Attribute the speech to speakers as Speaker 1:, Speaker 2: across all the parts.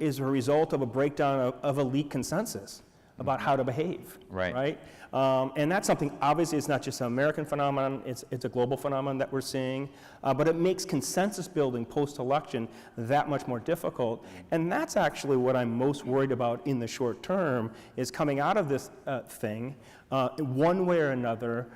Speaker 1: is a result of a breakdown of elite consensus about how to behave, right? And that's something, obviously, it's not just an American phenomenon, it's a global phenomenon that we're seeing, but it makes consensus building post-election that much more difficult. And that's actually what I'm most worried about in the short term, is coming out of this thing, one way or another,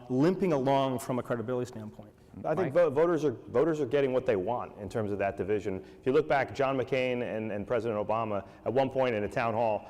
Speaker 1: limping along from a credibility standpoint.
Speaker 2: I think voters are getting what they want in terms of that division. If you look back, John McCain and President Obama, at one point in a town hall,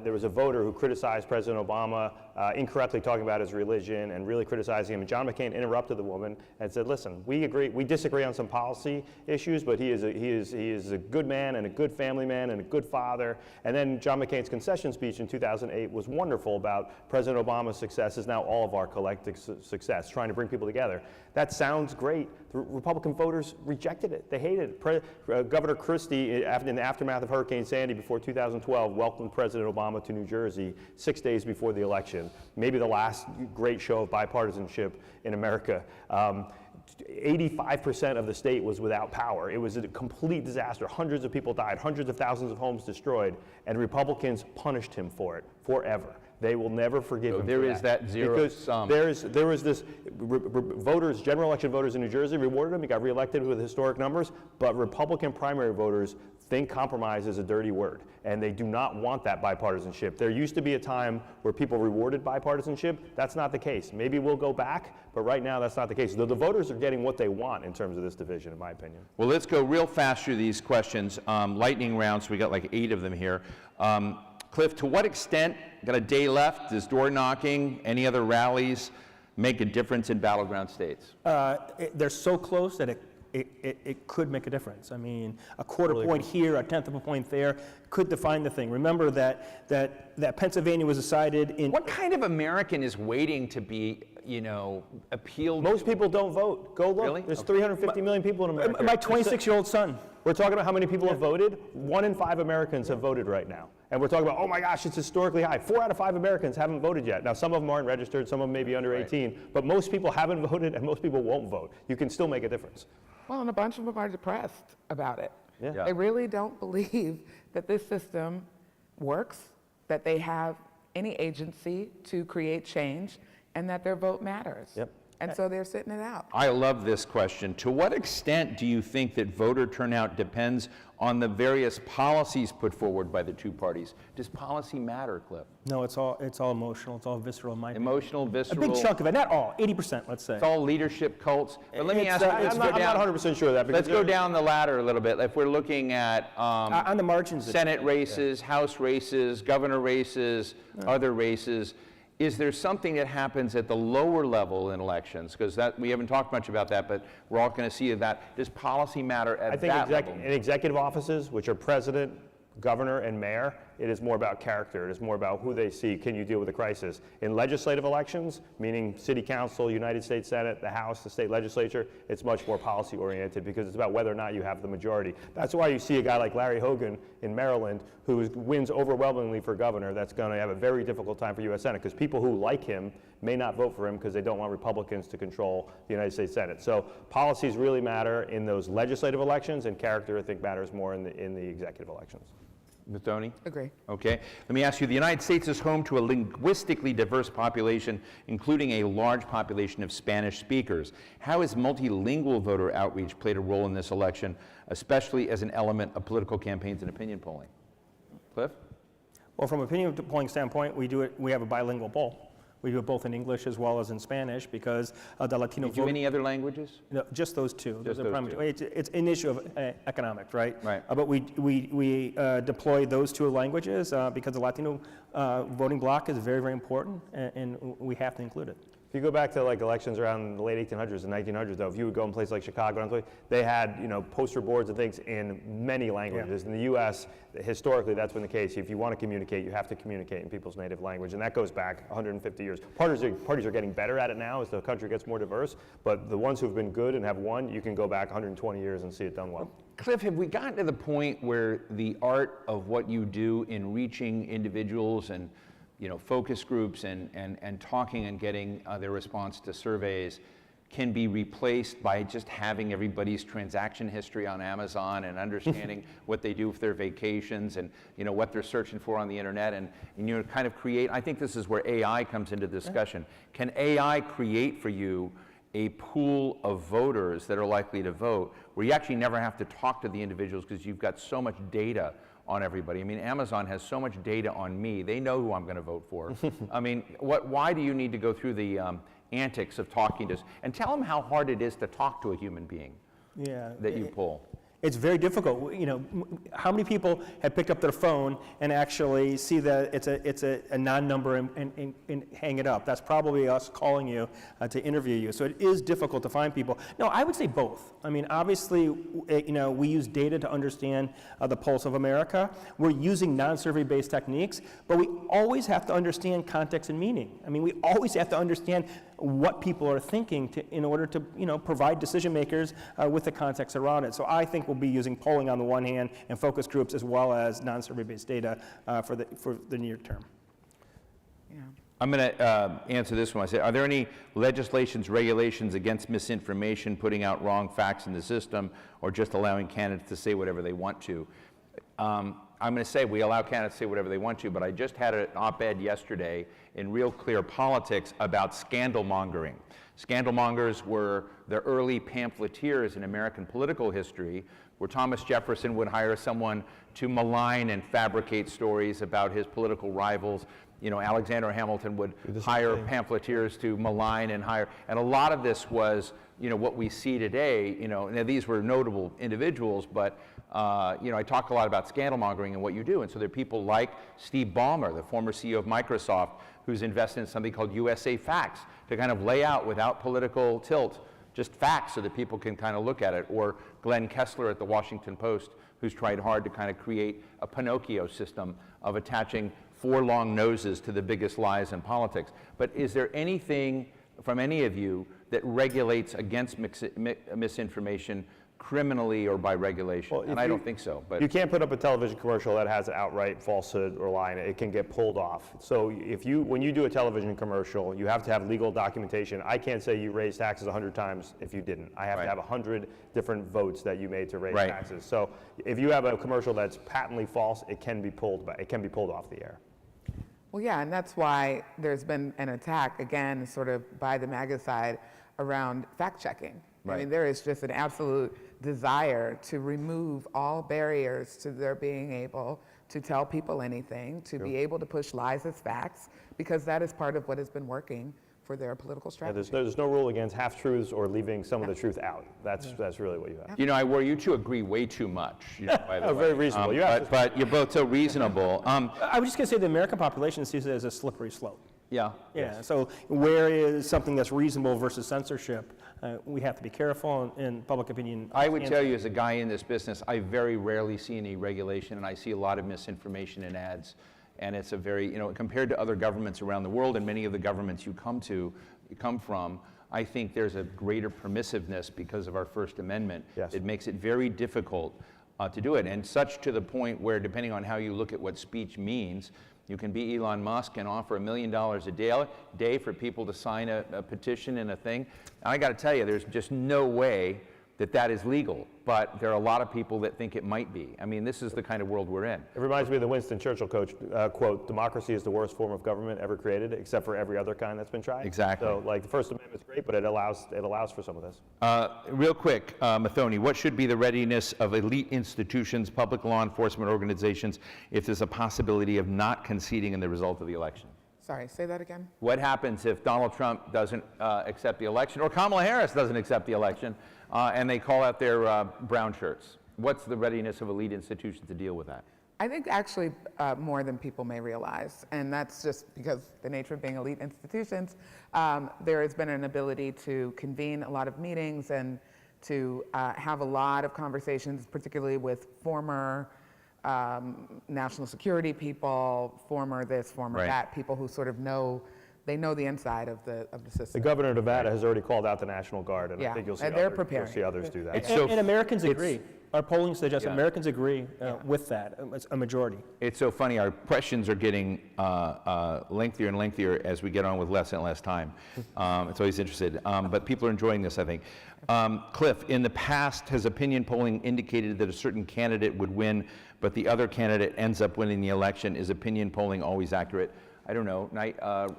Speaker 2: there was a voter who criticized President Obama, incorrectly talking about his religion and really criticizing him. And John McCain interrupted the woman and said, listen, we disagree on some policy issues, but he is a good man and a good family man and a good father. And then John McCain's concession speech in 2008 was wonderful about President Obama's success is now all of our collective success, trying to bring people together. That sounds great. The Republican voters rejected it. They hated it. Governor Christie, in the aftermath of Hurricane Sandy before 2012, welcomed President Obama to New Jersey 6 days before the election. Maybe the last great show of bipartisanship in America. 85% of the state was without power. It was a complete disaster. Hundreds of people died, hundreds of thousands of homes destroyed, and Republicans punished him for it forever. They will never forgive him.
Speaker 3: There is that zero sum.
Speaker 2: There was this voters, general election voters in New Jersey rewarded him. He got reelected with historic numbers, but Republican primary voters think compromise is a dirty word, and they do not want that bipartisanship. There used to be a time where people rewarded bipartisanship. That's not the case. Maybe we'll go back, but right now that's not the case. The voters are getting what they want in terms of this division, in my opinion.
Speaker 3: Well, let's go real fast through these questions. Lightning round, so we got like 8 of them here. Cliff, to what extent, got a day left, does door knocking, any other rallies make a difference in battleground states?
Speaker 1: They're so close that it could make a difference. I mean, a quarter point here, a tenth of a point there could define the thing. Remember that Pennsylvania was decided in...
Speaker 3: What kind of American is waiting to be, appealed
Speaker 2: Most people don't vote. Go look.
Speaker 3: Really?
Speaker 2: There's 350 million people in America.
Speaker 1: My 26-year-old son.
Speaker 2: We're talking about how many people have voted. 1 in 5 Americans have voted right now. And we're talking about, oh my gosh, it's historically high. 4 out of 5 Americans haven't voted yet. Now, some of them aren't registered, some of them may be under 18, but most people haven't voted and most people won't vote. You can still make a difference.
Speaker 4: Well, and a bunch of them are depressed about it.
Speaker 2: Yeah.
Speaker 4: They really don't believe that this system works, that they have any agency to create change, and that their vote matters.
Speaker 2: Yep.
Speaker 4: And so they're sitting it out.
Speaker 3: I love this question. To what extent do you think that voter turnout depends on the various policies put forward by the two parties? Does policy matter, Cliff?
Speaker 1: No, it's all emotional. It's all visceral.
Speaker 3: Emotional, visceral.
Speaker 1: A big chunk of it, not all, 80%, let's say.
Speaker 3: It's all leadership cults. But let me ask you,
Speaker 2: I'm not 100% sure of that.
Speaker 3: Let's go down the ladder a little bit. If we're looking at
Speaker 1: on the margins,
Speaker 3: Senate races, House races, governor races, other races, is there something that happens at the lower level in elections? Because we haven't talked much about that, but we're all going to see that. Does policy matter at that level?
Speaker 2: In executive offices, which are president, governor, and mayor, it is more about character. It is more about who they see. Can you deal with a crisis? In legislative elections, meaning city council, United States Senate, the House, the state legislature, it's much more policy oriented because it's about whether or not you have the majority. That's why you see a guy like Larry Hogan in Maryland who wins overwhelmingly for governor. That's going to have a very difficult time for U.S. Senate because people who like him may not vote for him because they don't want Republicans to control the United States Senate. So policies really matter in those legislative elections, and character, I think, matters more in the executive elections.
Speaker 3: Ms. Tony?
Speaker 4: Agree.
Speaker 3: Okay. Let me ask you, the United States is home to a linguistically diverse population, including a large population of Spanish speakers. How has multilingual voter outreach played a role in this election, especially as an element of political campaigns and opinion polling? Cliff?
Speaker 1: Well, from an opinion polling standpoint, we have a bilingual poll. We do it both in English as well as in Spanish because the Latino vote.
Speaker 3: Do you do any other languages?
Speaker 1: No, just those two.
Speaker 3: Just those two.
Speaker 1: It's an issue of economics, right?
Speaker 3: Right.
Speaker 1: But we deploy those two languages because the Latino voting bloc is very, very important, and we have to include it.
Speaker 2: If you go back to like elections around the late 1800s and 1900s, though, if you would go in places like Chicago, they had poster boards and things in many languages. In the U.S., historically, that's been the case. If you want to communicate, you have to communicate in people's native language, and that goes back 150 years. Parties are getting better at it now as the country gets more diverse, but the ones who've been good and have won, you can go back 120 years and see it done well.
Speaker 3: Cliff, have we gotten to the point where the art of what you do in reaching individuals and focus groups and talking and getting their response to surveys can be replaced by just having everybody's transaction history on Amazon and understanding what they do with their vacations and what they're searching for on the internet and kind of create. I think this is where AI comes into discussion. Can AI create for you a pool of voters that are likely to vote where you actually never have to talk to the individuals because you've got so much data on everybody? I mean, Amazon has so much data on me. They know who I'm going to vote for. I mean, why do you need to go through the antics of talking to us? And tell them how hard it is to talk to a human being that you pull.
Speaker 1: It's very difficult. How many people have picked up their phone and actually see that it's a non-number and hang it up? That's probably us calling you to interview you. So it is difficult to find people. No, I would say both. I mean, obviously, we use data to understand the pulse of America. We're using non-survey-based techniques, but we always have to understand context and meaning. I mean, we always have to understand what people are thinking in order to provide decision makers with the context around it. So I think we'll be using polling on the one hand and focus groups as well as non-survey based data for the near term.
Speaker 4: Yeah.
Speaker 3: I'm going to answer this one. I say, are there any legislations, regulations against misinformation, putting out wrong facts in the system, or just allowing candidates to say whatever they want to? I'm going to say we allow candidates to say whatever they want to, but I just had an op-ed yesterday in Real Clear Politics about scandal mongering. Scandal mongers were the early pamphleteers in American political history, where Thomas Jefferson would hire someone to malign and fabricate stories about his political rivals. Alexander Hamilton would hire pamphleteers to malign and hire, and a lot of this was, what we see today. Now these were notable individuals, but I talk a lot about scandal mongering and what you do, and so there are people like Steve Ballmer, the former CEO of Microsoft, who's invested in something called USA Facts to kind of lay out without political tilt, just facts so that people can kind of look at it, or Glenn Kessler at the Washington Post, who's tried hard to kind of create a Pinocchio system of attaching 4 long noses to the biggest lies in politics. But is there anything from any of you that regulates against misinformation criminally or by regulation?
Speaker 2: Well,
Speaker 3: and I don't think so. But
Speaker 2: you can't put up a television commercial that has an outright falsehood or lie in it. It can get pulled off. So when you do a television commercial, you have to have legal documentation. I can't say you raised taxes 100 times if you didn't. I have to have 100 different votes that you made to raise taxes. So if you have a commercial that's patently false, it can be pulled off the air.
Speaker 4: Well, yeah, and that's why there's been an attack, again, sort of by the MAGA side, around fact-checking. I mean, there is just an absolute desire to remove all barriers to their being able to tell people anything, to be able to push lies as facts, because that is part of what has been working for their political strategy.
Speaker 2: Yeah, there's no rule against half-truths or leaving some of the truth out. That's really what you have.
Speaker 3: You two agree way too much. By the way.
Speaker 2: Very reasonable.
Speaker 3: But you're both so reasonable.
Speaker 1: I was just going to say the American population sees it as a slippery slope.
Speaker 3: Yeah.
Speaker 1: Yeah. So where is something that's reasonable versus censorship? We have to be careful in public opinion.
Speaker 3: I would tell you, as a guy in this business, I very rarely see any regulation, and I see a lot of misinformation in ads. And it's a very, compared to other governments around the world, and many of the governments you come from, I think there's a greater permissiveness because of our First Amendment.
Speaker 2: Yes.
Speaker 3: It makes it very difficult to do it, and such to the point where, depending on how you look at what speech means, you can be Elon Musk and offer $1 million a day for people to sign a petition and a thing. And I got to tell you, there's just no way that is legal, but there are a lot of people that think it might be. I mean, this is the kind of world we're in.
Speaker 2: It reminds me of the Winston Churchill quote, democracy is the worst form of government ever created, except for every other kind that's been tried.
Speaker 3: Exactly.
Speaker 2: So, the First Amendment's great, but it allows for some of this.
Speaker 3: Real quick, Mathony, what should be the readiness of elite institutions, public law enforcement organizations, if there's a possibility of not conceding in the result of the election?
Speaker 4: Sorry, say that again?
Speaker 3: What happens if Donald Trump doesn't accept the election, or Kamala Harris doesn't accept the election, and they call out their brown shirts? What's the readiness of elite institutions to deal with that?
Speaker 4: I think actually more than people may realize, and that's just because the nature of being elite institutions, there has been an ability to convene a lot of meetings and to have a lot of conversations, particularly with former national security people, former this, former that, people who sort of know the inside of the system.
Speaker 2: The governor of Nevada has already called out the National Guard, and I think you'll see
Speaker 4: they're preparing.
Speaker 2: You'll see others do that.
Speaker 1: And Americans agree. Our polling suggests Americans agree with that, it's a majority.
Speaker 3: It's so funny, our questions are getting lengthier and lengthier as we get on with less and less time. It's always interesting, but people are enjoying this, I think. Cliff, in the past, has opinion polling indicated that a certain candidate would win, but the other candidate ends up winning the election? Is opinion polling always accurate? I don't know.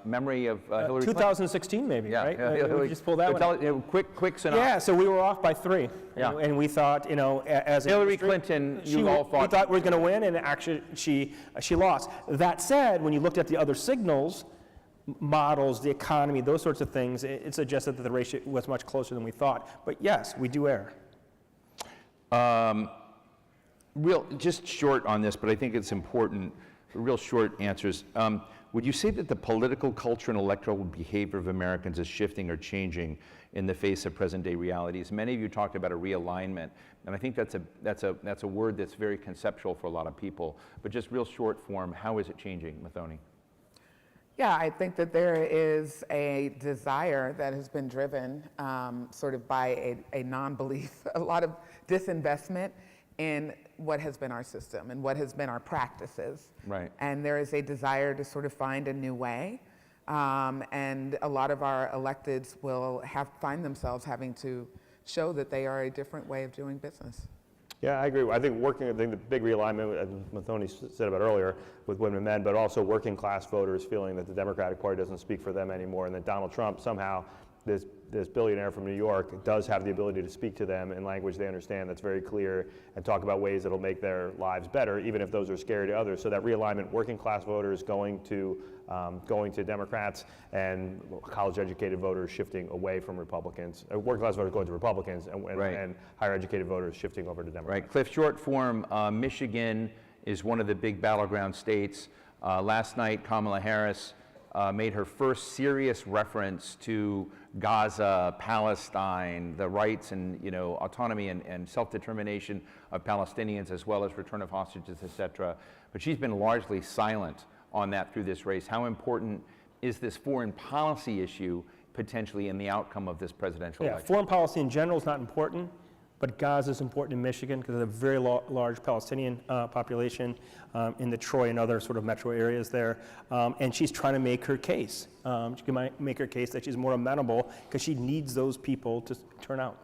Speaker 3: Memory of Hillary Clinton?
Speaker 1: 2016 maybe, right? We just pull that one.
Speaker 3: Quick synopsis.
Speaker 1: Yeah, so we were off by 3. And we thought, as
Speaker 3: Hillary Clinton, you all thought.
Speaker 1: We thought we were going to win, and actually she lost. That said, when you looked at the other signals, models, the economy, those sorts of things, it suggested that the ratio was much closer than we thought. But yes, we do err.
Speaker 3: Just short on this, but I think it's important, real short answers. Would you say that the political culture and electoral behavior of Americans is shifting or changing in the face of present-day realities? Many of you talked about a realignment, and I think that's a word that's very conceptual for a lot of people. But just real short form, how is it changing, Mathoni?
Speaker 4: Yeah, I think that there is a desire that has been driven sort of by a non-belief, a lot of disinvestment in what has been our system and what has been our practices.
Speaker 3: Right.
Speaker 4: And there is a desire to sort of find a new way. And a lot of our electeds will find themselves having to show that they are a different way of doing business.
Speaker 2: Yeah, I agree. I think the big realignment, as Mathoni said about earlier, with women and men, but also working class voters feeling that the Democratic Party doesn't speak for them anymore, and that Donald Trump somehow, this billionaire from New York, does have the ability to speak to them in language they understand that's very clear and talk about ways that'll make their lives better, even if those are scary to others. So that realignment, working class voters going to Democrats, and college-educated voters shifting away from Republicans, working class voters going to Republicans, and higher-educated voters shifting over to Democrats.
Speaker 3: Right. Cliff, short form, Michigan is one of the big battleground states. Last night, Kamala Harris made her first serious reference to Gaza, Palestine, the rights and autonomy and self-determination of Palestinians, as well as return of hostages, etc. But she's been largely silent on that through this race. How important is this foreign policy issue potentially in the outcome of this presidential election?
Speaker 1: Foreign policy in general is not important, but Gaza is important in Michigan because of a very large Palestinian population in the Troy and other sort of metro areas there. And she's trying to make her case. She can make her case that she's more amenable because she needs those people to turn out.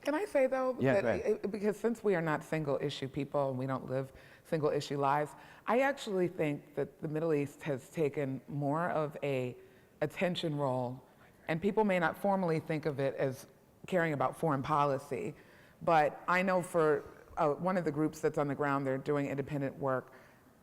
Speaker 4: Can I say, though, that because since we are not single issue people and we don't live single issue lives, I actually think that the Middle East has taken more of a attention role, and people may not formally think of it as caring about foreign policy, but I know for one of the groups that's on the ground, they're doing independent work,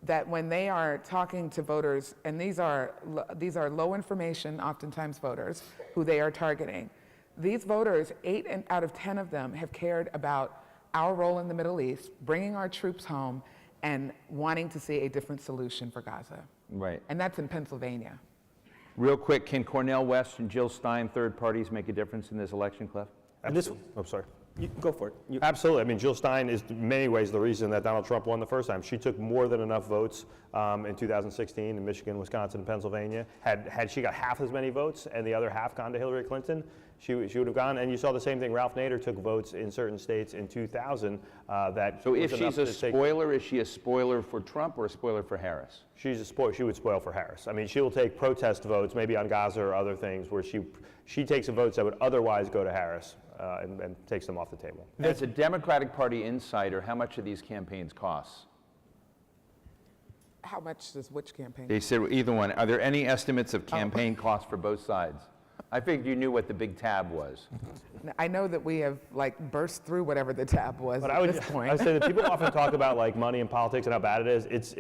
Speaker 4: that when they are talking to voters, and these are low information, oftentimes voters, who they are targeting, these voters, 8 out of 10 of them have cared about our role in the Middle East, bringing our troops home, and wanting to see a different solution for Gaza.
Speaker 3: Right.
Speaker 4: And that's in Pennsylvania.
Speaker 3: Real quick, can Cornel West and Jill Stein, third parties, make a difference in this election, Cliff?
Speaker 2: Sorry.
Speaker 1: You go for it.
Speaker 2: Absolutely. I mean, Jill Stein is in many ways the reason that Donald Trump won the first time. She took more than enough votes in 2016 in Michigan, Wisconsin, and Pennsylvania. Had she got half as many votes and the other half gone to Hillary Clinton, she would have gone. And you saw the same thing. Ralph Nader took votes in certain states in 2000 that.
Speaker 3: So if she's a spoiler, is she a spoiler for Trump or a spoiler for Harris?
Speaker 2: She's a spoiler. She would spoil for Harris. I mean, she will take protest votes, maybe on Gaza or other things, where she takes the votes that would otherwise go to Harris. And takes them off the table.
Speaker 3: As a Democratic Party insider, how much do these campaigns cost?
Speaker 4: How much does which campaign?
Speaker 3: They said either one. Are there any estimates of campaign costs for both sides? I figured you knew what the big tab was.
Speaker 4: I know that we have burst through whatever the tab was
Speaker 2: But
Speaker 4: at this point.
Speaker 2: I would say that people often talk about money in politics and how bad it is. It's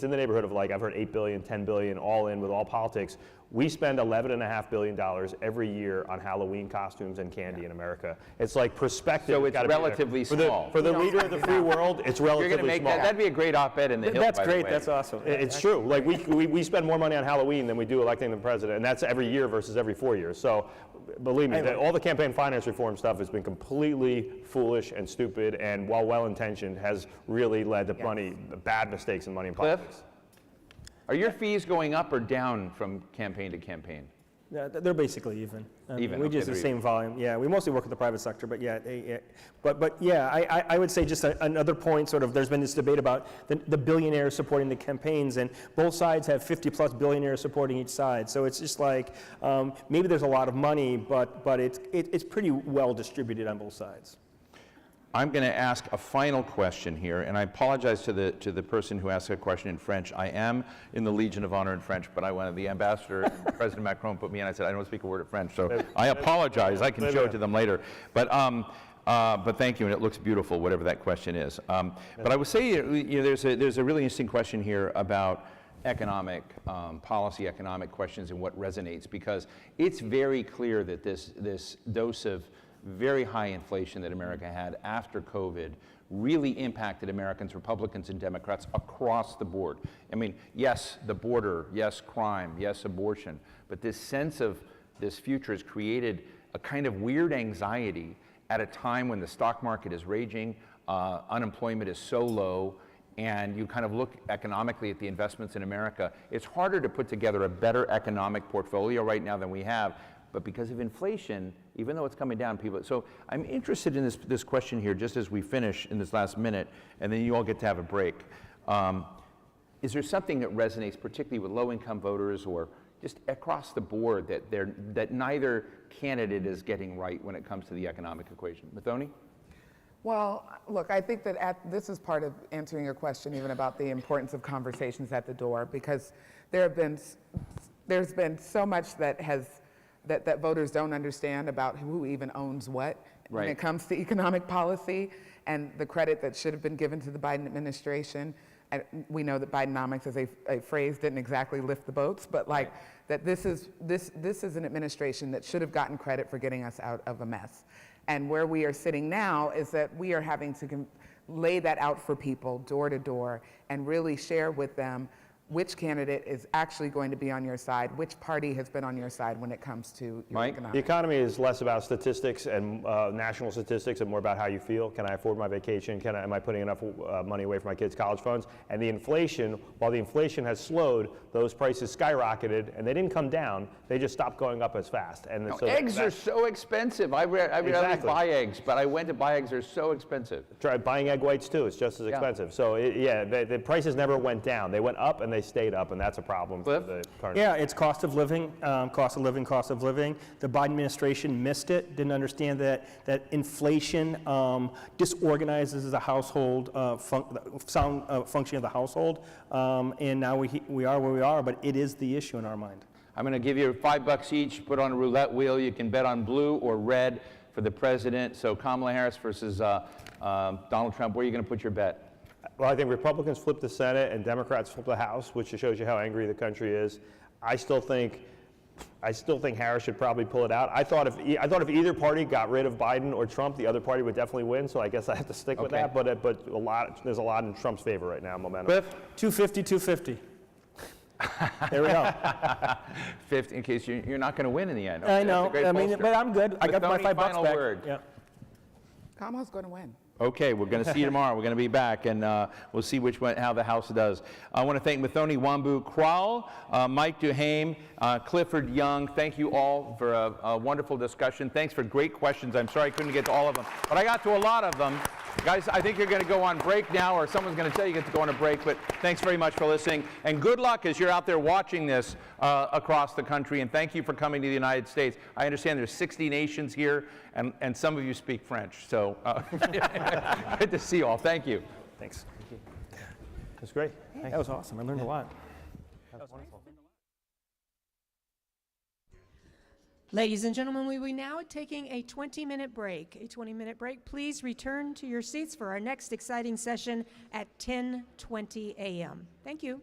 Speaker 2: in the neighborhood of I've heard 8 billion, 10 billion, all in with all politics. We spend $11.5 billion every year on Halloween costumes and candy in America. It's perspective.
Speaker 3: So it's relatively small.
Speaker 2: For the leader of the free world, it's relatively small.
Speaker 3: That'd be a great op-ed in the Hill,
Speaker 1: That's
Speaker 3: by
Speaker 1: great.
Speaker 3: the way.
Speaker 1: That's awesome.
Speaker 2: It's true. We spend more money on Halloween than we do electing the president, and that's every year versus every 4 years. So believe me, all the campaign finance reform stuff has been completely foolish and stupid, and while well-intentioned, has really led to bad mistakes in money in politics.
Speaker 3: Are your fees going up or down from campaign to campaign?
Speaker 1: Yeah, they're basically even. I mean,
Speaker 3: Even,
Speaker 1: we
Speaker 3: okay,
Speaker 1: just the
Speaker 3: they're
Speaker 1: same volume. Yeah, we mostly work with the private sector, but yeah, but yeah, I would say just another point. Sort of, there's been this debate about the billionaires supporting the campaigns, and both sides have 50+ billionaires supporting each side. So it's just like maybe there's a lot of money, but it's pretty well distributed on both sides.
Speaker 3: I'm going to ask a final question here, and I apologize to the person who asked a question in French. I am in the Legion of Honor in French, but I wanted the ambassador, and President Macron put me in. I said, I don't speak a word of French, so I apologize. I can show it to them later. But thank you, and it looks beautiful, whatever that question is. But I would say, there's a really interesting question here about economic policy, economic questions, and what resonates, because it's very clear that this dose of very high inflation that America had after COVID really impacted Americans, Republicans and Democrats across the board. I mean, yes, the border, yes, crime, yes, abortion, but this sense of this future has created a kind of weird anxiety at a time when the stock market is raging, unemployment is so low, and you kind of look economically at the investments in America. It's harder to put together a better economic portfolio right now than we have. But because of inflation, even though it's coming down, people. So I'm interested in this question here, just as we finish in this last minute, and then you all get to have a break. Is there something that resonates particularly with low-income voters, or just across the board, that neither candidate is getting right when it comes to the economic equation? Mathoni?
Speaker 4: Well, look, I think that this is part of answering your question even about the importance of conversations at the door, because there's been so much that voters don't understand about who even owns what when it comes to economic policy, and the credit that should have been given to the Biden administration. And we know that Bidenomics as a phrase didn't exactly lift the boats, but that this is an administration that should have gotten credit for getting us out of a mess. And where we are sitting now is that we are having to lay that out for people door to door and really share with them which candidate is actually going to be on your side, which party has been on your side when it comes to your economics.
Speaker 2: The economy is less about statistics and national statistics and more about how you feel. Can I afford my vacation? Am I putting enough money away for my kids' college funds? And the inflation, while the inflation has slowed, those prices skyrocketed, and they didn't come down. They just stopped going up as fast. And
Speaker 3: No,
Speaker 2: so
Speaker 3: eggs are so expensive. I rarely buy eggs, but I went to buy eggs. They're so expensive.
Speaker 2: Try buying egg whites too. It's just as expensive. So the prices never went down. They went up and they stayed up, and that's a problem for the current.
Speaker 1: Yeah, it's cost of living. The Biden administration missed it, didn't understand that inflation disorganizes the household, sound functioning of the household, and now we are where we are, but it is the issue in our mind.
Speaker 3: I'm going to give you $5 each, put on a roulette wheel. You can bet on blue or red for the president. So Kamala Harris versus Donald Trump, where are you going to put your bet?
Speaker 2: Well, I think Republicans flip the Senate and Democrats flip the House, which shows you how angry the country is. I still think Harris should probably pull it out. I thought if either party got rid of Biden or Trump, the other party would definitely win. So I guess I have to stick with that. But there's a lot in Trump's favor right now. Momentum.
Speaker 3: Cliff?
Speaker 1: 250. There we go.
Speaker 3: 50, in case you're not going to win in the end. Okay,
Speaker 1: I know. I mean, but I'm good. I got my $5
Speaker 3: final
Speaker 1: back.
Speaker 3: word.
Speaker 1: Yeah.
Speaker 4: Kamala's going to win.
Speaker 3: Okay, we're going to see you tomorrow. We're going to be back, and we'll see how the House does. I want to thank Mathoni Wambu-Crowell, Mike Duhame, Clifford Young. Thank you all for a wonderful discussion. Thanks for great questions. I'm sorry I couldn't get to all of them, but I got to a lot of them. Guys, I think you're going to go on break now, or someone's going to tell you get to go on a break, but thanks very much for listening, and good luck as you're out there watching this across the country, and thank you for coming to the United States. I understand there's 60 nations here, and some of you speak French, so good to see you all. Thank you.
Speaker 1: Thanks.
Speaker 2: That's great.
Speaker 1: That was awesome. I learned a lot.
Speaker 2: That was wonderful.
Speaker 5: Ladies and gentlemen, we will now taking a 20-minute break. A 20-minute break. Please return to your seats for our next exciting session at 10:20 a.m. Thank you.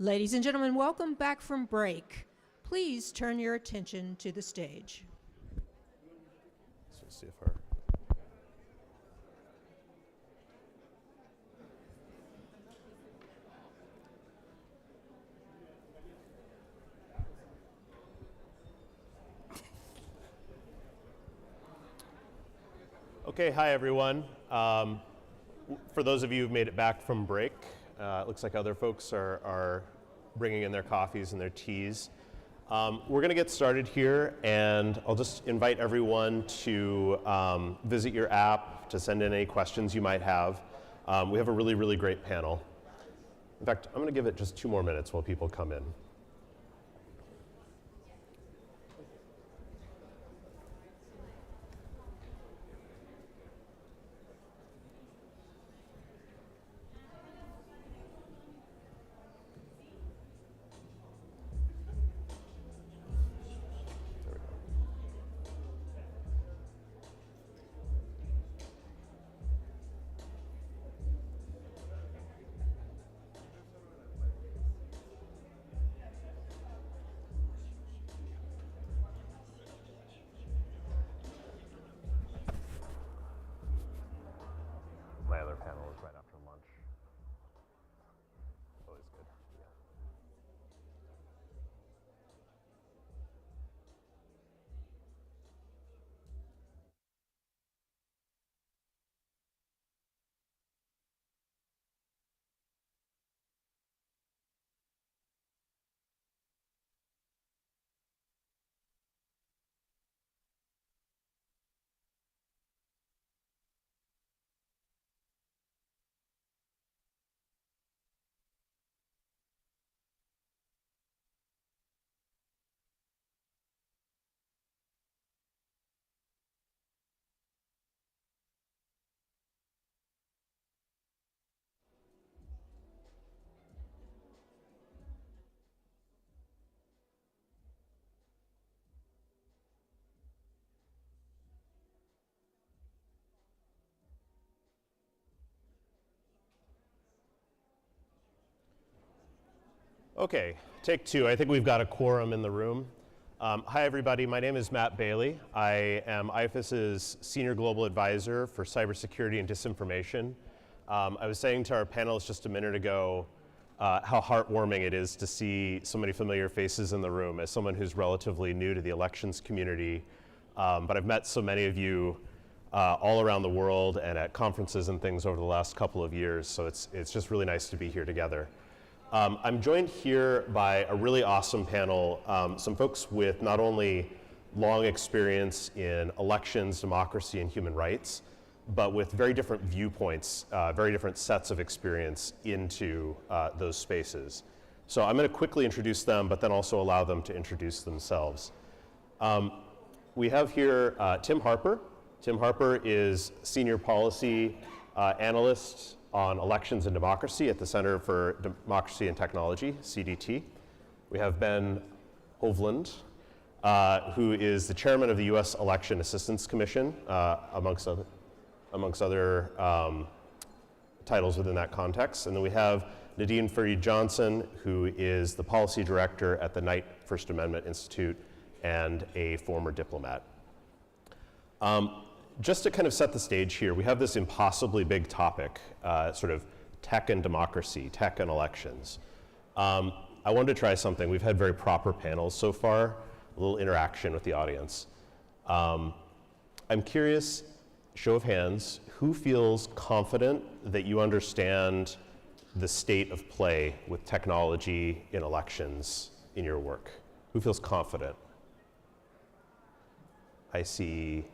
Speaker 5: Ladies and gentlemen, welcome back from break. Please turn your attention to the stage.
Speaker 6: Let's see if our Okay, hi everyone. For those of you who've made it back from break, it looks like other folks are bringing in their coffees and their teas. We're going to get started here, and I'll just invite everyone to visit your app, to send in any questions you might have. We have a really, really great panel. In fact, I'm going to give it just 2 more minutes while people come in. My other panel is right after lunch. Always good. Yeah. Okay, take 2. I think we've got a quorum in the room. Hi everybody, my name is Matt Bailey. I am IFES's Senior Global Advisor for Cybersecurity and Disinformation. I was saying to our panelists just a minute ago how heartwarming it is to see so many familiar faces in the room as someone who's relatively new to the elections community. But I've met so many of you all around the world and at conferences and things over the last couple of years, so it's just really nice to be here together. I'm joined here by a really awesome panel, some folks with not only long experience in elections, democracy, and human rights, but with very different viewpoints, very different sets of experience into those spaces. So I'm going to quickly introduce them, but then also allow them to introduce themselves. We have here Tim Harper. Tim Harper is Senior Policy Analyst on Elections and Democracy at the Center for Democracy and Technology, CDT. We have Ben Hovland, who is the chairman of the U.S. Election Assistance Commission, amongst other titles within that context. And then we have Nadine Fareed-Johnson, who is the policy director at the Knight First Amendment Institute and a former diplomat. Just to kind of set the stage here, we have this impossibly big topic, sort of tech and democracy, tech and elections. I wanted to try something. We've had very proper panels so far, a little interaction with the audience. I'm curious, show of hands, who feels confident that you understand the state of play with technology in elections in your work? Who feels confident? I see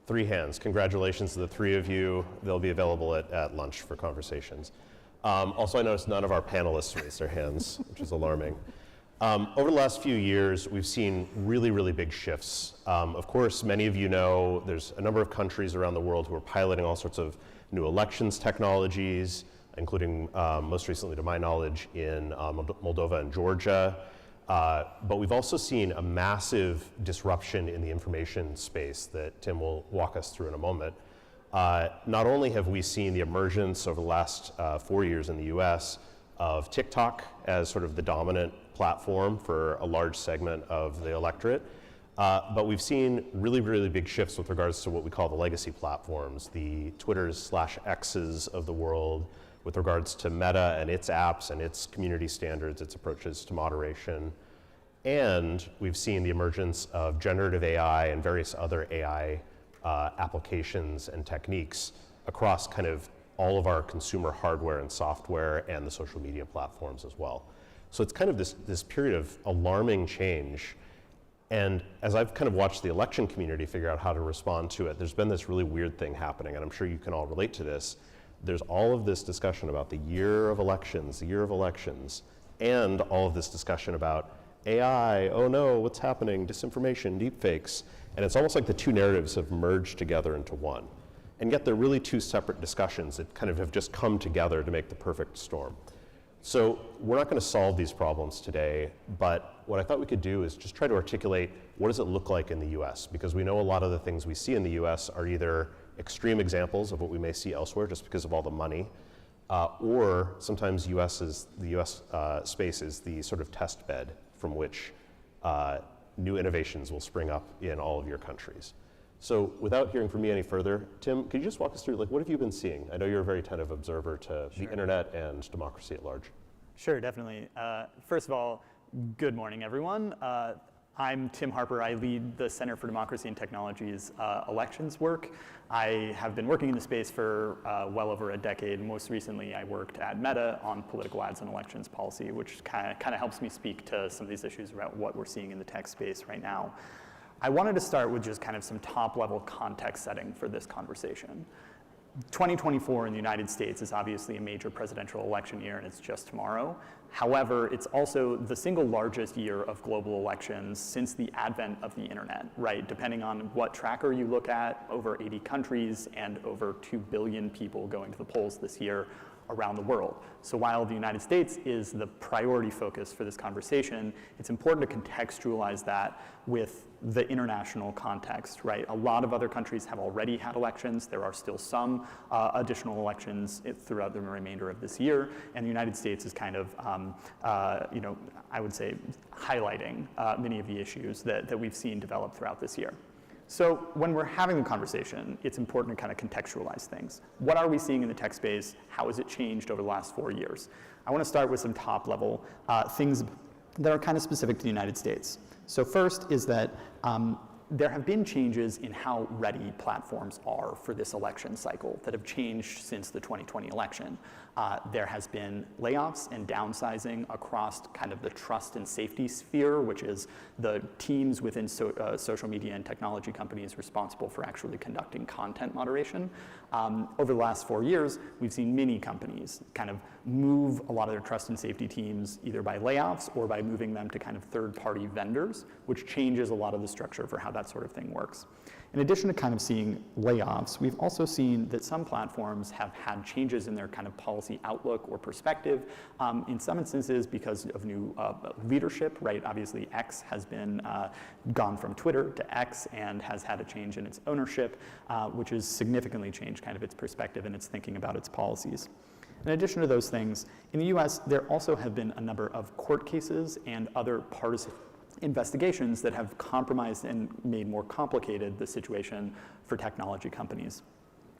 Speaker 6: 3 hands. Congratulations to the 3 of you. They'll be available at lunch for conversations. Also, I noticed none of our panelists raised their hands, which is alarming. Over the last few years, we've seen really, really big shifts. Of course, many of you know there's a number of countries around the world who are piloting all sorts of new elections technologies, including most recently, to my knowledge, in Moldova and Georgia. But we've also seen a massive disruption in the information space that Tim will walk us through in a moment. Not only have we seen the emergence over the last 4 years in the US of TikTok as sort of the dominant platform for a large segment of the electorate. But we've seen really, really big shifts with regards to what we call the legacy platforms, the Twitters/X's of the world, with regards to Meta and its apps and its community standards, its approaches to moderation. And we've seen the emergence of generative AI and various other AI applications and techniques across kind of all of our consumer hardware and software and the social media platforms as well. So it's kind of this period of alarming change. And as I've kind of watched the election community figure out how to respond to it, there's been this really weird thing happening, and I'm sure you can all relate to this. There's all of this discussion about the year of elections, and all of this discussion about AI, oh no, what's happening, disinformation, deepfakes. And it's almost like the two narratives have merged together into one. And yet they're really two separate discussions that kind of have just come together to make the perfect storm. So we're not going to solve these problems today, but what I thought we could do is just try to articulate what does it look like in the US, because we know a lot of the things we see in the US are either extreme examples of what we may see elsewhere just because of all the money, or sometimes the US space is the sort of test bed from which new innovations will spring up in all of your countries. So without hearing from me any further, Tim, could you just walk us through, like, what have you been seeing? I know you're a very attentive observer to the internet and democracy at large.
Speaker 7: Sure, definitely. First of all, good morning, everyone. I'm Tim Harper. I lead the Center for Democracy and Technology's elections work. I have been working in the space for well over a decade. Most recently, I worked at Meta on political ads and elections policy, which kind of helps me speak to some of these issues about what we're seeing in the tech space right now. I wanted to start with just kind of some top-level context setting for this conversation. 2024 in the United States is obviously a major presidential election year, and it's just tomorrow. However, it's also the single largest year of global elections since the advent of the internet, right? Depending on what tracker you look at, over 80 countries and over 2 billion people going to the polls this year around the world. So while the United States is the priority focus for this conversation, it's important to contextualize that with the international context, right? A lot of other countries have already had elections. There are still some additional elections throughout the remainder of this year, and the United States is kind of, I would say, highlighting many of the issues that we've seen develop throughout this year. So when we're having the conversation, it's important to kind of contextualize things. What are we seeing in the tech space? How has it changed over the last 4 years? I want to start with some top-level things that are kind of specific to the United States. So first is that there have been changes in how ready platforms are for this election cycle that have changed since the 2020 election. There has been layoffs and downsizing across kind of the trust and safety sphere, which is the teams within social media and technology companies responsible for actually conducting content moderation. Over the last 4 years, we've seen many companies kind of move a lot of their trust and safety teams either by layoffs or by moving them to kind of third-party vendors, which changes a lot of the structure for how that sort of thing works. In addition to kind of seeing layoffs, we've also seen that some platforms have had changes in their kind of policy outlook or perspective. In some instances, because of new leadership, right? Obviously, X has been gone from Twitter to X and has had a change in its ownership, which has significantly changed kind of its perspective and its thinking about its policies. In addition to those things, in the US, there also have been a number of court cases and other partisan investigations that have compromised and made more complicated the situation for technology companies.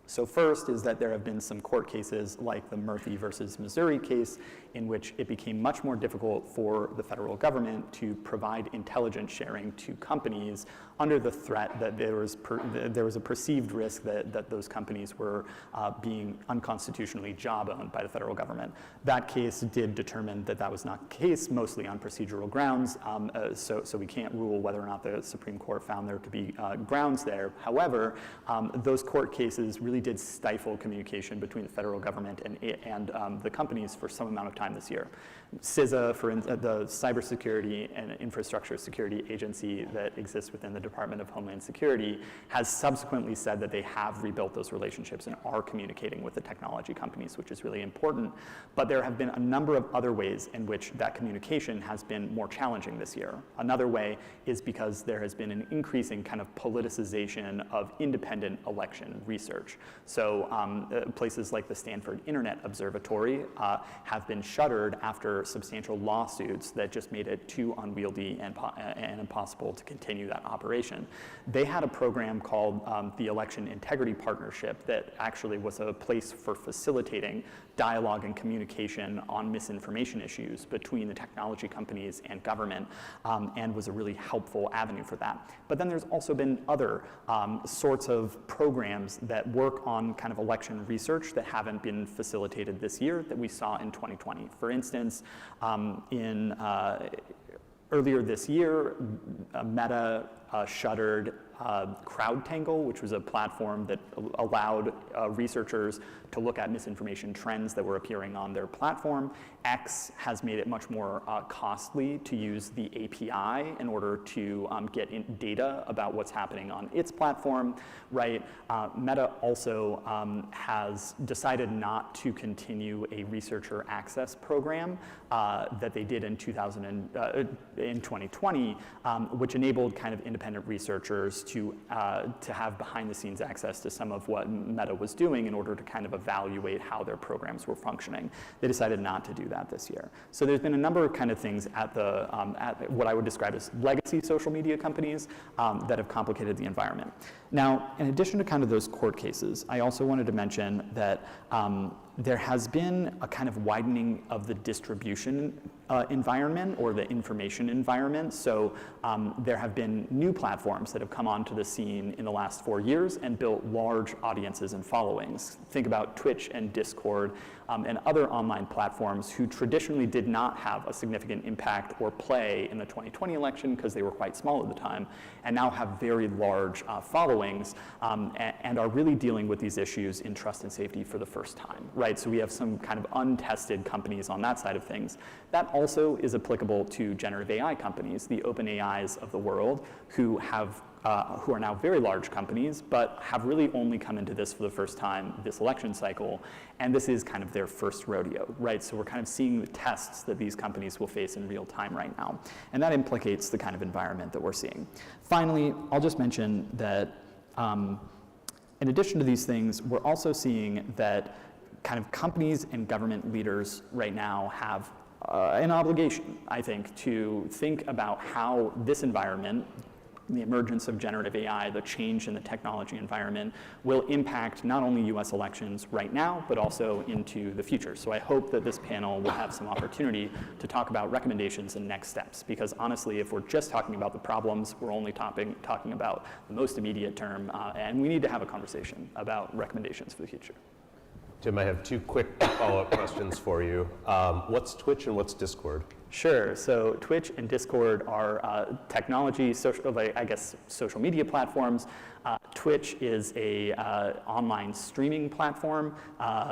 Speaker 7: So first is that there have been some court cases like the Murphy versus Missouri case in which it became much more difficult for the federal government to provide intelligence sharing to companies under the threat that there was a perceived risk that those companies were being unconstitutionally job-owned by the federal government. That case did determine that that was not the case, mostly on procedural grounds, so we can't rule whether or not the Supreme Court found there to be grounds there. However, those court cases really did stifle communication between the federal government and the companies for some amount of time this year. CISA, the Cybersecurity and Infrastructure Security Agency that exists within the Department of Homeland Security, has subsequently said that they have rebuilt those relationships and are communicating with the technology companies, which is really important. But there have been a number of other ways in which that communication has been more challenging this year. Another way is because there has been an increasing kind of politicization of independent election research. So places like the Stanford Internet Observatory have been shuttered after substantial lawsuits that just made it too unwieldy and impossible to continue that operation. They had a program called the Election Integrity Partnership that actually was a place for facilitating dialogue and communication on misinformation issues between the technology companies and government, and was a really helpful avenue for that. But then there's also been other sorts of programs that work on kind of election research that haven't been facilitated this year that we saw in 2020. For instance, earlier this year, Meta shuttered CrowdTangle, which was a platform that allowed researchers to look at misinformation trends that were appearing on their platform. X has made it much more costly to use the API in order to get data about what's happening on its platform, right? Meta also has decided not to continue a researcher access program that they did in 2020, which enabled kind of independent researchers to have behind-the-scenes access to some of what Meta was doing in order to kind of evaluate how their programs were functioning. They decided not to do that this year. So there's been a number of kind of things at what I would describe as legacy social media companies that have complicated the environment. Now, in addition to kind of those court cases, I also wanted to mention that there has been a kind of widening of the distribution environment or the information environment. So there have been new platforms that have come onto the scene in the last 4 years and built large audiences and followings. Think about Twitch and Discord and other online platforms who traditionally did not have a significant impact or play in the 2020 election because they were quite small at the time, and now have very large followings and are really dealing with these issues in trust and safety for the first time, right? So we have some kind of untested companies on that side of things. That also is applicable to generative AI companies, the OpenAIs of the world, who are now very large companies, but have really only come into this for the first time this election cycle, and this is kind of their first rodeo, right? So we're kind of seeing the tests that these companies will face in real time right now, and that implicates the kind of environment that we're seeing. Finally, I'll just mention that in addition to these things, we're also seeing that kind of companies and government leaders right now have an obligation, I think, to think about how this environment, the emergence of generative AI, the change in the technology environment, will impact not only US elections right now, but also into the future. So I hope that this panel will have some opportunity to talk about recommendations and next steps, because honestly, if we're just talking about the problems, we're only talking about the most immediate term, and we need to have a conversation about recommendations for the future.
Speaker 6: Tim, I have 2 quick follow-up questions for you. What's Twitch and what's Discord?
Speaker 7: Sure. So Twitch and Discord are technology, social media platforms. Twitch is a online streaming platform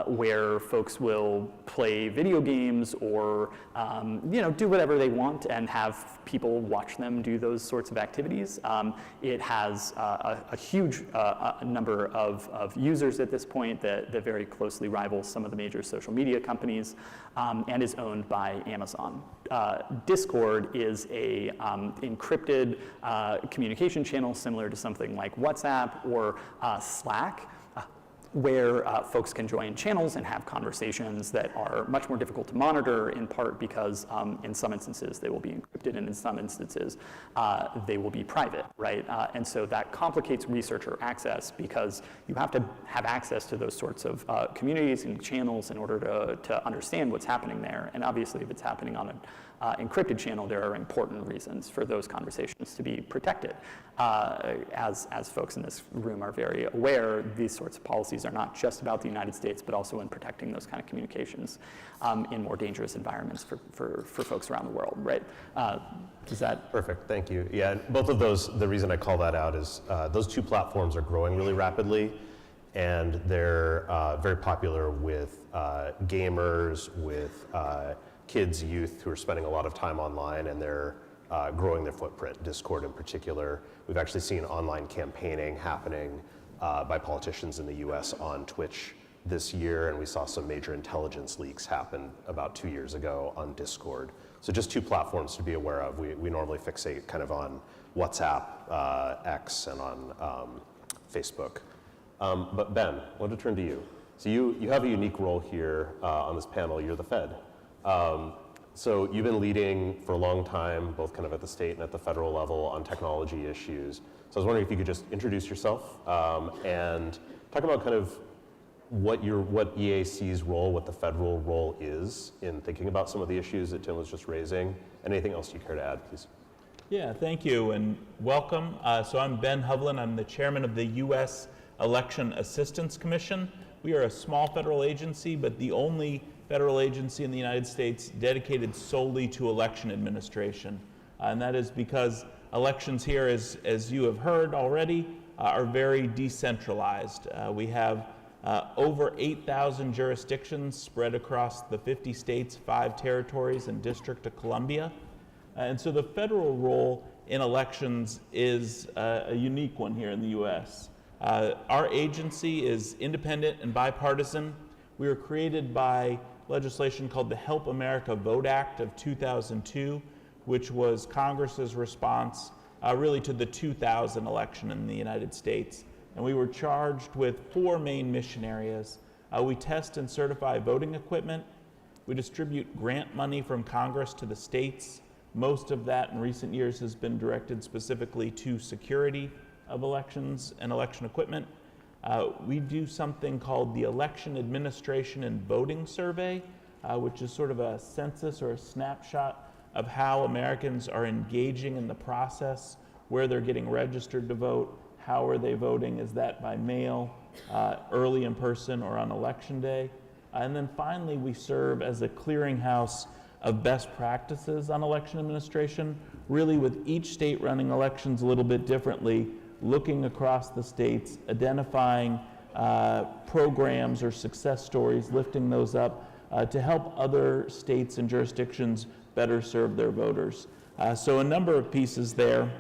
Speaker 7: where folks will play video games or do whatever they want and have people watch them do those sorts of activities. It has a huge number of users at this point that very closely rivals some of the major social media companies and is owned by Amazon. Discord is a encrypted communication channel similar to something like WhatsApp or Slack, where folks can join channels and have conversations that are much more difficult to monitor, in part because in some instances they will be encrypted and in some instances they will be private, right? And so that complicates researcher access because you have to have access to those sorts of communities and channels in order to understand what's happening there. And obviously if it's happening on an encrypted channel, there are important reasons for those conversations to be protected. As folks in this room are very aware, these sorts of policies are not just about the United States, but also in protecting those kind of communications in more dangerous environments for folks around the world, right? Is that?
Speaker 6: Perfect, thank you. Yeah, and both of those, the reason I call that out is those 2 platforms are growing really rapidly, and they're very popular with gamers, with kids, youth who are spending a lot of time online, and they're growing their footprint, Discord in particular. We've actually seen online campaigning happening by politicians in the US on Twitch this year, and we saw some major intelligence leaks happen about 2 years ago on Discord. So just 2 platforms to be aware of. We normally fixate kind of on WhatsApp, X, and on Facebook. But Ben, I want to turn to you. So you have a unique role here on this panel. You're the Fed. So you've been leading for a long time, both kind of at the state and at the federal level on technology issues. So I was wondering if you could just introduce yourself and talk about kind of what EAC's role, what the federal role is in thinking about some of the issues that Tim was just raising. Anything else you care to add, please?
Speaker 8: Yeah, thank you and welcome. So I'm Ben Hovland. I'm the chairman of the U.S. Election Assistance Commission. We are a small federal agency, but the only federal agency in the United States dedicated solely to election administration. And that is because elections here, as you have heard already, are very decentralized. We have over 8,000 jurisdictions spread across the 50 states, 5 territories, and District of Columbia. And so the federal role in elections is a unique one here in the U.S. Our agency is independent and bipartisan. We were created by legislation called the Help America Vote Act of 2002, which was Congress's response really to the 2000 election in the United States. And we were charged with 4 main mission areas. We test and certify voting equipment. We distribute grant money from Congress to the states. Most of that in recent years has been directed specifically to security of elections and election equipment. We do something called the Election Administration and Voting Survey, which is sort of a census or a snapshot of how Americans are engaging in the process, where they're getting registered to vote, how are they voting, is that by mail, early in person, or on election day. And then finally, we serve as a clearinghouse of best practices on election administration, really with each state running elections a little bit differently, looking across the states, identifying programs or success stories, lifting those up to help other states and jurisdictions better serve their voters. So a number of pieces there,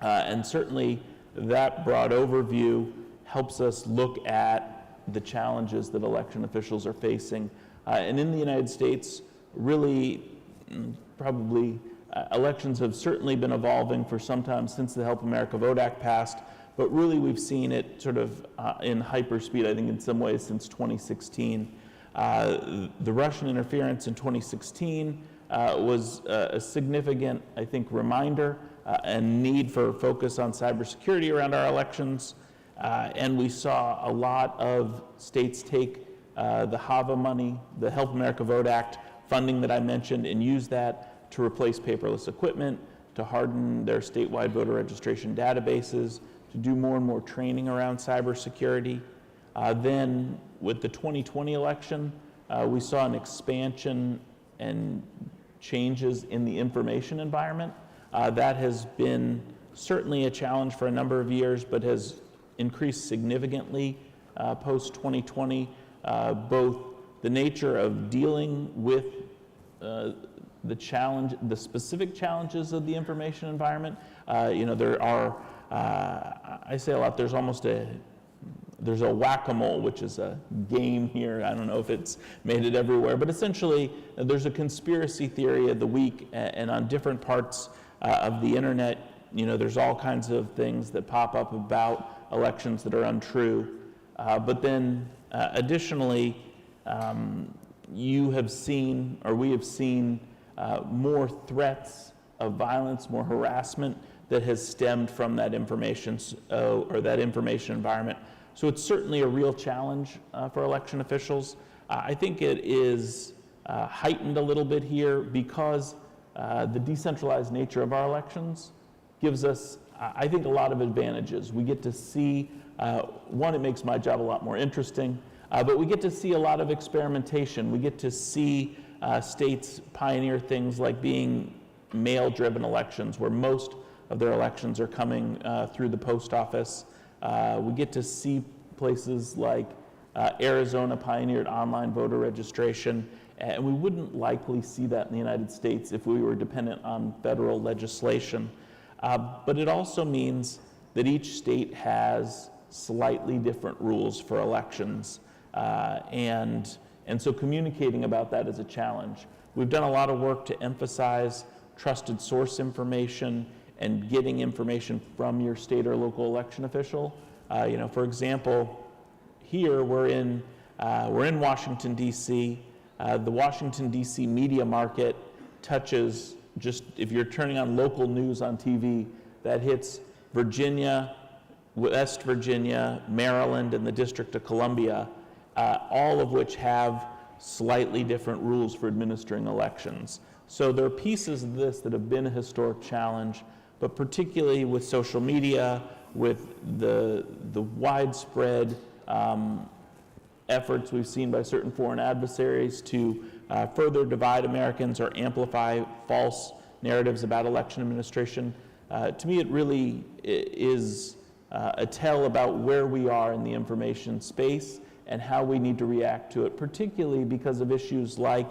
Speaker 8: and certainly that broad overview helps us look at the challenges that election officials are facing. And in the United States, really, probably elections have certainly been evolving for some time since the Help America Vote Act passed, but really we've seen it sort of in hyperspeed, I think in some ways, since 2016. The Russian interference in 2016 was a significant, I think, reminder and need for focus on cybersecurity around our elections. And we saw a lot of states take the HAVA money, the Help America Vote Act funding that I mentioned, and use that to replace paperless equipment, to harden their statewide voter registration databases, to do more and more training around cybersecurity. Then with the 2020 election, we saw an expansion and changes in the information environment. That has been certainly a challenge for a number of years, but has increased significantly post-2020, both the nature of dealing with the specific challenges of the information environment. There are, I say a lot, there's a whack-a-mole, which is a game here. I don't know if it's made it everywhere, but essentially there's a conspiracy theory of the week, and on different parts of the internet, there's all kinds of things that pop up about elections that are untrue. But then additionally, we have seen more threats of violence, more harassment that has stemmed from that information or that information environment. So it's certainly a real challenge for election officials. I think it is heightened a little bit here because the decentralized nature of our elections gives us, I think, a lot of advantages. We get to see, one, it makes my job a lot more interesting, but we get to see a lot of experimentation. We get to see states pioneer things like being mail-driven elections, where most of their elections are coming through the post office. We get to see places like Arizona pioneered online voter registration, and we wouldn't likely see that in the United States if we were dependent on federal legislation. But it also means that each state has slightly different rules for elections, and so communicating about that is a challenge. We've done a lot of work to emphasize trusted source information and getting information from your state or local election official. For example, here we're in Washington, D.C. The Washington, D.C. media market touches, just if you're turning on local news on TV, that hits Virginia, West Virginia, Maryland, and the District of Columbia, all of which have slightly different rules for administering elections. So there are pieces of this that have been a historic challenge, but particularly with social media, with the widespread efforts we've seen by certain foreign adversaries to further divide Americans or amplify false narratives about election administration. To me, it really is a tell about where we are in the information space and how we need to react to it, particularly because of issues like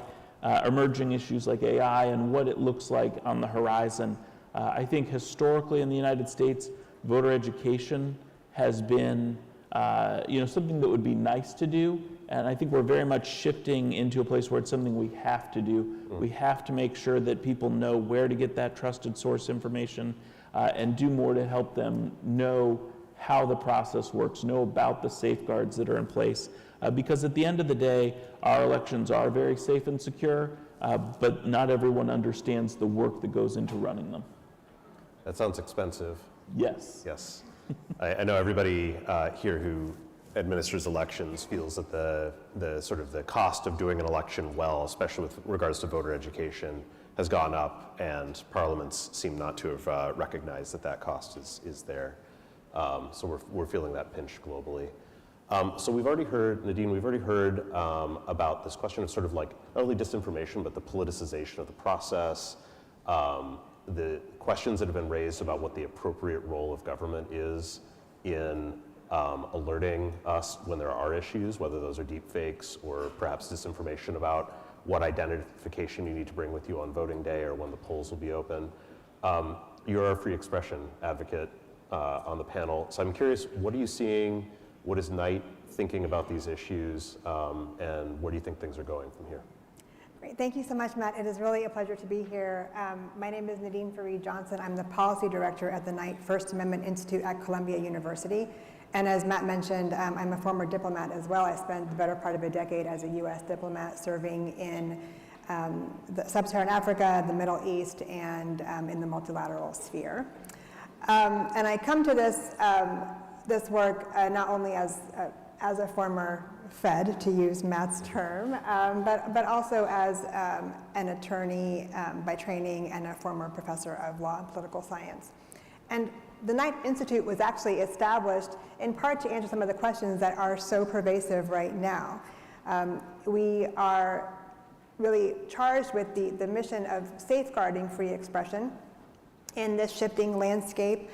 Speaker 8: emerging issues like AI and what it looks like on the horizon. I think historically in the United States, voter education has been something that would be nice to do, and I think we're very much shifting into a place where it's something we have to do. We have to make sure that people know where to get that trusted source information and do more to help them know how the process works, know about the safeguards that are in place. Because at the end of the day, our elections are very safe and secure, but not everyone understands the work that goes into running them.
Speaker 6: That sounds expensive.
Speaker 8: Yes.
Speaker 6: Yes. I know everybody here who administers elections feels that the sort of the cost of doing an election well, especially with regards to voter education, has gone up, and parliaments seem not to have recognized that cost is there. So we're feeling that pinch globally. So we've already heard, Nadine, about this question of sort of like not only disinformation, but the politicization of the process, the questions that have been raised about what the appropriate role of government is in alerting us when there are issues, whether those are deep fakes or perhaps disinformation about what identification you need to bring with you on voting day or when the polls will be open. You're a free expression advocate on the panel, so I'm curious, what are you seeing? What is Knight thinking about these issues, and where do you think things are going from here?
Speaker 9: Great. Thank you so much, Matt. It is really a pleasure to be here. My name is Nadine Fareed Johnson. I'm the policy director at the Knight First Amendment Institute at Columbia University. And as Matt mentioned, I'm a former diplomat as well. I spent the better part of a decade as a U.S. diplomat serving in Sub-Saharan Africa, the Middle East, and in the multilateral sphere. And I come to this work not only as a former Fed, to use Matt's term, but also as an attorney by training and a former professor of law and political science. And the Knight Institute was actually established in part to answer some of the questions that are so pervasive right now. We are really charged with the mission of safeguarding free expression in this shifting landscape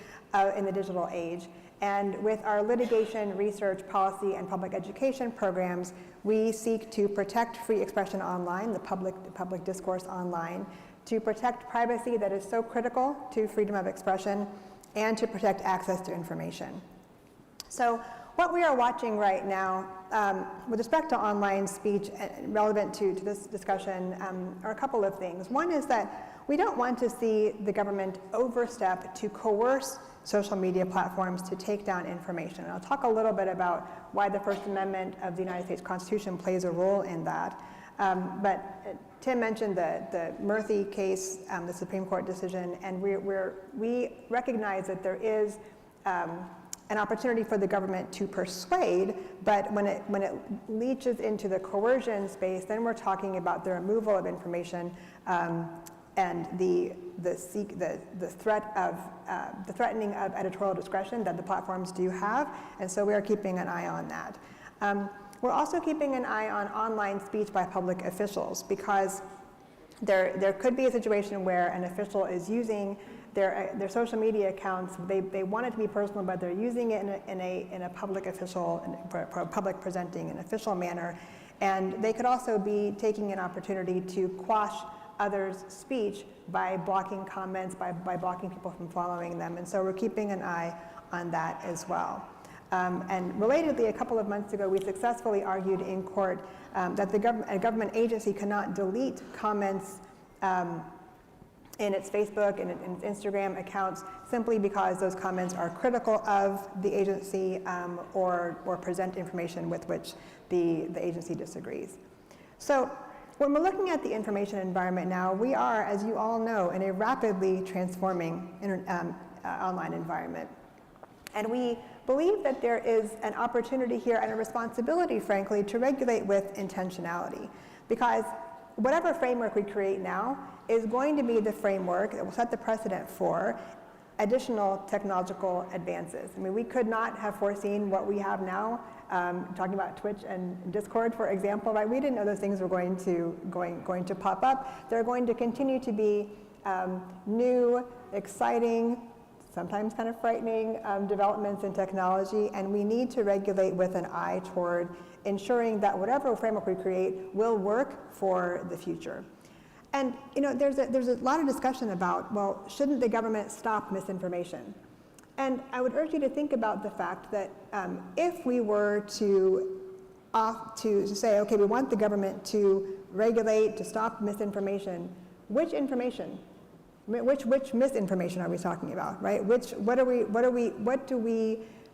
Speaker 9: in the digital age. And with our litigation, research, policy, and public education programs, we seek to protect free expression online, the public discourse online, to protect privacy that is so critical to freedom of expression, and to protect access to information. So what we are watching right now with respect to online speech relevant to this discussion are a couple of things. One is that we don't want to see the government overstep to coerce social media platforms to take down information. And I'll talk a little bit about why the First Amendment of the United States Constitution plays a role in that. But Tim mentioned the Murthy case, the Supreme Court decision, and we recognize that there is an opportunity for the government to persuade, but when it leaches into the coercion space, then we're talking about the removal of information and the threatening of editorial discretion that the platforms do have, and so we are keeping an eye on that. We're also keeping an eye on online speech by public officials, because there could be a situation where an official is using their social media accounts. They want it to be personal, but they're using it in a public official, for a public presenting an official manner, and they could also be taking an opportunity to quash others' speech by blocking comments, by blocking people from following them. And so we're keeping an eye on that as well. And relatedly, a couple of months ago, we successfully argued in court that a government agency cannot delete comments in its Facebook and its Instagram accounts simply because those comments are critical of the agency or present information with which the agency disagrees. So when we're looking at the information environment now, we are, as you all know, in a rapidly transforming online environment. And we believe that there is an opportunity here and a responsibility, frankly, to regulate with intentionality. Because whatever framework we create now is going to be the framework that will set the precedent for additional technological advances. I mean, we could not have foreseen what we have now, talking about Twitch and Discord, for example, right? We didn't know those things were going to pop up. They're going to continue to be new, exciting, sometimes kind of frightening developments in technology, and we need to regulate with an eye toward ensuring that whatever framework we create will work for the future. And there's a lot of discussion about, well, shouldn't the government stop misinformation? And I would urge you to think about the fact that if we were to say, okay, we want the government to regulate, to stop misinformation, which information? I mean, which misinformation are we talking about, right?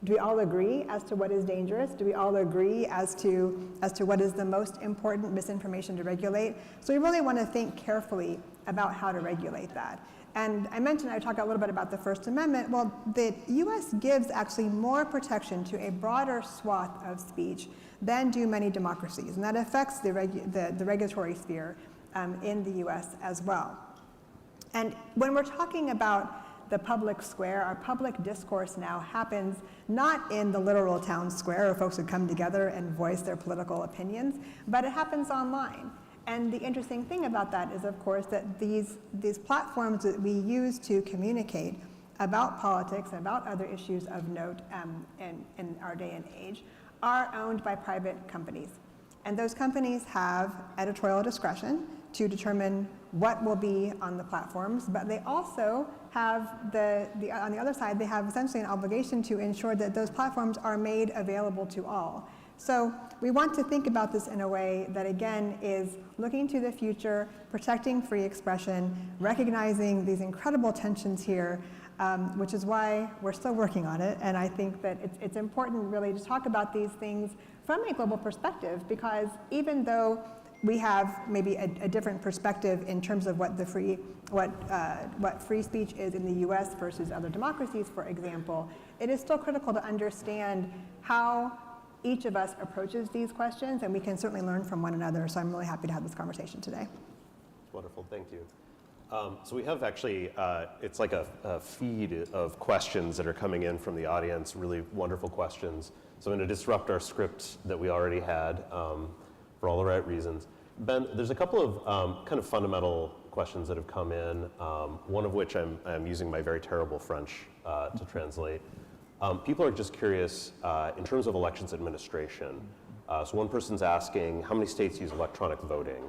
Speaker 9: Do we all agree as to what is dangerous? Do we all agree as to what is the most important misinformation to regulate? So we really want to think carefully about how to regulate that. And I talked a little bit about the First Amendment. Well, the US gives actually more protection to a broader swath of speech than do many democracies. And that affects the regulatory sphere in the US as well. And when we're talking about the public square, our public discourse now happens not in the literal town square where folks would come together and voice their political opinions, but it happens online. And the interesting thing about that is, of course, that these platforms that we use to communicate about politics and about other issues of note in our day and age are owned by private companies. And those companies have editorial discretion to determine what will be on the platforms, but they also have on the other side, they have essentially an obligation to ensure that those platforms are made available to all. So we want to think about this in a way that, again, is looking to the future, protecting free expression, recognizing these incredible tensions here, which is why we're still working on it. And I think that it's important really to talk about these things from a global perspective, because even though we have maybe a different perspective in terms of what free speech is in the US versus other democracies, for example, it is still critical to understand how each of us approaches these questions, and we can certainly learn from one another. So I'm really happy to have this conversation today.
Speaker 6: Wonderful, thank you. So we have actually, it's like a feed of questions that are coming in from the audience, really wonderful questions. So I'm going to disrupt our script that we already had for all the right reasons. Ben, there's a couple of kind of fundamental questions that have come in, one of which I'm using my very terrible French to translate. People are just curious in terms of elections administration. So one person's asking how many states use electronic voting,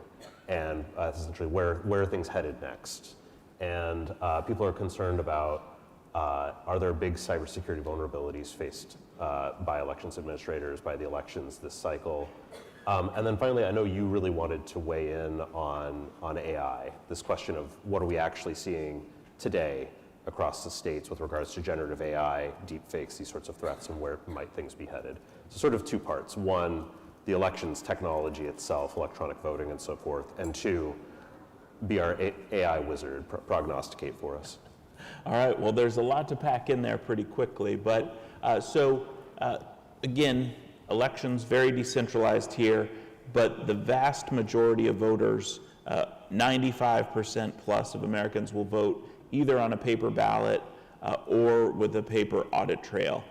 Speaker 6: and essentially where are things headed next? And people are concerned about are there big cybersecurity vulnerabilities faced by elections administrators, by the elections this cycle? And then finally, I know you really wanted to weigh in on AI, this question of what are we actually seeing today across the states with regards to generative AI, deepfakes, these sorts of threats, and where might things be headed. So sort of two parts. One, the elections technology itself, electronic voting and so forth, and two, be our AI wizard, prognosticate for us.
Speaker 8: All right, well, there's a lot to pack in there pretty quickly, but again, elections very decentralized here, but the vast majority of voters, 95% plus of Americans will vote either on a paper ballot or with a paper audit trail.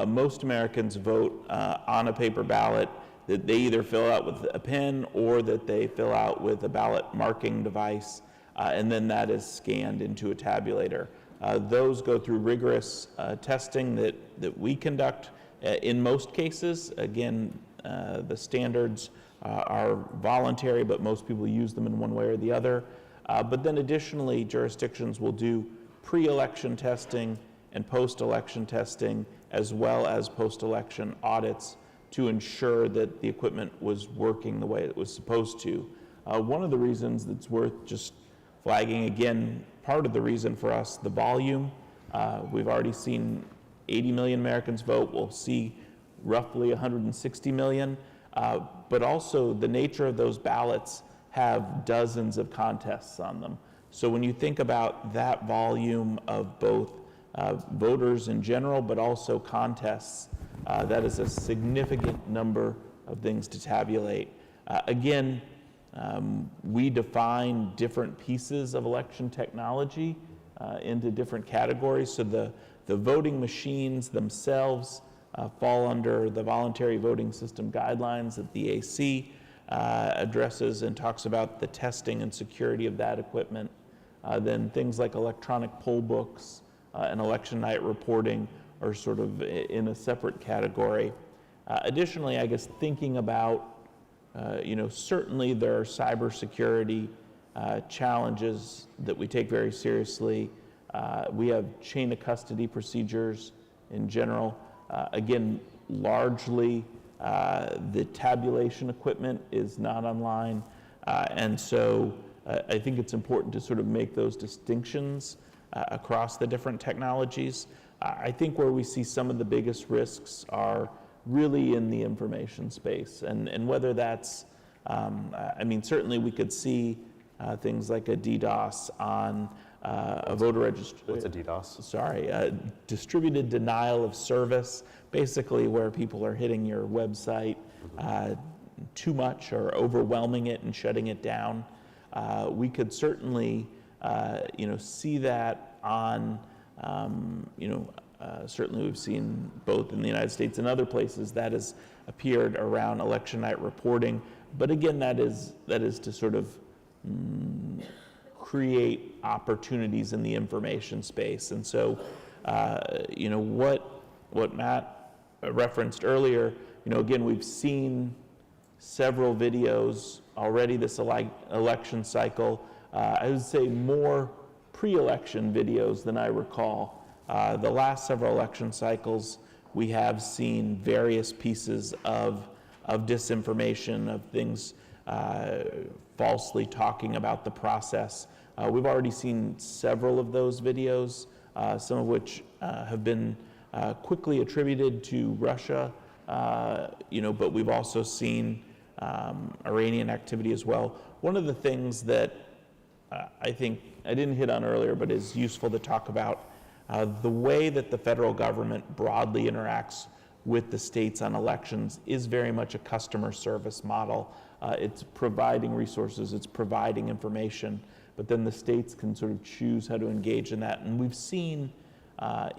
Speaker 8: Most Americans vote on a paper ballot that they either fill out with a pen or that they fill out with a ballot marking device, and then that is scanned into a tabulator. Those go through rigorous testing that we conduct in most cases. Again, the standards are voluntary, but most people use them in one way or the other. But then additionally, jurisdictions will do pre-election testing and post-election testing, as well as post-election audits to ensure that the equipment was working the way it was supposed to. One of the reasons that's worth just flagging, again, part of the reason for us, the volume We've already seen 80 million Americans vote. We'll see roughly 160 million. But also the nature of those ballots have dozens of contests on them. So when you think about that volume of both voters in general, but also contests, that is a significant number of things to tabulate. Again, we define different pieces of election technology into different categories. So the voting machines themselves fall under the voluntary voting system guidelines that the AC addresses and talks about the testing and security of that equipment. Then things like electronic poll books and election night reporting are sort of in a separate category. Additionally, I guess thinking about, certainly there are cybersecurity challenges that we take very seriously. We have chain of custody procedures in general. Again, largely the tabulation equipment is not online. And so I think it's important to sort of make those distinctions across the different technologies. I think where we see some of the biggest risks are really in the information space. And whether that's, certainly we could see things like a DDoS on a voter registration.
Speaker 2: What's a DDoS?
Speaker 8: Sorry, distributed denial of service, basically where people are hitting your website too much or overwhelming it and shutting it down. We could certainly, see that on, certainly we've seen both in the United States and other places that has appeared around election night reporting. But again, that is to sort of create opportunities in the information space. And so, what Matt referenced earlier, again, we've seen several videos already this election cycle. I would say more pre-election videos than I recall. The last several election cycles, we have seen various pieces of disinformation, of things falsely talking about the process. We've already seen several of those videos, some of which have been quickly attributed to Russia, but we've also seen Iranian activity as well. One of the things that I think I didn't hit on earlier, but is useful to talk about, the way that the federal government broadly interacts with the states on elections is very much a customer service model. It's providing resources, it's providing information, but then the states can sort of choose how to engage in that. And we've seen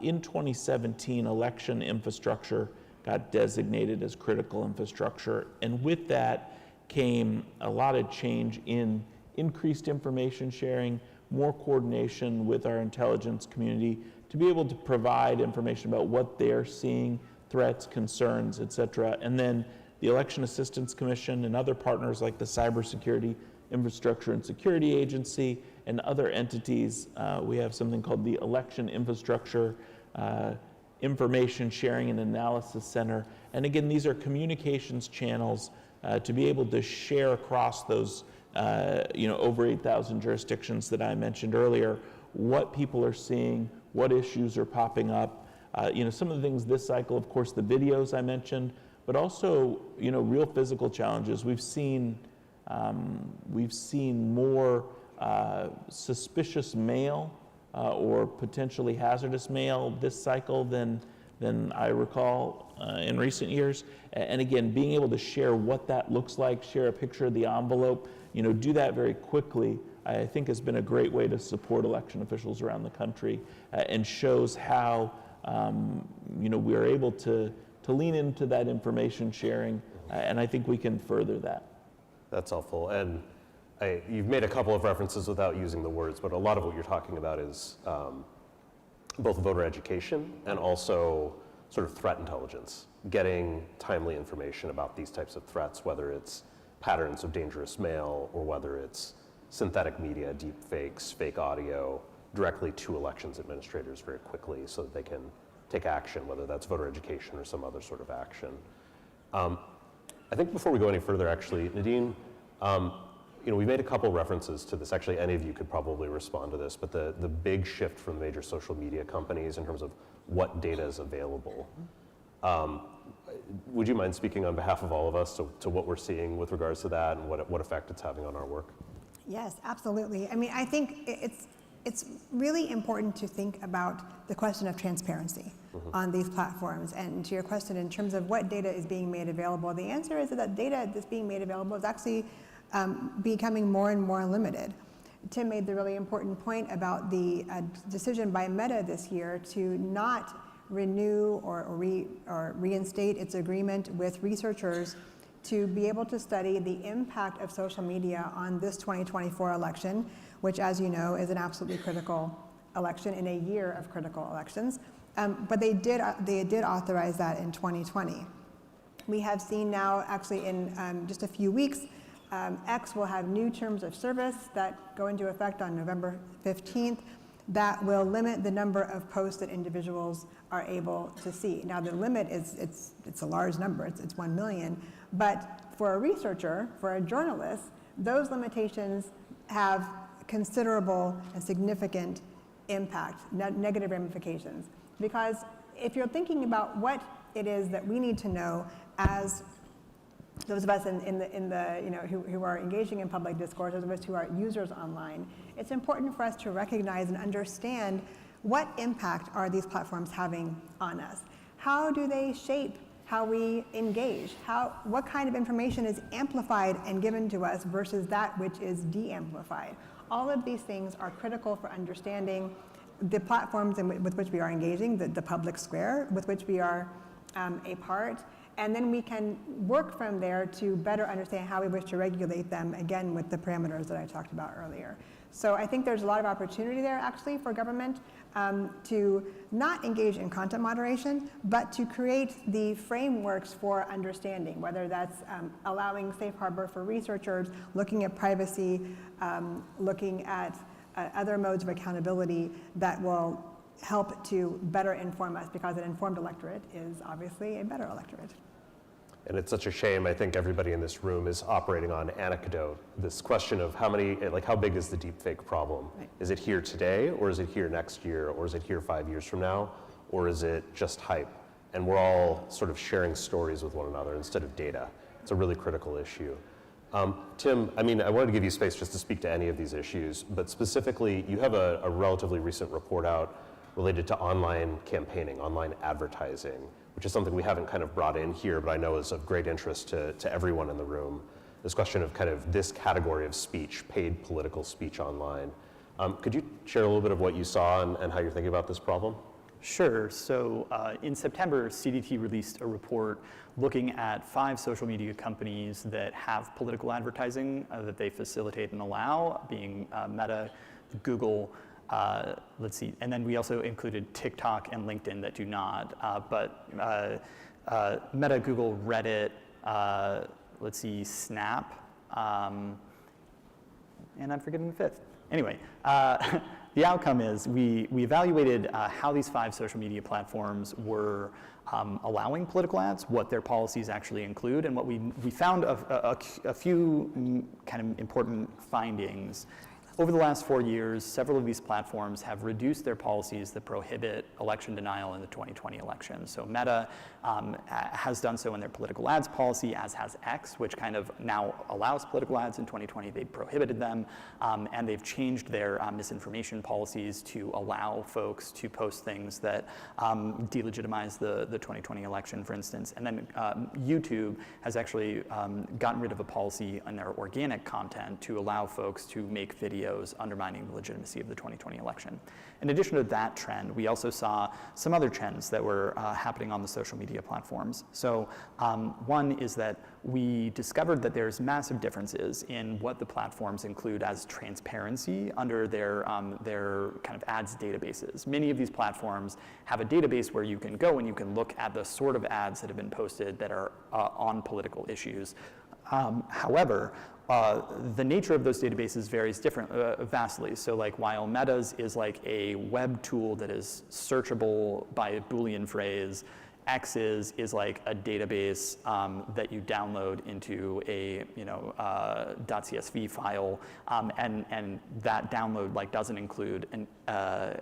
Speaker 8: in 2017, election infrastructure got designated as critical infrastructure. And with that came a lot of change in increased information sharing, more coordination with our intelligence community to be able to provide information about what they're seeing, threats, concerns, et cetera. And then the Election Assistance Commission and other partners like the Cybersecurity Infrastructure and Security Agency and other entities. We have something called the Election Infrastructure Information Sharing and Analysis Center. And again, these are communications channels to be able to share across those over 8,000 jurisdictions that I mentioned earlier, what people are seeing, what issues are popping up. Some of the things this cycle, of course, the videos I mentioned, but also, real physical challenges. We've seen more suspicious mail or potentially hazardous mail this cycle than I recall in recent years. And again, being able to share what that looks like, share a picture of the envelope, do that very quickly, I think has been a great way to support election officials around the country and shows how we are able to lean into that information sharing, and I think we can further that.
Speaker 2: That's helpful. And you've made a couple of references without using the words, but a lot of what you're talking about is both voter education and also sort of threat intelligence, getting timely information about these types of threats, whether it's patterns of dangerous mail or whether it's synthetic media, deep fakes, fake audio, directly to elections administrators very quickly so that they can take action, whether that's voter education or some other sort of action. I think before we go any further, actually, Nadine,
Speaker 6: we made a couple references to this. Actually, any of you could probably respond to this, but the big shift from the major social media companies in terms of what data is available. Would you mind speaking on behalf of all of us to what we're seeing with regards to that and what effect it's having on our work?
Speaker 9: Yes, absolutely. I mean, I think it's really important to think about the question of transparency on these platforms. And to your question in terms of what data is being made available, the answer is that data that's being made available is actually becoming more and more limited. Tim made the really important point about the decision by Meta this year to not renew or reinstate its agreement with researchers to be able to study the impact of social media on this 2024 election, which, as you know, is an absolutely critical election in a year of critical elections. But they did authorize that in 2020. We have seen now, actually in just a few weeks, X will have new terms of service that go into effect on November 15th that will limit the number of posts that individuals are able to see. Now the limit is, it's a large number, it's 1 million, but for a researcher, for a journalist, those limitations have considerable and significant impact, negative ramifications. Because if you're thinking about what it is that we need to know as those of us who are engaging in public discourse, those of us who are users online, it's important for us to recognize and understand what impact are these platforms having on us. How do they shape how we engage? What kind of information is amplified and given to us versus that which is de-amplified? All of these things are critical for understanding the platforms with which we are engaging, the public square with which we are a part, and then we can work from there to better understand how we wish to regulate them, again, with the parameters that I talked about earlier. So I think there's a lot of opportunity there, actually, for government to not engage in content moderation, but to create the frameworks for understanding, whether that's allowing safe harbor for researchers, looking at privacy, looking at other modes of accountability that will help to better inform us, because an informed electorate is obviously a better electorate.
Speaker 6: And it's such a shame. I think everybody in this room is operating on anecdote. This question of how big is the deepfake problem?
Speaker 9: Right.
Speaker 6: Is it here today, or is it here next year, or is it here 5 years from now, or is it just hype? And we're all sort of sharing stories with one another instead of data. It's a really critical issue. Tim, I wanted to give you space just to speak to any of these issues, but specifically, you have a relatively recent report out related to online campaigning, online advertising, which is something we haven't kind of brought in here, but I know is of great interest to everyone in the room. This question of kind of this category of speech, paid political speech online. Could you share a little bit of what you saw and how you're thinking about this problem?
Speaker 7: Sure. So in September, CDT released a report looking at 5 social media companies that have political advertising that they facilitate and allow, being Meta, Google, let's see, and then we also included TikTok and LinkedIn that do not, but Meta, Google, Reddit, let's see, Snap, and I'm forgetting the 5th. Anyway, the outcome is we evaluated how these 5 social media platforms were allowing political ads, what their policies actually include, and what we found a few kind of important findings. Over the last 4 years, several of these platforms have reduced their policies that prohibit election denial in the 2020 election. So Meta has done so in their political ads policy, as has X, which kind of now allows political ads. In 2020, they prohibited them, and they've changed their misinformation policies to allow folks to post things that delegitimize the 2020 election, for instance. And then YouTube has actually gotten rid of a policy on their organic content to allow folks to make videos undermining the legitimacy of the 2020 election. In addition to that trend, we also saw some other trends that were happening on the social media platforms. So one is that we discovered that there's massive differences in what the platforms include as transparency under their kind of ads databases. Many of these platforms have a database where you can go and you can look at the sort of ads that have been posted that are on political issues. However, the nature of those databases varies vastly. So like while Meta's is like a web tool that is searchable by a Boolean phrase, X is like a database that you download into a .csv file, and that download like doesn't include a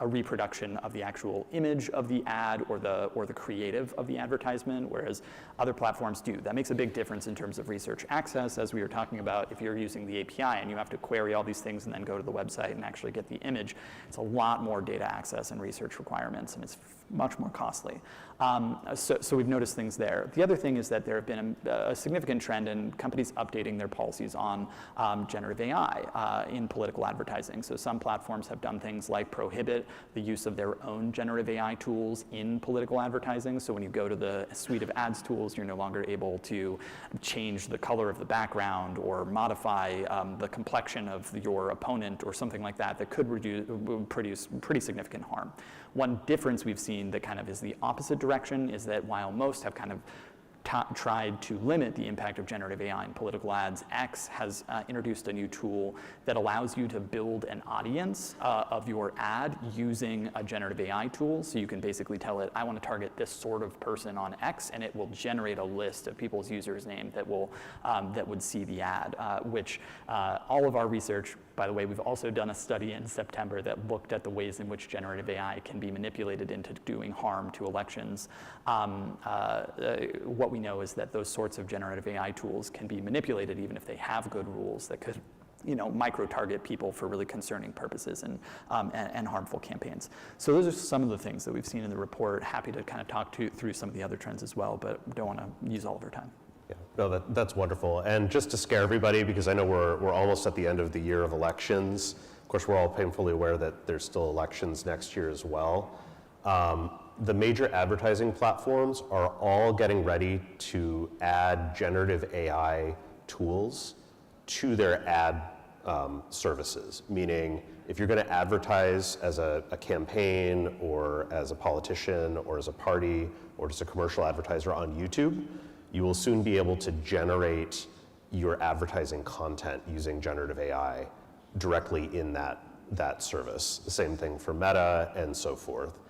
Speaker 7: reproduction of the actual image of the ad or the creative of the advertisement, whereas other platforms do. That makes a big difference in terms of research access, as we were talking about. If you're using the API and you have to query all these things and then go to the website and actually get the image, it's a lot more data access and research requirements, and it's much more costly. So we've noticed things there. The other thing is that there have been a significant trend in companies updating their policies on generative AI in political advertising. So some platforms have done things like prohibit the use of their own generative AI tools in political advertising. So when you go to the suite of ads tools, you're no longer able to change the color of the background or modify the complexion of your opponent or something like that that could produce pretty significant harm. One difference we've seen that kind of is the opposite direction is that while most have kind of tried to limit the impact of generative AI in political ads, X has introduced a new tool that allows you to build an audience of your ad using a generative AI tool. So you can basically tell it, I want to target this sort of person on X, and it will generate a list of people's users' name that will that would see the ad, which all of our research, by the way, we've also done a study in September that looked at the ways in which generative AI can be manipulated into doing harm to elections. What we know is that those sorts of generative AI tools can be manipulated even if they have good rules that could micro-target people for really concerning purposes and harmful campaigns. So those are some of the things that we've seen in the report. Happy to kind of talk through some of the other trends as well, but don't want to use all of our time.
Speaker 6: Yeah, no, that's wonderful. And just to scare everybody, because I know we're almost at the end of the year of elections. Of course, we're all painfully aware that there's still elections next year as well. The major advertising platforms are all getting ready to add generative AI tools to their ad services. Meaning, if you're going to advertise as a campaign or as a politician or as a party or as a commercial advertiser on YouTube, you will soon be able to generate your advertising content using generative AI directly in that service. The same thing for Meta and so forth.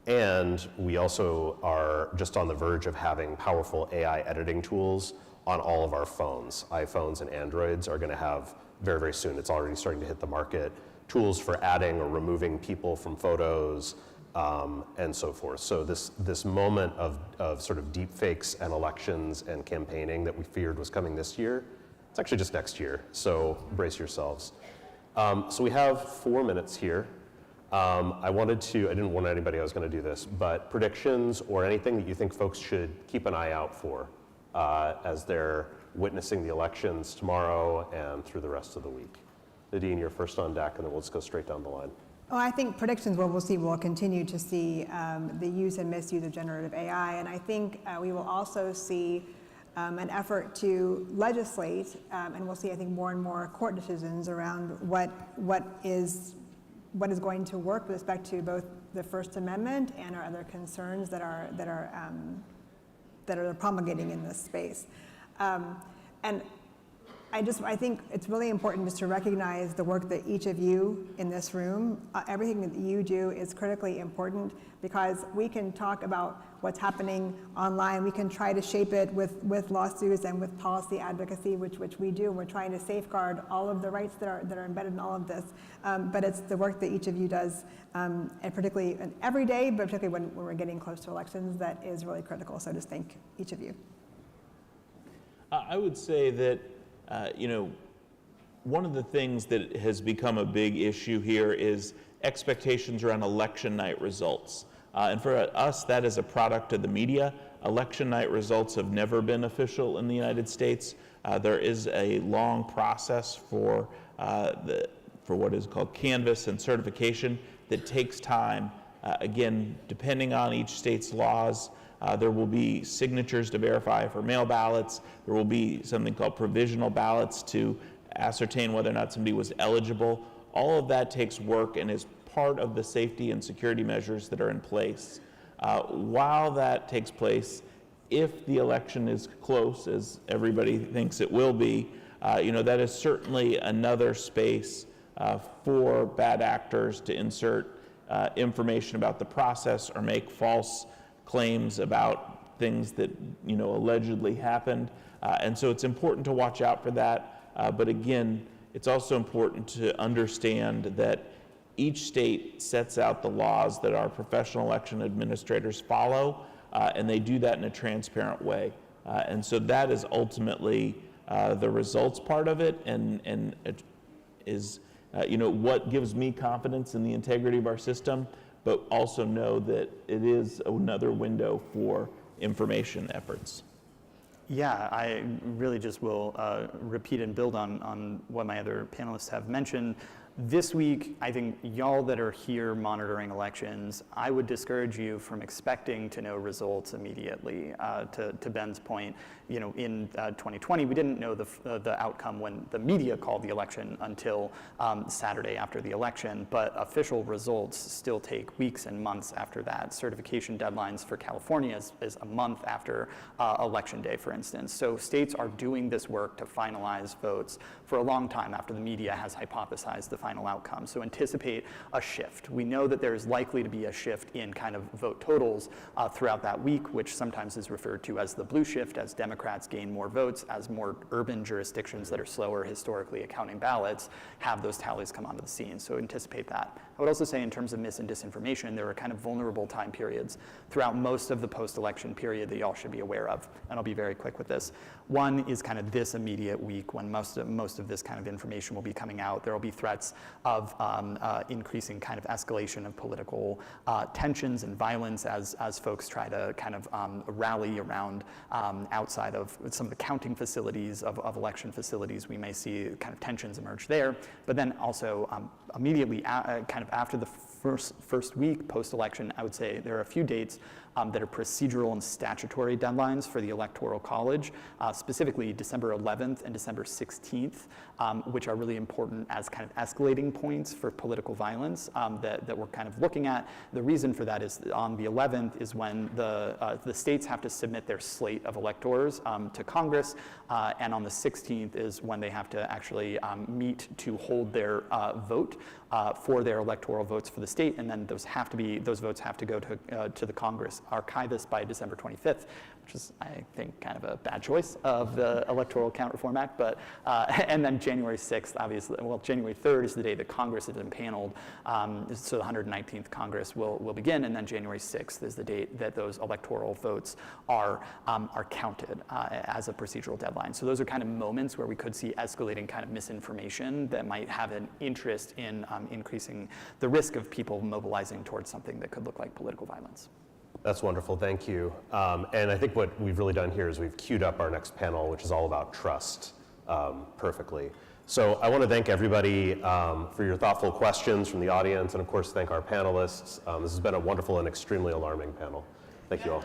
Speaker 6: And we also are just on the verge of having powerful AI editing tools on all of our phones. iPhones and Androids are going to have very, very soon, it's already starting to hit the market, tools for adding or removing people from photos and so forth. So this moment of sort of deep fakes and elections and campaigning that we feared was coming this year, it's actually just next year. So brace yourselves. So we have 4 minutes here. I didn't warn anybody I was going to do this, but predictions or anything that you think folks should keep an eye out for as they're witnessing the elections tomorrow and through the rest of the week. Nadine, you're first on deck, and then we'll just go straight down the line.
Speaker 9: Well, I think predictions, we'll continue to see the use and misuse of generative AI, and I think we will also see an effort to legislate, and we'll see, I think, more and more court decisions around what is going to work with respect to both the First Amendment and our other concerns that are promulgating in this space. And I think it's really important just to recognize the work that each of you in this room, everything that you do is critically important, because we can talk about what's happening online. We can try to shape it with lawsuits and with policy advocacy, which we do. We're trying to safeguard all of the rights that are embedded in all of this. But it's the work that each of you does, and particularly every day, but particularly when we're getting close to elections, that is really critical. So just thank each of you.
Speaker 8: I would say that one of the things that has become a big issue here is expectations around election night results. And for us, that is a product of the media. Election night results have never been official in the United States. There is a long process for what is called canvass and certification that takes time. Again, depending on each state's laws, there will be signatures to verify for mail ballots. There will be something called provisional ballots to ascertain whether or not somebody was eligible. All of that takes work and is part of the safety and security measures that are in place. While that takes place, if the election is close, as everybody thinks it will be, that is certainly another space for bad actors to insert information about the process or make false claims about things that allegedly happened. And so it's important to watch out for that. But again, it's also important to understand that each state sets out the laws that our professional election administrators follow, and they do that in a transparent way. And so that is ultimately the results part of it, and it is what gives me confidence in the integrity of our system, but also know that it is another window for information efforts.
Speaker 7: Yeah, I really just will repeat and build on what my other panelists have mentioned. This week, I think y'all that are here monitoring elections, I would discourage you from expecting to know results immediately. To Ben's point, in 2020, we didn't know the outcome when the media called the election until Saturday after the election, but official results still take weeks and months after that. Certification deadlines for California is a month after Election Day, for instance. So states are doing this work to finalize votes for a long time after the media has hypothesized the final outcome. So anticipate a shift. We know that there's likely to be a shift in kind of vote totals throughout that week, which sometimes is referred to as the blue shift, as Democrats gain more votes, as more urban jurisdictions that are slower historically at counting ballots have those tallies come onto the scene. So anticipate that. I would also say in terms of mis and disinformation, there are kind of vulnerable time periods throughout most of the post-election period that y'all should be aware of. And I'll be very quick with this. One is kind of this immediate week when most of this kind of information will be coming out. There will be threats of increasing kind of escalation of political tensions and violence as folks try to kind of rally around outside of some of the counting facilities of election facilities. We may see kind of tensions emerge there, but then also immediately kind of after the first week post-election, I would say there are a few dates that are procedural and statutory deadlines for the Electoral College, specifically December 11th and December 16th, which are really important as kind of escalating points for political violence that we're kind of looking at. The reason for that is on the 11th is when the states have to submit their slate of electors to Congress, and on the 16th is when they have to actually meet to hold their vote for their electoral votes for the state, and then those votes have to go to the Congress archivist by December 25th, which is, I think, kind of a bad choice of the Electoral Count Reform Act. But and then January 6th, obviously, well, January 3rd is the day that Congress has been paneled, so the 119th Congress will begin, and then January 6th is the date that those electoral votes are counted as a procedural deadline. So those are kind of moments where we could see escalating kind of misinformation that might have an interest in increasing the risk of people mobilizing towards something that could look like political violence.
Speaker 6: That's wonderful, thank you. And I think what we've really done here is we've queued up our next panel, which is all about trust, perfectly. So I want to thank everybody for your thoughtful questions from the audience, and of course thank our panelists. This has been a wonderful and extremely alarming panel. Thank you all.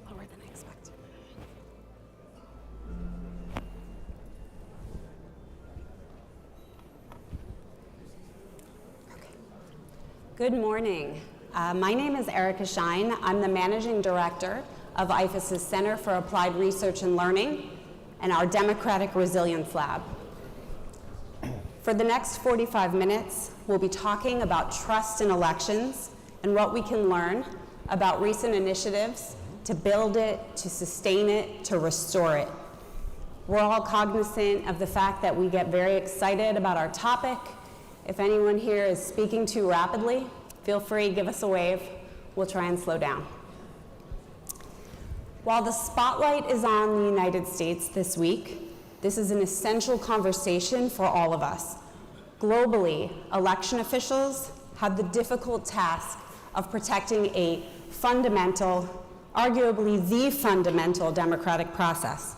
Speaker 10: Lower than I expected. Okay. Good morning. My name is Erica Shine. I'm the Managing Director of IFES's Center for Applied Research and Learning and our Democratic Resilience Lab. For the next 45 minutes, we'll be talking about trust in elections and what we can learn about recent initiatives to build it, to sustain it, to restore it. We're all cognizant of the fact that we get very excited about our topic. If anyone here is speaking too rapidly, feel free, give us a wave. We'll try and slow down. While the spotlight is on the United States this week, this is an essential conversation for all of us. Globally, election officials have the difficult task of protecting a fundamental, arguably the fundamental democratic process,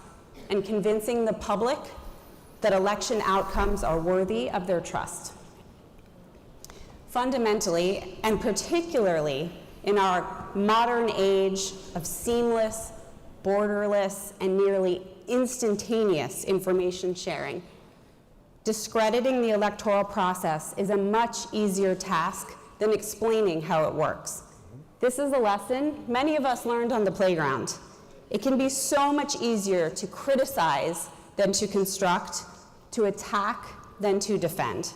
Speaker 10: and convincing the public that election outcomes are worthy of their trust. Fundamentally, and particularly in our modern age of seamless, borderless, and nearly instantaneous information sharing, discrediting the electoral process is a much easier task than explaining how it works. This is a lesson many of us learned on the playground. It can be so much easier to criticize than to construct, to attack than to defend.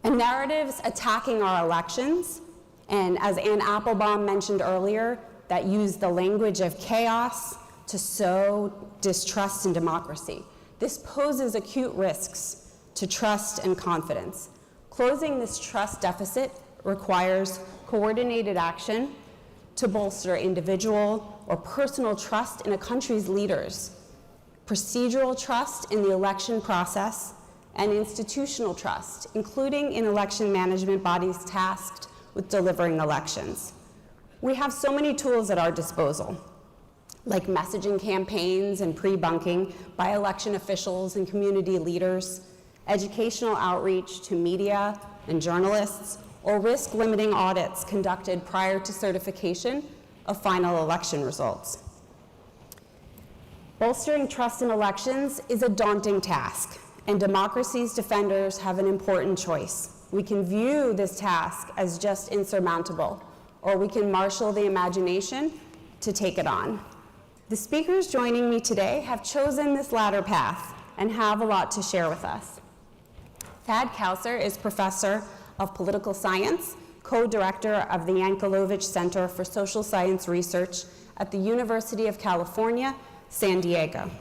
Speaker 10: And narratives attacking our elections, and as Anne Applebaum mentioned earlier, that use the language of chaos to sow distrust in democracy. This poses acute risks to trust and confidence. Closing this trust deficit requires coordinated action to bolster individual or personal trust in a country's leaders, procedural trust in the election process, and institutional trust, including in election management bodies tasked with delivering elections. We have so many tools at our disposal, like messaging campaigns and pre-bunking by election officials and community leaders, educational outreach to media and journalists, or risk-limiting audits conducted prior to certification of final election results. Bolstering trust in elections is a daunting task, and democracy's defenders have an important choice. We can view this task as just insurmountable, or we can marshal the imagination to take it on. The speakers joining me today have chosen this latter path and have a lot to share with us. Thad Kauser is professor of political science, co-director of the Yankelovich Center for Social Science Research at the University of California, San Diego.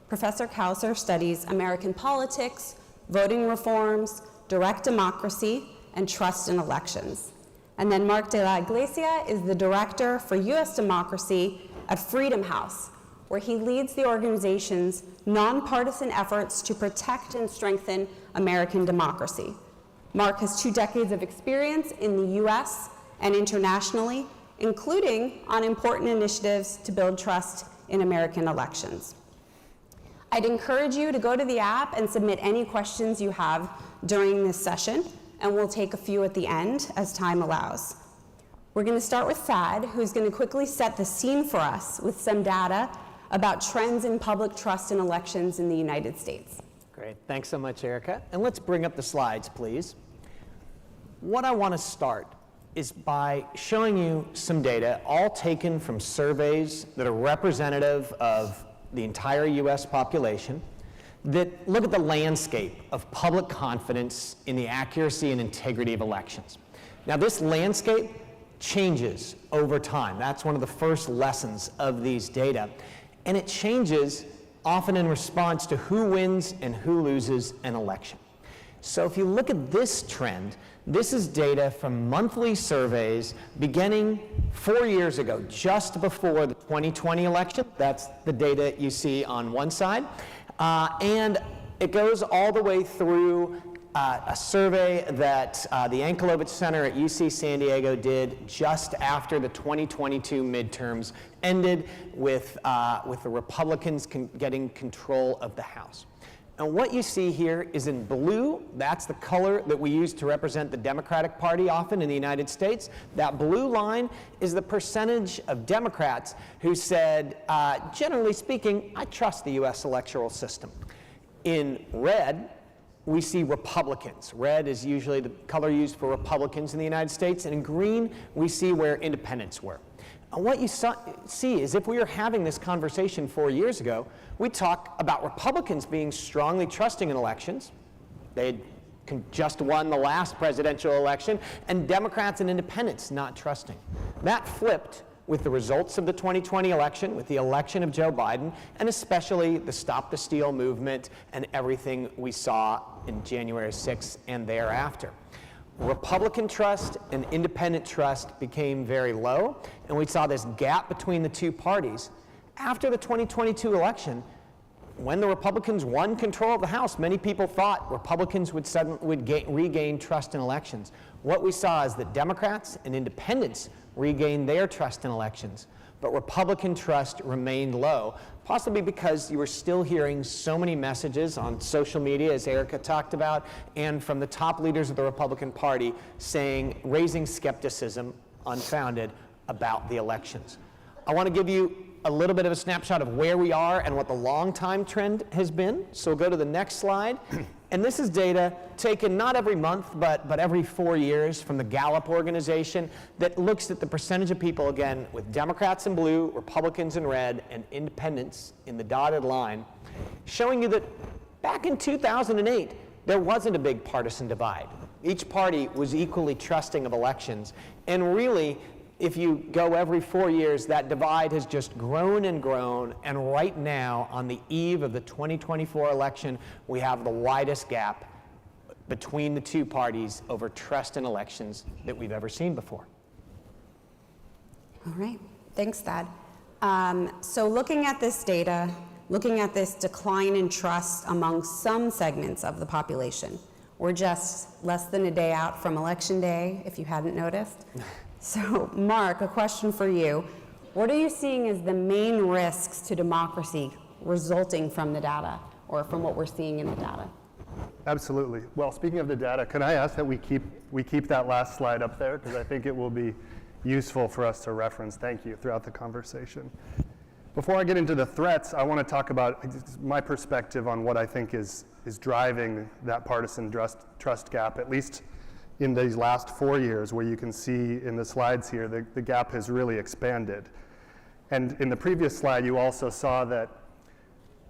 Speaker 10: Professor Kauser studies American politics, voting reforms, direct democracy, and trust in elections. And then Mark de la Iglesia is the director for U.S. democracy at Freedom House, where he leads the organization's nonpartisan efforts to protect and strengthen American democracy. Mark has 2 decades of experience in the U.S. and internationally, including on important initiatives to build trust in American elections. I'd encourage you to go to the app and submit any questions you have during this session, and we'll take a few at the end as time allows. We're going to start with Thad, who's going to quickly set the scene for us with some data about trends in public trust in elections in the United States.
Speaker 11: Great. Thanks so much, Erica. And let's bring up the slides, please. What I want to start is by showing you some data, all taken from surveys that are representative of the entire U.S. population, that look at the landscape of public confidence in the accuracy and integrity of elections. Now, this landscape changes over time. That's one of the first lessons of these data. And it changes often in response to who wins and who loses an election. So if you look at this trend, this is data from monthly surveys beginning 4 years ago, just before the 2020 election. That's the data you see on one side. And it goes all the way through a survey that the Yankelovich Center at UC San Diego did just after the 2022 midterms ended with the Republicans getting control of the House. And what you see here is in blue. That's the color that we use to represent the Democratic Party often in the United States. That blue line is the percentage of Democrats who said, generally speaking, I trust the U.S. electoral system. In red, we see Republicans. Red is usually the color used for Republicans in the United States, and in green, we see where independents were. And what you see is if we were having this conversation 4 years ago, we'd talk about Republicans being strongly trusting in elections. They'd just won the last presidential election, and Democrats and independents not trusting. That flipped with the results of the 2020 election, with the election of Joe Biden, and especially the Stop the Steal movement and everything we saw in January 6th and thereafter. Republican trust and independent trust became very low, and we saw this gap between the two parties. After the 2022 election, when the Republicans won control of the House, many people thought Republicans would regain trust in elections. What we saw is that Democrats and independents regained their trust in elections, but Republican trust remained low, possibly because you were still hearing so many messages on social media, as Erica talked about, and from the top leaders of the Republican Party raising skepticism, unfounded, about the elections. I want to give you a little bit of a snapshot of where we are and what the long-time trend has been. So we'll go to the next slide. And this is data taken not every month, but every 4 years from the Gallup organization that looks at the percentage of people, again, with Democrats in blue, Republicans in red, and independents in the dotted line, showing you that back in 2008, there wasn't a big partisan divide. Each party was equally trusting of elections. And really, if you go every 4 years, that divide has just grown and grown, and right now, on the eve of the 2024 election, we have the widest gap between the two parties over trust in elections that we've ever seen before.
Speaker 10: All right, thanks, Thad. So looking at this data, looking at this decline in trust among some segments of the population, we're just less than a day out from Election Day, if you hadn't noticed. So, Mark, a question for you. What are you seeing as the main risks to democracy resulting from the data, or from what we're seeing in the data?
Speaker 12: Absolutely. Well, speaking of the data, can I ask that we keep that last slide up there, because I think it will be useful for us to reference, thank you, throughout the conversation. Before I get into the threats, I want to talk about my perspective on what I think is driving that partisan trust gap, at least in these last 4 years, where you can see in the slides here, the gap has really expanded. And in the previous slide, you also saw that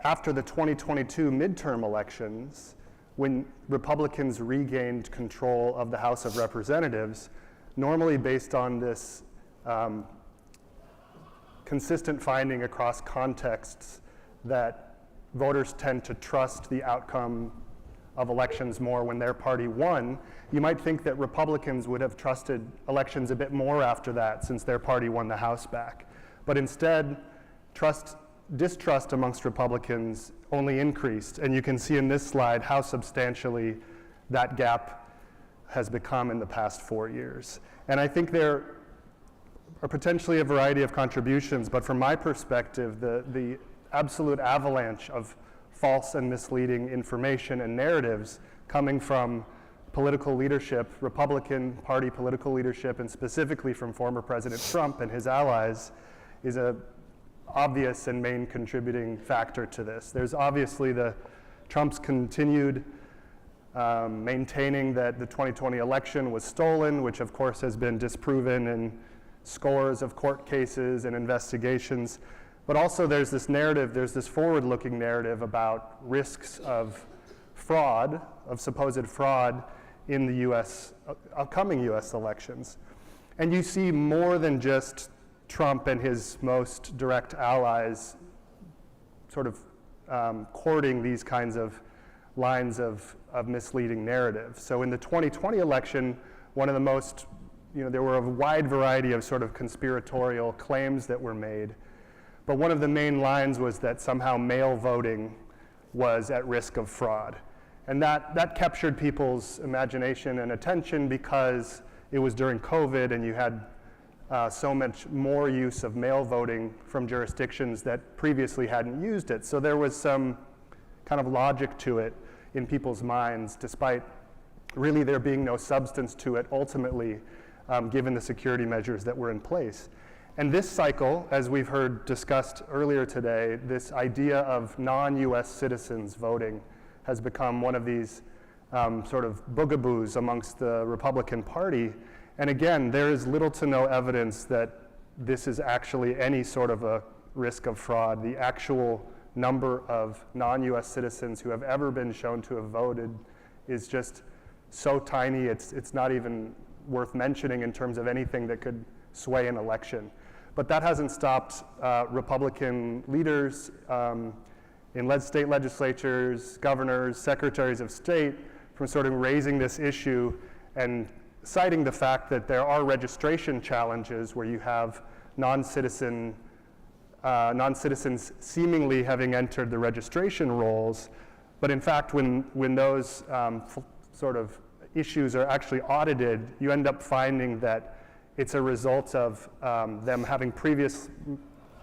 Speaker 12: after the 2022 midterm elections, when Republicans regained control of the House of Representatives, normally based on this consistent finding across contexts that voters tend to trust the outcome of elections more when their party won, you might think that Republicans would have trusted elections a bit more after that, since their party won the House back. But instead, distrust amongst Republicans only increased, and you can see in this slide how substantially that gap has become in the past 4 years. And I think there are potentially a variety of contributions, but from my perspective, the absolute avalanche of false and misleading information and narratives coming from political leadership, Republican Party political leadership, and specifically from former President Trump and his allies, is an obvious and main contributing factor to this. There's obviously Trump's continued maintaining that the 2020 election was stolen, which of course has been disproven in scores of court cases and investigations. But also there's this narrative, there's this forward-looking narrative about risks of fraud, of supposed fraud in the upcoming US elections. And you see more than just Trump and his most direct allies sort of courting these kinds of lines of misleading narrative. So in the 2020 election, one of the most, there were a wide variety of sort of conspiratorial claims that were made. But one of the main lines was that somehow mail voting was at risk of fraud. And that captured people's imagination and attention because it was during COVID and you had so much more use of mail voting from jurisdictions that previously hadn't used it. So there was some kind of logic to it in people's minds, despite really there being no substance to it ultimately, given the security measures that were in place. And this cycle, as we've heard discussed earlier today, this idea of non-US citizens voting has become one of these sort of bugaboos amongst the Republican Party. And again, there is little to no evidence that this is actually any sort of a risk of fraud. The actual number of non-US citizens who have ever been shown to have voted is just so tiny, it's not even worth mentioning in terms of anything that could sway an election. But that hasn't stopped Republican leaders in state legislatures, governors, secretaries of state from sort of raising this issue and citing the fact that there are registration challenges where you have non-citizens seemingly having entered the registration rolls, but in fact when those sort of issues are actually audited, you end up finding that it's a result of them having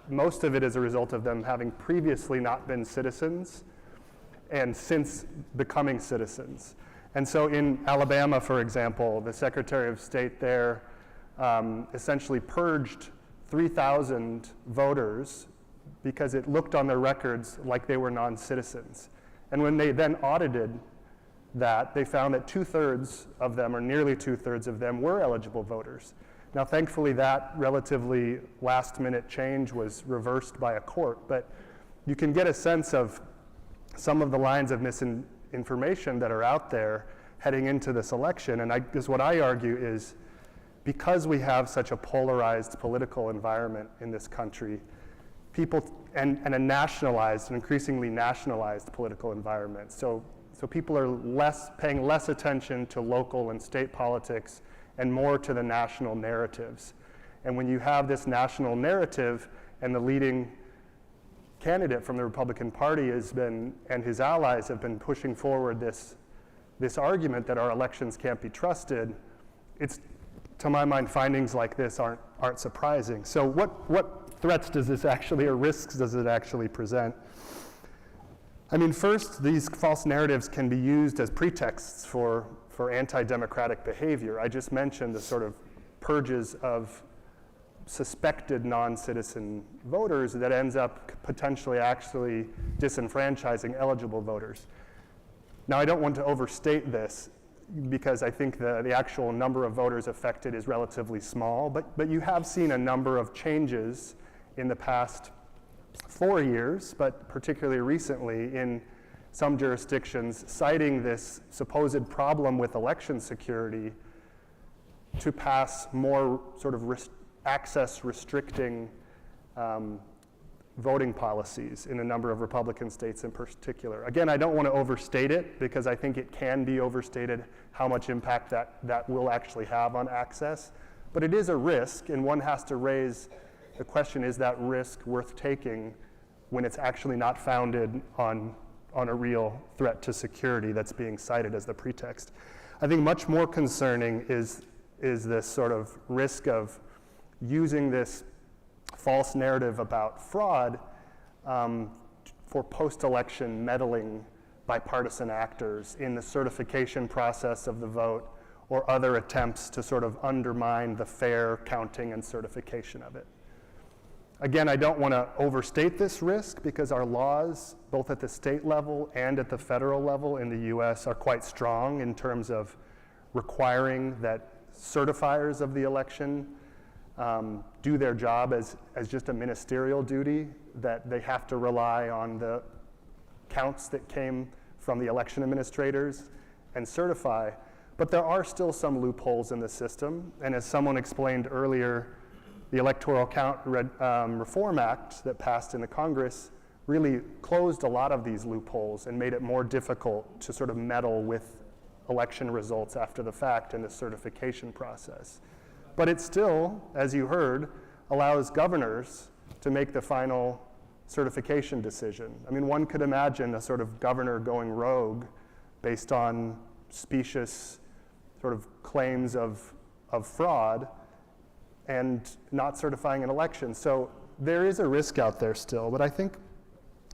Speaker 12: most of it is a result of them having previously not been citizens and since becoming citizens. And so in Alabama, for example, the Secretary of State there essentially purged 3,000 voters because it looked on their records like they were non-citizens. And when they then audited that, they found that 2/3 of them, or nearly 2/3 of them, were eligible voters. Now, thankfully, that relatively last-minute change was reversed by a court, but you can get a sense of some of the lines of misinformation that are out there heading into this election. And I guess what I argue is, because we have such a polarized political environment in this country, and a nationalized, an increasingly nationalized political environment. So people are paying less attention to local and state politics and more to the national narratives. And when you have this national narrative and the leading candidate from the Republican Party and his allies have been pushing forward this argument that our elections can't be trusted, it's, to my mind, findings like this aren't surprising. So what threats does this actually, or risks does it actually present? I mean, first, these false narratives can be used as pretexts for anti-democratic behavior. I just mentioned the sort of purges of suspected non-citizen voters that ends up potentially actually disenfranchising eligible voters. Now, I don't want to overstate this because I think the actual number of voters affected is relatively small, but you have seen a number of changes in the past 4 years, but particularly recently in some jurisdictions, citing this supposed problem with election security to pass more sort of access restricting voting policies in a number of Republican states in particular. Again, I don't want to overstate it because I think it can be overstated how much impact that will actually have on access, but it is a risk, and one has to raise the question, is that risk worth taking when it's actually not founded on a real threat to security that's being cited as the pretext? I think much more concerning is this sort of risk of using this false narrative about fraud for post-election meddling by partisan actors in the certification process of the vote or other attempts to sort of undermine the fair counting and certification of it. Again, I don't want to overstate this risk because our laws, both at the state level and at the federal level in the US, are quite strong in terms of requiring that certifiers of the election do their job as just a ministerial duty, that they have to rely on the counts that came from the election administrators and certify. But there are still some loopholes in the system, and as someone explained earlier, the Electoral Count Reform Act that passed in the Congress really closed a lot of these loopholes and made it more difficult to sort of meddle with election results after the fact in the certification process. But it still, as you heard, allows governors to make the final certification decision. I mean, one could imagine a sort of governor going rogue based on specious sort of claims of fraud and not certifying an election. So there is a risk out there still, but I think,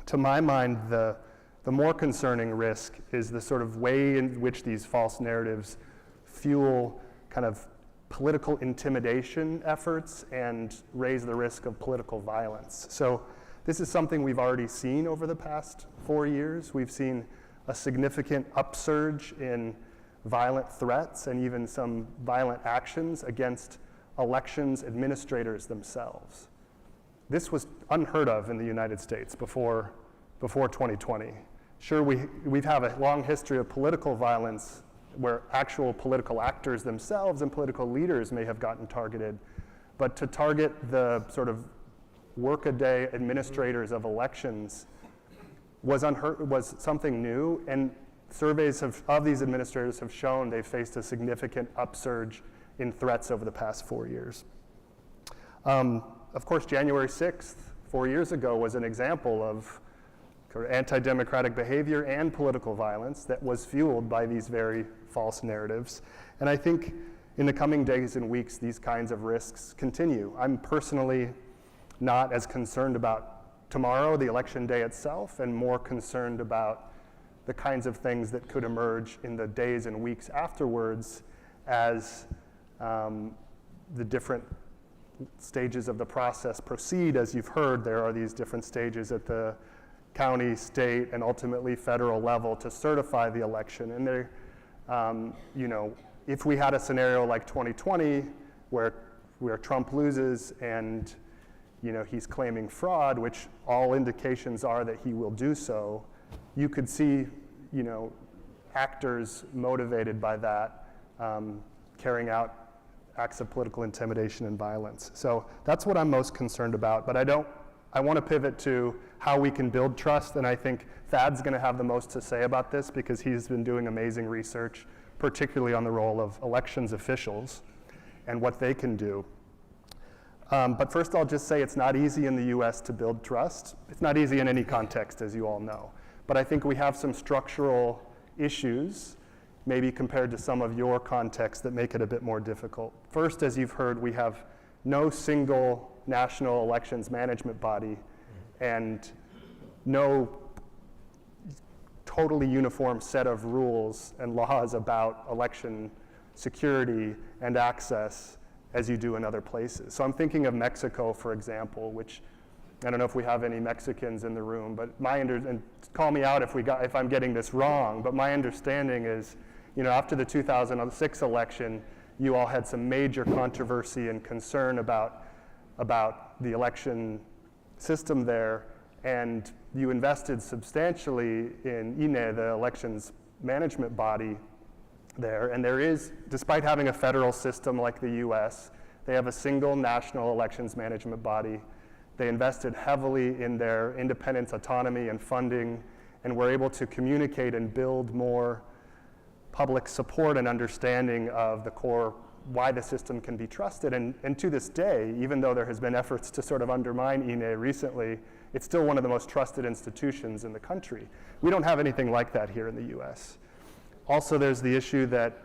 Speaker 12: to my mind, the more concerning risk is the sort of way in which these false narratives fuel kind of political intimidation efforts and raise the risk of political violence. So this is something we've already seen over the past 4 years. We've seen a significant upsurge in violent threats and even some violent actions against elections administrators themselves. This was unheard of in the United States before 2020. Sure, we've had a long history of political violence where actual political actors themselves and political leaders may have gotten targeted, but to target the sort of workaday administrators of elections was something new, and surveys of these administrators have shown they've faced a significant upsurge in threats over the past 4 years. Of course, January 6th, 4 years ago, was an example of anti-democratic behavior and political violence that was fueled by these very false narratives. And I think in the coming days and weeks, these kinds of risks continue. I'm personally not as concerned about tomorrow, the election day itself, and more concerned about the kinds of things that could emerge in the days and weeks afterwards as the different stages of the process proceed. As you've heard, there are these different stages at the county, state, and ultimately federal level to certify the election. And they, you know, if we had a scenario like 2020 where Trump loses and, you know, he's claiming fraud, which all indications are that he will do so, you could see, you know, actors motivated by that carrying out acts of political intimidation and violence. So that's what I'm most concerned about. But I want to pivot to how we can build trust, and I think Thad's going to have the most to say about this because he's been doing amazing research, particularly on the role of elections officials and what they can do. But first I'll just say it's not easy in the US to build trust. It's not easy in any context, as you all know. But I think we have some structural issues, maybe compared to some of your contexts, that make it a bit more difficult. First, as you've heard, we have no single national elections management body and no totally uniform set of rules and laws about election security and access as you do in other places. So I'm thinking of Mexico, for example, which I don't know if we have any Mexicans in the room, but and call me out if I'm getting this wrong, but my understanding is, you know, after the 2006 election, you all had some major controversy and concern about the election system there, and you invested substantially in INE, the elections management body there. And there is, despite having a federal system like the US, they have a single national elections management body. They invested heavily in their independence, autonomy, and funding, and were able to communicate and build more public support and understanding of the core why the system can be trusted. And to this day, even though there has been efforts to sort of undermine INE recently, it's still one of the most trusted institutions in the country. We don't have anything like that here in the US. Also, there's the issue that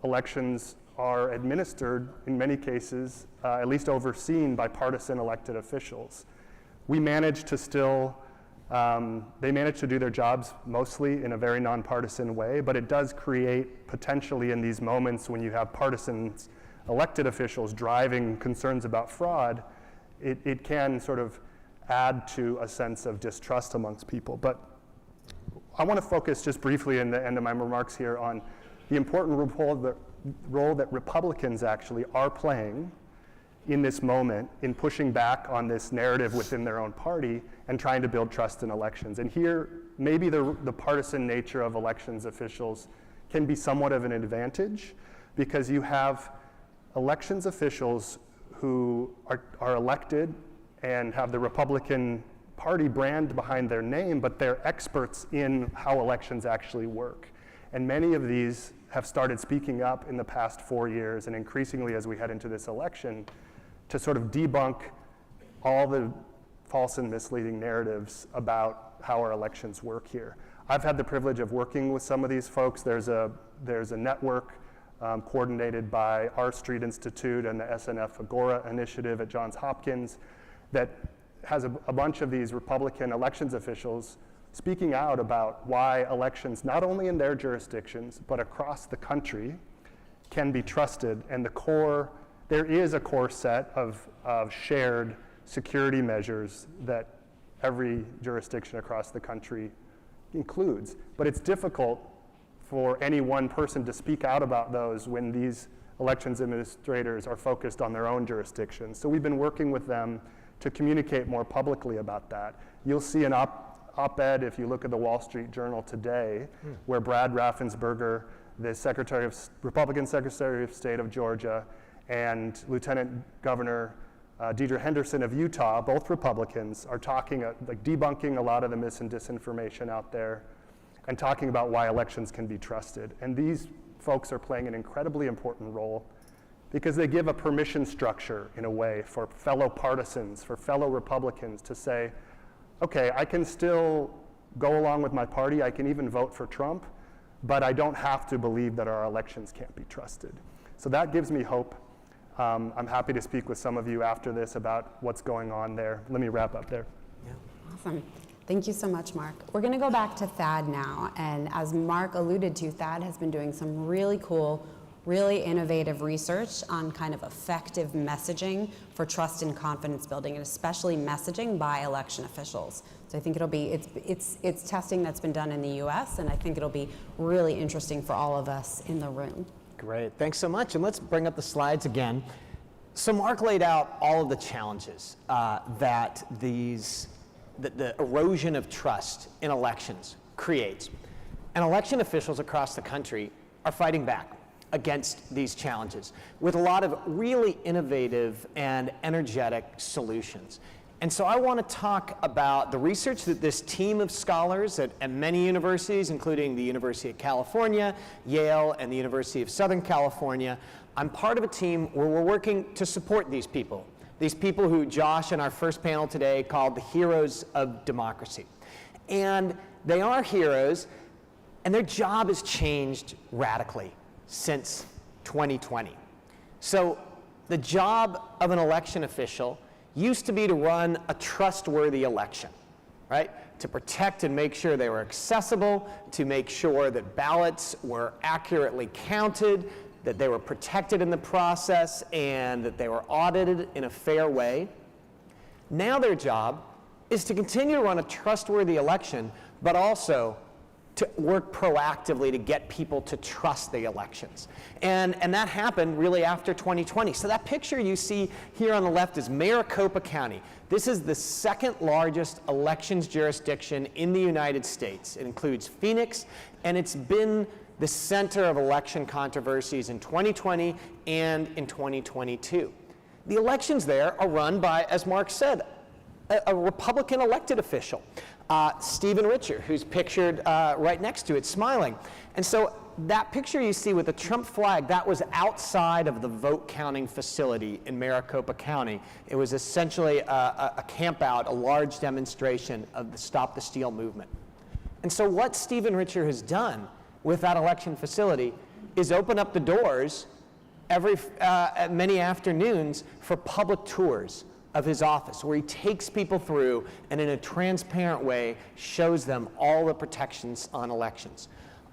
Speaker 12: elections are administered, in many cases, at least overseen by partisan elected officials. We manage to still, they manage to do their jobs mostly in a very nonpartisan way, but it does create potentially in these moments when you have partisan elected officials driving concerns about fraud, it can sort of add to a sense of distrust amongst people. But I want to focus just briefly in the end of my remarks here on the important role that Republicans actually are playing in this moment in pushing back on this narrative within their own party and trying to build trust in elections. And here, maybe the partisan nature of elections officials can be somewhat of an advantage because you have elections officials who are elected and have the Republican Party brand behind their name, but they're experts in how elections actually work. And many of these have started speaking up in the past 4 years, and increasingly as we head into this election, to sort of debunk all the false and misleading narratives about how our elections work here. I've had the privilege of working with some of these folks. There's a network coordinated by R Street Institute and the SNF Agora initiative at Johns Hopkins that has a bunch of these Republican elections officials speaking out about why elections, not only in their jurisdictions, but across the country, can be trusted. And there is a core set of shared security measures that every jurisdiction across the country includes. But it's difficult for any one person to speak out about those when these elections administrators are focused on their own jurisdictions. So we've been working with them to communicate more publicly about that. You'll see an op-ed if you look at the Wall Street Journal today, where Brad Raffensperger, the Republican Secretary of State of Georgia, and Lieutenant Governor Deidre Henderson of Utah, both Republicans, are talking, like debunking a lot of the mis and disinformation out there and talking about why elections can be trusted. And these folks are playing an incredibly important role because they give a permission structure, in a way, for fellow partisans, for fellow Republicans to say, okay, I can still go along with my party, I can even vote for Trump, but I don't have to believe that our elections can't be trusted. So that gives me hope. I'm happy to speak with some of you after this about what's going on there. Let me wrap up there.
Speaker 10: Awesome. Thank you so much, Mark. We're going to go back to Thad now. And as Mark alluded to, Thad has been doing some really cool, really innovative research on kind of effective messaging for trust and confidence building, and especially messaging by election officials. So I think it'll be, it's testing that's been done in the US, and I think it'll be really interesting for all of us in the room.
Speaker 11: Great, thanks so much. And let's bring up the slides again. So Mark laid out all of the challenges that the erosion of trust in elections creates. And election officials across the country are fighting back against these challenges with a lot of really innovative and energetic solutions. And so I want to talk about the research that this team of scholars at many universities, including the University of California, Yale, and the University of Southern California. I'm part of a team where we're working to support these people who Josh in our first panel today called the heroes of democracy. And they are heroes, and their job has changed radically since 2020. So the job of an election official used to be to run a trustworthy election, right? To protect and make sure they were accessible, to make sure that ballots were accurately counted, that they were protected in the process, and that they were audited in a fair way. Now their job is to continue to run a trustworthy election, but also to work proactively to get people to trust the elections. And that happened really after 2020. So that picture you see here on the left is Maricopa County. This is the second largest elections jurisdiction in the United States. It includes Phoenix, and it's been the center of election controversies in 2020 and in 2022. The elections there are run by, as Mark said, a Republican elected official, Stephen Richer, who's pictured right next to it, smiling. And so that picture you see with the Trump flag, that was outside of the vote counting facility in Maricopa County. It was essentially a camp out, a large demonstration of the Stop the Steal movement. And so what Stephen Richer has done with that election facility is open up the doors every many afternoons for public tours of his office, where he takes people through and in a transparent way shows them all the protections on elections.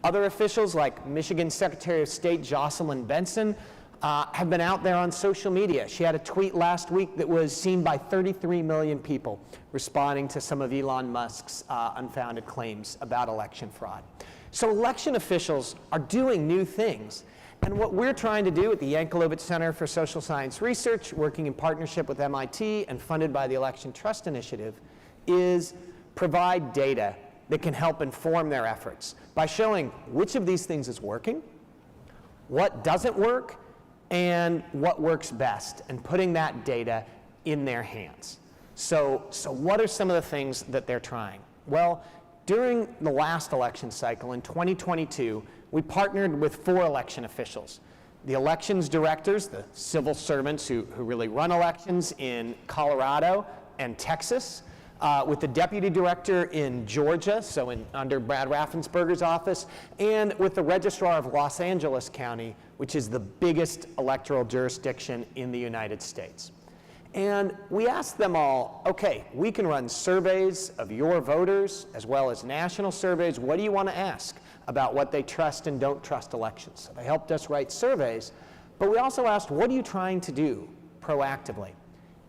Speaker 11: Other officials like Michigan Secretary of State Jocelyn Benson have been out there on social media. She had a tweet last week that was seen by 33 million people responding to some of Elon Musk's unfounded claims about election fraud. So election officials are doing new things. And what we're trying to do at the Yankelovich Center for Social Science Research, working in partnership with MIT and funded by the Election Trust Initiative, is provide data that can help inform their efforts by showing which of these things is working, what doesn't work, and what works best, and putting that data in their hands. So what are some of the things that they're trying? Well, during the last election cycle in 2022, we partnered with 4 election officials. The elections directors, the civil servants who really run elections in Colorado and Texas, with the deputy director in Georgia, so under Brad Raffensperger's office, and with the registrar of Los Angeles County, which is the biggest electoral jurisdiction in the United States. And we asked them all, okay, we can run surveys of your voters as well as national surveys. What do you want to ask about what they trust and don't trust elections? So they helped us write surveys, but we also asked, what are you trying to do proactively?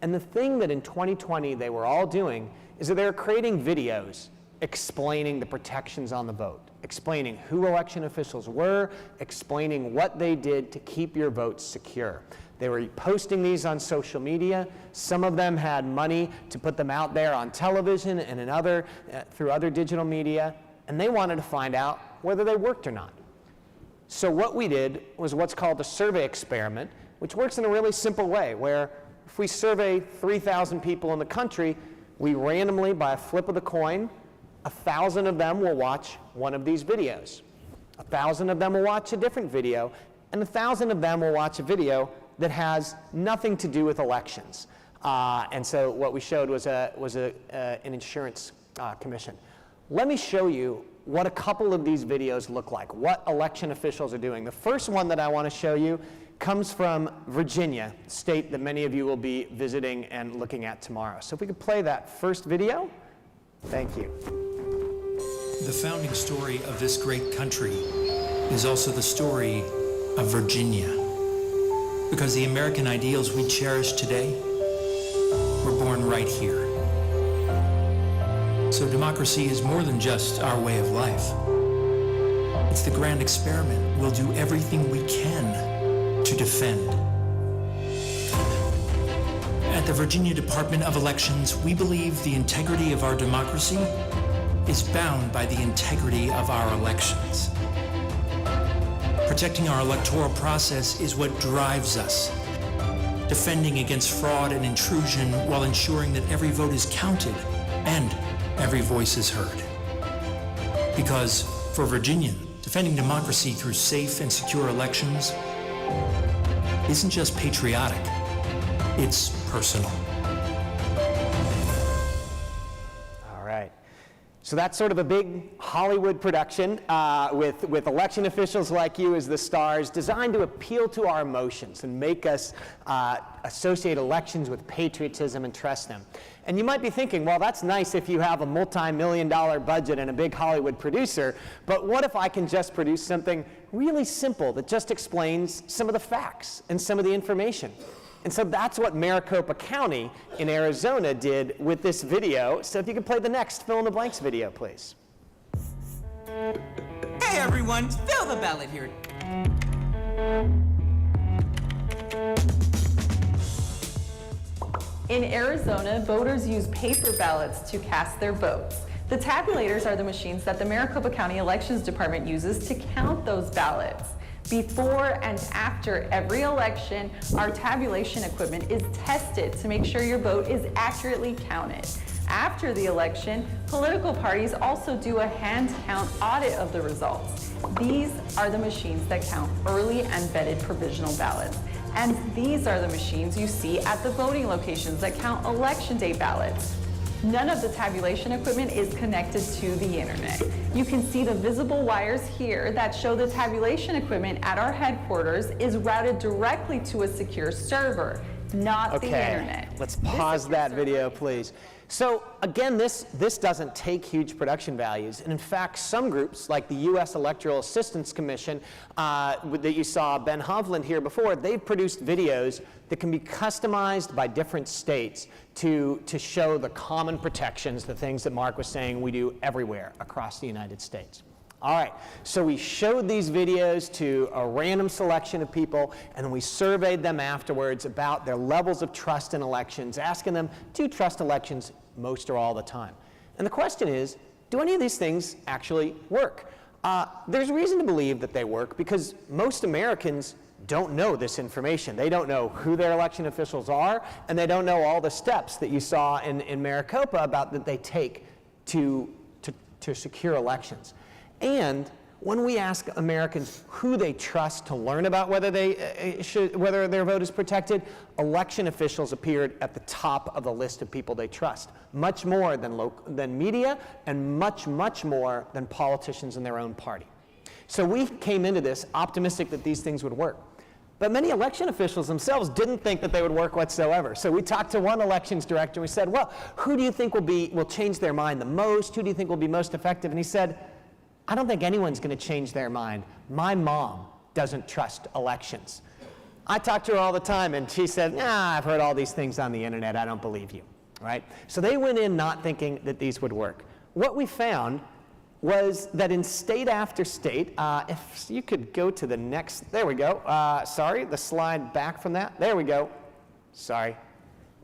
Speaker 11: And the thing that in 2020 they were all doing is that they were creating videos explaining the protections on the vote, explaining who election officials were, explaining what they did to keep your votes secure. They were posting these on social media. Some of them had money to put them out there on television and through other digital media, and they wanted to find out whether they worked or not. So what we did was what's called a survey experiment, which works in a really simple way, where if we survey 3,000 people in the country, we randomly, by a flip of the coin, 1,000 of them will watch one of these videos. 1,000 of them will watch a different video, and 1,000 of them will watch a video that has nothing to do with elections. And so what we showed was an insurance commission. Let me show you what a couple of these videos look like, what election officials are doing. The first one that I want to show you comes from Virginia, a state that many of you will be visiting and looking at tomorrow. So if we could play that first video. Thank you.
Speaker 13: The founding story of this great country is also the story of Virginia, because the American ideals we cherish today were born right here. So democracy is more than just our way of life. It's the grand experiment we'll do everything we can to defend. At the Virginia Department of Elections, we believe the integrity of our democracy is bound by the integrity of our elections. Protecting our electoral process is what drives us. Defending against fraud and intrusion while ensuring that every vote is counted and every voice is heard. Because for Virginia, defending democracy through safe and secure elections isn't just patriotic, it's personal.
Speaker 11: All right. So that's sort of a big Hollywood production with election officials like you as the stars, designed to appeal to our emotions and make us associate elections with patriotism and trust them. And you might be thinking, well, that's nice if you have a multi-million-dollar budget and a big Hollywood producer, but what if I can just produce something really simple that just explains some of the facts and some of the information? And so that's what Maricopa County in Arizona did with this video. So if you could play the next fill in the blanks video, please.
Speaker 14: Hey everyone, fill the ballot here.
Speaker 15: In Arizona, voters use paper ballots to cast their votes. The tabulators are the machines that the Maricopa County Elections Department uses to count those ballots. Before and after every election, our tabulation equipment is tested to make sure your vote is accurately counted. After the election, political parties also do a hand count audit of the results. These are the machines that count early and vetted provisional ballots. And these are the machines you see at the voting locations that count election day ballots. None of the tabulation equipment is connected to the internet. You can see the visible wires here that show the tabulation equipment at our headquarters is routed directly to a secure server, not the internet.
Speaker 11: Let's pause that video, please. So again, this doesn't take huge production values. And in fact, some groups, like the U.S. Electoral Assistance Commission that you saw Ben Hovland here before, they've produced videos that can be customized by different states to show the common protections, the things that Mark was saying we do everywhere across the United States. All right, so we showed these videos to a random selection of people, and we surveyed them afterwards about their levels of trust in elections, asking them, do you trust elections most or all the time? And the question is, do any of these things actually work? There's reason to believe that they work because most Americans don't know this information. They don't know who their election officials are, and they don't know all the steps that you saw in Maricopa about that they take to secure elections. And when we ask Americans who they trust to learn about whether whether their vote is protected, election officials appeared at the top of the list of people they trust, much more than media and much more than politicians in their own party. So we came into this optimistic that these things would work. But many election officials themselves didn't think that they would work whatsoever. So we talked to one elections director and we said, well, who do you think will change their mind the most? Who do you think will be most effective? And he said, I don't think anyone's going to change their mind. My mom doesn't trust elections. I talk to her all the time, and she said, nah, I've heard all these things on the internet. I don't believe you, right? So they went in not thinking that these would work. What we found was that in state after state, if you could go to the next, there we go. Sorry, the slide back from that. There we go. Sorry.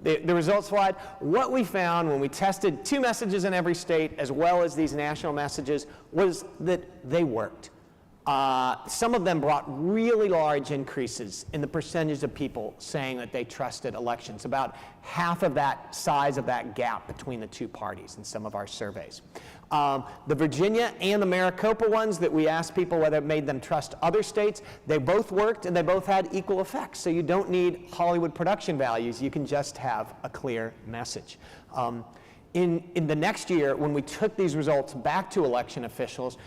Speaker 11: The results slide, what we found when we tested 2 messages in every state as well as these national messages was that they worked. Some of them brought really large increases in the percentage of people saying that they trusted elections, about half of that size of that gap between the two parties in some of our surveys. The Virginia and the Maricopa ones that we asked people whether it made them trust other states, they both worked and they both had equal effects. So you don't need Hollywood production values, you can just have a clear message. In the next year, when we took these results back to election officials,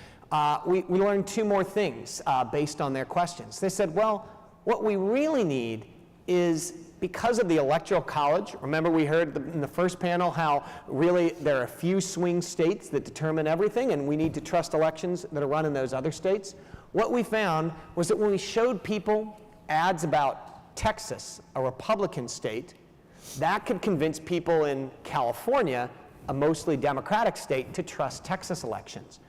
Speaker 11: we learned two more things based on their questions. They said, well, what we really need is, because of the Electoral College, remember we heard in the first panel how really there are a few swing states that determine everything, and we need to trust elections that are run in those other states. What we found was that when we showed people ads about Texas, a Republican state, that could convince people in California, a mostly Democratic state, to trust Texas elections.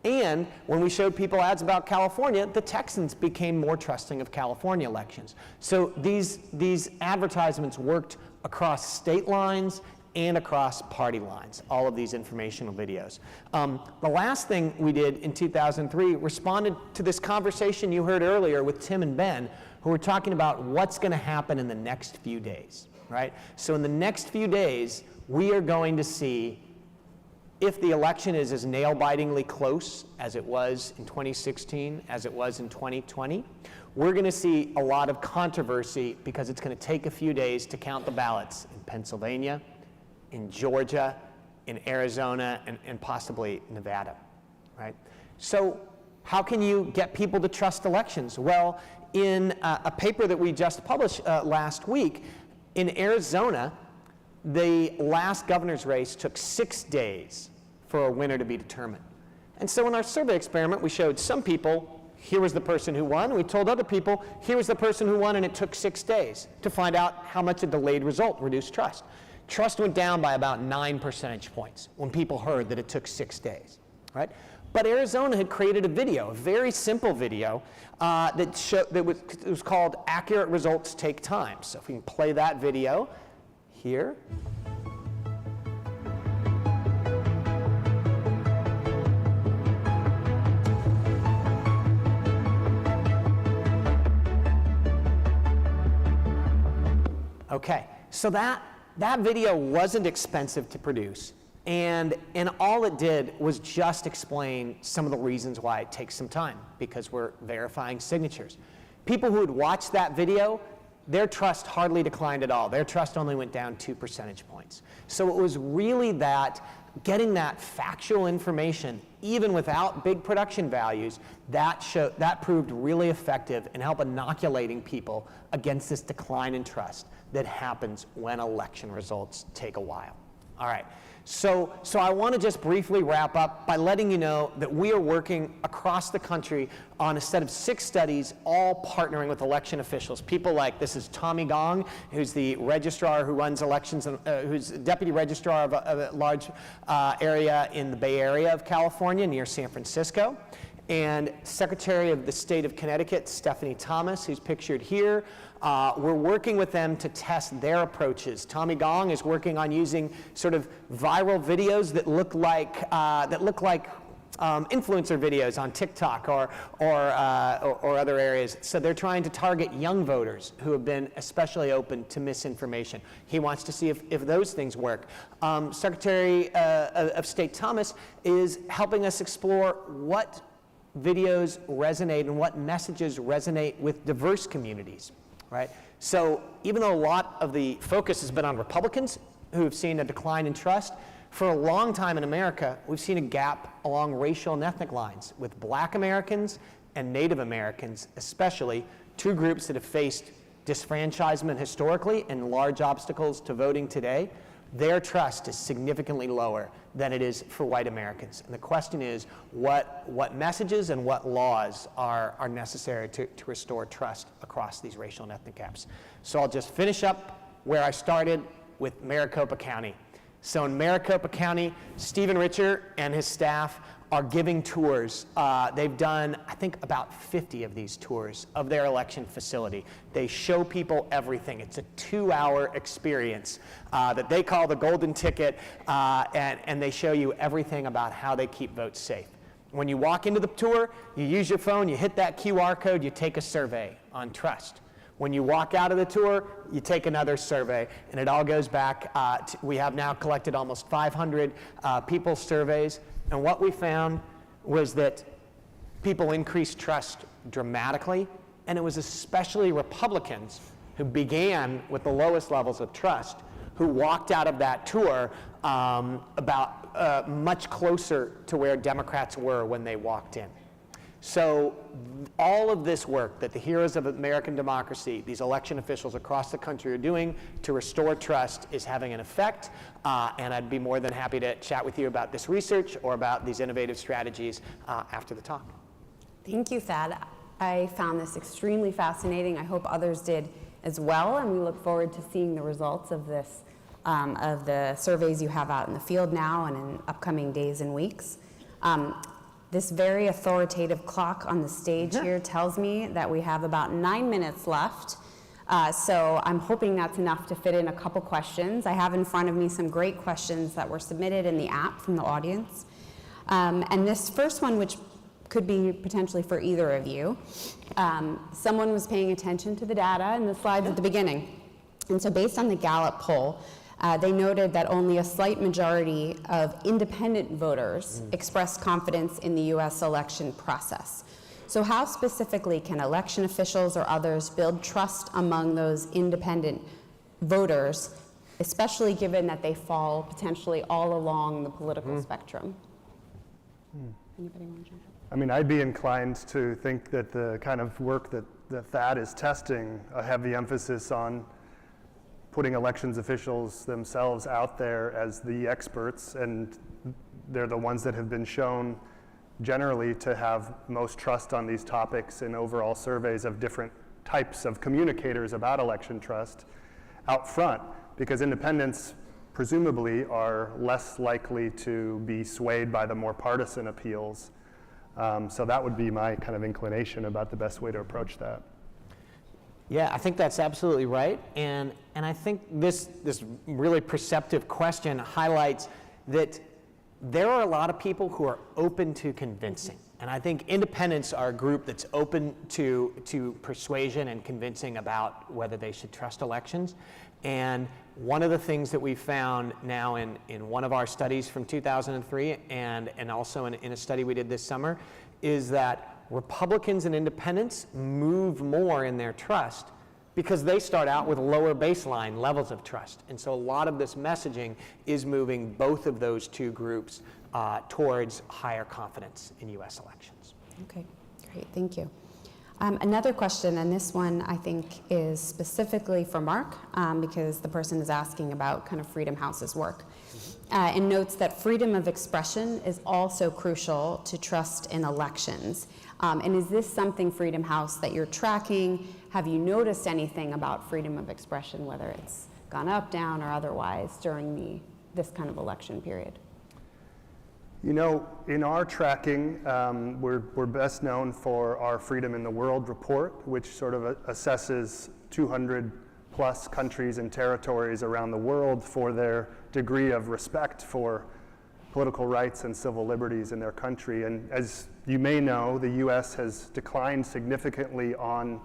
Speaker 11: And when we showed people ads about California, the Texans became more trusting of California elections. So these advertisements worked across state lines and across party lines, all of these informational videos. The last thing we did in 2003 responded to this conversation you heard earlier with Tim and Ben, who were talking about what's going to happen in the next few days, right? So in the next few days, we are going to see if the election is as nail-bitingly close as it was in 2016, as it was in 2020, we're going to see a lot of controversy because it's going to take a few days to count the ballots in Pennsylvania, in Georgia, in Arizona, and possibly Nevada, right? So how can you get people to trust elections? Well, in a paper that we just published last week, in Arizona, the last governor's race took 6 days for a winner to be determined. And so in our survey experiment, we showed some people, here was the person who won, and we told other people, here was the person who won, and it took 6 days to find out how much a delayed result reduced trust. Trust went down by about 9 percentage points when people heard that it took 6 days, right? But Arizona had created a video, a very simple video, that was called Accurate Results Take Time. So if we can play that video here. Okay, so that video wasn't expensive to produce, and all it did was just explain some of the reasons why it takes some time, because we're verifying signatures. People who had watched that video, their trust hardly declined at all. Their trust only went down 2 percentage points. So it was really that getting that factual information, even without big production values, that proved really effective in help inoculating people against this decline in trust that happens when election results take a while. All right, so I want to just briefly wrap up by letting you know that we are working across the country on a set of 6 studies, all partnering with election officials. People like, this is Tommy Gong, who's the registrar who runs elections, who's deputy registrar of a large area in the Bay Area of California near San Francisco. And Secretary of the State of Connecticut, Stephanie Thomas, who's pictured here. We're working with them to test their approaches. Tommy Gong is working on using sort of viral videos that look like influencer videos on TikTok or other areas. So they're trying to target young voters who have been especially open to misinformation. He wants to see if those things work. Secretary of State Thomas is helping us explore what videos resonate and what messages resonate with diverse communities, right? So even though a lot of the focus has been on Republicans who have seen a decline in trust, for a long time in America, we've seen a gap along racial and ethnic lines with Black Americans and Native Americans, especially, 2 groups that have faced disfranchisement historically and large obstacles to voting today. Their trust is significantly lower than it is for white Americans. And the question is, what messages and what laws are necessary to restore trust across these racial and ethnic gaps? So I'll just finish up where I started with Maricopa County. So in Maricopa County, Stephen Richer and his staff are giving tours. They've done, I think, about 50 of these tours of their election facility. They show people everything. It's a 2-hour experience that they call the golden ticket, and they show you everything about how they keep votes safe. When you walk into the tour, you use your phone, you hit that QR code, you take a survey on trust. When you walk out of the tour, you take another survey, and it all goes back. We have now collected almost 500 people's surveys, and what we found was that people increased trust dramatically, and it was especially Republicans who began with the lowest levels of trust who walked out of that tour much closer to where Democrats were when they walked in. So all of this work that the heroes of American democracy, these election officials across the country are doing to restore trust is having an effect, and I'd be more than happy to chat with you about this research or about these innovative strategies after the talk.
Speaker 10: Thank you, Thad. I found this extremely fascinating. I hope others did as well, and we look forward to seeing the results of this, of the surveys you have out in the field now and in upcoming days and weeks. This very authoritative clock on the stage here tells me that we have about 9 minutes left. So I'm hoping that's enough to fit in a couple questions. I have in front of me some great questions that were submitted in the app from the audience. And this first one, which could be potentially for either of you, someone was paying attention to the data and the slides at the beginning. And so based on the Gallup poll, they noted that only a slight majority of independent voters expressed confidence in the US election process. So how specifically can election officials or others build trust among those independent voters, especially given that they fall potentially all along the political spectrum? Anybody want to jump in?
Speaker 12: I mean, I'd be inclined to think that the kind of work that Thad is testing, a heavy emphasis on putting elections officials themselves out there as the experts, and they're the ones that have been shown generally to have most trust on these topics in overall surveys of different types of communicators about election trust out front, because independents presumably are less likely to be swayed by the more partisan appeals. So that would be my kind of inclination about the best way to approach that.
Speaker 11: Yeah, I think that's absolutely right. And I think this really perceptive question highlights that there are a lot of people who are open to convincing. And I think independents are a group that's open to persuasion and convincing about whether they should trust elections. And one of the things that we found now in one of our studies from 2003 and also in a study we did this summer is that Republicans and independents move more in their trust because they start out with lower baseline levels of trust. And so a lot of this messaging is moving both of those two groups towards higher confidence in US elections.
Speaker 10: Okay, great, thank you. Another question, and this one I think is specifically for Mark, because the person is asking about kind of Freedom House's work, and notes that freedom of expression is also crucial to trust in elections. And is this something, Freedom House, that you're tracking? Have you noticed anything about freedom of expression, whether it's gone up, down, or otherwise during this kind of election period?
Speaker 12: You know, in our tracking, we're best known for our Freedom in the World report, which sort of assesses 200 plus countries and territories around the world for their degree of respect for political rights and civil liberties in their country. And as you may know, the US has declined significantly on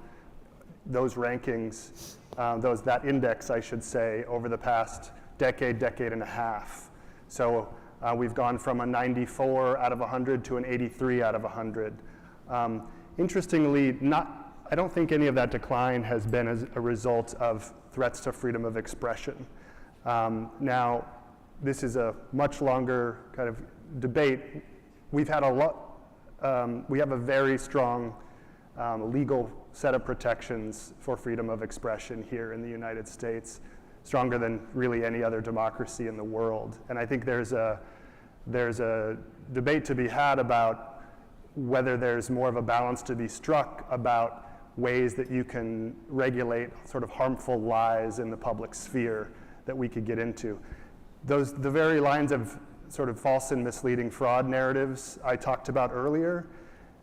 Speaker 12: those rankings, that index, I should say, over the past decade and a half. So we've gone from a 94 out of 100 to an 83 out of 100. Interestingly, I don't think any of that decline has been as a result of threats to freedom of expression. Now, this is a much longer kind of debate. We've had we have a very strong legal set of protections for freedom of expression here in the United States, stronger than really any other democracy in the world. And I think there's a debate to be had about whether there's more of a balance to be struck about ways that you can regulate sort of harmful lies in the public sphere that we could get into. The very lines of sort of false and misleading fraud narratives I talked about earlier,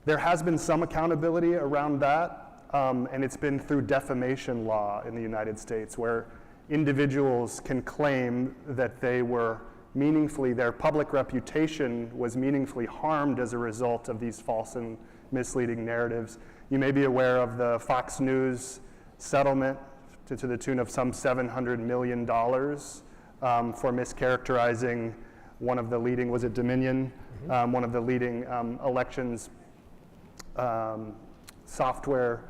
Speaker 12: there has been some accountability around that, and it's been through defamation law in the United States, where individuals can claim that they were meaningfully, their public reputation was meaningfully harmed as a result of these false and misleading narratives. You may be aware of the Fox News settlement to the tune of some $700 million for mischaracterizing one of the leading, was it Dominion? One of the leading elections software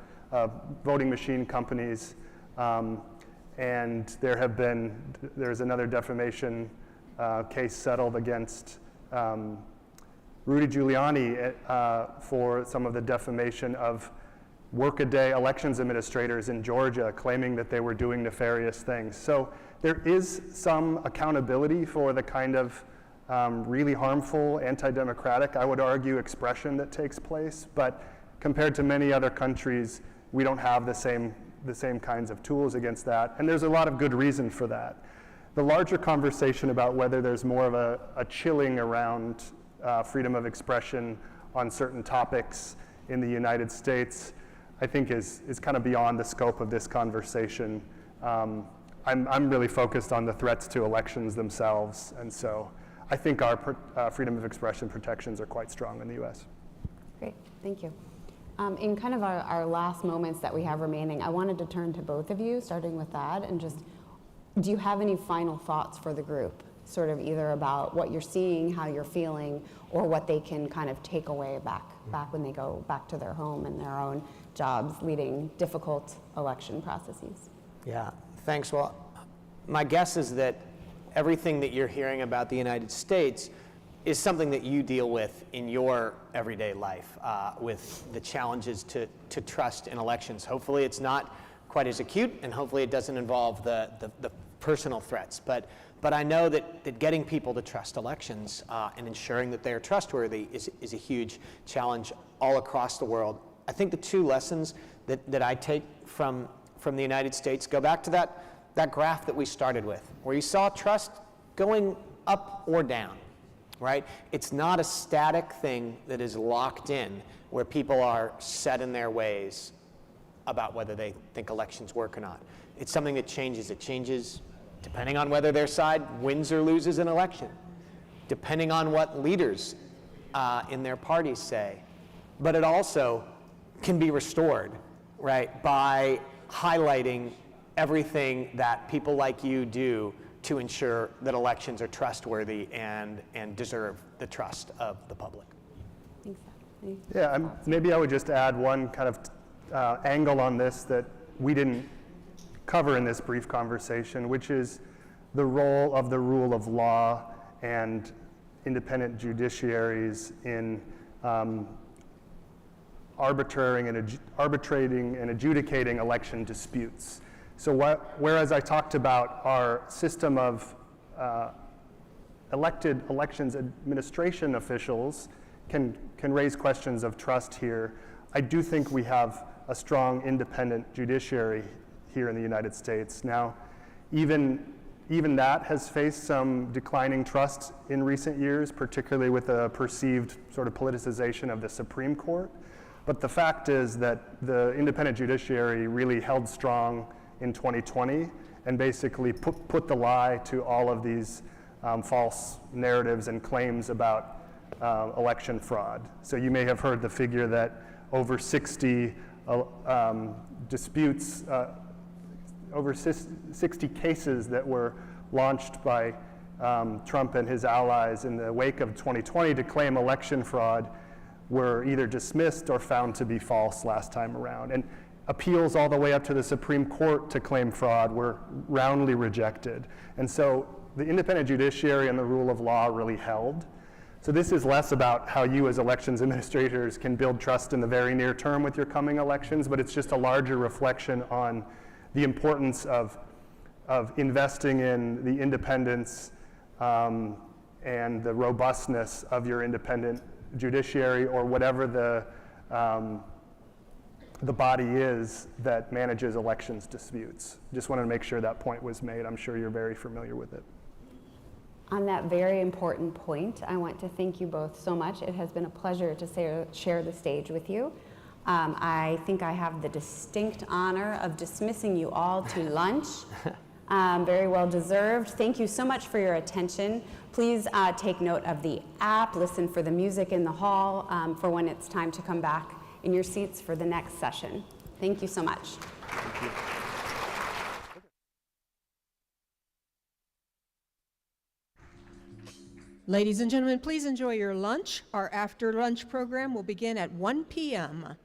Speaker 12: voting machine companies. And there's another defamation case settled against Rudy Giuliani for some of the defamation of workaday elections administrators in Georgia, claiming that they were doing nefarious things. So there is some accountability for the kind of really harmful, anti-democratic, I would argue, expression that takes place. But compared to many other countries, we don't have the same kinds of tools against that. And there's a lot of good reason for that. The larger conversation about whether there's more of a chilling around freedom of expression on certain topics in the United States, I think is kind of beyond the scope of this conversation. I'm really focused on the threats to elections themselves, and so I think our freedom of expression protections are quite strong in the US.
Speaker 10: Great, thank you. In kind of our last moments that we have remaining, I wanted to turn to both of you, starting with that, and just, do you have any final thoughts for the group? Sort of either about what you're seeing, how you're feeling, or what they can kind of take away back when they go back to their home and their own jobs leading difficult election processes.
Speaker 11: Yeah, thanks. Well, my guess is that everything that you're hearing about the United States is something that you deal with in your everyday life, with the challenges to trust in elections. Hopefully it's not quite as acute, and hopefully it doesn't involve the personal threats. But I know that getting people to trust elections and ensuring that they are trustworthy is a huge challenge all across the world. I think the two lessons that I take from the United States go back to that graph that we started with, where you saw trust going up or down, right? It's not a static thing that is locked in, where people are set in their ways about whether they think elections work or not. It's something that changes. It changes depending on whether their side wins or loses an election, depending on what leaders in their parties say. But it also can be restored, right, by highlighting everything that people like you do to ensure that elections are trustworthy and deserve the trust of the public.
Speaker 10: Thanks. Any
Speaker 12: Yeah, maybe I would just add one kind of angle on this that we didn't cover in this brief conversation, which is the role of the rule of law and independent judiciaries in arbitrating and adjudicating election disputes. So whereas I talked about our system of elected elections administration officials can raise questions of trust here, I do think we have a strong independent judiciary here in the United States. Now, even that has faced some declining trust in recent years, particularly with a perceived sort of politicization of the Supreme Court. But the fact is that the independent judiciary really held strong in 2020 and basically put the lie to all of these false narratives and claims about election fraud. So you may have heard the figure that over 60 disputes, over 60 cases that were launched by Trump and his allies in the wake of 2020 to claim election fraud were either dismissed or found to be false last time around. And appeals all the way up to the Supreme Court to claim fraud were roundly rejected. And so the independent judiciary and the rule of law really held. So this is less about how you as elections administrators can build trust in the very near term with your coming elections, but it's just a larger reflection on the importance of investing in the independence and the robustness of your independent judiciary, or whatever the body is that manages elections disputes. Just wanted to make sure that point was made. I'm sure you're very familiar with it.
Speaker 10: On that very important point, I want to thank you both so much. It has been a pleasure to share the stage with you. I think I have the distinct honor of dismissing you all to lunch. Very well deserved. Thank you so much for your attention. Please take note of the app, listen for the music in the hall for when it's time to come back in your seats for the next session. Thank you so much.
Speaker 2: Thank you.
Speaker 5: Ladies and gentlemen, please enjoy your lunch. Our after lunch program will begin at 1 p.m.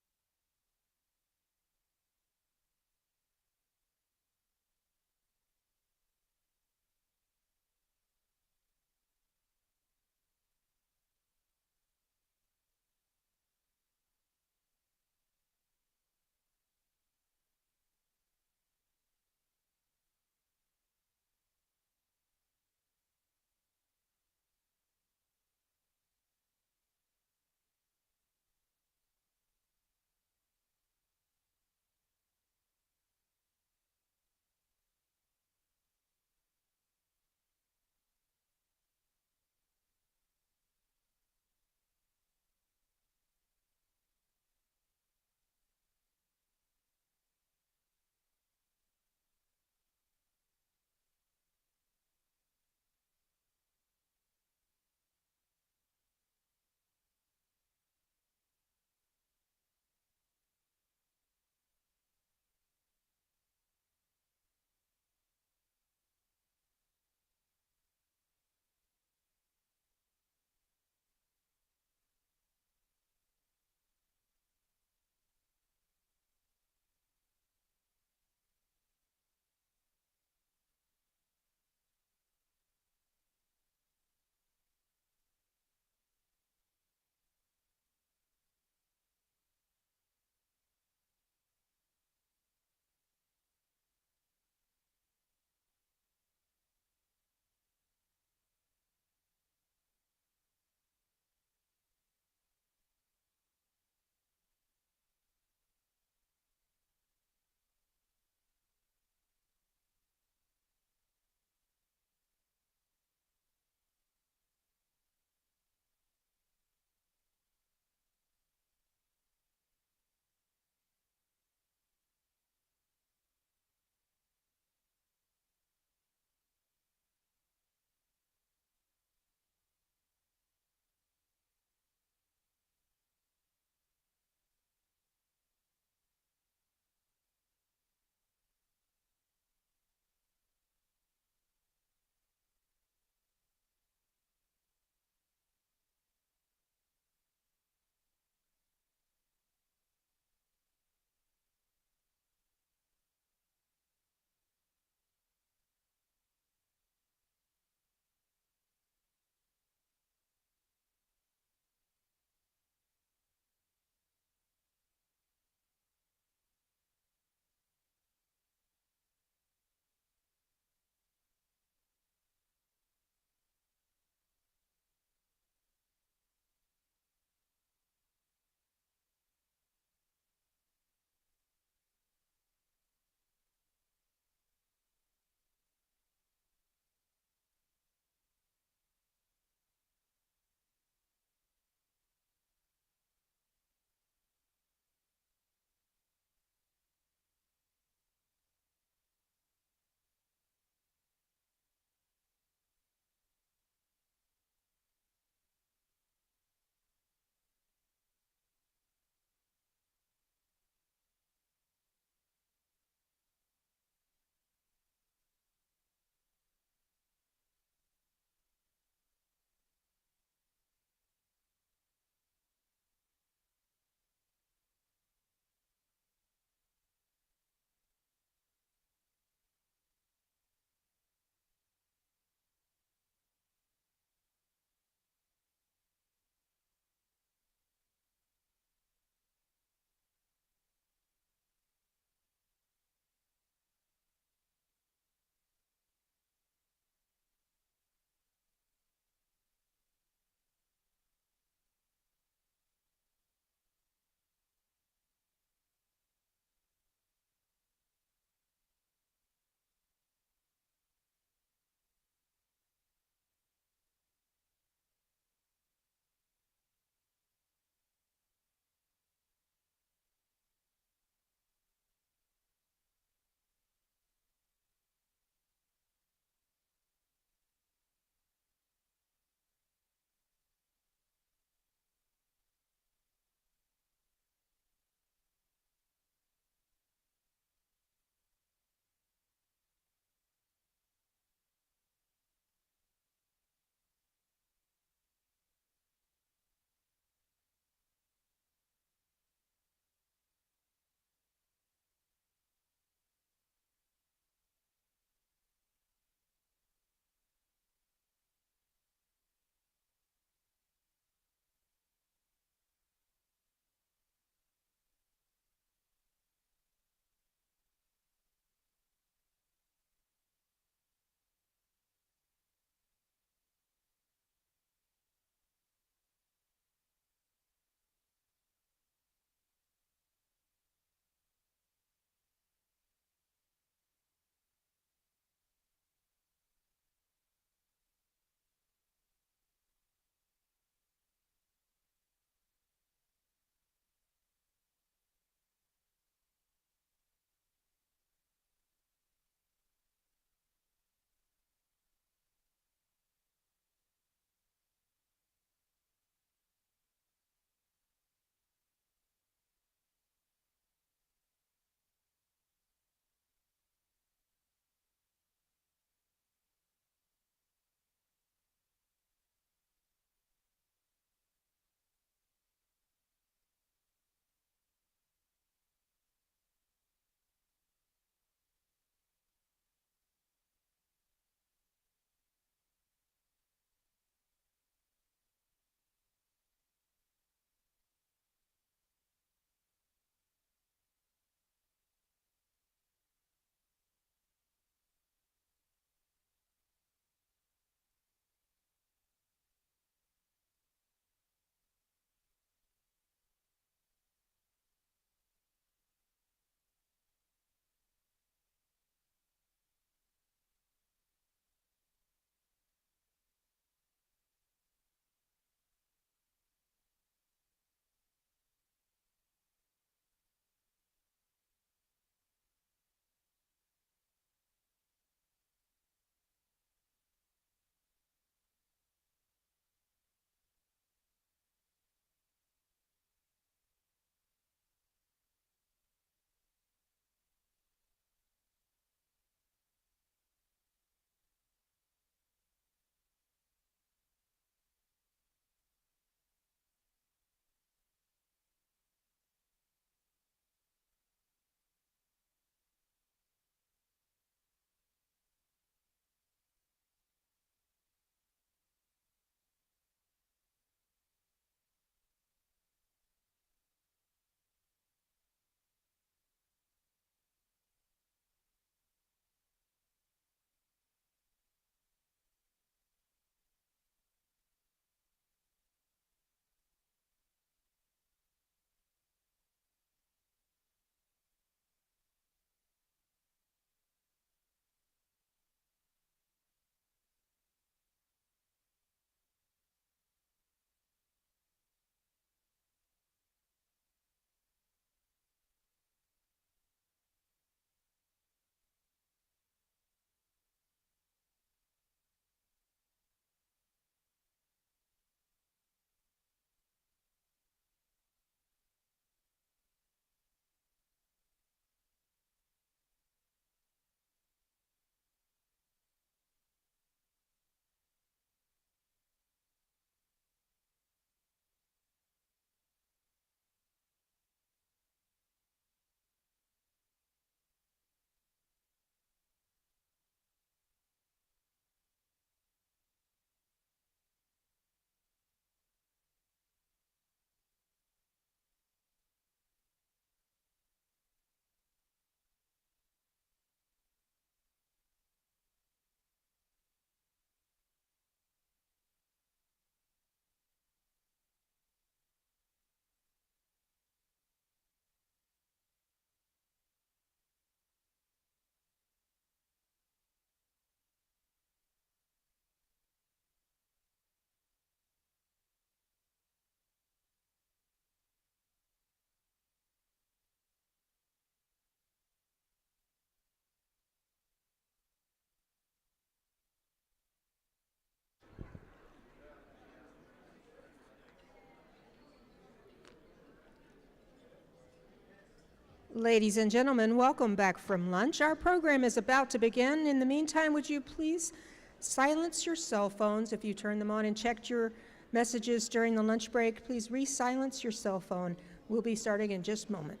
Speaker 5: Ladies and gentlemen, welcome back from lunch. Our program is about to begin. In the meantime, would you please silence your cell phones if you turned them on and checked your messages during the lunch break? Please re-silence your cell phone. We'll be starting in just a moment.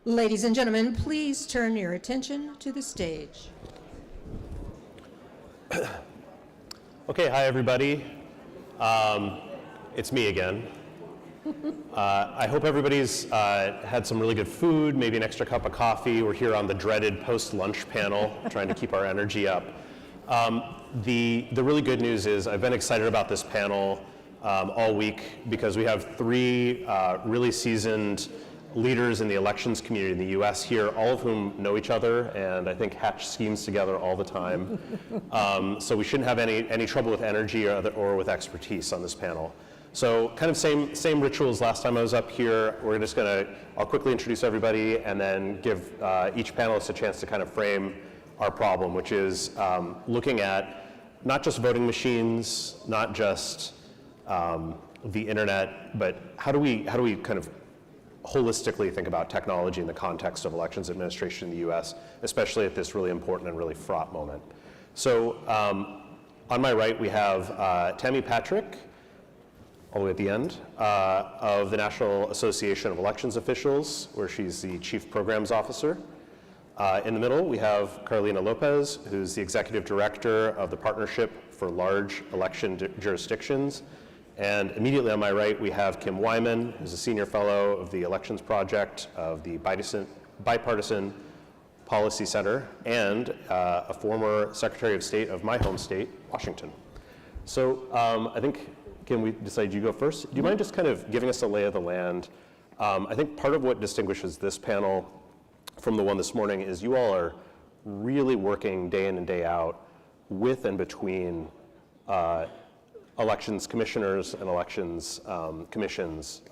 Speaker 5: Ladies and gentlemen, please turn your attention to the stage.
Speaker 6: Okay, hi everybody. It's me again. I hope everybody's had some really good food, maybe an extra cup of coffee. We're here on the dreaded post-lunch panel, trying to keep our energy up. The really good news is I've been excited about this panel all week because we have three really seasoned leaders in the elections community in the US here, all of whom know each other and I think hatch schemes together all the time. So we shouldn't have any trouble with energy or with expertise on this panel. So kind of same rituals last time I was up here. We're just I'll quickly introduce everybody and then give each panelist a chance to kind of frame our problem, which is looking at not just voting machines, not just the internet, but how do we kind of holistically think about technology in the context of elections administration in the US, especially at this really important and really fraught moment. So On my right, we have Tammy Patrick, all the way at the end, of the National Association of Elections Officials, where she's the Chief Programs Officer. In the middle, we have Carolina Lopez, who's the Executive Director of the Partnership for Large Election Jurisdictions. And immediately on my right, we have Kim Wyman, who's a Senior Fellow of the Elections Project of the Bipartisan Policy Center, and a former Secretary of State of my home state, Washington. So I think, Kim, we decided you go first. Do you mind just kind of giving us a lay of the land? I think part of what distinguishes this panel from the one this morning is you all are really working day in and day out with and between elections commissioners and elections commissions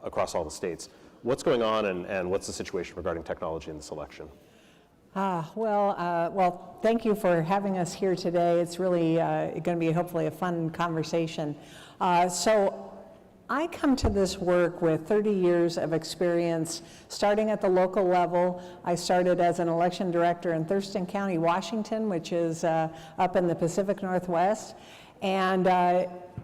Speaker 6: across all the states. What's going on and what's the situation regarding technology in this election?
Speaker 16: Well, thank you for having us here today. It's really going to be hopefully a fun conversation. So I come to this work with 30 years of experience, starting at the local level. I started as an election director in Thurston County, Washington, which is up in the Pacific Northwest. And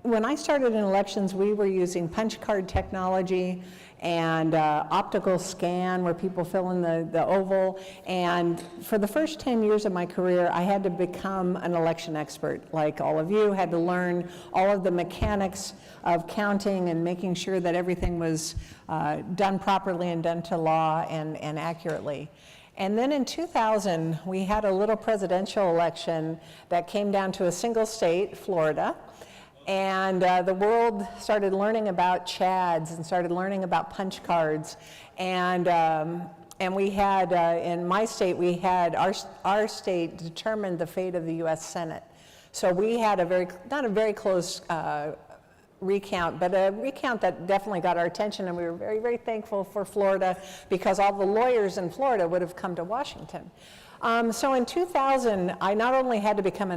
Speaker 16: when I started in elections, we were using punch card technology and optical scan where people fill in the oval. And for the first 10 years of my career, I had to become an election expert. Like all of you, had to learn all of the mechanics of counting and making sure that everything was done properly and done to law and accurately. And then in 2000, we had a little presidential election that came down to a single state, Florida. And the world started learning about CHADs and started learning about punch cards. And we had, in my state, we had our state determined the fate of the US Senate. So we had not a very close recount, but a recount that definitely got our attention, and we were very, very thankful for Florida because all the lawyers in Florida would have come to Washington. So in 2000, I not only had to become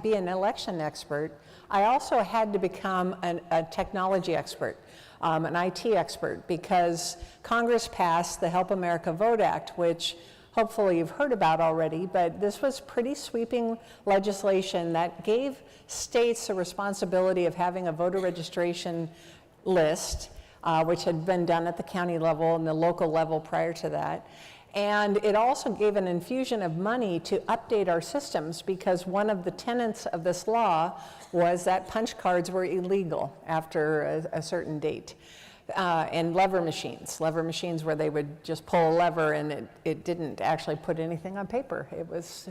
Speaker 16: be an election expert, I also had to become a technology expert, an IT expert, because Congress passed the Help America Vote Act, which hopefully you've heard about already, but this was pretty sweeping legislation that gave states the responsibility of having a voter registration list, which had been done at the county level and the local level prior to that. And it also gave an infusion of money to update our systems, because one of the tenets of this law was that punch cards were illegal after a certain date. And lever machines where they would just pull a lever and it didn't actually put anything on paper. It was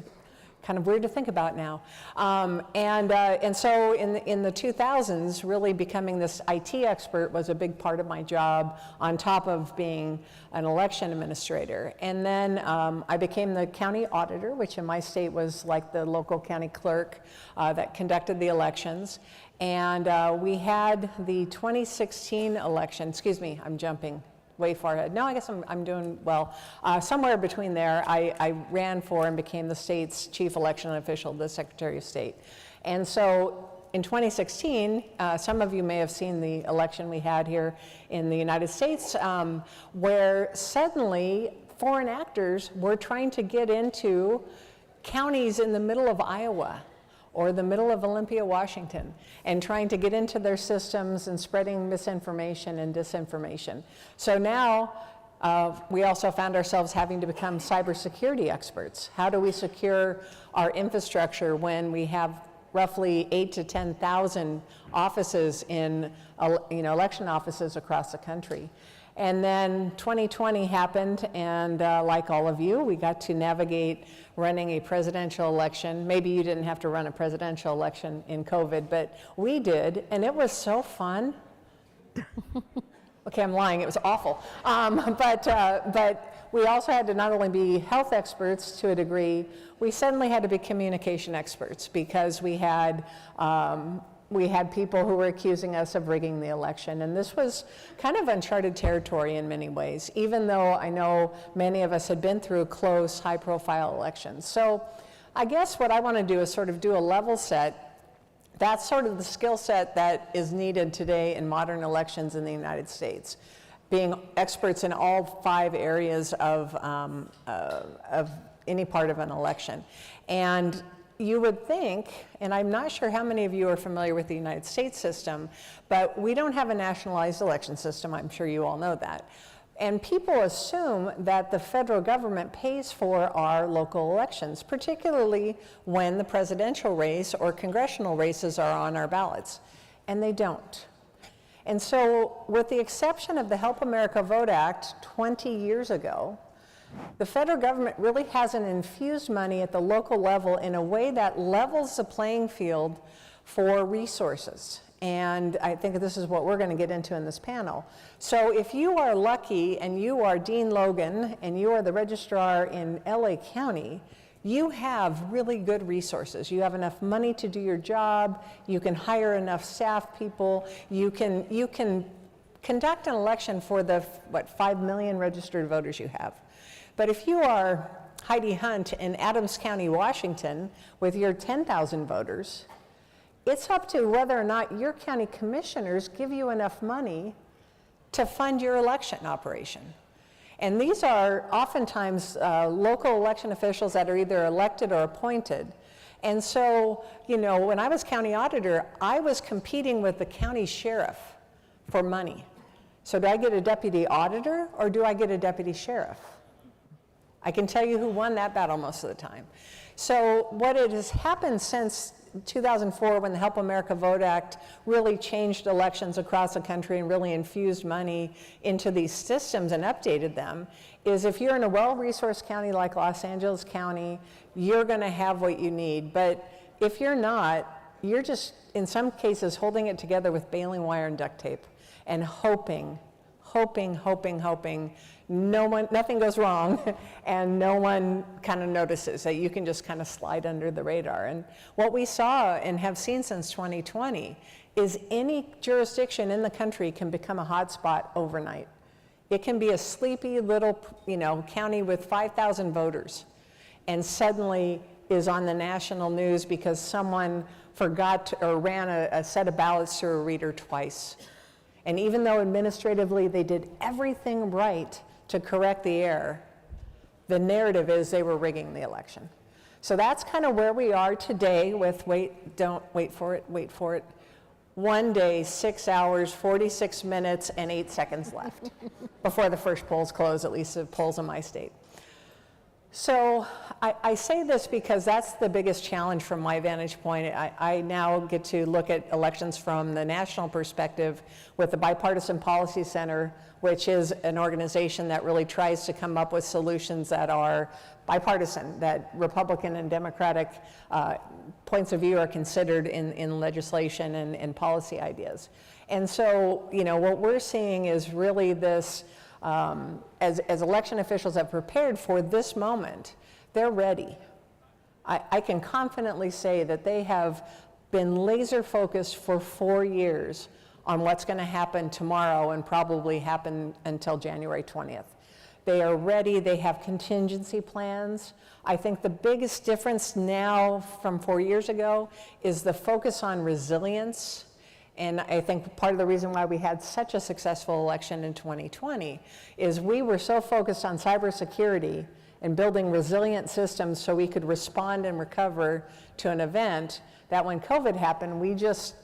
Speaker 16: kind of weird to think about now. And so in the 2000s, really becoming this IT expert was a big part of my job, on top of being an election administrator. And then I became the county auditor, which in my state was like the local county clerk that conducted the elections. And we had the 2016 election, excuse me, I'm jumping way far ahead. No, I guess I'm doing well. Somewhere between there, I ran for and became the state's chief election official, the Secretary of State. And so in 2016, some of you may have seen the election we had here in the United States, where suddenly foreign actors were trying to get into counties in the middle of Iowa or the middle of Olympia, Washington, and trying to get into their systems and spreading misinformation and disinformation. So now we also found ourselves having to become cybersecurity experts. How do we secure our infrastructure when we have roughly 8,000 to 10,000 offices in election offices across the country? And then 2020 happened, and like all of you, we got to navigate running a presidential election. Maybe you didn't have to run a presidential election in COVID, but we did, and it was so fun. Okay, I'm lying, it was awful. But we also had to not only be health experts to a degree, we suddenly had to be communication experts, because we had people who were accusing us of rigging the election. And this was kind of uncharted territory in many ways, even though I know many of us had been through close, high-profile elections. So I guess what I want to do is sort of do a level set. That's sort of the skill set that is needed today in modern elections in the United States, being experts in all 5 areas of any part of an election. And you would think, and I'm not sure how many of you are familiar with the United States system, but we don't have a nationalized election system. I'm sure you all know that. And people assume that the federal government pays for our local elections, particularly when the presidential race or congressional races are on our ballots, and they don't. And so, with the exception of the Help America Vote Act 20 years ago, the federal government really hasn't infused money at the local level in a way that levels the playing field for resources. And I think this is what we're going to get into in this panel. So if you are lucky and you are Dean Logan and you are the registrar in LA County, you have really good resources. You have enough money to do your job, you can hire enough staff people, you can conduct an election for the, 5 million registered voters you have. But if you are Heidi Hunt in Adams County, Washington, with your 10,000 voters, it's up to whether or not your county commissioners give you enough money to fund your election operation. And these are oftentimes local election officials that are either elected or appointed. And so, you know, when I was county auditor, I was competing with the county sheriff for money. So do I get a deputy auditor or do I get a deputy sheriff? I can tell you who won that battle most of the time. So what it has happened since 2004, when the Help America Vote Act really changed elections across the country and really infused money into these systems and updated them, is if you're in a well-resourced county like Los Angeles County, you're going to have what you need. But if you're not, you're just, in some cases, holding it together with baling wire and duct tape and hoping nothing goes wrong and no one kind of notices, that you can just kind of slide under the radar. And what we saw and have seen since 2020 is any jurisdiction in the country can become a hotspot overnight. It can be a sleepy little, county with 5,000 voters and suddenly is on the national news because someone forgot or ran a set of ballots through a reader twice. And even though administratively they did everything right to correct the error, the narrative is they were rigging the election. So that's kind of where we are today with don't wait for it. 1 day, 6 hours, 46 minutes, and 8 seconds left before the first polls close, at least the polls in my state. So I say this because that's the biggest challenge from my vantage point. I now get to look at elections from the national perspective with the Bipartisan Policy Center, which is an organization that really tries to come up with solutions that are bipartisan, that Republican and Democratic points of view are considered in legislation and policy ideas. And so, what we're seeing is really this, as election officials have prepared for this moment, they're ready. I can confidently say that they have been laser focused for 4 years on what's going to happen tomorrow and probably happen until January 20th. They are ready, they have contingency plans. I think the biggest difference now from 4 years ago is the focus on resilience. And I think part of the reason why we had such a successful election in 2020 is we were so focused on cybersecurity and building resilient systems so we could respond and recover to an event that when COVID happened, we just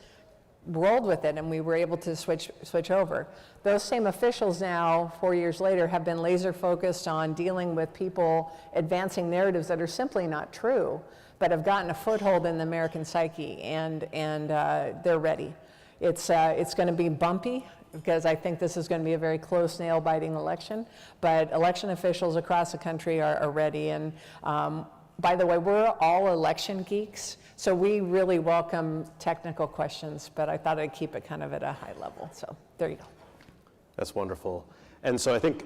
Speaker 16: rolled with it and we were able to switch over. Those same officials now, 4 years later, have been laser focused on dealing with people advancing narratives that are simply not true, but have gotten a foothold in the American psyche, and they're ready. It's going to be bumpy because I think this is going to be a very close, nail-biting election, but election officials across the country are ready. And by the way, we're all election geeks, so we really welcome technical questions, but I thought I'd keep it kind of at a high level. So there you go.
Speaker 6: That's wonderful. And so I think,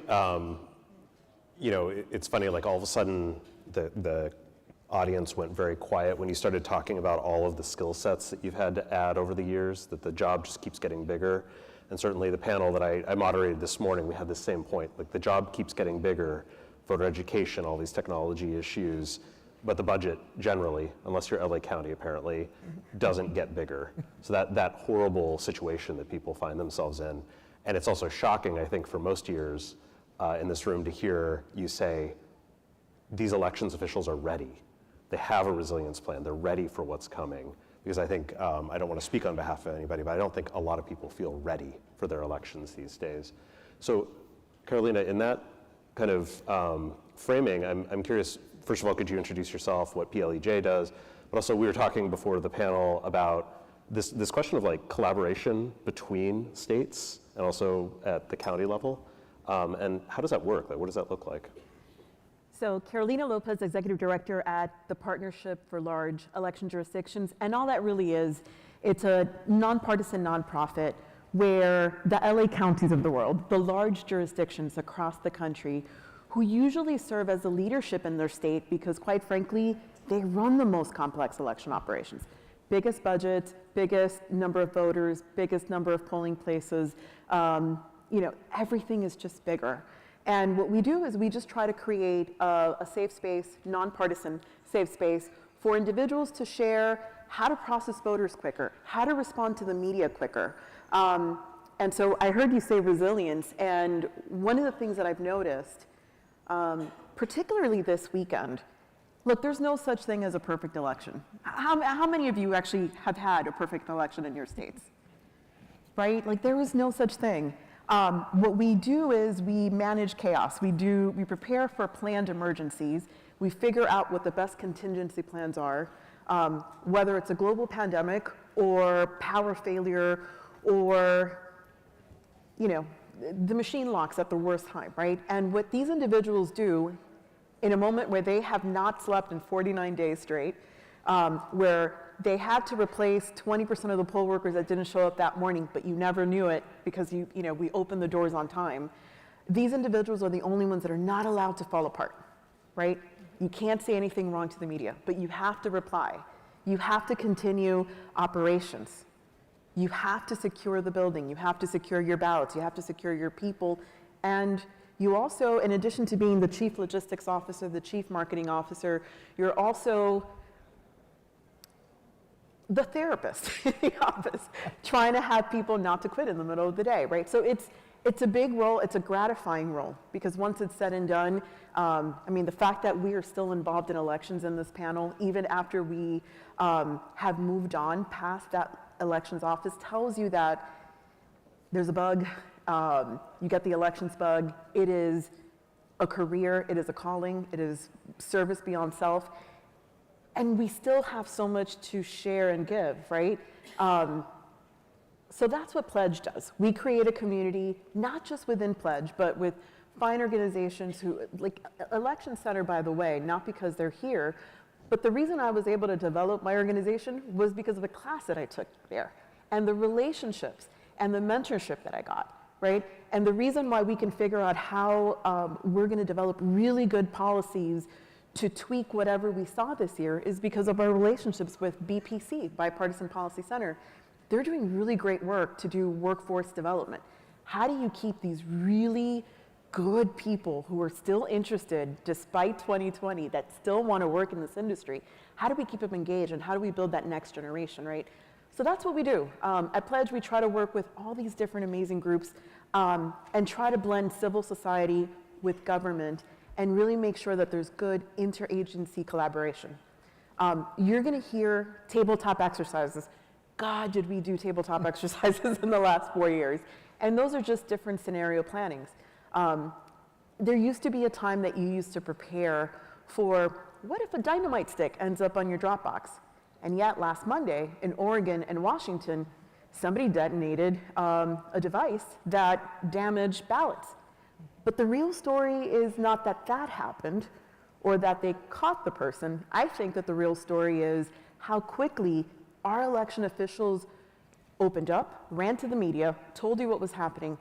Speaker 6: it's funny, like all of a sudden the audience went very quiet when you started talking about all of the skill sets that you've had to add over the years, that the job just keeps getting bigger. And certainly the panel that I moderated this morning, we had the same point, like the job keeps getting bigger, voter education, all these technology issues, but the budget generally, unless you're LA County apparently, doesn't get bigger. So that horrible situation that people find themselves in. And it's also shocking, I think, for most years in this room to hear you say, these elections officials are ready.
Speaker 17: they have a resilience plan, they're ready for what's coming. Because I think, I don't want to speak on behalf of anybody, but I don't think a lot of people feel ready for their elections these days. So Carolina, in that kind of framing, I'm curious, first of all, could you introduce yourself, what PLEJ does, but also we were talking before the panel about this question of like collaboration between states and also at the county level, and how does that work? Like, what does that look like?
Speaker 18: So Carolina Lopez, Executive Director at the Partnership for Large Election Jurisdictions, and all that really is, it's a nonpartisan nonprofit where the LA counties of the world, the large jurisdictions across the country, who usually serve as the leadership in their state because quite frankly, they run the most complex election operations. Biggest budgets, biggest number of voters, biggest number of polling places, everything is just bigger. And what we do is we just try to create a safe space, nonpartisan safe space for individuals to share how to process voters quicker, how to respond to the media quicker. And so I heard you say resilience, and one of the things that I've noticed, particularly this weekend, look, there's no such thing as a perfect election. How many of you actually have had a perfect election in your states? Right? Like there is no such thing. What we do is we manage chaos. We prepare for planned emergencies. We figure out what the best contingency plans are, whether it's a global pandemic or power failure or, the machine locks at the worst time, right? And what these individuals do in a moment where they have not slept in 49 days straight, where they had to replace 20% of the poll workers that didn't show up that morning, but you never knew it because we opened the doors on time. These individuals are the only ones that are not allowed to fall apart, right? You can't say anything wrong to the media, but you have to reply. You have to continue operations. You have to secure the building. You have to secure your ballots. You have to secure your people. And you also, in addition to being the chief logistics officer, the chief marketing officer, you're also the therapist in the office, trying to have people not to quit in the middle of the day, right? So it's a big role, it's a gratifying role, because once it's said and done, the fact that we are still involved in elections in this panel, even after we have moved on past that elections office, tells you that there's a bug, you get the elections bug, it is a career, it is a calling, it is service beyond self. And we still have so much to share and give, right? So that's what Pledge does. We create a community, not just within Pledge, but with fine organizations who, like Election Center, by the way, not because they're here, but the reason I was able to develop my organization was because of a class that I took there, and the relationships and the mentorship that I got, right? And the reason why we can figure out how we're gonna develop really good policies to tweak whatever we saw this year is because of our relationships with BPC, Bipartisan Policy Center. They're doing really great work to do workforce development. How do you keep these really good people who are still interested, despite 2020, that still want to work in this industry? How do we keep them engaged, and how do we build that next generation, right? So that's what we do. At Pledge, we try to work with all these different amazing groups and try to blend civil society with government and really make sure that there's good interagency collaboration. You're gonna hear tabletop exercises. God, did we do tabletop exercises in the last 4 years? And those are just different scenario plannings. There used to be a time that you used to prepare for, what if a dynamite stick ends up on your Dropbox? And yet last Monday in Oregon and Washington, somebody detonated a device that damaged ballots. But the real story is not that that happened or that they caught the person. I think that the real story is how quickly our election officials opened up, ran to the media, told you what was happening,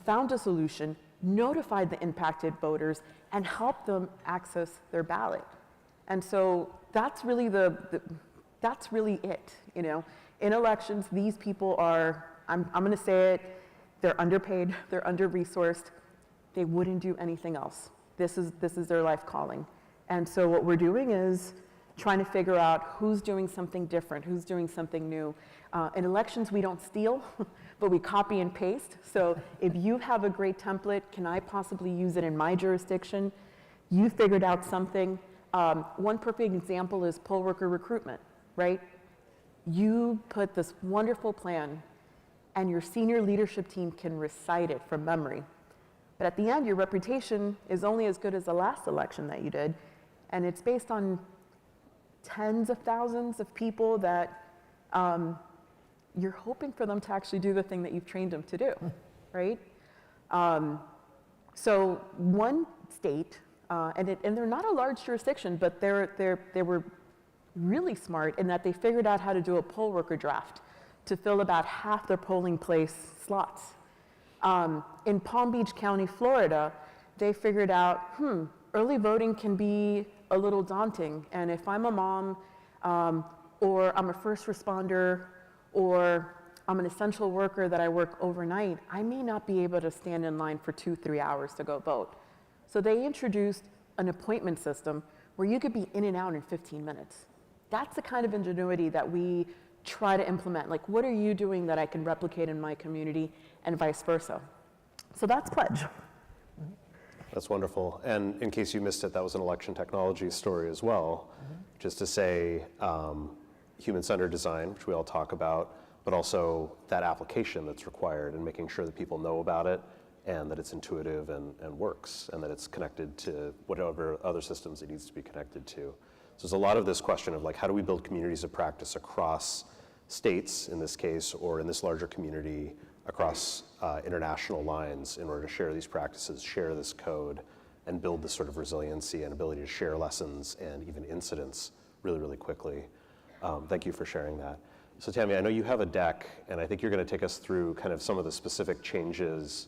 Speaker 18: found a solution, notified the impacted voters, and helped them access their ballot. And so that's really that's really it, In elections, these people are, I'm gonna say it, they're underpaid, they're under-resourced. They wouldn't do anything else. This is their life calling. And so what we're doing is trying to figure out who's doing something different, who's doing something new. In elections, we don't steal, but we copy and paste. So if you have a great template, can I possibly use it in my jurisdiction? You figured out something, One perfect example is poll worker recruitment, right? You put this wonderful plan and your senior leadership team can recite it from memory. But at the end, your reputation is only as good as the last election that you did. And it's based on tens of thousands of people that you're hoping for them to actually do the thing that you've trained them to do, right? So one state, and they're not a large jurisdiction, but they were really smart in that they figured out how to do a poll worker draft to fill about half their polling place slots. In Palm Beach County, Florida, they figured out, early voting can be a little daunting. And if I'm a mom, or I'm a first responder, or I'm an essential worker that I work overnight, I may not be able to stand in line for 2-3 hours to go vote. So they introduced an appointment system where you could be in and out in 15 minutes. That's the kind of ingenuity that we try to implement. Like, what are you doing that I can replicate in my community, and vice versa? So that's Pledge.
Speaker 17: That's wonderful. And in case you missed it, that was an election technology story as well. Just to say, human-centered design, which we all talk about, but also that application that's required and making sure that people know about it and that it's intuitive and works and that it's connected to whatever other systems it needs to be connected to. So there's a lot of this question of like, how do we build communities of practice across states in this case, or in this larger community across international lines in order to share these practices, share this code, and build this sort of resiliency and ability to share lessons and even incidents really, really quickly. Thank you for sharing that. So Tammy, I know you have a deck, and I think you're going to take us through kind of some of the specific changes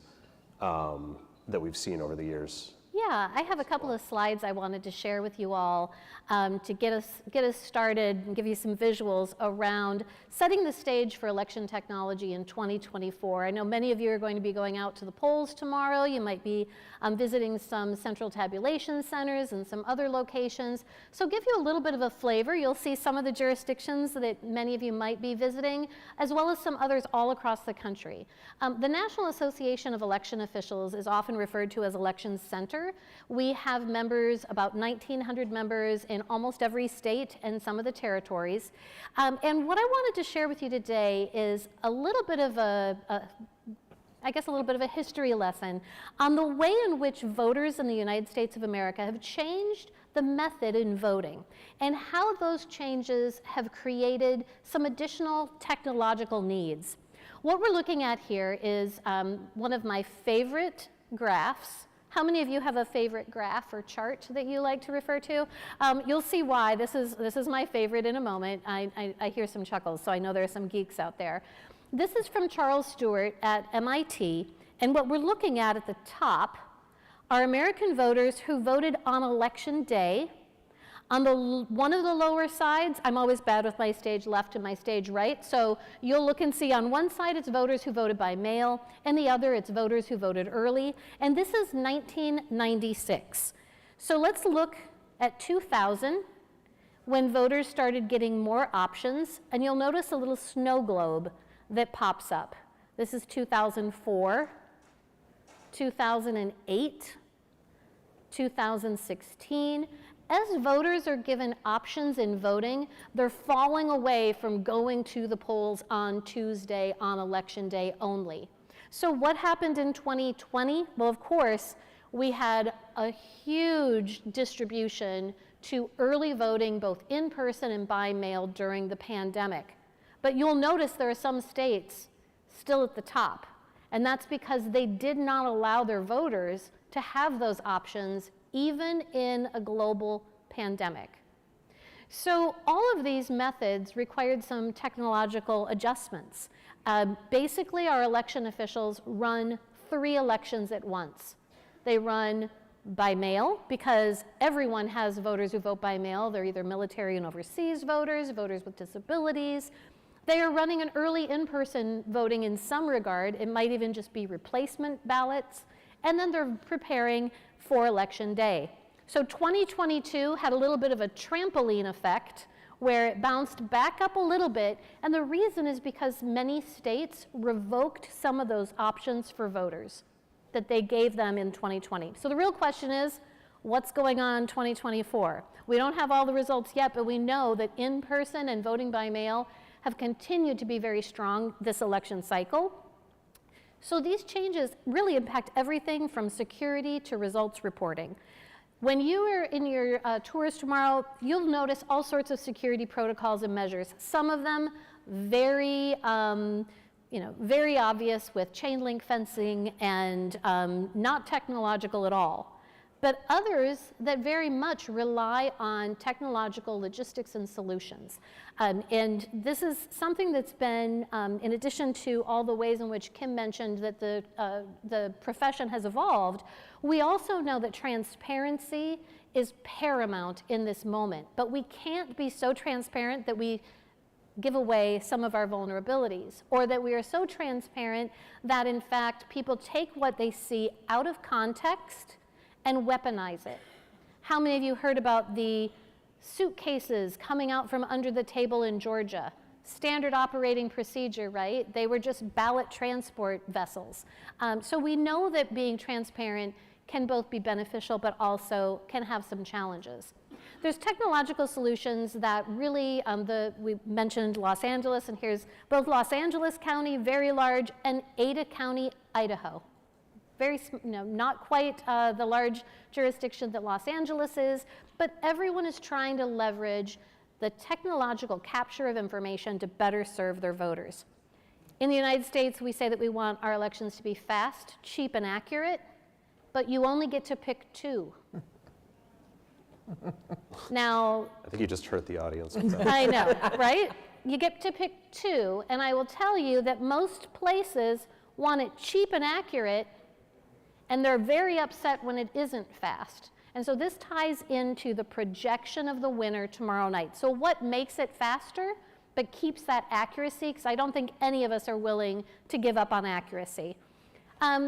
Speaker 17: that we've seen over the years.
Speaker 19: Yeah, I have a couple of slides I wanted to share with you all to get us started and give you some visuals around setting the stage for election technology in 2024. I know many of you are going to be going out to the polls tomorrow. You might be visiting some central tabulation centers and some other locations. So give you a little bit of a flavor. You'll see some of the jurisdictions that many of you might be visiting, as well as some others all across the country. The National Association of Election Officials is often referred to as Elections Center. We have members, about 1,900 members in almost every state and some of the territories. And what I wanted to share with you today is a little bit of a little bit of a history lesson on the way in which voters in the United States of America have changed the method in voting and how those changes have created some additional technological needs. What we're looking at here is one of my favorite graphs. How many of you have a favorite graph or chart that you like to refer to? You'll see why. This is my favorite in a moment. I hear some chuckles, so I know there are some geeks out there. This is from Charles Stewart at MIT, and what we're looking at the top are American voters who voted on election day. On one of the lower sides, I'm always bad with my stage left and my stage right, so you'll look and see on one side it's voters who voted by mail, and the other it's voters who voted early, and this is 1996. So let's look at 2000, when voters started getting more options, and you'll notice a little snow globe that pops up. This is 2004, 2008, 2016. As voters are given options in voting, they're falling away from going to the polls on Tuesday, on election day only. So what happened in 2020? Well, of course, we had a huge distribution to early voting, both in person and by mail during the pandemic. But you'll notice there are some states still at the top, and that's because they did not allow their voters to have those options even in a global pandemic. So all of these methods required some technological adjustments. Basically, our election officials run 3 elections at once. They run by mail, because everyone has voters who vote by mail. They're either military and overseas voters, voters with disabilities. They are running an early in-person voting in some regard. It might even just be replacement ballots. And then they're preparing for election day. So 2022 had a little bit of a trampoline effect where it bounced back up a little bit. And the reason is because many states revoked some of those options for voters that they gave them in 2020. So the real question is, What's going on in 2024? We don't have all the results yet, but we know that in-person and voting by mail have continued to be very strong this election cycle. So these changes really impact everything from security to results reporting. When you are in your tours tomorrow, you'll notice all sorts of security protocols and measures. Some of them very, very obvious with chain link fencing and not technological at all. But others that very much rely on technological logistics and solutions. And this is something that's been, in addition to all the ways in which Kim mentioned that the profession has evolved, we also know that transparency is paramount in this moment. But we can't be so transparent that we give away some of our vulnerabilities, or that we are so transparent that in fact people take what they see out of context and weaponize it. How many of you heard about the suitcases coming out from under the table in Georgia? Standard operating procedure, right? They were just ballot transport vessels. So we know that being transparent can both be beneficial but also can have some challenges. There's technological solutions that really, we mentioned Los Angeles, and here's both Los Angeles County, very large, and Ada County, Idaho. Very, not quite the large jurisdiction that Los Angeles is, but everyone is trying to leverage the technological capture of information to better serve their voters. In the United States, we say that we want our elections to be fast, cheap, and accurate, but you only get to pick two. Now,
Speaker 17: I think you just hurt the audience.
Speaker 19: I know, right? You get to pick two, and I will tell you that most places want it cheap and accurate, and they're very upset when it isn't fast. And so this ties into the projection of the winner tomorrow night. So what makes it faster but keeps that accuracy? Because I don't think any of us are willing to give up on accuracy.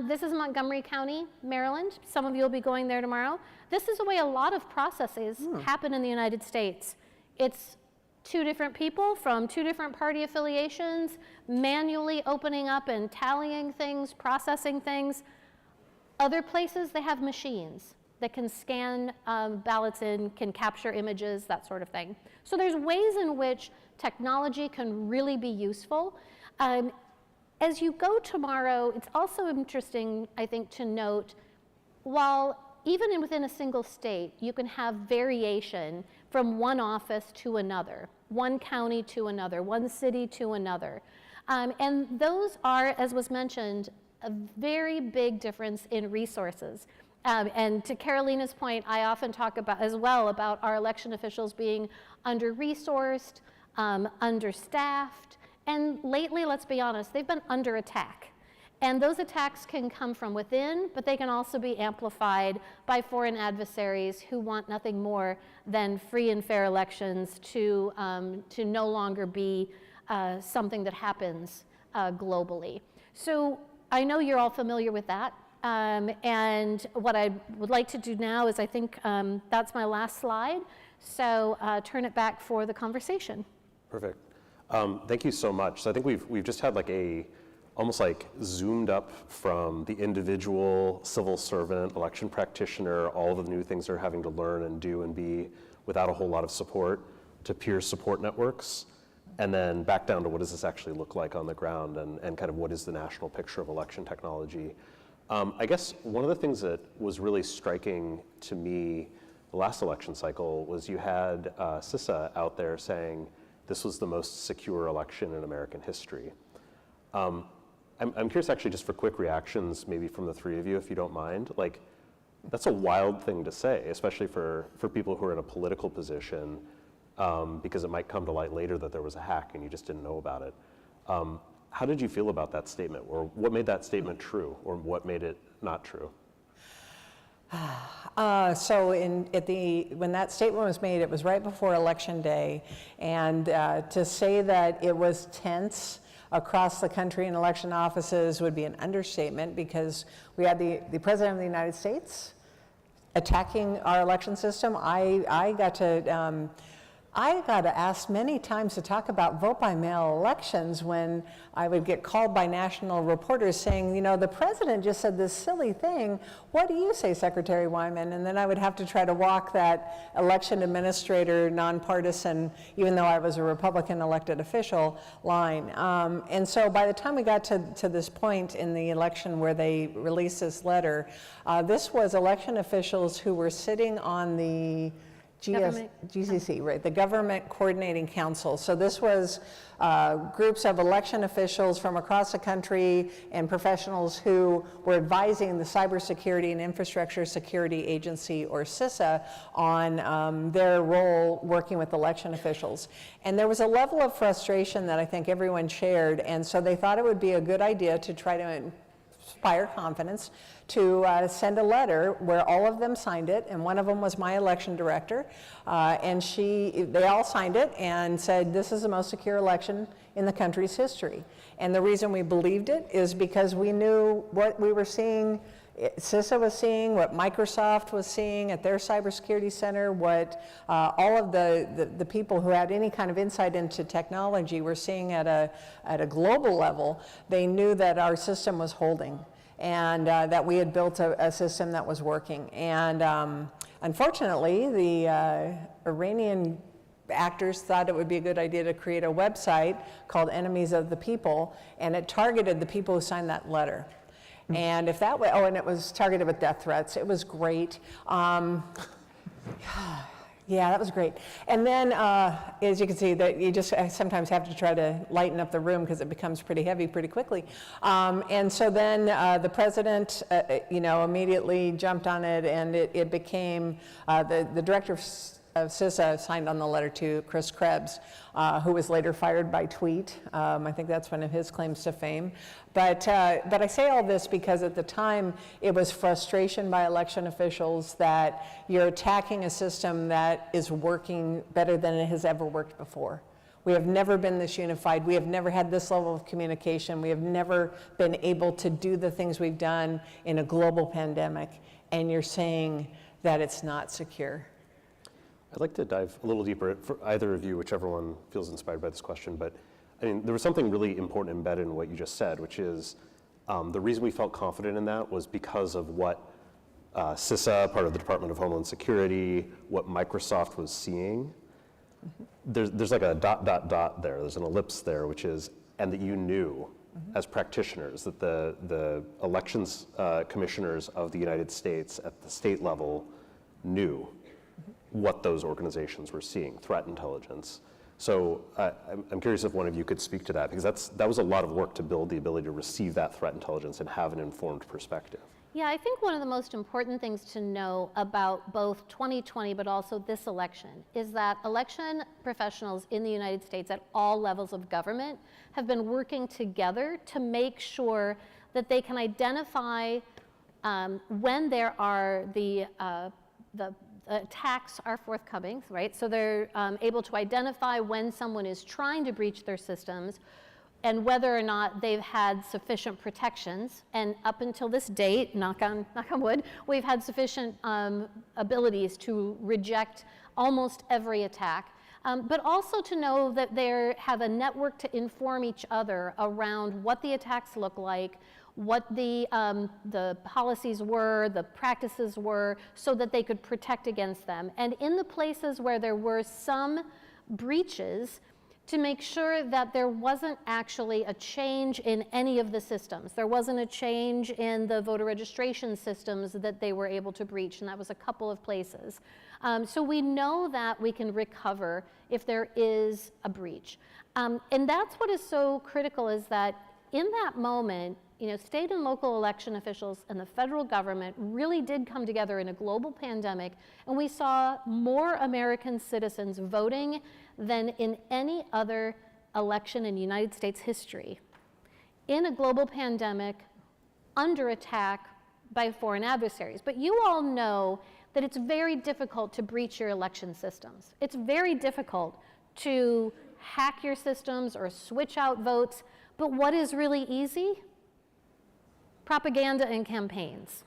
Speaker 19: This is Montgomery County, Maryland. Some of you will be going there tomorrow. This is the way a lot of processes happen in the United States. It's two different people from two different party affiliations, manually opening up and tallying things, processing things. Other places, they have machines that can scan ballots in, can capture images, that sort of thing. So there's ways in which technology can really be useful. As you go tomorrow, it's also interesting, I think, to note, while even within a single state, you can have variation from one office to another, one county to another, one city to another. And those are, as was mentioned, a very big difference in resources. And to Carolina's point, I often talk about as well about our election officials being under-resourced, understaffed, and lately, let's be honest, they've been under attack. And those attacks can come from within, but they can also be amplified by foreign adversaries who want nothing more than free and fair elections to no longer be something that happens globally. So I know you're all familiar with that. And what I would like to do now is I think that's my last slide. So turn it back for the conversation.
Speaker 17: Perfect. Thank you so much. So I think we've just had like almost like zoomed up from the individual civil servant, election practitioner, all the new things they're having to learn and do and be without a whole lot of support, to peer support networks, and then back down to what does this actually look like on the ground, and kind of what is the national picture of election technology. I guess one of the things that was really striking to me the last election cycle was you had CISA out there saying this was the most secure election in American history. I'm curious actually just for quick reactions, maybe from the three of you, if you don't mind. Like, that's a wild thing to say, especially for people who are in a political position, because it might come to light later that there was a hack and you just didn't know about it. How did you feel about that statement? Or what made that statement true? Or what made it not true?
Speaker 16: So when that statement was made, it was right before Election Day. And to say that it was tense across the country in election offices would be an understatement, because we had the President of the United States attacking our election system. I got to I got asked many times to talk about vote-by-mail elections when I would get called by national reporters saying, you know, the president just said this silly thing. What do you say, Secretary Wyman? And then I would have to try to walk that election administrator, nonpartisan, even though I was a Republican elected official, line. And so by the time we got to this point in the election where they released this letter, this was election officials who were sitting on the GCC, right, the Government Coordinating Council. So this was groups of election officials from across the country and professionals who were advising the Cybersecurity and Infrastructure Security Agency, or CISA, on their role working with election officials. And there was a level of frustration that I think everyone shared, and so they thought it would be a good idea to try to inspire confidence to send a letter where all of them signed it, and one of them was my election director, and they all signed it and said, this is the most secure election in the country's history. And the reason we believed it is because we knew what we were seeing, CISA was seeing, what Microsoft was seeing at their cybersecurity center, what all of the people who had any kind of insight into technology were seeing at a global level. They knew that our system was holding, and that we had built a system that was working. And unfortunately, the Iranian actors thought it would be a good idea to create a website called Enemies of the People, and it targeted the people who signed that letter. And if that way, oh, and it was targeted with death threats. It was great. Yeah, that was great. And then, as you can see, that you just sometimes have to try to lighten up the room because it becomes pretty heavy pretty quickly. And so then the president, immediately jumped on it, and it became the director of CISA signed on the letter to Chris Krebs, who was later fired by tweet. I think that's one of his claims to fame. But I say all this because at the time it was frustration by election officials that you're attacking a system that is working better than it has ever worked before. We have never been this unified. We have never had this level of communication. We have never been able to do the things we've done in a global pandemic. And you're saying that it's not secure.
Speaker 17: I'd like to dive a little deeper for either of you, whichever one feels inspired by this question. But I mean, there was something really important embedded in what you just said, which is the reason we felt confident in that was because of what CISA, part of the Department of Homeland Security, what Microsoft was seeing. There's like a ... there, there's an ellipse there, which is, and that you knew as practitioners that the elections commissioners of the United States at the state level knew what those organizations were seeing, threat intelligence. So I'm curious if one of you could speak to that, because that was a lot of work to build the ability to receive that threat intelligence and have an informed perspective.
Speaker 19: Yeah, I think one of the most important things to know about both 2020 but also this election is that election professionals in the United States at all levels of government have been working together to make sure that they can identify when there are the attacks are forthcoming, right? So they're able to identify when someone is trying to breach their systems and whether or not they've had sufficient protections. And up until this date, knock on wood, we've had sufficient abilities to reject almost every attack. But also to know that they have a network to inform each other around what the attacks look like, what the policies were, the practices were, so that they could protect against them. And in the places where there were some breaches, to make sure that there wasn't actually a change in any of the systems. There wasn't a change in the voter registration systems that they were able to breach, and that was a couple of places. So we know that we can recover if there is a breach. And that's what is so critical, is that in that moment, state and local election officials and the federal government really did come together in a global pandemic, and we saw more American citizens voting than in any other election in United States history. In a global pandemic, under attack by foreign adversaries. But you all know that it's very difficult to breach your election systems. It's very difficult to hack your systems or switch out votes. But what is really easy? Propaganda and campaigns.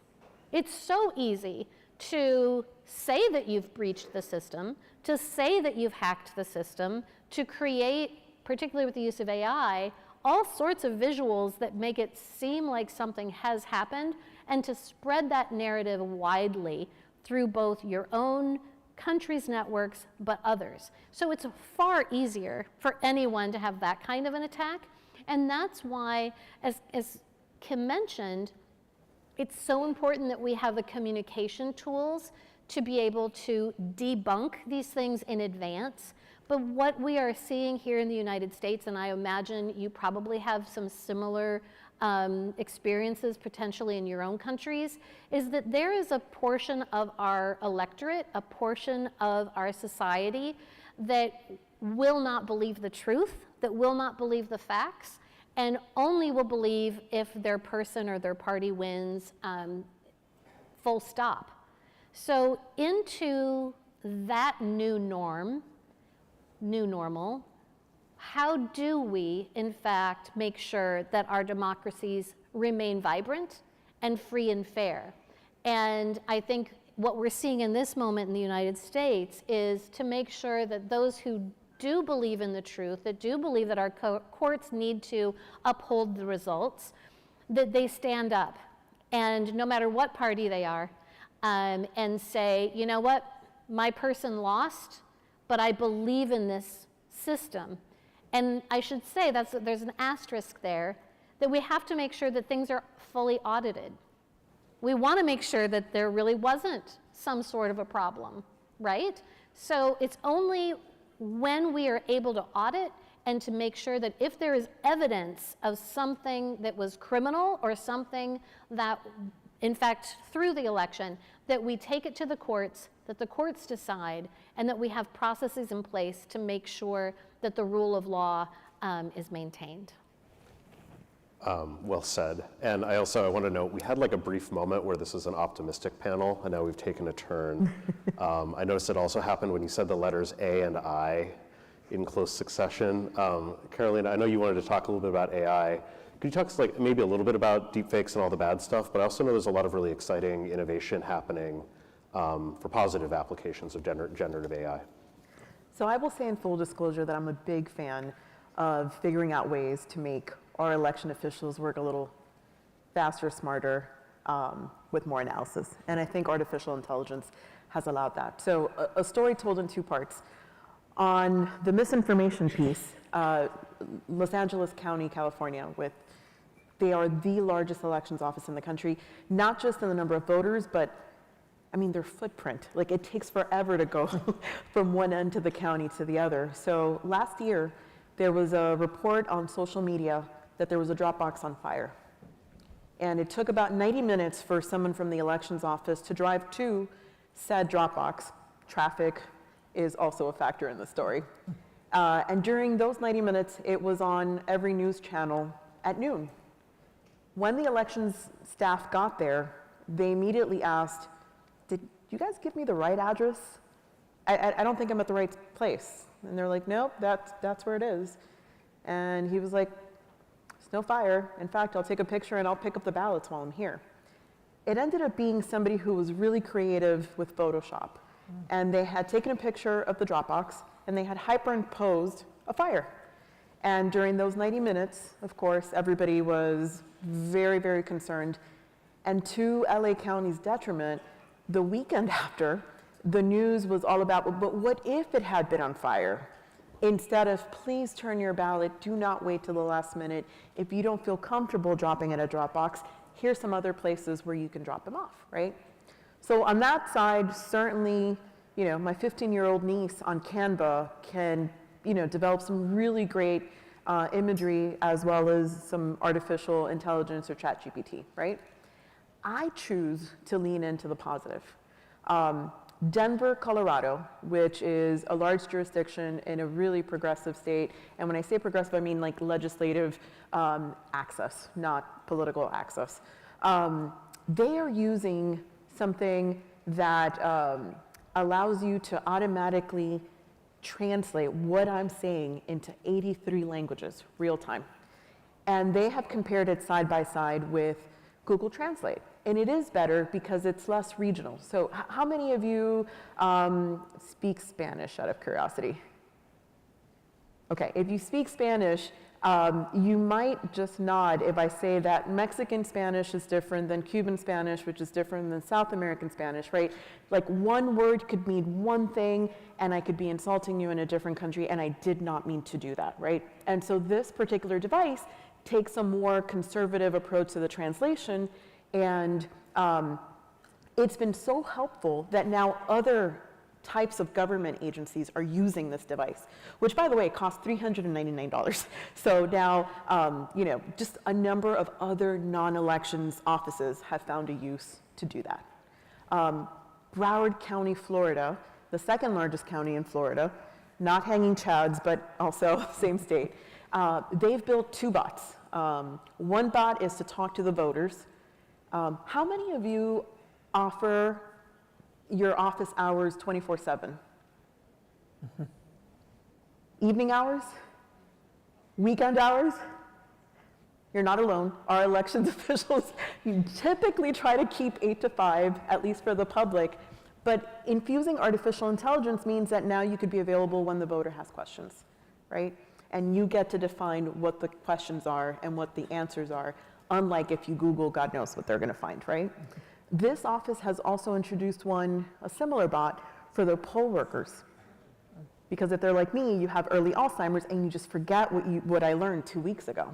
Speaker 19: It's so easy to say that you've breached the system, to say that you've hacked the system, to create, particularly with the use of AI, all sorts of visuals that make it seem like something has happened, and to spread that narrative widely through both your own country's networks, but others. So it's far easier for anyone to have that kind of an attack. And that's why, as Kim mentioned, it's so important that we have the communication tools to be able to debunk these things in advance. But what we are seeing here in the United States, and I imagine you probably have some similar experiences potentially in your own countries, is that there is a portion of our electorate, a portion of our society that will not believe the truth, that will not believe the facts, and only will believe if their person or their party wins, full stop. So into that new normal, how do we, in fact, make sure that our democracies remain vibrant and free and fair? And I think what we're seeing in this moment in the United States is to make sure that those who do believe in the truth, that do believe that our courts need to uphold the results, that they stand up, and no matter what party they are, and say, you know what, my person lost, but I believe in this system. And I should say there's an asterisk there, that we have to make sure that things are fully audited. We want to make sure that there really wasn't some sort of a problem, right? So it's only when we are able to audit and to make sure that if there is evidence of something that was criminal or something that, in fact, through the election, that we take it to the courts, that the courts decide, and that we have processes in place to make sure that the rule of law is maintained.
Speaker 17: Well said. And I want to note, we had like a brief moment where this is an optimistic panel, and now we've taken a turn. I noticed it also happened when you said the letters A and I in close succession. Carolina, I know you wanted to talk a little bit about AI. Could you talk to us maybe a little bit about deepfakes and all the bad stuff, but I also know there's a lot of really exciting innovation happening for positive applications of generative AI.
Speaker 18: So I will say in full disclosure that I'm a big fan of figuring out ways to make our election officials work a little faster, smarter, with more analysis. And I think artificial intelligence has allowed that. So a story told in two parts. On the misinformation piece, Los Angeles County, California, they are the largest elections office in the country, not just in the number of voters, but I mean, their footprint. Like, it takes forever to go from one end to the county to the other. So last year, there was a report on social media that there was a Dropbox on fire. And it took about 90 minutes for someone from the elections office to drive to said Dropbox. Traffic is also a factor in the story. And during those 90 minutes, it was on every news channel at noon. When the elections staff got there, they immediately asked, did you guys give me the right address? I don't think I'm at the right place. And they're like, nope, that's where it is. And he was like, there's no fire. In fact, I'll take a picture and I'll pick up the ballots while I'm here. It ended up being somebody who was really creative with Photoshop. And they had taken a picture of the Dropbox and they had hyperimposed a fire. And during those 90 minutes, of course, everybody was very, very concerned. And to LA County's detriment, the weekend after, the news was all about, but what if it had been on fire? Instead of, please turn your ballot, do not wait till the last minute. If you don't feel comfortable dropping in a Dropbox, here's some other places where you can drop them off, right? So on that side, certainly, my 15-year-old niece on Canva can, develop some really great imagery as well as some artificial intelligence or ChatGPT, right? I choose to lean into the positive. Denver, Colorado, which is a large jurisdiction in a really progressive state, and when I say progressive, I mean like legislative access, not political access. They are using something that allows you to automatically translate what I'm saying into 83 languages, real time. And they have compared it side by side with Google Translate. And it is better because it's less regional. So how many of you speak Spanish out of curiosity? Okay, if you speak Spanish, you might just nod if I say that Mexican Spanish is different than Cuban Spanish, which is different than South American Spanish, right? Like one word could mean one thing, and I could be insulting you in a different country, and I did not mean to do that, right? And so this particular device takes a more conservative approach to the translation, and it's been so helpful that now other types of government agencies are using this device, which, by the way, costs $399. So now, you know, just a number of other non-elections offices have found a use to do that. Broward County, Florida, the second largest county in Florida, not hanging chads, but also same state, they've built 2 bots. One bot is to talk to the voters. How many of you offer your office hours 24/7? Evening hours? Weekend hours? You're not alone. Our elections officials typically try to keep 8 to 5, at least for the public. But infusing artificial intelligence means that now you could be available when the voter has questions, right? And you get to define what the questions are and what the answers are, unlike if you Google, God knows what they're going to find, right? This office has also introduced a similar bot for the poll workers. Because if they're like me, you have early Alzheimer's and you just forget what I learned 2 weeks ago.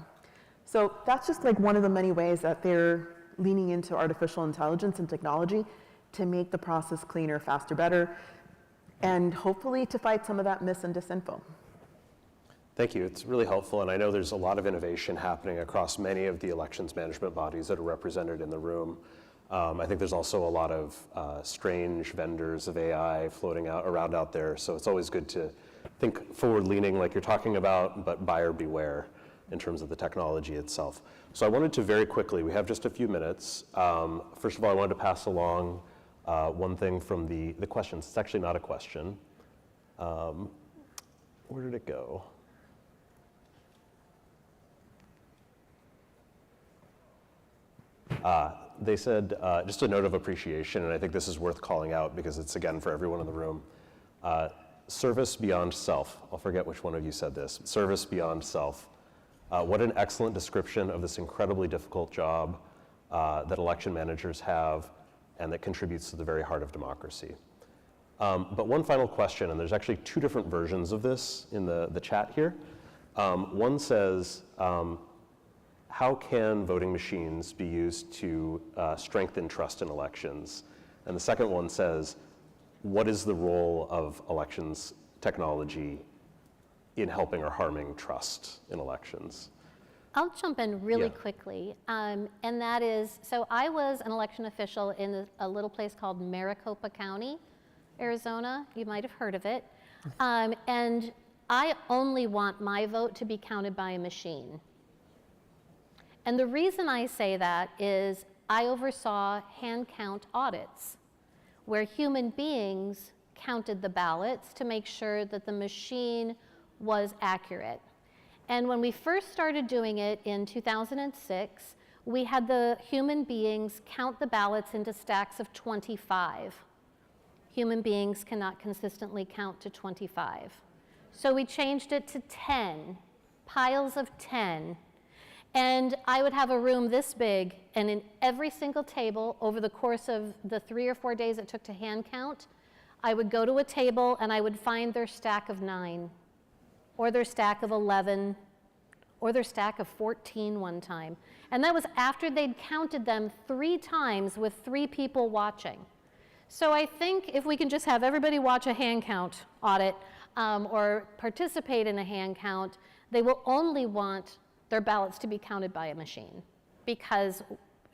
Speaker 18: So that's just like one of the many ways that they're leaning into artificial intelligence and technology to make the process cleaner, faster, better, and hopefully to fight some of that mis and disinfo.
Speaker 17: Thank you. It's really helpful, and I know there's a lot of innovation happening across many of the elections management bodies that are represented in the room. I think there's also a lot of strange vendors of AI floating around out there, so it's always good to think forward-leaning like you're talking about, but buyer beware in terms of the technology itself. So I wanted to very quickly, we have just a few minutes. First of all, I wanted to pass along one thing from the questions. It's actually not a question. Where did it go? They said, just a note of appreciation, and I think this is worth calling out because it's, again, for everyone in the room. Service beyond self. I'll forget which one of you said this. Service beyond self. What an excellent description of this incredibly difficult job that election managers have and that contributes to the very heart of democracy. But one final question, and there's actually 2 different versions of this in the chat here. One says, how can voting machines be used to strengthen trust in elections? And the second one says, what is the role of elections technology in helping or harming trust in elections?
Speaker 19: I'll jump in really quickly, and that is, so I was an election official in a little place called Maricopa County, Arizona. You might have heard of it. And I only want my vote to be counted by a machine. And the reason I say that is I oversaw hand count audits where human beings counted the ballots to make sure that the machine was accurate. And when we first started doing it in 2006, we had the human beings count the ballots into stacks of 25. Human beings cannot consistently count to 25. So we changed it to 10, piles of 10. And I would have a room this big, and in every single table over the course of the 3 or 4 days it took to hand count, I would go to a table and I would find their stack of 9, or their stack of 11, or their stack of 14 one time. And that was after they'd counted them 3 times with 3 people watching. So I think if we can just have everybody watch a hand count audit or participate in a hand count, they will only want their ballots to be counted by a machine, because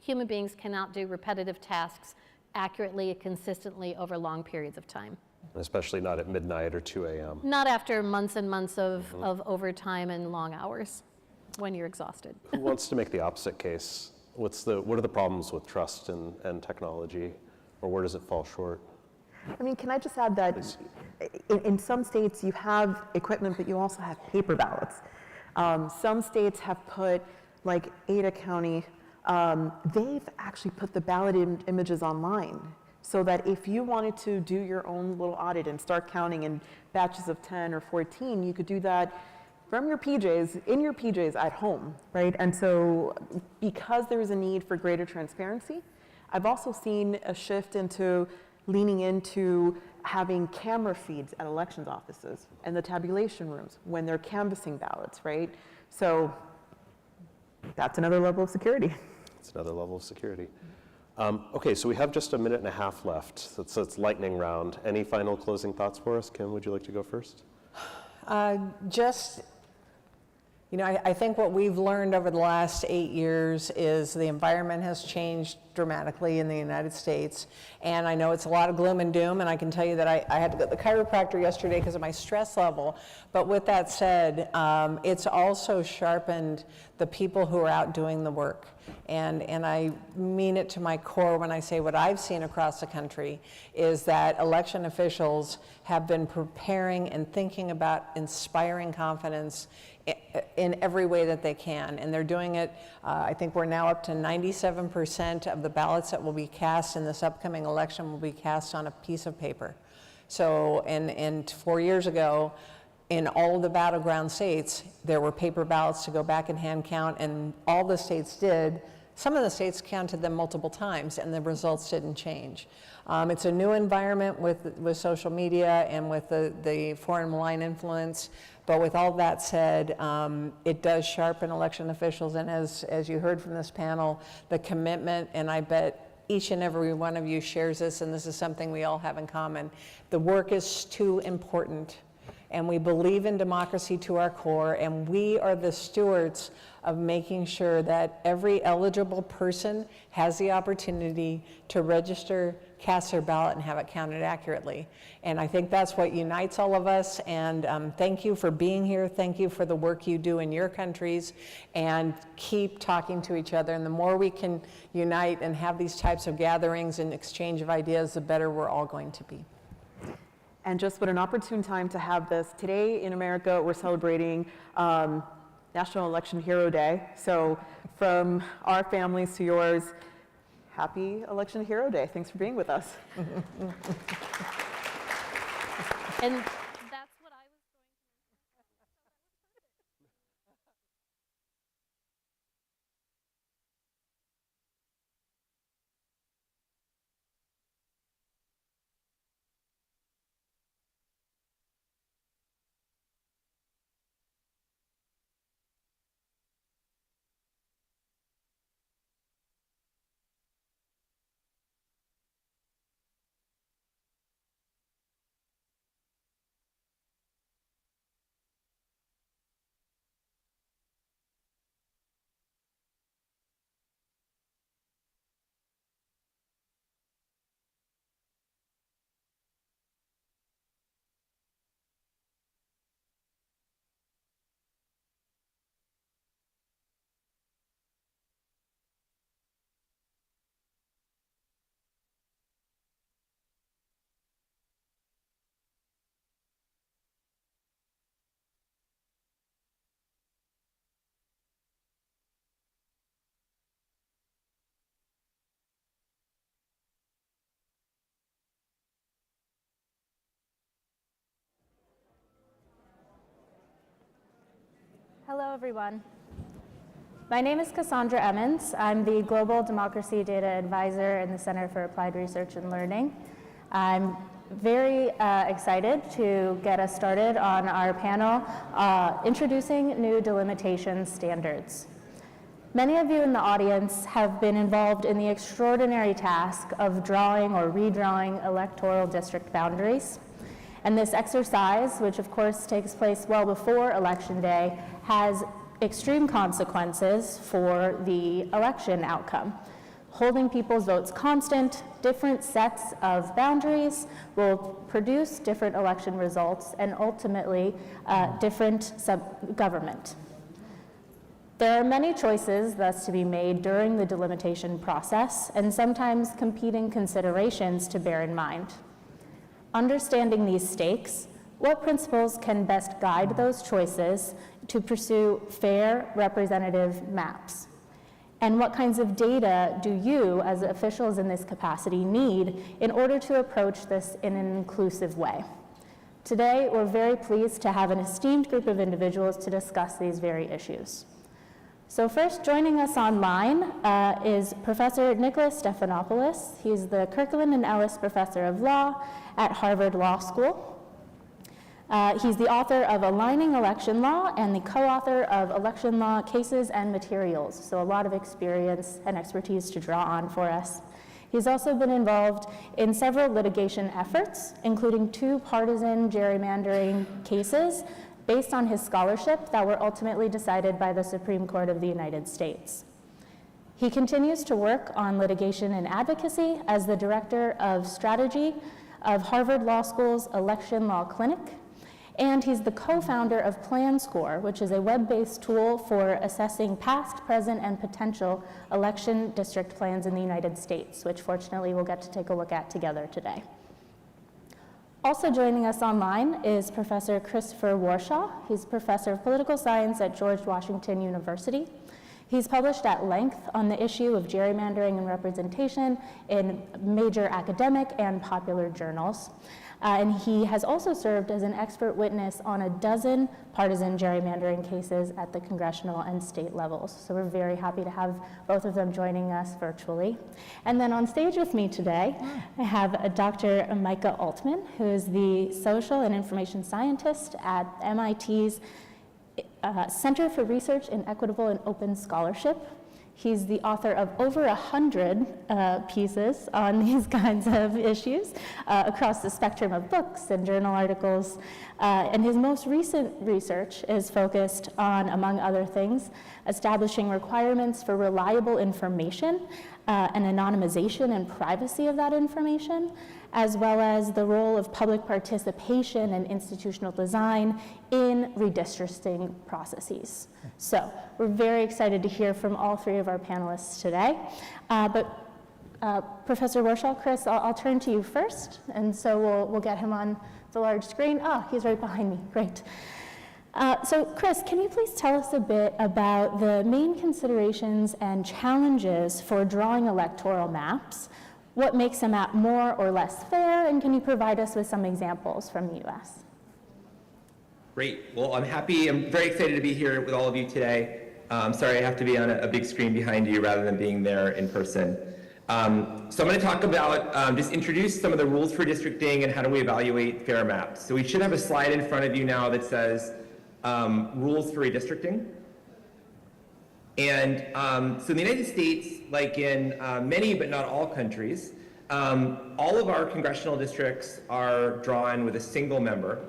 Speaker 19: human beings cannot do repetitive tasks accurately and consistently over long periods of time.
Speaker 17: Especially not at midnight or 2 a.m.
Speaker 19: Not after months and months of overtime and long hours when you're exhausted.
Speaker 17: Who wants to make the opposite case? What are the problems with trust and technology, or where does it fall short?
Speaker 18: I mean, can I just add that in some states you have equipment, but you also have paper ballots. Some states have put, like Ada County, they've actually put the ballot images online so that if you wanted to do your own little audit and start counting in batches of 10 or 14, you could do that from your PJs, in your PJs at home, right? And so because there is a need for greater transparency, I've also seen a shift into leaning into having camera feeds at elections offices and the tabulation rooms when they're canvassing ballots, right? So that's another level of security.
Speaker 17: It's another level of security. Okay, so we have just a minute and a half left. So it's lightning round. Any final closing thoughts for us? Kim, would you like to go first?
Speaker 16: I think what we've learned over the last 8 years is the environment has changed dramatically in the United States. And I know it's a lot of gloom and doom, and I can tell you that I had to go to the chiropractor yesterday because of my stress level. But with that said, it's also sharpened the people who are out doing the work. And I mean it to my core when I say what I've seen across the country is that election officials have been preparing and thinking about inspiring confidence in every way that they can. And they're doing it, I think we're now up to 97% of the ballots that will be cast in this upcoming election will be cast on a piece of paper. So, and 4 years ago, in all of the battleground states, there were paper ballots to go back and hand count, and all the states did. Some of the states counted them multiple times, and the results didn't change. It's a new environment with social media and with the foreign malign influence. But with all that said, it does sharpen election officials, and as you heard from this panel, the commitment, and I bet each and every one of you shares this, and this is something we all have in common. The work is too important, and we believe in democracy to our core, and we are the stewards of making sure that every eligible person has the opportunity to register, cast their ballot, and have it counted accurately. And I think that's what unites all of us, and thank you for being here. Thank you for the work you do in your countries, and keep talking to each other. And the more we can unite and have these types of gatherings and exchange of ideas, the better we're all going to be.
Speaker 18: And just what an opportune time to have this. Today in America, we're celebrating National Election Hero Day. So from our families to yours, happy Election Hero Day. Thanks for being with us.
Speaker 19: And that's what I was going
Speaker 20: Hello, everyone. My name is Cassandra Emmons. I'm the Global Democracy Data Advisor in the Center for Applied Research and Learning. I'm very excited to get us started on our panel, Introducing New Delimitation Standards. Many of you in the audience have been involved in the extraordinary task of drawing or redrawing electoral district boundaries. And this exercise, which of course takes place well before Election Day, has extreme consequences for the election outcome. Holding people's votes constant, different sets of boundaries will produce different election results and ultimately different government. There are many choices thus to be made during the delimitation process, and sometimes competing considerations to bear in mind. Understanding these stakes, what principles can best guide those choices to pursue fair representative maps? And what kinds of data do you, as officials in this capacity, need in order to approach this in an inclusive way? Today, we're very pleased to have an esteemed group of individuals to discuss these very issues. So first, joining us online is Professor Nicholas Stephanopoulos. He's the Kirkland and Ellis Professor of Law at Harvard Law School. He's the author of Aligning Election Law and the co-author of Election Law Cases and Materials, so a lot of experience and expertise to draw on for us. He's also been involved in several litigation efforts, including 2 partisan gerrymandering cases based on his scholarship that were ultimately decided by the Supreme Court of the United States. He continues to work on litigation and advocacy as the Director of Strategy of Harvard Law School's Election Law Clinic, and he's the co-founder of PlanScore, which is a web-based tool for assessing past, present, and potential election district plans in the United States, which fortunately we'll get to take a look at together today. Also joining us online is Professor Christopher Warshaw. He's Professor of Political Science at George Washington University. He's published at length on the issue of gerrymandering and representation in major academic and popular journals. And he has also served as an expert witness on a dozen partisan gerrymandering cases at the congressional and state levels. So we're very happy to have both of them joining us virtually. And then on stage with me today, I have Dr. Micah Altman, who is the social and information scientist at MIT's Center for Research in Equitable and Open Scholarship. He's the author of over 100 pieces on these kinds of issues across the spectrum of books and journal articles. And his most recent research is focused on, among other things, establishing requirements for reliable information and anonymization and privacy of that information, as well as the role of public participation and institutional design in redistricting processes. So we're very excited to hear from all 3 of our panelists today. Professor Warshaw, Chris, I'll turn to you first, and so we'll get him on the large screen. Oh, he's right behind me, great. So Chris, can you please tell us a bit about the main considerations and challenges for drawing electoral maps? What makes a map more or less fair, and can you provide us with some examples from the US?
Speaker 21: Great. Well, I'm very excited to be here with all of you today. Sorry I have to be on a big screen behind you rather than being there in person. So I'm going to talk about, just introduce some of the rules for districting and how do we evaluate fair maps. So we should have a slide in front of you now that says rules for redistricting. And so in the United States, like in many but not all countries, all of our congressional districts are drawn with a single member.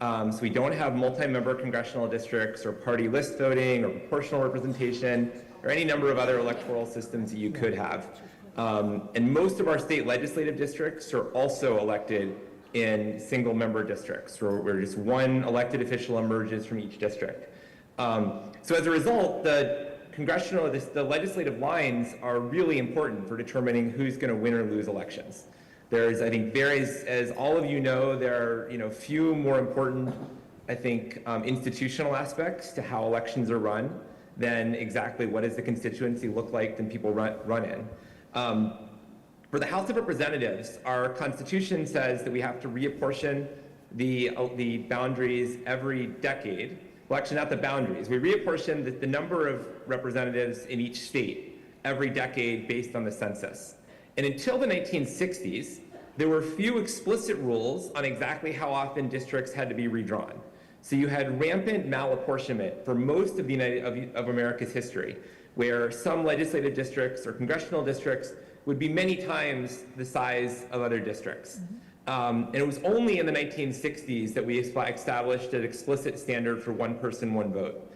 Speaker 21: So we don't have multi-member congressional districts or party list voting or proportional representation or any number of other electoral systems that you could have. And most of our state legislative districts are also elected in single-member districts where just one elected official emerges from each district. So as a result, the legislative lines are really important for determining who's going to win or lose elections. There's, I think, as all of you know, there are, few more important, I think, institutional aspects to how elections are run than exactly what does the constituency look like than people run in. For the House of Representatives, our Constitution says that we have to reapportion the boundaries every decade. Well, actually, not the boundaries. We reapportion the number of representatives in each state every decade based on the census. And until the 1960s, there were few explicit rules on exactly how often districts had to be redrawn. So you had rampant malapportionment for most of of America's history, where some legislative districts or congressional districts would be many times the size of other districts. And it was only in the 1960s that we established an explicit standard for one person, one vote,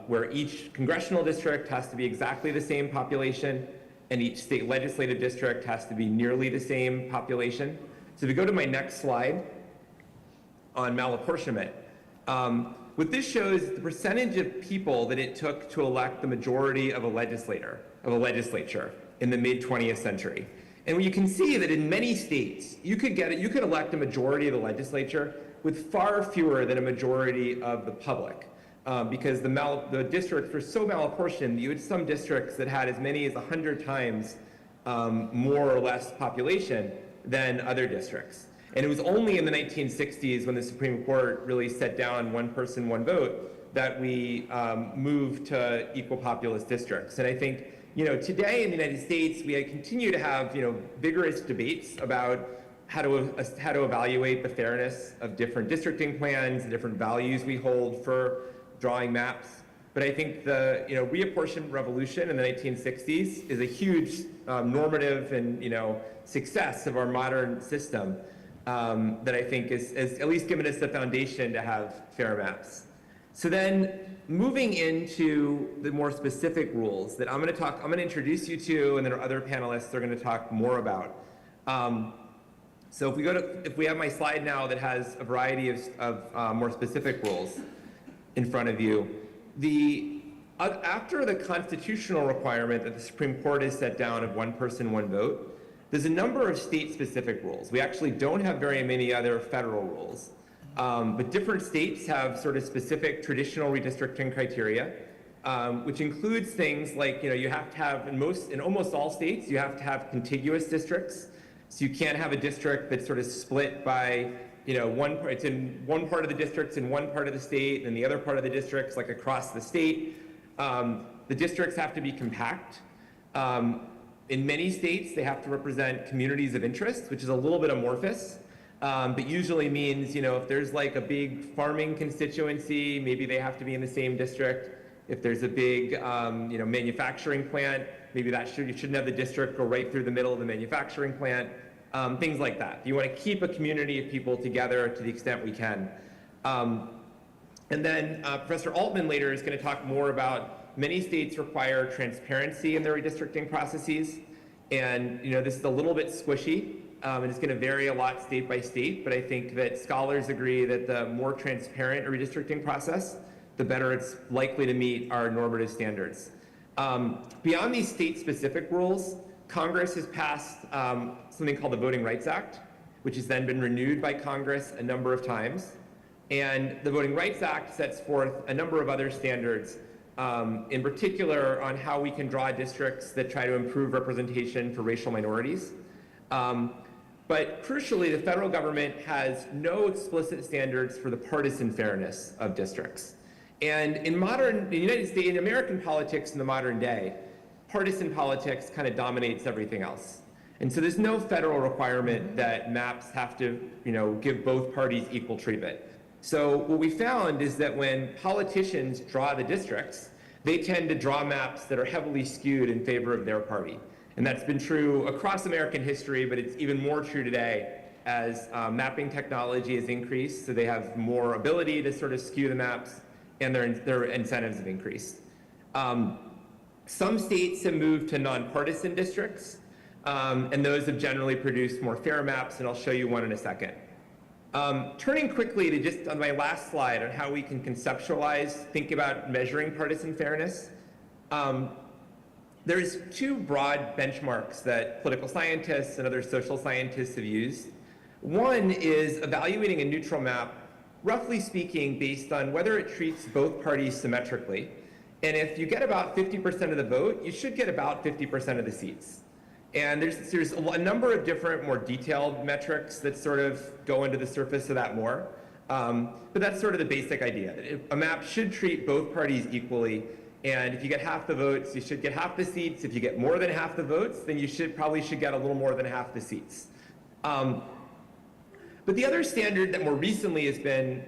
Speaker 21: where each congressional district has to be exactly the same population, and each state legislative district has to be nearly the same population. So if you go to my next slide on malapportionment, what this shows is the percentage of people that it took to elect the majority of a legislature in the mid-20th century. And you can see that in many states, you could elect a majority of the legislature with far fewer than a majority of the public. because the districts were so malapportioned. You had some districts that had as many as 100 times more or less population than other districts. And it was only in the 1960s when the Supreme Court really set down one person, one vote that we moved to equal populous districts. And I think, today in the United States, we continue to have, vigorous debates about how to evaluate the fairness of different districting plans, the different values we hold for drawing maps. But I think the reapportionment revolution in the 1960s is a huge normative and success of our modern system that I think is at least given us the foundation to have fair maps. So then moving into the more specific rules that I'm going to introduce you to, and then our other panelists are going to talk more about. So if we have my slide now that has a variety of more specific rules in front of you, after the constitutional requirement that the Supreme Court has set down of one person, one vote, there's a number of state-specific rules. We actually don't have very many other federal rules. But different states have sort of specific traditional redistricting criteria, which includes things like, you have to have, in almost all states, you have to have contiguous districts. So you can't have a district that's sort of split by, it's in one part of the district's in one part of the state, and the other part of the district's like across the state. The districts have to be compact. In many states, they have to represent communities of interest, which is a little bit amorphous. But usually means, if there's like a big farming constituency, maybe they have to be in the same district. If there's a big, manufacturing plant, maybe you shouldn't have the district go right through the middle of the manufacturing plant. Things like that. You want to keep a community of people together to the extent we can. And then Professor Altman later is going to talk more about many states require transparency in their redistricting processes. And, this is a little bit squishy. And it's going to vary a lot state by state, but I think that scholars agree that the more transparent a redistricting process, the better it's likely to meet our normative standards. Beyond these state-specific rules, Congress has passed something called the Voting Rights Act, which has then been renewed by Congress a number of times. And the Voting Rights Act sets forth a number of other standards, in particular on how we can draw districts that try to improve representation for racial minorities. But crucially, the federal government has no explicit standards for the partisan fairness of districts. And in United States, in American politics in the modern day, partisan politics kind of dominates everything else. And so there's no federal requirement that maps have to, give both parties equal treatment. So what we found is that when politicians draw the districts, they tend to draw maps that are heavily skewed in favor of their party. And that's been true across American history, but it's even more true today as mapping technology has increased, so they have more ability to sort of skew the maps, and their incentives have increased. Some states have moved to nonpartisan districts, and those have generally produced more fair maps, and I'll show you one in a second. Turning quickly to just on my last slide on how we can conceptualize, think about measuring partisan fairness. There's two broad benchmarks that political scientists and other social scientists have used. One is evaluating a neutral map, roughly speaking, based on whether it treats both parties symmetrically. And if you get about 50% of the vote, you should get about 50% of the seats. And there's a number of different, more detailed metrics that sort of go into the surface of that more. But that's sort of the basic idea, that a map should treat both parties equally. And if you get half the votes, you should get half the seats. If you get more than half the votes, then you probably should get a little more than half the seats. But the other standard that more recently has been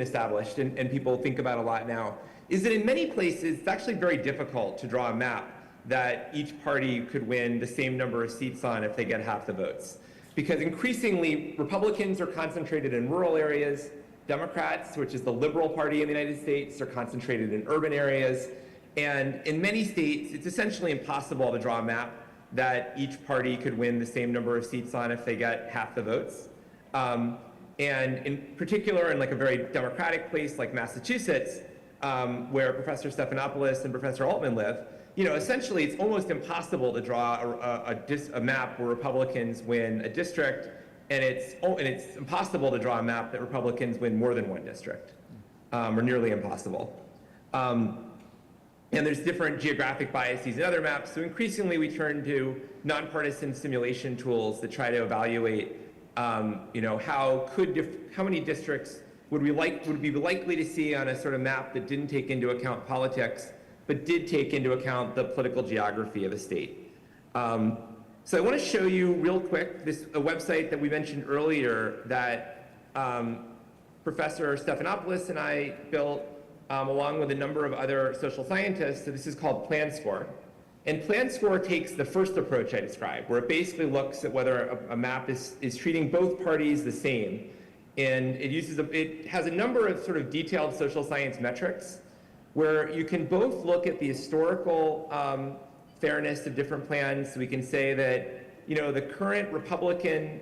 Speaker 21: established, and people think about a lot now, is that in many places, it's actually very difficult to draw a map that each party could win the same number of seats on if they get half the votes. Because increasingly, Republicans are concentrated in rural areas, Democrats, which is the liberal party in the United States, are concentrated in urban areas. And in many states, it's essentially impossible to draw a map that each party could win the same number of seats on if they get half the votes. And in particular, in like a very democratic place like Massachusetts, where Professor Stephanopoulos and Professor Altman live, essentially it's almost impossible to draw a map where Republicans win a district, and it's impossible to draw a map that Republicans win more than one district. or nearly impossible. And there's different geographic biases in other maps, so increasingly we turn to nonpartisan simulation tools that try to evaluate how many districts would be likely to see on a sort of map that didn't take into account politics, but did take into account the political geography of a state. So I want to show you real quick a website that we mentioned earlier that Professor Stephanopoulos and I built along with a number of other social scientists. So this is called PlanScore. And PlanScore takes the first approach I described, where it basically looks at whether a map is treating both parties the same. And it has a number of sort of detailed social science metrics where you can both look at the historical fairness of different plans. So we can say that, the current Republican,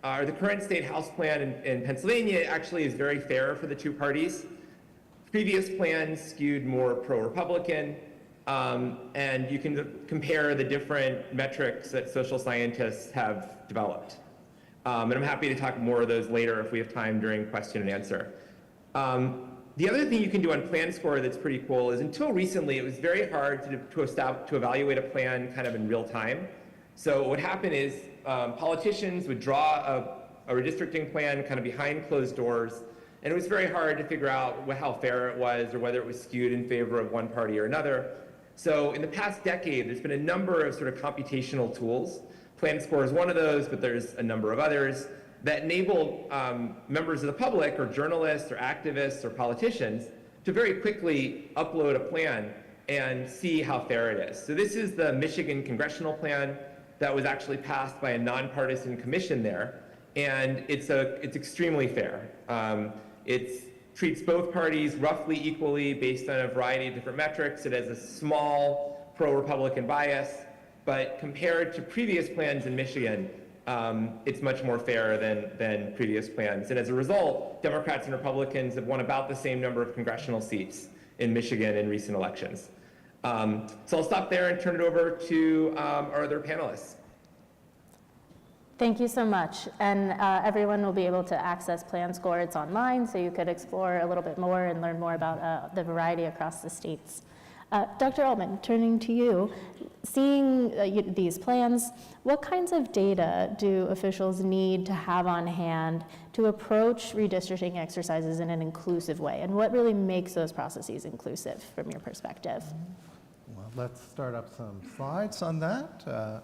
Speaker 21: or the current state house plan in Pennsylvania actually is very fair for the two parties. Previous plans skewed more pro-Republican, and you can compare the different metrics that social scientists have developed. And I'm happy to talk more of those later if we have time during question and answer. The other thing you can do on PlanScore that's pretty cool is until recently it was very hard to evaluate a plan kind of in real time. So what would happen is politicians would draw a redistricting plan kind of behind closed doors, and it was very hard to figure out how fair it was or whether it was skewed in favor of one party or another. So in the past decade, there's been a number of sort of computational tools. PlanScore is one of those, but there's a number of others that enable members of the public or journalists or activists or politicians to very quickly upload a plan and see how fair it is. So this is the Michigan congressional plan that was actually passed by a nonpartisan commission there, and it's extremely fair. It treats both parties roughly equally based on a variety of different metrics. It has a small pro-Republican bias, but compared to previous plans in Michigan, it's much more fair than previous plans. And as a result, Democrats and Republicans have won about the same number of congressional seats in Michigan in recent elections. So I'll stop there and turn it over to our other panelists.
Speaker 20: Thank you so much. And everyone will be able to access PlanScore. It's online, so you could explore a little bit more and learn more about the variety across the states. Dr. Altman, turning to you, seeing these plans, what kinds of data do officials need to have on hand to approach redistricting exercises in an inclusive way? And what really makes those processes inclusive from your perspective?
Speaker 4: Well, let's start up some slides on that. I'm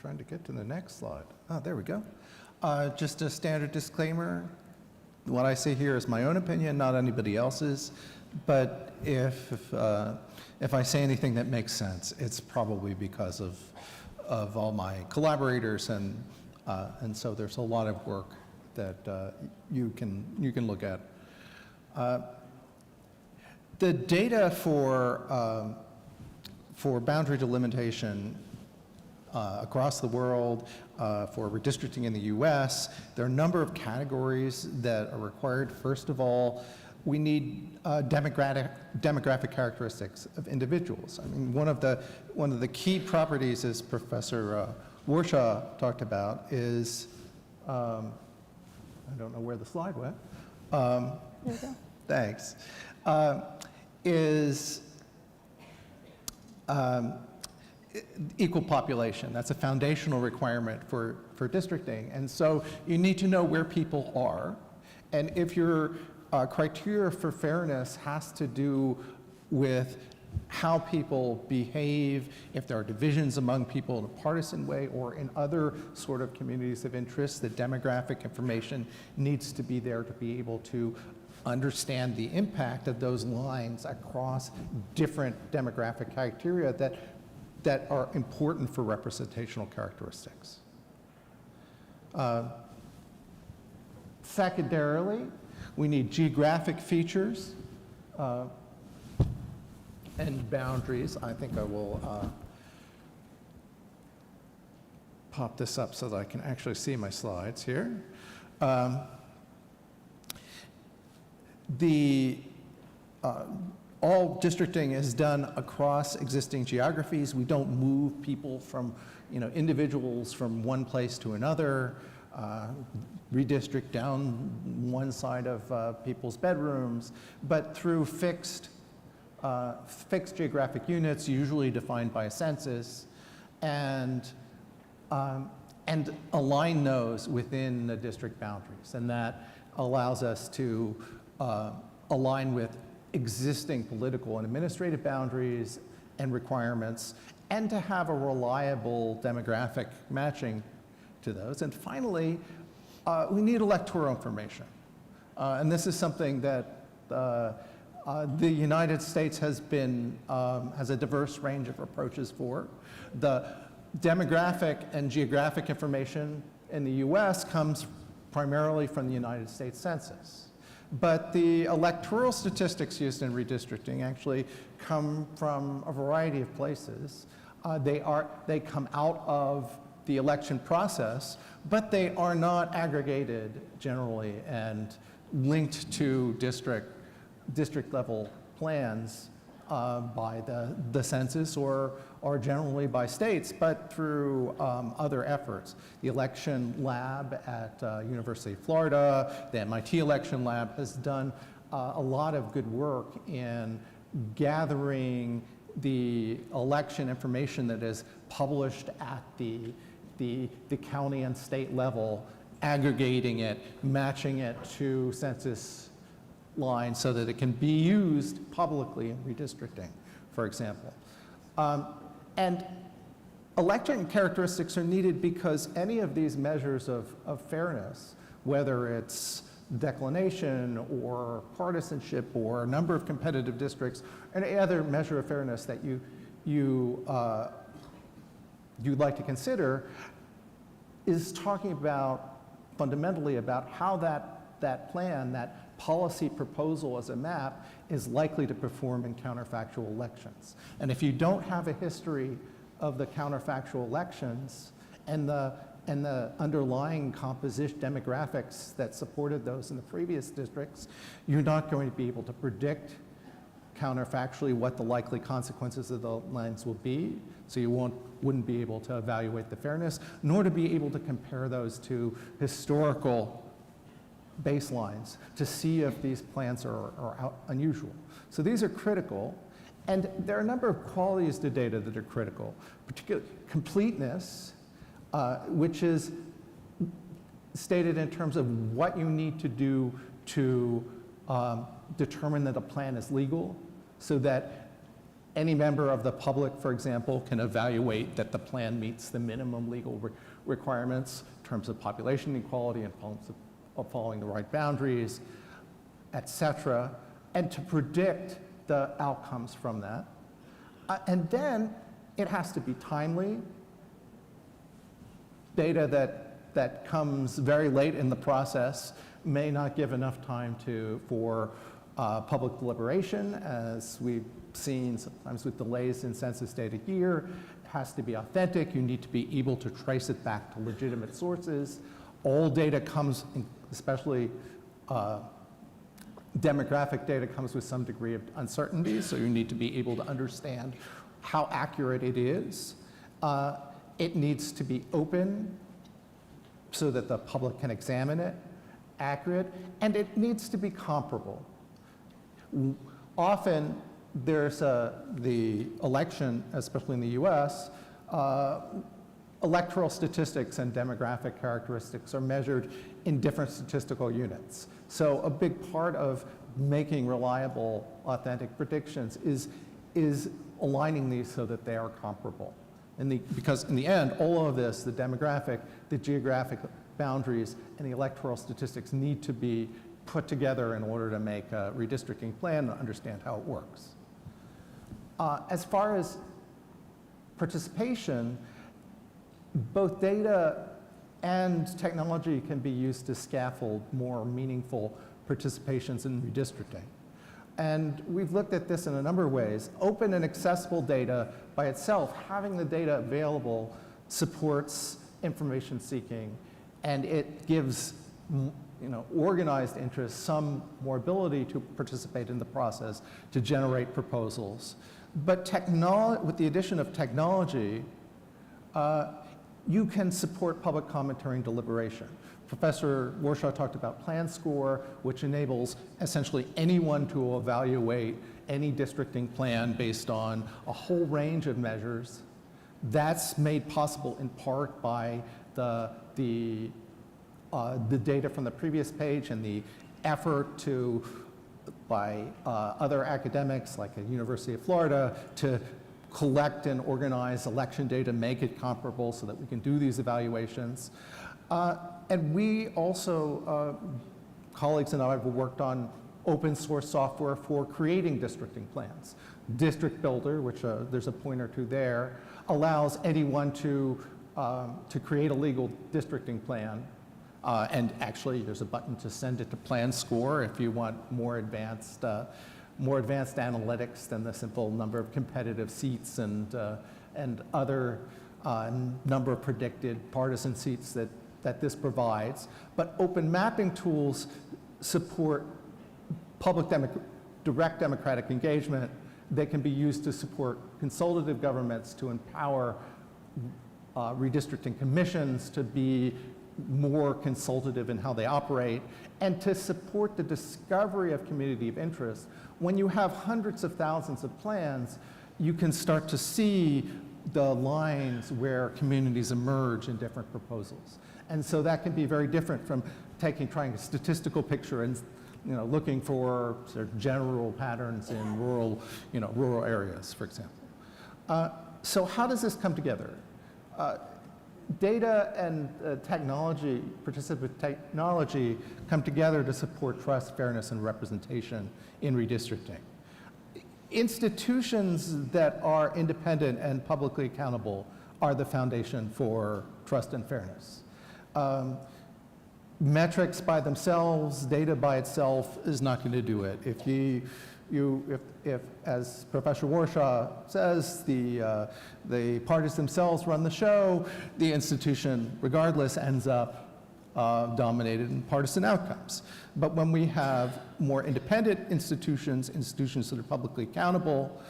Speaker 4: trying to get to the next slide. Oh, there we go. Just a standard disclaimer. What I say here is my own opinion, not anybody else's. But if I say anything that makes sense, it's probably because of all my collaborators, and so there's a lot of work that you can look at. The data for boundary delimitation across the world, for redistricting in the US, there are a number of categories that are required. First of all, we need demographic characteristics of individuals. I mean, one of the key properties, as Professor Warshaw talked about, is I don't know where the slide went. There we go. Thanks. Is equal population. That's a foundational requirement for districting. And so you need to know where people are. And if your criteria for fairness has to do with how people behave, if there are divisions among people in a partisan way or in other sort of communities of interest, the demographic information needs to be there to be able to understand the impact of those lines across different demographic criteria that are important for representational characteristics. Secondarily, we need geographic features and boundaries. I think I will pop this up so that I can actually see my slides here. All districting is done across existing geographies. We don't move people from, individuals from one place to another. redistrict down one side of people's bedrooms, but through fixed geographic units, usually defined by a census, and align those within the district boundaries. And that allows us to align with existing political and administrative boundaries and requirements, and to have a reliable demographic matching to those. And finally, we need electoral information. And this is something that the United States has a diverse range of approaches for. The demographic and geographic information in the US comes primarily from the United States Census. But the electoral statistics used in redistricting actually come from a variety of places. They come out of the election process, but they are not aggregated generally and linked to district level plans by the census or generally by states, but through other efforts. The election lab at University of Florida, the MIT election lab has done a lot of good work in gathering the election information that is published at the county and state level, aggregating it, matching it to census lines so that it can be used publicly in redistricting, for example. And election characteristics are needed because any of these measures of fairness, whether it's declination or partisanship or number of competitive districts, or any other measure of fairness that you'd like to consider, is talking about fundamentally about how that plan, that policy proposal as a map, is likely to perform in counterfactual elections. And if you don't have a history of the counterfactual elections and the underlying composition demographics that supported those in the previous districts, you're not going to be able to predict counterfactually what the likely consequences of the lines will be. So you wouldn't be able to evaluate the fairness, nor to be able to compare those to historical baselines to see if these plans are unusual. So these are critical, and there are a number of qualities to data that are critical, particularly completeness, which is stated in terms of what you need to do to determine that a plan is legal, so that any member of the public, for example, can evaluate that the plan meets the minimum legal requirements in terms of population equality and following the right boundaries, et cetera, and to predict the outcomes from that. And then it has to be timely. Data that comes very late in the process may not give enough time for public deliberation, as we've seen sometimes with delays in census data here. It has to be authentic. You need to be able to trace it back to legitimate sources. All data comes, especially demographic data, comes with some degree of uncertainty, so you need to be able to understand how accurate it is. It needs to be open so that the public can examine it, accurate, and it needs to be comparable. Often there's the election, especially in the US, electoral statistics and demographic characteristics are measured in different statistical units. So a big part of making reliable, authentic predictions is aligning these so that they are comparable. Because in the end, all of this, the demographic, the geographic boundaries, and the electoral statistics need to be put together in order to make a redistricting plan and understand how it works. As far as participation, both data and technology can be used to scaffold more meaningful participations in redistricting. And we've looked at this in a number of ways. Open and accessible data by itself, having the data available, supports information seeking, and it gives organized interest some more ability to participate in the process, to generate proposals. But with the addition of technology, you can support public commentary and deliberation. Professor Warshaw talked about Plan Score, which enables essentially anyone to evaluate any districting plan based on a whole range of measures. That's made possible in part by the data from the previous page and the effort by other academics like the University of Florida to collect and organize election data, make it comparable so that we can do these evaluations. And we also, colleagues and I have worked on open source software for creating districting plans. District Builder, which there's a pointer to there, allows anyone to create a legal districting plan. And actually, there's a button to send it to Plan Score if you want more advanced analytics than the simple number of competitive seats and other number of predicted partisan seats that this provides. But open mapping tools support direct democratic engagement. They can be used to support consultative governments, to empower redistricting commissions to be more consultative in how they operate, and to support the discovery of community of interest. When you have hundreds of thousands of plans, you can start to see the lines where communities emerge in different proposals. And so that can be very different from trying a statistical picture and looking for sort of general patterns in rural areas, for example. So how does this come together? Data and technology, participant technology, come together to support trust, fairness, and representation in redistricting. Institutions that are independent and publicly accountable are the foundation for trust and fairness. Metrics by themselves, data by itself is not going to do it. If, as Professor Warshaw says, the parties themselves run the show, the institution, regardless, ends up dominated in partisan outcomes. But when we have more independent institutions that are publicly accountable,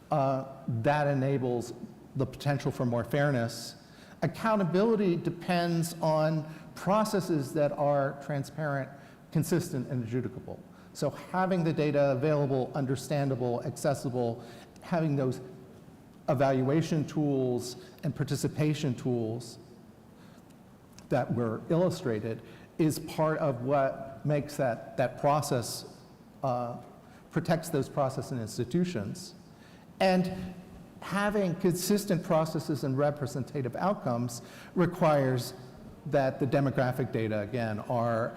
Speaker 4: that enables the potential for more fairness. Accountability depends on processes that are transparent, consistent, and adjudicable. So having the data available, understandable, accessible, having those evaluation tools and participation tools that were illustrated is part of what makes that process, protects those processes and institutions. And having consistent processes and representative outcomes requires that the demographic data, again, are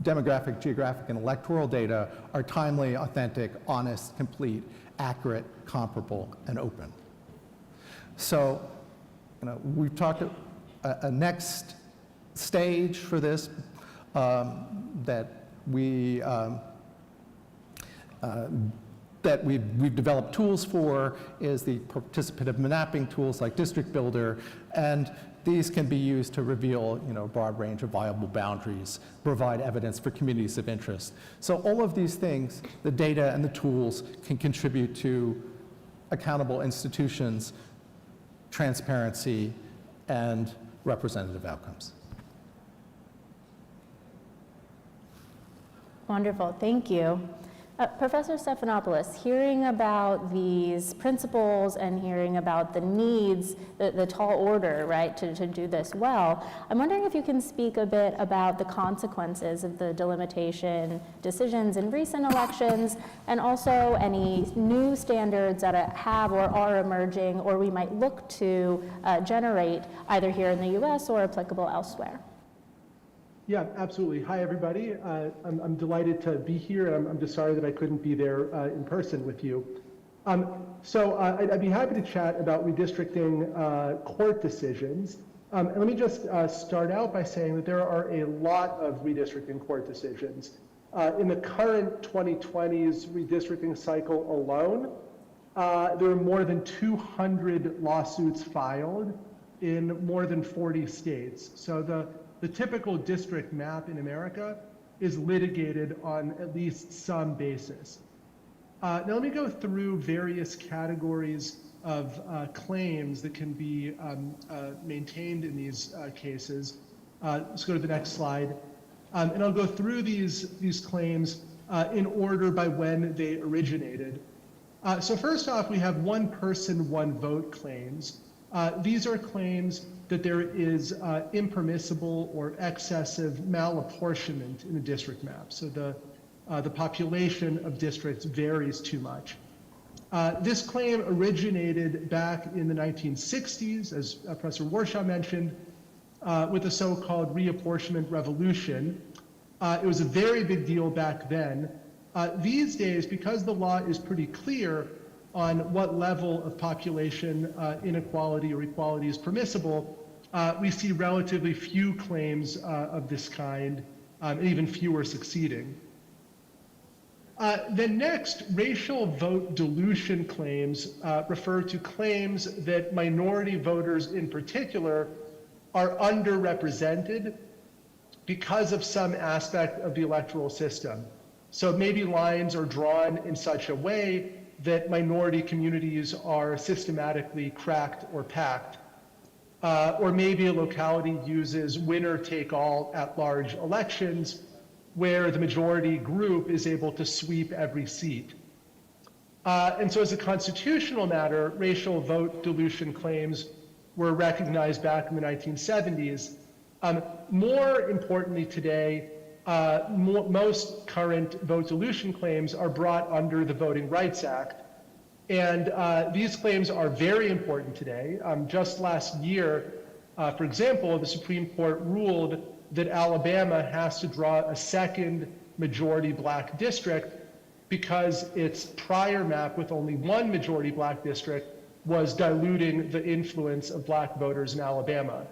Speaker 4: demographic, geographic, and electoral data are timely, authentic, honest, complete, accurate, comparable, and open. So, we've talked a next stage for this that we've developed tools for is the participative mapping tools like District Builder, and these can be used to reveal a broad range of viable boundaries, provide evidence for communities of interest. So all of these things, the data and the tools, can contribute to accountable institutions, transparency, and representative outcomes.
Speaker 20: Wonderful, thank you. Professor Stephanopoulos, hearing about these principles and hearing about the needs, the tall order, right, to do this well, I'm wondering if you can speak a bit about the consequences of the delimitation decisions in recent elections, and also any new standards that have or are emerging or we might look to generate either here in the US or applicable elsewhere.
Speaker 3: Yeah, absolutely. Hi, everybody. I'm delighted to be here, and I'm just sorry that I couldn't be there in person with you. So I'd be happy to chat about redistricting court decisions. And let me just start out by saying that there are a lot of redistricting court decisions. In the current 2020s redistricting cycle alone, there are more than 200 lawsuits filed in more than 40 states. So the typical district map in America is litigated on at least some basis. Now let me go through various categories of claims that can be maintained in these cases. Let's go to the next slide. And I'll go through these claims in order by when they originated. So first off, we have one person, one vote claims. These are claims that there is impermissible or excessive malapportionment in the district map. So the population of districts varies too much. This claim originated back in the 1960s, as Professor Warshaw mentioned, with the so-called reapportionment revolution. It was a very big deal back then. These days, because the law is pretty clear on what level of population inequality or equality is permissible, we see relatively few claims of this kind, and even fewer succeeding. Then next, racial vote dilution claims refer to claims that minority voters in particular are underrepresented because of some aspect of the electoral system. So maybe lines are drawn in such a way that minority communities are systematically cracked or packed. Or maybe a locality uses winner-take-all at-large elections where the majority group is able to sweep every seat. And so as a constitutional matter, racial vote dilution claims were recognized back in the 1970s. More importantly today, most current vote dilution claims are brought under the Voting Rights Act. And these claims are very important today. Just last year, for example, the Supreme Court ruled that Alabama has to draw a second majority black district because its prior map with only one majority black district was diluting the influence of black voters in Alabama.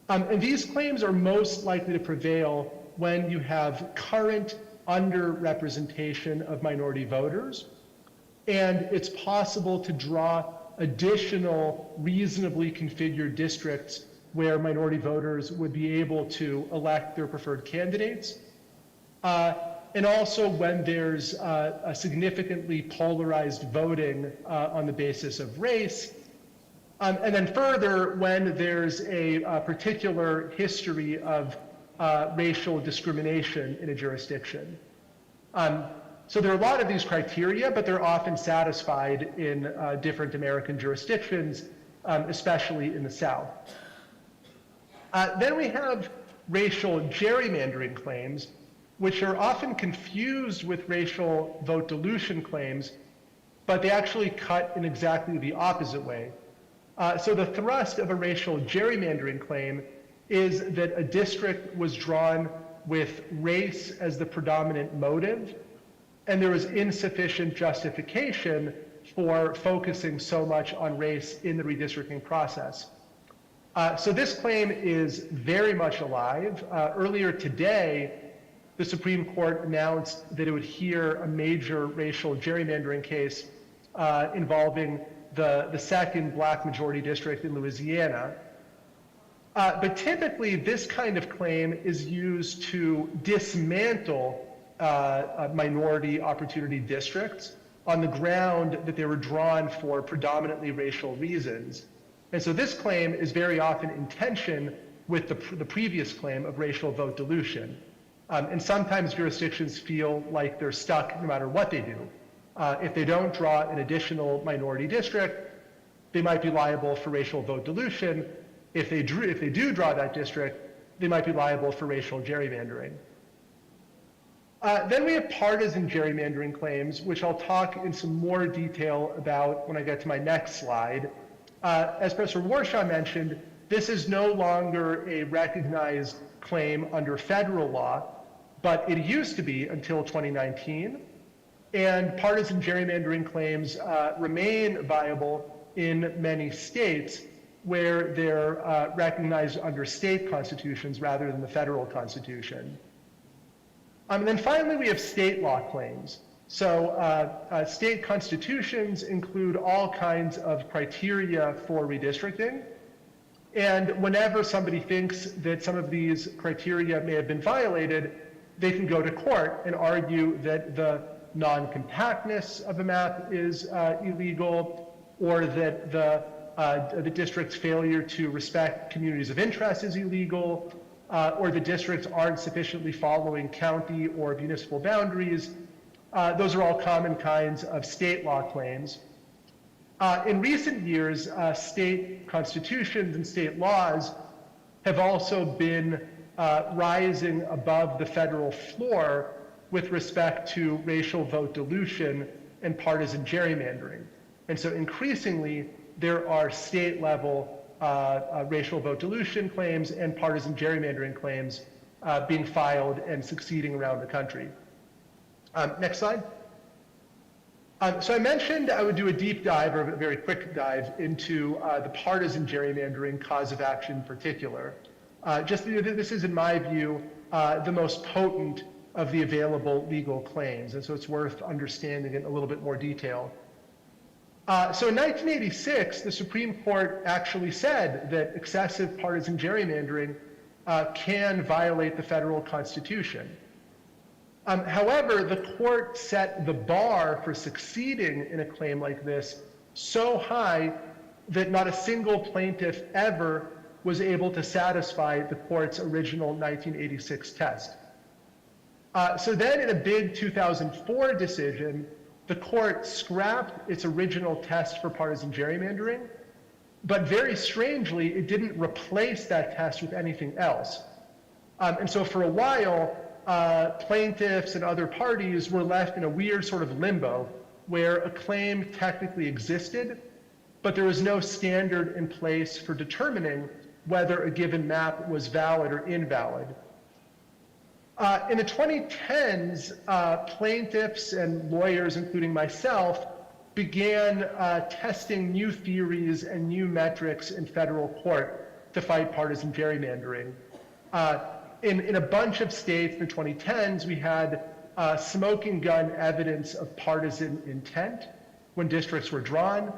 Speaker 3: And these claims are most likely to prevail when you have current underrepresentation of minority voters, and it's possible to draw additional reasonably configured districts where minority voters would be able to elect their preferred candidates. And also when there's a significantly polarized voting on the basis of race. And then further, when there's a particular history of racial discrimination in a jurisdiction. So there are a lot of these criteria, but they're often satisfied in different American jurisdictions, especially in the South. Then we have racial gerrymandering claims, which are often confused with racial vote dilution claims, but they actually cut in exactly the opposite way. So the thrust of a racial gerrymandering claim is that a district was drawn with race as the predominant motive, and there was insufficient justification for focusing so much on race in the redistricting process. So this claim is very much alive. Earlier today, the Supreme Court announced that it would hear a major racial gerrymandering case involving the second black majority district in Louisiana. But typically, this kind of claim is used to dismantle minority opportunity districts on the ground that they were drawn for predominantly racial reasons. And so this claim is very often in tension with the previous claim of racial vote dilution. And sometimes jurisdictions feel like they're stuck no matter what they do. If they don't draw an additional minority district, they might be liable for racial vote dilution. If they do draw that district, they might be liable for racial gerrymandering. Then we have partisan gerrymandering claims, which I'll talk in some more detail about when I get to my next slide. As Professor Warshaw mentioned, this is no longer a recognized claim under federal law, but it used to be until 2019. And partisan gerrymandering claims remain viable in many states where they're recognized under state constitutions rather than the federal constitution. And then finally, we have state law claims. So state constitutions include all kinds of criteria for redistricting. And whenever somebody thinks that some of these criteria may have been violated, they can go to court and argue that the non-compactness of a map is illegal, or that the district's failure to respect communities of interest is illegal, or the districts aren't sufficiently following county or municipal boundaries. Those are all common kinds of state law claims. In recent years, state constitutions and state laws have also been rising above the federal floor with respect to racial vote dilution and partisan gerrymandering. And so increasingly, there are state-level racial vote dilution claims and partisan gerrymandering claims being filed and succeeding around the country. Next slide. So I mentioned I would do a deep dive, or a very quick dive, into the partisan gerrymandering cause of action in particular. This is, in my view, the most potent of the available legal claims, and so it's worth understanding in a little bit more detail. So in 1986, the Supreme Court actually said that excessive partisan gerrymandering can violate the federal Constitution. However, the court set the bar for succeeding in a claim like this so high that not a single plaintiff ever was able to satisfy the court's original 1986 test. So then in a big 2004 decision, the court scrapped its original test for partisan gerrymandering, but very strangely, it didn't replace that test with anything else. And so for a while, plaintiffs and other parties were left in a weird sort of limbo where a claim technically existed, but there was no standard in place for determining whether a given map was valid or invalid. In the 2010s, plaintiffs and lawyers, including myself, began testing new theories and new metrics in federal court to fight partisan gerrymandering. In a bunch of states in the 2010s, we had smoking gun evidence of partisan intent when districts were drawn.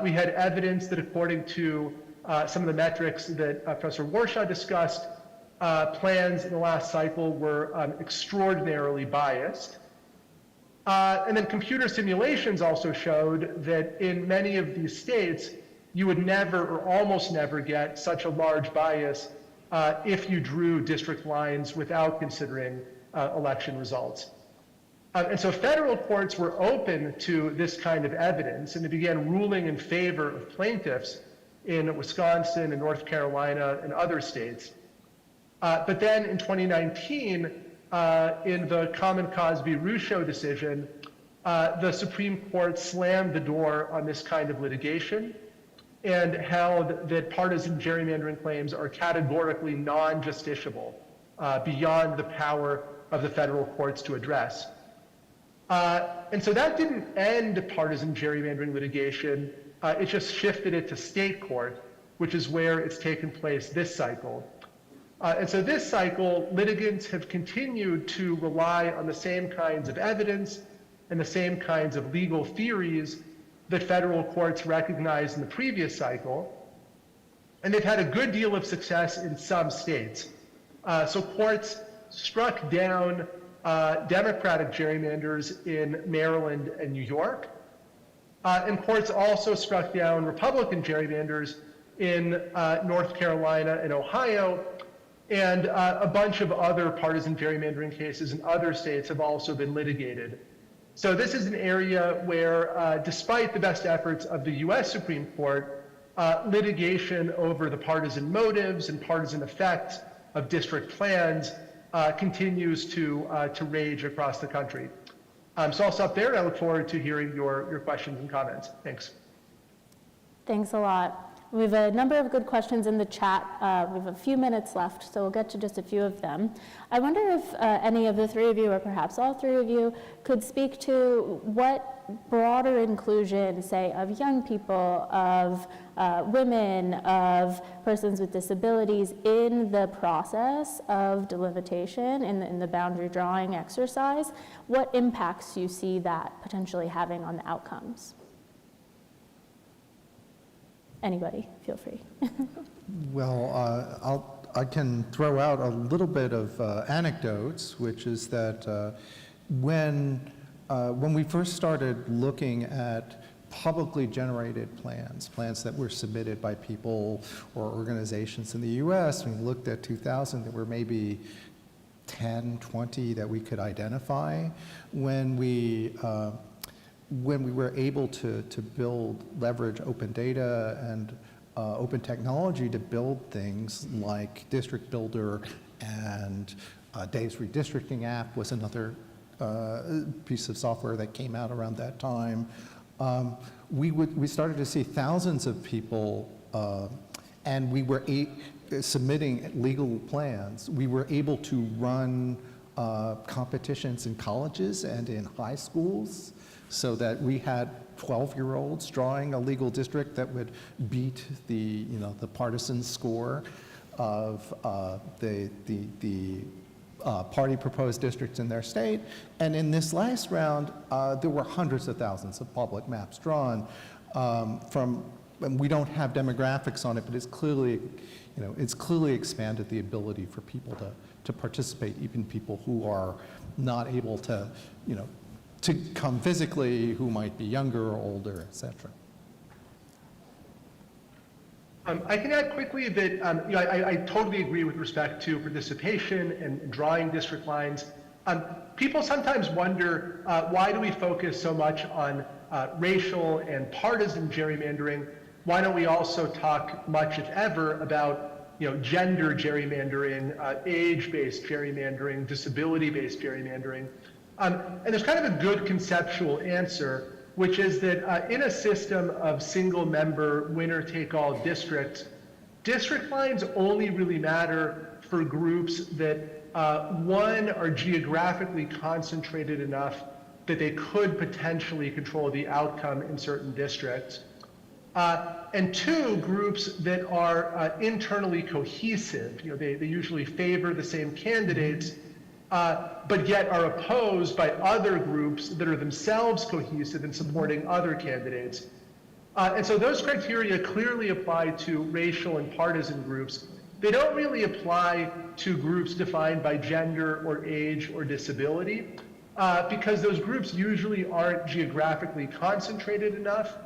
Speaker 3: We had evidence that, according to some of the metrics that Professor Warshaw discussed, plans in the last cycle were extraordinarily biased. And then computer simulations also showed that in many of these states, you would never or almost never get such a large bias if you drew district lines without considering election results. And so federal courts were open to this kind of evidence, and they began ruling in favor of plaintiffs in Wisconsin and North Carolina and other states. But then in 2019, in the Common Cause v. Rucho decision, the Supreme Court slammed the door on this kind of litigation and held that partisan gerrymandering claims are categorically non-justiciable, beyond the power of the federal courts to address. And so that didn't end partisan gerrymandering litigation, it just shifted it to state court, which is where it's taken place this cycle. And so this cycle, litigants have continued to rely on the same kinds of evidence and the same kinds of legal theories that federal courts recognized in the previous cycle. And they've had a good deal of success in some states. So courts struck down Democratic gerrymanders in Maryland and New York. And courts also struck down Republican gerrymanders in North Carolina and Ohio. And a bunch of other partisan gerrymandering cases in other states have also been litigated. So this is an area where, despite the best efforts of the US Supreme Court, litigation over the partisan motives and partisan effects of district plans continues to rage across the country. So I'll stop there, and I look forward to hearing your questions and comments. Thanks.
Speaker 20: Thanks a lot. We have a number of good questions in the chat. We have a few minutes left, so we'll get to just a few of them. I wonder if any of the three of you, or perhaps all three of you, could speak to what broader inclusion, say, of young people, of women, of persons with disabilities in the process of delimitation, in the boundary drawing exercise, what impacts you see that potentially having on the outcomes? Anybody, feel free.
Speaker 4: Well, I can throw out a little bit of anecdotes, which is that when we first started looking at publicly generated plans that were submitted by people or organizations in the US. When we looked at 2000, there were maybe 10, 20 that we could identify. When we were able to leverage open data and open technology to build things like District Builder, and Dave's Redistricting app was another piece of software that came out around that time. We started to see thousands of people, and we were submitting legal plans. We were able to run competitions in colleges and in high schools, so that we had 12-year-olds drawing a legal district that would beat the partisan score of the party proposed districts in their state. And in this last round, there were hundreds of thousands of public maps drawn and we don't have demographics on it, but it's clearly expanded the ability for people to participate, even people who are not able to, to come physically, who might be younger or older, et cetera.
Speaker 3: I can add quickly that I totally agree with respect to participation and drawing district lines. People sometimes wonder, why do we focus so much on racial and partisan gerrymandering? Why don't we also talk much, if ever, about gender gerrymandering, age-based gerrymandering, disability-based gerrymandering? And there's kind of a good conceptual answer, which is that in a system of single-member, winner-take-all districts, district lines only really matter for groups that, one, are geographically concentrated enough that they could potentially control the outcome in certain districts, and two, groups that are internally cohesive. They usually favor the same candidates, but yet are opposed by other groups that are themselves cohesive in supporting other candidates. And so those criteria clearly apply to racial and partisan groups. They don't really apply to groups defined by gender or age or disability, because those groups usually aren't geographically concentrated enough,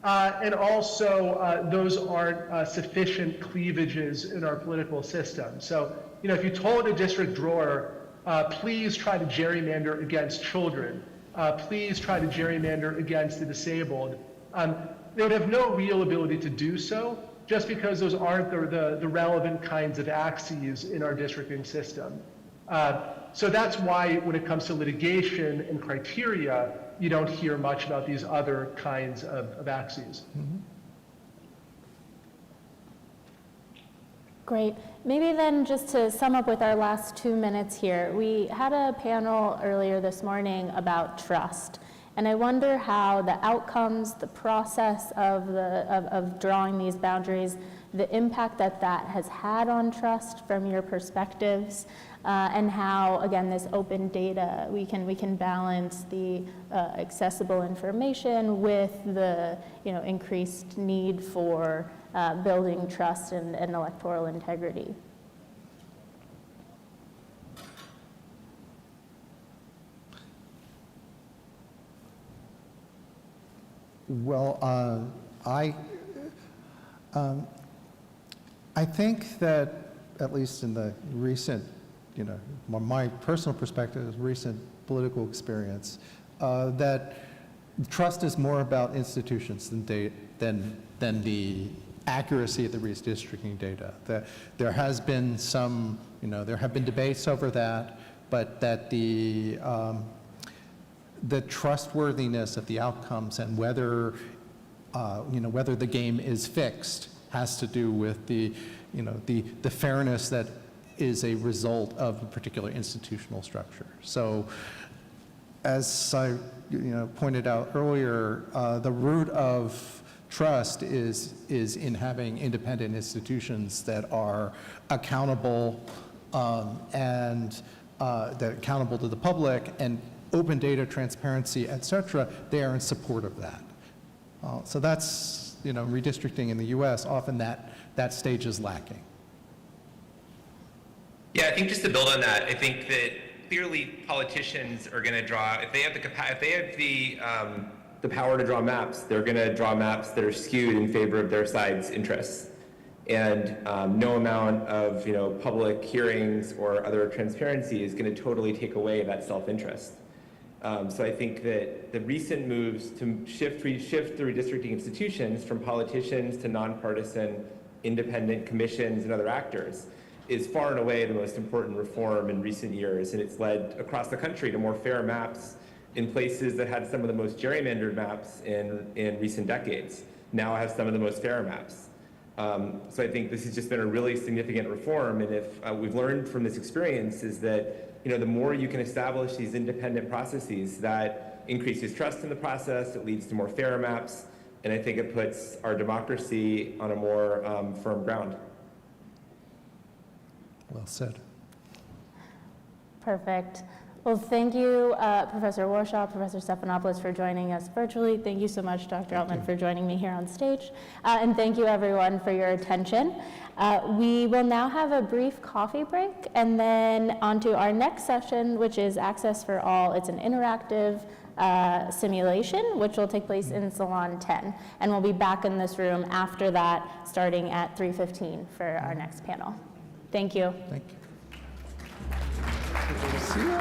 Speaker 3: and also those aren't sufficient cleavages in our political system. So, if you told a district drawer, please try to gerrymander against children, please try to gerrymander against the disabled, they would have no real ability to do so, just because those aren't the relevant kinds of axes in our districting system. So that's why when it comes to litigation and criteria, you don't hear much about these other kinds of axes.
Speaker 4: Mm-hmm.
Speaker 20: Great. Maybe then just to sum up with our last 2 minutes here, we had a panel earlier this morning about trust. And I wonder how the outcomes, the process of drawing these boundaries, the impact that has had on trust from your perspectives, and how, again, this open data, we can balance the accessible information with the increased need for building trust and electoral integrity.
Speaker 4: Well, I think that, at least in the recent, my personal perspective, recent political experience, that trust is more about institutions than the accuracy of the redistricting data. That there has been some, there have been debates over that, but that the trustworthiness of the outcomes and whether the game is fixed has to do with the fairness that is a result of a particular institutional structure. So, as I pointed out earlier, the root of trust is in having independent institutions that are accountable and that are accountable to the public, and open data, transparency, et cetera, they are in support of that. So that's, redistricting in the US, often that stage is lacking.
Speaker 21: Yeah, I think just to build on that, I think that clearly politicians are going to draw, if they have the the power to draw maps, they're going to draw maps that are skewed in favor of their side's interests. And no amount of public hearings or other transparency is going to totally take away that self-interest. So I think that the recent moves to shift the redistricting institutions from politicians to nonpartisan independent commissions and other actors is far and away the most important reform in recent years, and it's led across the country to more fair maps in places that had some of the most gerrymandered maps in recent decades, now have some of the most fair maps. So I think this has just been a really significant reform, and if we've learned from this experience is that the more you can establish these independent processes, that increases trust in the process, it leads to more fair maps, and I think it puts our democracy on a more firm ground.
Speaker 4: Well said.
Speaker 20: Perfect. Well, thank you, Professor Warshaw, Professor Stephanopoulos, for joining us virtually. Thank you so much, Dr. Altman, for joining me here on stage. And thank you, everyone, for your attention. We will now have a brief coffee break, and then on to our next session, which is Access for All. It's an interactive simulation, which will take place in Salon 10. And we'll be back in this room after that, starting at 3:15 for our next panel. Thank you.
Speaker 4: Thank you. See you.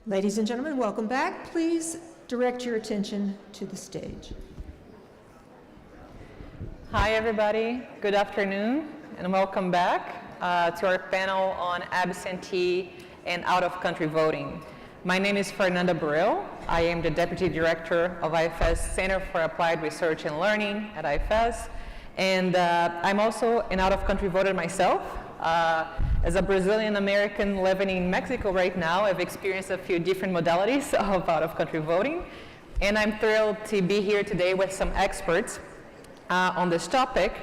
Speaker 5: Ladies and gentlemen, welcome back. Please direct your attention to the stage.
Speaker 15: Hi, everybody. Good afternoon, and welcome back to our panel on absentee and out-of-country voting. My name is Fernanda Burrell. I am the Deputy Director of IFES Center for Applied Research and Learning at IFES, and I'm also an out-of-country voter myself. As a Brazilian American living in Mexico right now, I've experienced a few different modalities of out-of-country voting, and I'm thrilled to be here today with some experts on this topic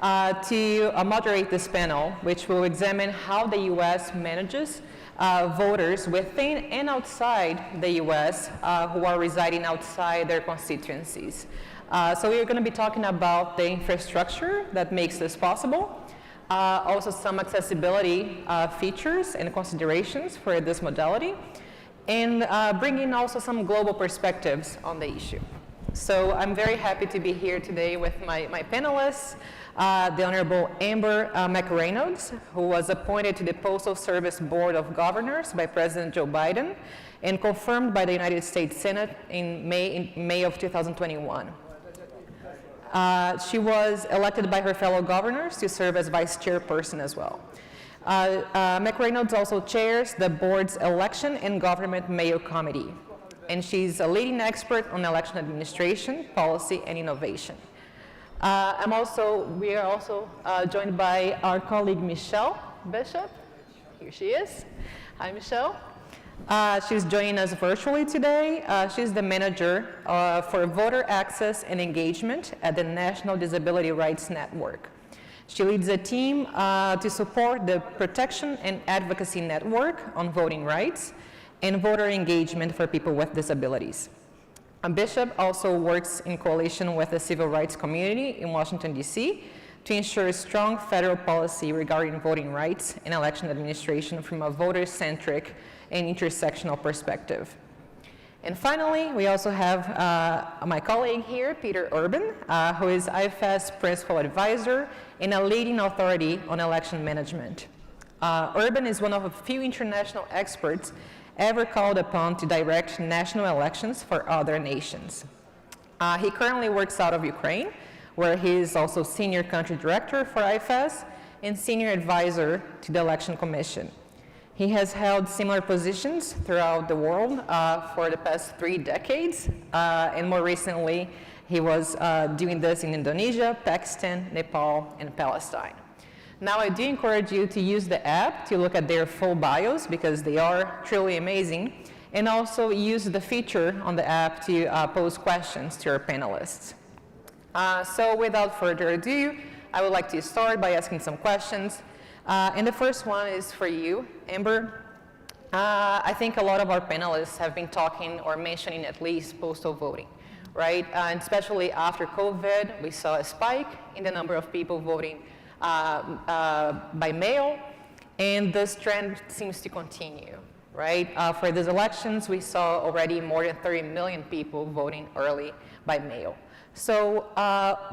Speaker 15: to moderate this panel, which will examine how the U.S. manages voters within and outside the U.S. Who are residing outside their constituencies. So we're going to be talking about the infrastructure that makes this possible, also some accessibility features and considerations for this modality, and bringing also some global perspectives on the issue. So I'm very happy to be here today with my panelists, the Honorable Amber McReynolds, who was appointed to the Postal Service Board of Governors by President Joe Biden and confirmed by the United States Senate in May of 2021. She was elected by her fellow governors to serve as vice chairperson as well. McReynolds also chairs the board's Election and Government Mayo Committee, and she's a leading expert on election administration, policy, and innovation. We are also joined by our colleague Michelle Bishop. Here she is. Hi, Michelle. She's joining us virtually today. She's the manager for voter access and engagement at the National Disability Rights Network. She leads a team to support the Protection and Advocacy Network on voting rights and voter engagement for people with disabilities. Bishop also works in coalition with the civil rights community in Washington, D.C. to ensure strong federal policy regarding voting rights and election administration from a voter-centric and intersectional perspective. And finally, we also have my colleague here, Peter Urban, who is IFES Principal Advisor and a leading authority on election management. Urban is one of a few international experts ever called upon to direct national elections for other nations. He currently works out of Ukraine, where he is also Senior Country Director for IFES and Senior Advisor to the Election Commission. He has held similar positions throughout the world for the past 3 decades, and more recently, he was doing this in Indonesia, Pakistan, Nepal, and Palestine. Now, I do encourage you to use the app to look at their full bios because they are truly amazing, and also use the feature on the app to pose questions to our panelists. So without further ado, I would like to start by asking some questions. And the first one is for you, Amber. I think a lot of our panelists have been talking or mentioning at least postal voting, right? And especially after COVID, we saw a spike in the number of people voting by mail, and this trend seems to continue, right? For these elections, we saw already more than 30 million people voting early by mail. So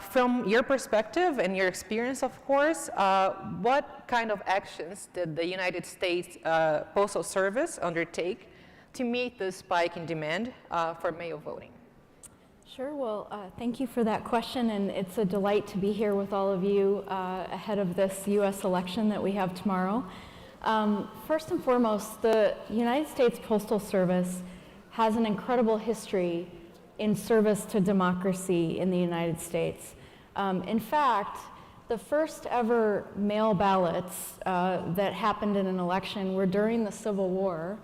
Speaker 15: from your perspective and your experience, of course, what kind of actions did the United States Postal Service undertake to meet the spike in demand for mail voting?
Speaker 20: Sure, well, thank you for that question, and it's a delight to be here with all of you ahead of this U.S. election that we have tomorrow. First and foremost, the United States Postal Service has an incredible history in service to democracy in the United States. In fact, the first ever mail ballots that happened in an election were during the Civil War,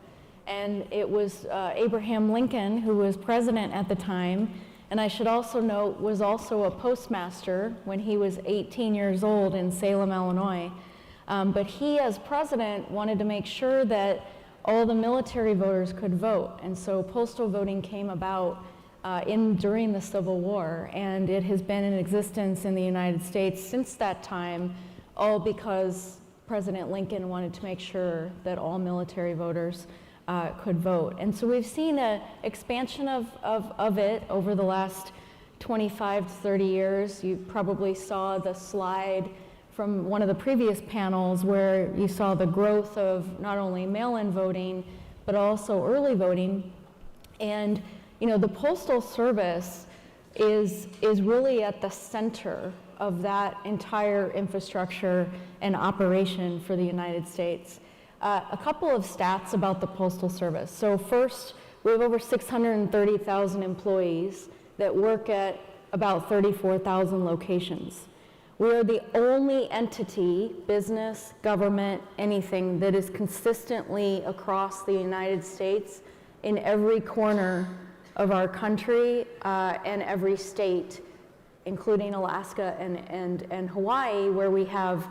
Speaker 20: and it was Abraham Lincoln, who was president at the time, and I should also note was also a postmaster when he was 18 years old in Salem, Illinois. But he, as president, wanted to make sure that all the military voters could vote, and so postal voting came about during the Civil War, and it has been in existence in the United States since that time, all because President Lincoln wanted to make sure that all military voters could vote. And so we've seen an expansion of it over the last 25 to 30 years. You probably saw the slide from one of the previous panels where you saw the growth of not only mail-in voting, but also early voting. And the Postal Service is really at the center of that entire infrastructure and operation for the United States. A couple of stats about the Postal Service. So first, we have over 630,000 employees that work at about 34,000 locations. We are the only entity, business, government, anything, that is consistently across the United States in every corner of our country and every state, including Alaska and Hawaii, where we have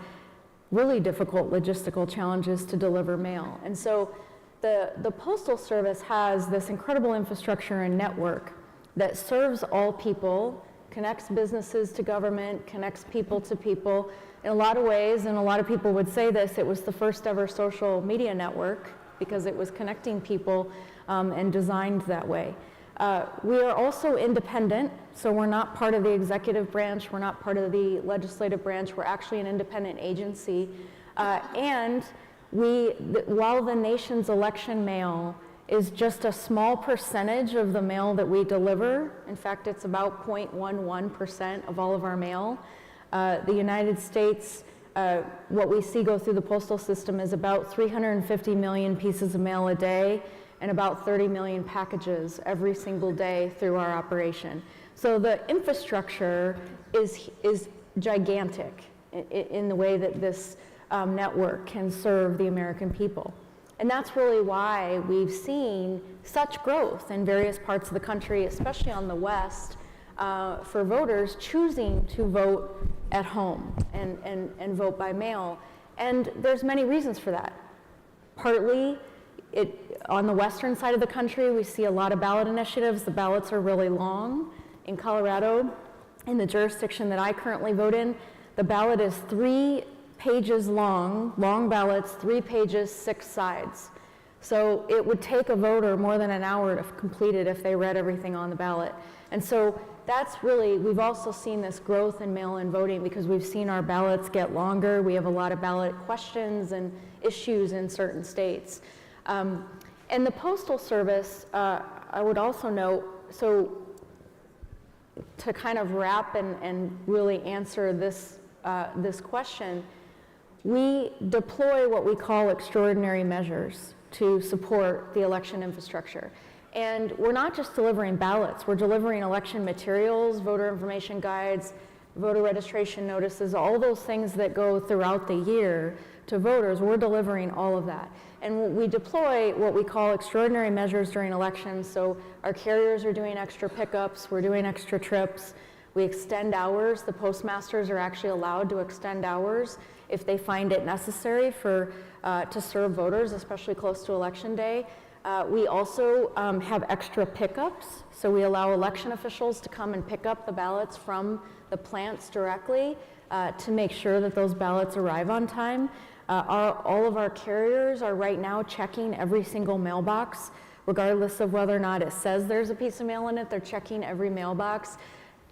Speaker 20: really difficult logistical challenges to deliver mail. And so the Postal Service has this incredible infrastructure and network that serves all people, connects businesses to government, connects people to people. In a lot of ways, and a lot of people would say this, it was the first ever social media network because it was connecting people and designed that way. We are also independent, so we're not part of the executive branch, we're not part of the legislative branch, we're actually an independent agency. And while the nation's election mail is just a small percentage of the mail that we deliver, in fact, it's about 0.11% of all of our mail, the United States, what we see go through the postal system is about 350 million pieces of mail a day, and about 30 million packages every single day through our operation. So the infrastructure is gigantic in the way that this network can serve the American people. And that's really why we've seen such growth in various parts of the country, especially on the West, for voters choosing to vote at home and vote by mail. And there's many reasons for that. Partly, on the western side of the country, we see a lot of ballot initiatives. The ballots are really long. In Colorado, in the jurisdiction that I currently vote in, the ballot is 3 pages long ballots, 3 pages, 6 sides. So it would take a voter more than an hour to complete it if they read everything on the ballot. And so that's really, we've also seen this growth in mail-in voting because we've seen our ballots get longer. We have a lot of ballot questions and issues in certain states. And the Postal Service, I would also note, so to kind of wrap and really answer this question, we deploy what we call extraordinary measures to support the election infrastructure. And we're not just delivering ballots, we're delivering election materials, voter information guides, voter registration notices, all those things that go throughout the year to voters. We're delivering all of that. And we deploy what we call extraordinary measures during elections. So our carriers are doing extra pickups, we're doing extra trips, we extend hours. The postmasters are actually allowed to extend hours if they find it necessary to serve voters, especially close to Election Day. We also have extra pickups, so we allow election officials to come and pick up the ballots from the plants directly to make sure that those ballots arrive on time. All of our carriers are right now checking every single mailbox, regardless of whether or not it says there's a piece of mail in it. They're checking every mailbox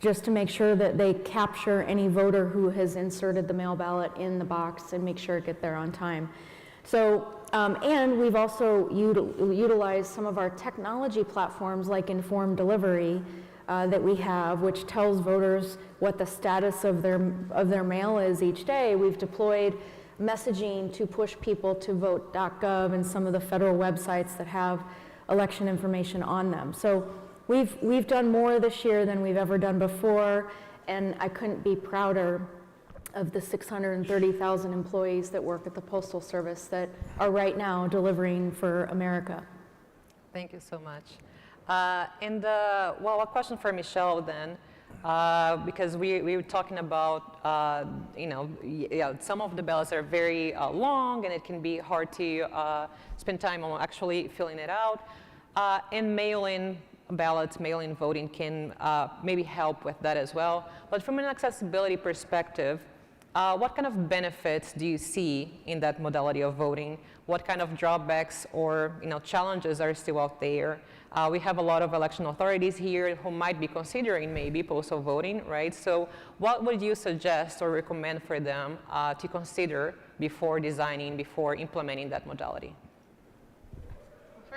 Speaker 20: just to make sure that they capture any voter who has inserted the mail ballot in the box and make sure it gets there on time. So, and we've also utilized some of our technology platforms like Informed Delivery that we have, which tells voters what the status of their mail is each day. We've deployed messaging to push people to vote.gov and some of the federal websites that have election information on them. So we've done more this year than we've ever done before, and I couldn't be prouder of the 630,000 employees that work at the Postal Service that are right now delivering for America.
Speaker 15: Thank you so much. Well, a question for Michelle then, because we were talking about, some of the ballots are very long and it can be hard to spend time on actually filling it out. And mail-in ballots, mail-in voting can maybe help with that as well. But from an accessibility perspective, what kind of benefits do you see in that modality of voting? What kind of drawbacks or challenges are still out there? We have a lot of election authorities here who might be considering maybe postal voting, right? So what would you suggest or recommend for them to consider before designing, before implementing that modality?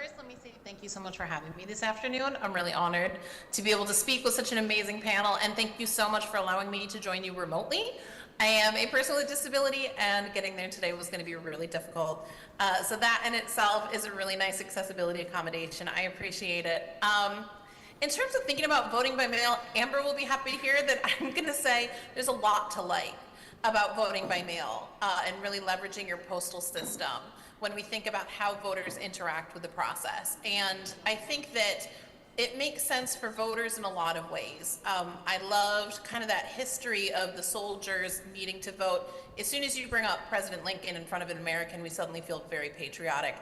Speaker 1: first, let me say thank you so much for having me this afternoon. I'm really honored to be able to speak with such an amazing panel, and thank you so much for allowing me to join you remotely. I am a person with a disability, and getting there today was going to be really difficult. So that in itself is a really nice accessibility accommodation. I appreciate it. In terms of thinking about voting by mail, Amber will be happy to hear that I'm going to say there's a lot to like about voting by mail and really leveraging your postal system when we think about how voters interact with the process. And I think that it makes sense for voters in a lot of ways. I loved kind of that history of the soldiers needing to vote. As soon as you bring up President Lincoln in front of an American, we suddenly feel very patriotic.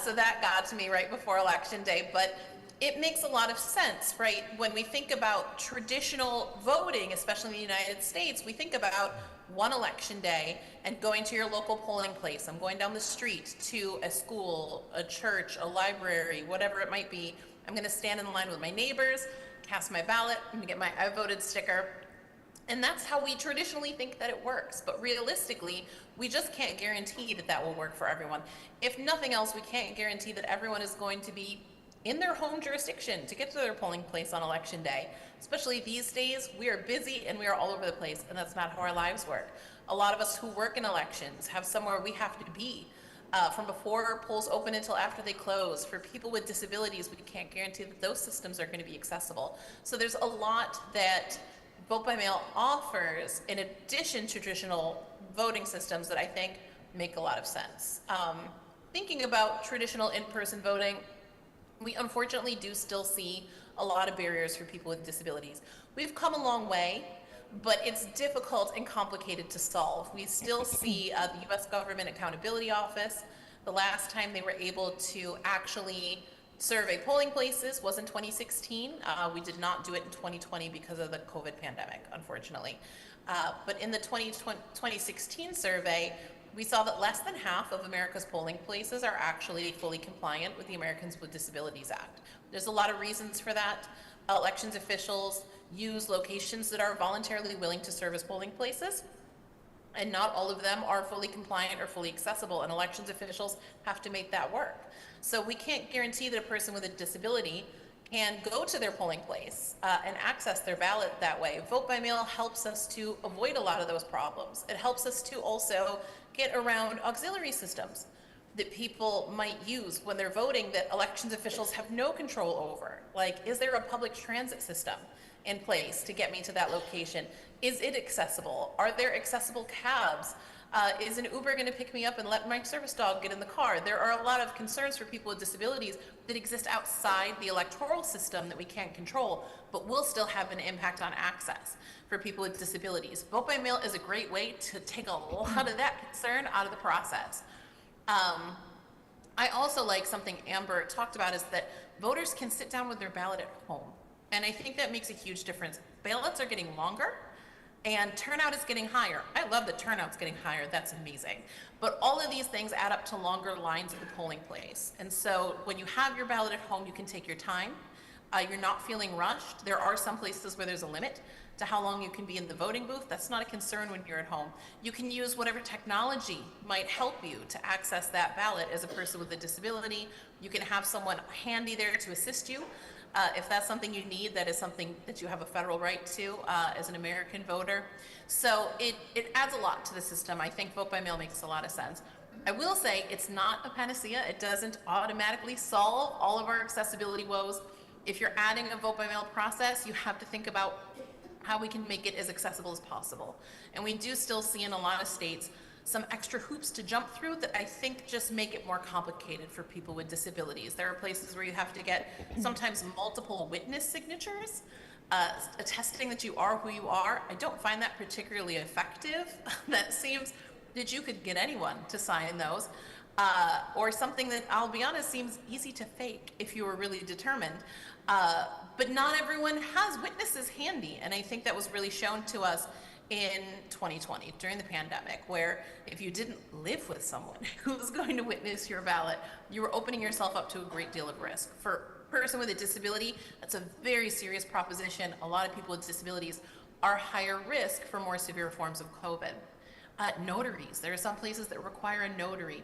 Speaker 1: So that got to me right before Election Day. But it makes a lot of sense, right? When we think about traditional voting, especially in the United States, we think about one election day and going to your local polling place. I'm going down the street to a school, a church, a library, whatever it might be. I'm going to stand in line with my neighbors, cast my ballot, I'm going to get my I voted sticker. And that's how we traditionally think that it works. But realistically, we just can't guarantee that that will work for everyone. If nothing else, we can't guarantee that everyone is going to be in their home jurisdiction to get to their polling place on Election Day. Especially these days, we are busy and we are all over the place, and that's not how our lives work. A lot of us who work in elections have somewhere we have to be from before polls open until after they close. For people with disabilities, we can't guarantee that those systems are going to be accessible. So there's a lot that vote by mail offers in addition to traditional voting systems that I think make a lot of sense. Thinking about traditional in-person voting, we unfortunately do still see a lot of barriers for people with disabilities. We've come a long way, but it's difficult and complicated to solve. We still see the US Government Accountability Office. The last time they were able to actually survey polling places was in 2016. We did not do it in 2020 because of the COVID pandemic, unfortunately. But in the 2016 survey, we saw that less than half of America's polling places are actually fully compliant with the Americans with Disabilities Act. There's a lot of reasons for that. Elections officials use locations that are voluntarily willing to serve as polling places, and not all of them are fully compliant or fully accessible, and elections officials have to make that work. So we can't guarantee that a person with a disability can go to their polling place and access their ballot that way. Vote by mail helps us to avoid a lot of those problems. It helps us to also get around auxiliary systems that people might use when they're voting that elections officials have no control over. Like, is there a public transit system in place to get me to that location? Is it accessible? Are there accessible cabs? Is an Uber going to pick me up and let my service dog get in the car? There are a lot of concerns for people with disabilities that exist outside the electoral system that we can't control, but will still have an impact on access for people with disabilities. Vote by mail is a great way to take a lot of that concern out of the process. I also like something Amber talked about, is that voters can sit down with their ballot at home. And I think that makes a huge difference. Ballots are getting longer, and turnout is getting higher. I love that turnout's getting higher, that's amazing. But all of these things add up to longer lines at the polling place. And so when you have your ballot at home, you can take your time. You're not feeling rushed. There are some places where there's a limit to how long you can be in the voting booth. That's not a concern when you're at home. You can use whatever technology might help you to access that ballot as a person with a disability. You can have someone handy there to assist you. If that's something you need, that is something that you have a federal right to as an American voter. So it adds a lot to the system. I think vote by mail makes a lot of sense. I will say it's not a panacea. It doesn't automatically solve all of our accessibility woes. If you're adding a vote by mail process, you have to think about how we can make it as accessible as possible. And we do still see in a lot of states some extra hoops to jump through that I think just make it more complicated for people with disabilities. There are places where you have to get sometimes multiple witness signatures, attesting that you are who you are. I don't find that particularly effective. That seems that you could get anyone to sign those, or something that, I'll be honest, seems easy to fake if you were really determined. But not everyone has witnesses handy, and I think that was really shown to us in 2020 during the pandemic, where if you didn't live with someone who was going to witness your ballot, you were opening yourself up to a great deal of risk. For a person with a disability, that's a very serious proposition. A lot of people with disabilities are higher risk for more severe forms of COVID. Notaries, there are some places that require a notary.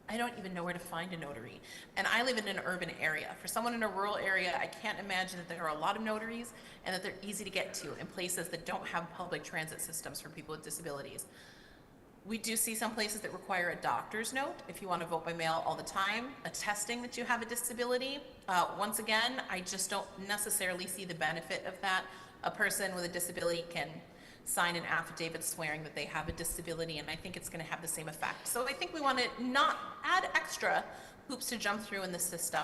Speaker 1: I don't even know where to find a notary. And I live in an urban area. For someone in a rural area, I can't imagine that there are a lot of notaries and that they're easy to get to in places that don't have public transit systems for people with disabilities. We do see some places that require a doctor's note if you want to vote by mail all the time, attesting that you have a disability. Once again, I just don't necessarily see the benefit of that. A person with a disability can sign an affidavit swearing that they have a disability, and I think it's going to have the same effect. So I think we want to not add extra hoops to jump through in the system.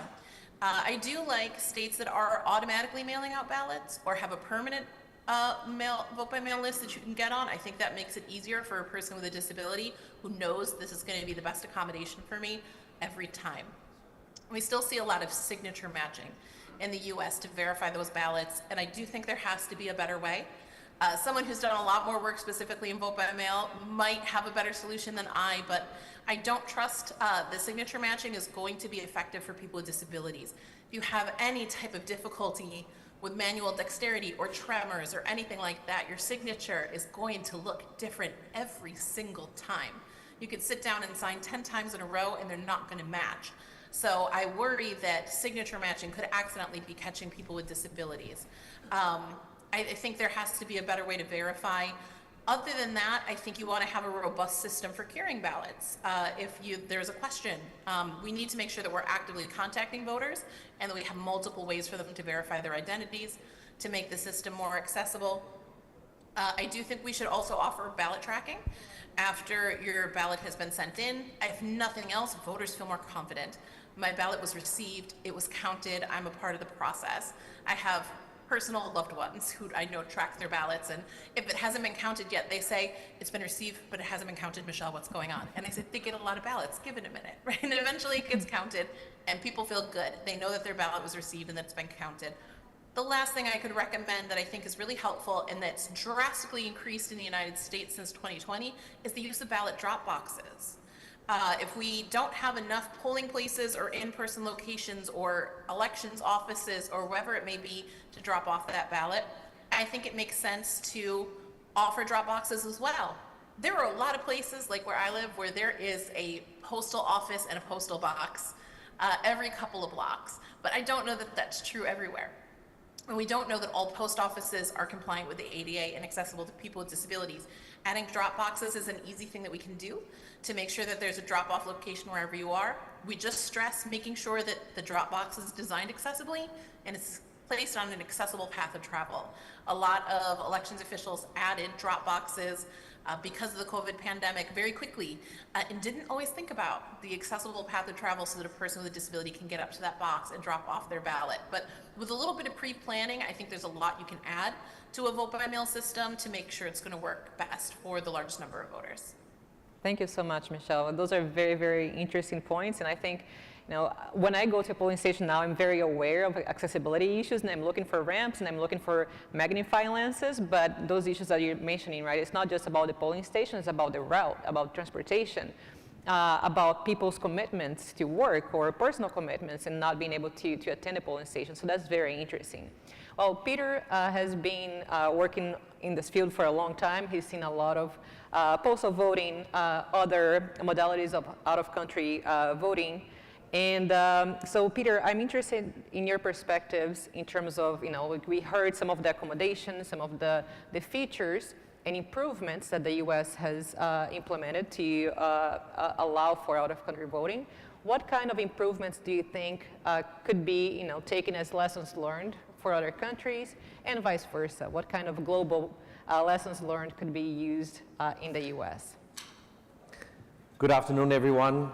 Speaker 1: I do like states that are automatically mailing out ballots or have a permanent vote by mail list that you can get on. I think that makes it easier for a person with a disability who knows this is going to be the best accommodation for me every time. We still see a lot of signature matching in the US to verify those ballots, and I do think there has to be a better way. Someone who's done a lot more work specifically in vote by mail might have a better solution than I, but I don't trust the signature matching is going to be effective for people with disabilities. If you have any type of difficulty with manual dexterity or tremors or anything like that, your signature is going to look different every single time. You could sit down and sign 10 times in a row and they're not going to match. So I worry that signature matching could accidentally be catching people with disabilities. I think there has to be a better way to verify. Other than that, I think you want to have a robust system for curing ballots. If there's a question, we need to make sure that we're actively contacting voters and that we have multiple ways for them to verify their identities to make the system more accessible. I do think we should also offer ballot tracking after your ballot has been sent in. If nothing else, voters feel more confident. My ballot was received, it was counted, I'm a part of the process. I have personal loved ones who I know track their ballots, and if it hasn't been counted yet, they say, it's been received, but it hasn't been counted, Michelle, what's going on? And I said, they get a lot of ballots, give it a minute, right? And eventually it gets counted, and people feel good. They know that their ballot was received and that it's been counted. The last thing I could recommend that I think is really helpful and that's drastically increased in the United States since 2020 is the use of ballot drop boxes. If we don't have enough polling places or in-person locations or elections offices or wherever it may be to drop off that ballot, I think it makes sense to offer drop boxes as well. There are a lot of places like where I live where there is a postal office and a postal box every couple of blocks, but I don't know that that's true everywhere. And we don't know that all post offices are compliant with the ADA and accessible to people with disabilities. Adding drop boxes is an easy thing that we can do to make sure that there's a drop-off location wherever you are. We just stress making sure that the drop box is designed accessibly and it's placed on an accessible path of travel. A lot of elections officials added drop boxes because of the COVID pandemic very quickly and didn't always think about the accessible path of travel so that a person with a disability can get up to that box and drop off their ballot. But with a little bit of pre-planning, I think there's a lot you can add to a vote by mail system to make sure it's going to work best for the largest number of voters.
Speaker 9: Thank you so much, Michelle. Those are very, very interesting points, and I think when I go to a polling station now, I'm very aware of accessibility issues, and I'm looking for ramps, and I'm looking for magnifying lenses, but those issues that you're mentioning, right, it's not just about the polling station, it's about the route, about transportation, about people's commitments to work or personal commitments and not being able to attend a polling station. So that's very interesting. Well, Peter has been working in this field for a long time. He's seen a lot of postal voting, other modalities of out-of-country voting. And so, Peter, I'm interested in your perspectives in terms of, we heard some of the accommodations, some of the features and improvements that the U.S. has implemented to allow for out-of-country voting. What kind of improvements do you think could be, taken as lessons learned for other countries, and vice versa? What kind of global lessons learned could be used in the U.S.?
Speaker 22: Good afternoon, everyone.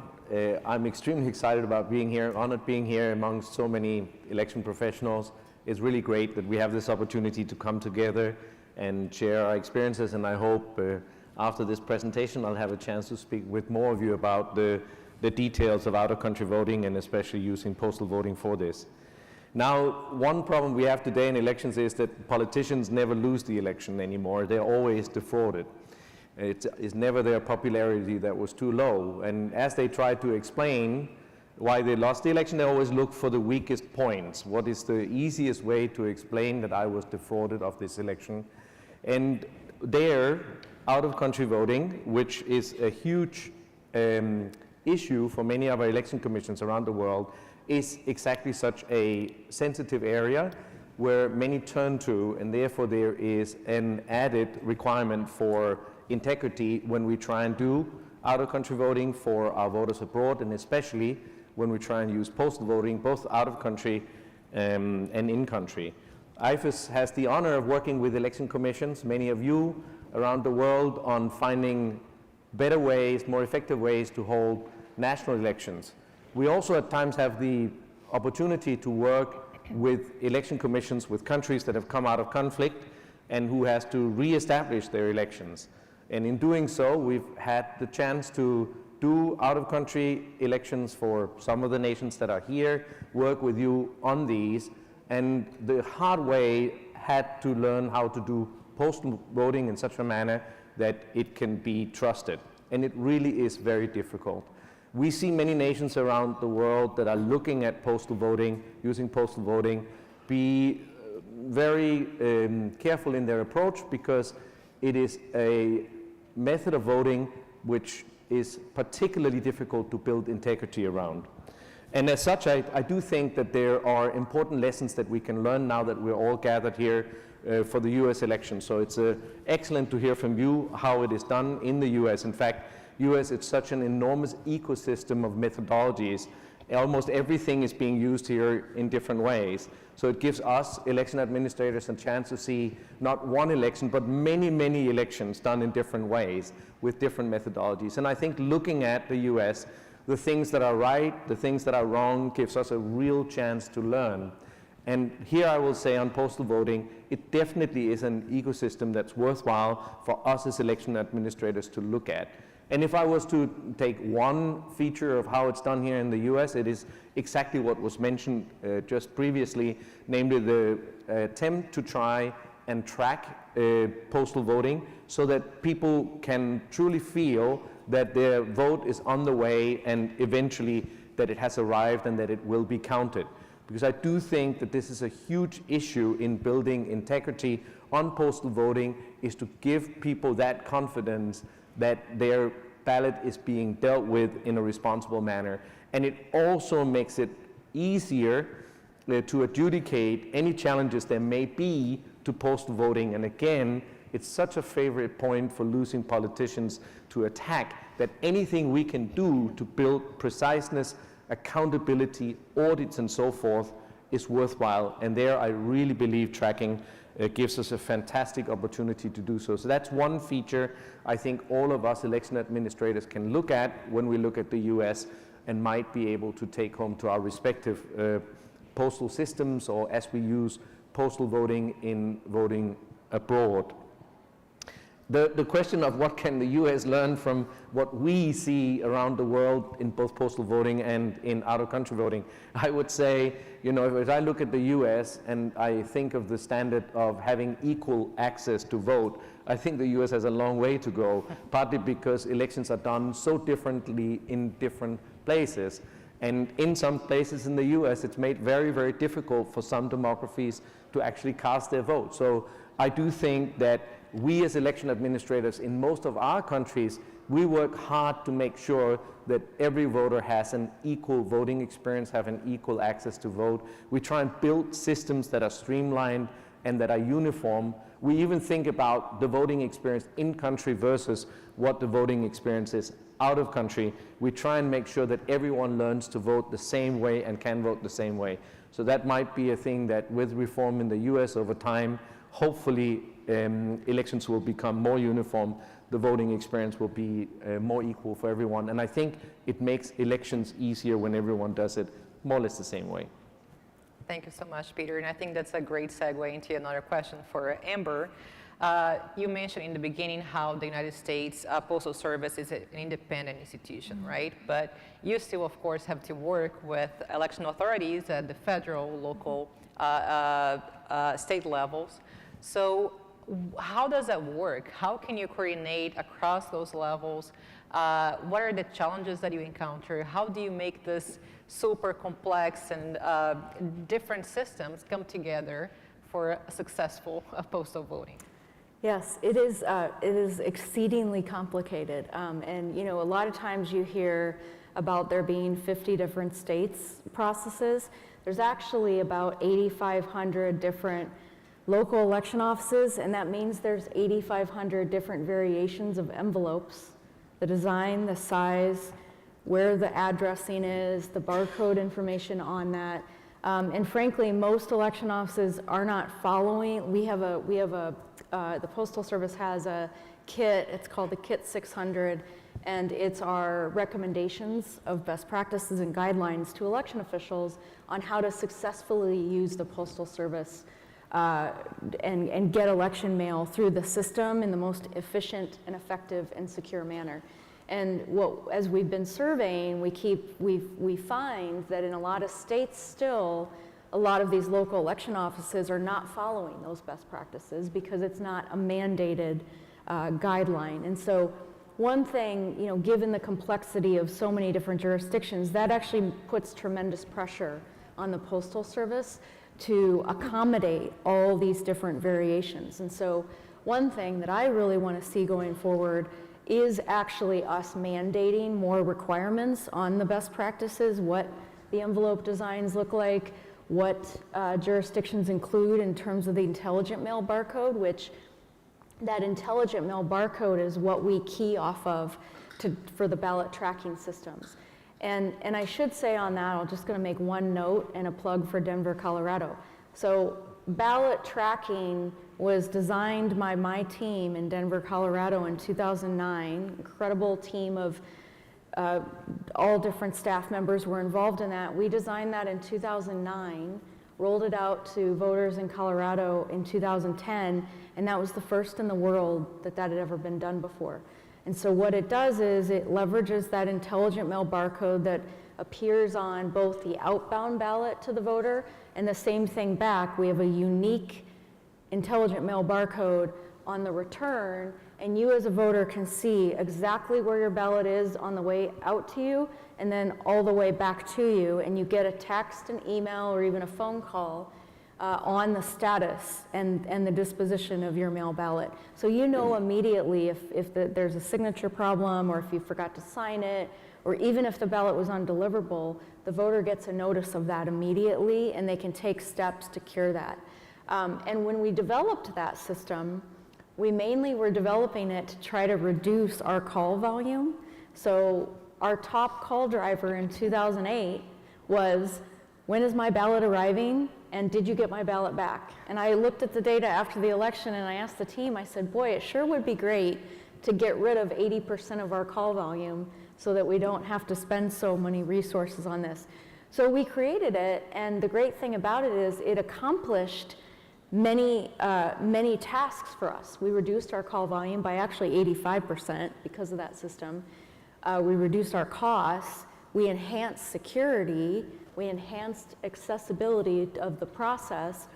Speaker 22: I'm extremely excited about being here, honored being here amongst so many election professionals. It's really great that we have this opportunity to come together and share our experiences, and I hope after this presentation I'll have a chance to speak with more of you about the details of out-of-country voting and especially using postal voting for this. Now, one problem we have today in elections is that politicians never lose the election anymore. They're always defrauded. It's never their popularity that was too low. And as they try to explain why they lost the election, they always look for the weakest points. What is the easiest way to explain that I was defrauded of this election? And there, out-of-country voting, which is a huge issue for many of our election commissions around the world is exactly such a sensitive area where many turn to, and therefore there is an added requirement for integrity when we try and do out-of-country voting for our voters abroad, and especially when we try and use postal voting, both out-of-country and in-country. IFES has the honor of working with election commissions, many of you around the world, on finding better ways, more effective ways to hold national elections. We also at times have the opportunity to work with election commissions with countries that have come out of conflict and who has to re-establish their elections. And in doing so, we've had the chance to do out-of-country elections for some of the nations that are here, work with you on these, and the hard way had to learn how to do postal voting in such a manner that it can be trusted. And it really is very difficult. We see many nations around the world that are looking at postal voting, using postal voting, be very careful in their approach because it is a method of voting which is particularly difficult to build integrity around. And as such, I do think that there are important lessons that we can learn now that we're all gathered here for the US election. So it's excellent to hear from you how it is done in the US. In fact, US, it's such an enormous ecosystem of methodologies. Almost everything is being used here in different ways. So it gives us election administrators a chance to see not one election, but many, many elections done in different ways with different methodologies. And I think looking at the US, the things that are right, the things that are wrong, gives us a real chance to learn. And here I will say on postal voting, it definitely is an ecosystem that's worthwhile for us as election administrators to look at. And if I was to take one feature of how it's done here in the US, it is exactly what was mentioned just previously, namely the attempt to try and track postal voting so that people can truly feel that their vote is on the way and eventually that it has arrived and that it will be counted. Because I do think that this is a huge issue in building integrity on postal voting, is to give people that confidence that their ballot is being dealt with in a responsible manner. And it also makes it easier to adjudicate any challenges there may be to postal voting. And again, it's such a favorite point for losing politicians to attack, that anything we can do to build preciseness, accountability, audits, and so forth is worthwhile. And there I really believe tracking gives us a fantastic opportunity to do so. So that's one feature I think all of us election administrators can look at when we look at the US and might be able to take home to our respective postal systems, or as we use postal voting in voting abroad. The question of what can the US learn from what we see around the world in both postal voting and in out-of-country voting, I would say, you know, if I look at the US and I think of the standard of having equal access to vote, I think the US has a long way to go, partly because elections are done so differently in different places. And in some places in the US, it's made very, very difficult for some demographies to actually cast their vote. So I do think that we as election administrators in most of our countries, we work hard to make sure that every voter has an equal voting experience, have an equal access to vote. We try and build systems that are streamlined and that are uniform. We even think about the voting experience in country versus what the voting experience is out of country. We try and make sure that everyone learns to vote the same way and can vote the same way. So that might be a thing that with reform in the US over time, hopefully elections will become more uniform, the voting experience will be more equal for everyone. And I think it makes elections easier when everyone does it more or less the same way.
Speaker 9: Thank you so much, Peter. And I think that's a great segue into another question for Amber. You mentioned in the beginning how the United States Postal Service is an independent institution, right? But you still, of course, have to work with election authorities at the federal, local, state levels. So how does that work? How can you coordinate across those levels? What are the challenges that you encounter? How do you make this super complex and different systems come together for successful postal voting?
Speaker 15: Yes, it is exceedingly complicated. And you know, a lot of times you hear
Speaker 20: about there being 50 different states processes. There's actually about 8,500 different local election offices, and that means there's 8,500 different variations of envelopes. The design, the size, where the addressing is, the barcode information on that. And frankly, most election offices are not following. The Postal Service has a kit, it's called the Kit 600, and it's our recommendations of best practices and guidelines to election officials on how to successfully use the Postal Service and get election mail through the system in the most efficient and effective and secure manner. And as we've been surveying, we find that in a lot of states still, a lot of these local election offices are not following those best practices because it's not a mandated guideline. And so one thing, given the complexity of so many different jurisdictions, that actually puts tremendous pressure on the Postal Service to accommodate all these different variations. And so one thing that I really want to see going forward is actually us mandating more requirements on the best practices, what the envelope designs look like, what jurisdictions include in terms of the intelligent mail barcode, which that intelligent mail barcode is what we key off of for the ballot tracking systems. And I should say on that, I'm just going to make one note and a plug for Denver, Colorado. So ballot tracking was designed by my team in Denver, Colorado in 2009. Incredible team of all different staff members were involved in that. We designed that in 2009, rolled it out to voters in Colorado in 2010, and that was the first in the world that had ever been done before. And so what it does is it leverages that intelligent mail barcode that appears on both the outbound ballot to the voter and the same thing back. We have a unique intelligent mail barcode on the return, and you as a voter can see exactly where your ballot is on the way out to you and then all the way back to you, and you get a text, an email, or even a phone call on the status and the disposition of your mail ballot. So you know immediately if there's a signature problem or if you forgot to sign it, or even if the ballot was undeliverable, the voter gets a notice of that immediately and they can take steps to cure that. And when we developed that system, we mainly were developing it to try to reduce our call volume. So our top call driver in 2008 was, when is my ballot arriving? And did you get my ballot back? And I looked at the data after the election and I asked the team, I said, boy, it sure would be great to get rid of 80% of our call volume so that we don't have to spend so many resources on this. So we created it, and the great thing about it is it accomplished many tasks for us. We reduced our call volume by actually 85% because of that system. We reduced our costs, we enhanced security, we enhanced accessibility of the process,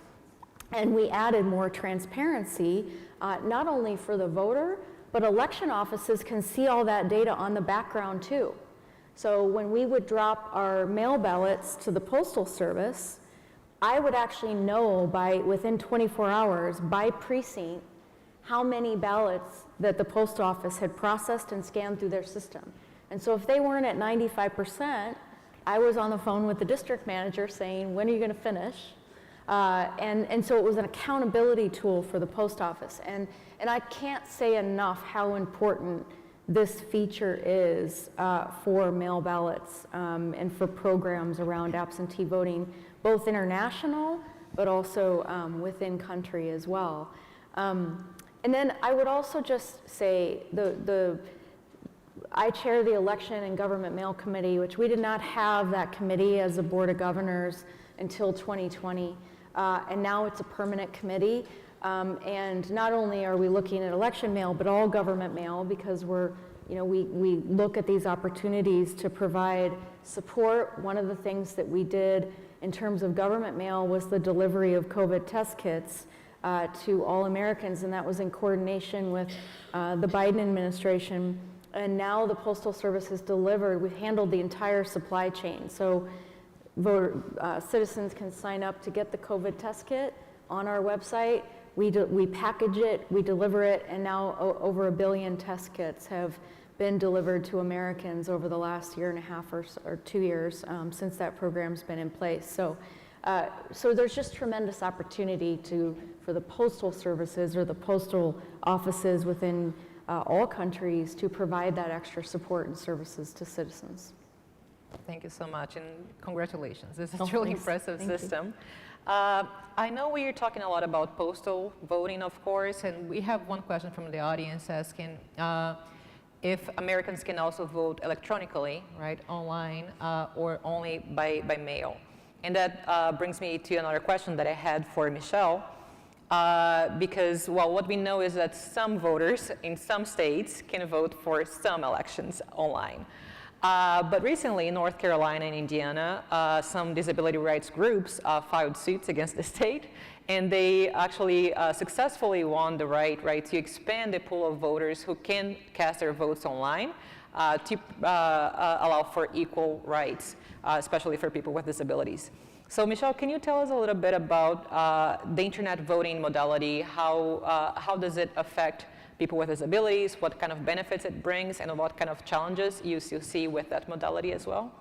Speaker 20: and we added more transparency, not only for the voter, but election offices can see all that data on the background too. So when we would drop our mail ballots to the Postal Service, I would actually know within 24 hours by precinct how many ballots that the post office had processed and scanned through their system. And so if they weren't at 95%, I was on the phone with the district manager saying, when are you going to finish? And so it was an accountability tool for the post office. And I can't say enough how important this feature is for mail ballots and for programs around absentee voting, both international, but also within country as well. And then I would also just say I chair the Election and Government Mail Committee, which we did not have that committee as a Board of Governors until 2020. And now it's a permanent committee. And not only are we looking at election mail, but all government mail, because we look at these opportunities to provide support. One of the things that we did in terms of government mail was the delivery of COVID test kits to all Americans, and that was in coordination with the Biden administration. And now the Postal Service has delivered, we've handled the entire supply chain. So citizens can sign up to get the COVID test kit on our website. We package it, we deliver it, and now over 1 billion test kits have been delivered to Americans over the last year and a half or 2 years since that program's been in place. So there's just tremendous opportunity for the postal services or the postal offices within all countries to provide that extra support and services to citizens.
Speaker 9: Thank you so much, and congratulations. This is a really impressive
Speaker 20: Thank you.
Speaker 9: system. I know we are talking a lot about postal voting, of course, and we have one question from the audience asking if Americans can also vote electronically, right, online, or only by mail. And that brings me to another question that I had for Michelle, because, well, what we know is that some voters in some states can vote for some elections online. But recently in North Carolina and Indiana, some disability rights groups filed suits against the state, and they actually successfully won the right to expand the pool of voters who can cast their votes online to allow for equal rights, especially for people with disabilities. So Michelle, can you tell us a little bit about the internet voting modality? How does it affect people with disabilities, what kind of benefits it brings, and what kind of challenges you still see with that modality as well?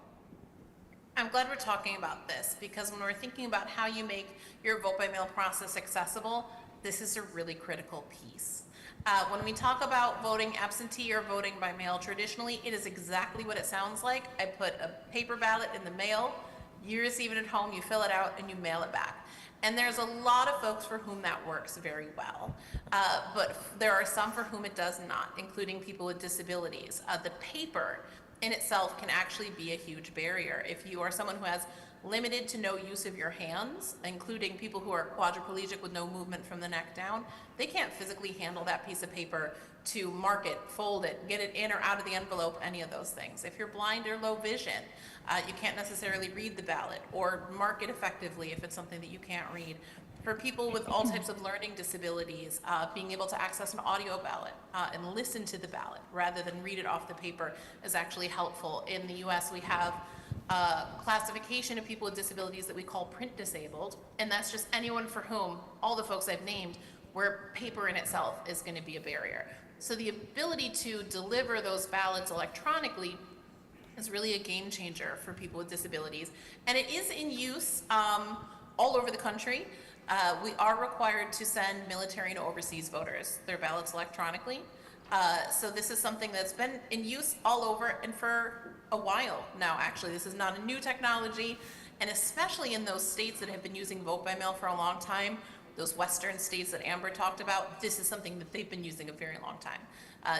Speaker 1: I'm glad we're talking about this, because when we're thinking about how you make your vote by mail process accessible, this is a really critical piece. When we talk about voting absentee or voting by mail, traditionally it is exactly what it sounds like. I put a paper ballot in the mail, you receive it at home, you fill it out, and you mail it back. And there's a lot of folks for whom that works very well. But there are some for whom it does not, including people with disabilities. The paper in itself can actually be a huge barrier. If you are someone who has limited to no use of your hands, including people who are quadriplegic with no movement from the neck down, they can't physically handle that piece of paper to mark it, fold it, get it in or out of the envelope, any of those things. If you're blind or low vision, you can't necessarily read the ballot or mark it effectively if it's something that you can't read. For people with all types of learning disabilities, being able to access an audio ballot and listen to the ballot rather than read it off the paper is actually helpful. In the US, we have classification of people with disabilities that we call print disabled, and that's just anyone for whom, all the folks I've named, where paper in itself is going to be a barrier. So the ability to deliver those ballots electronically is really a game changer for people with disabilities. And it is in use all over the country. We are required to send military and overseas voters their ballots electronically. So this is something that's been in use all over and for a while now, actually. This is not a new technology, and especially in those states that have been using vote by mail for a long time, those western states that Amber talked about, this is something that they've been using a very long time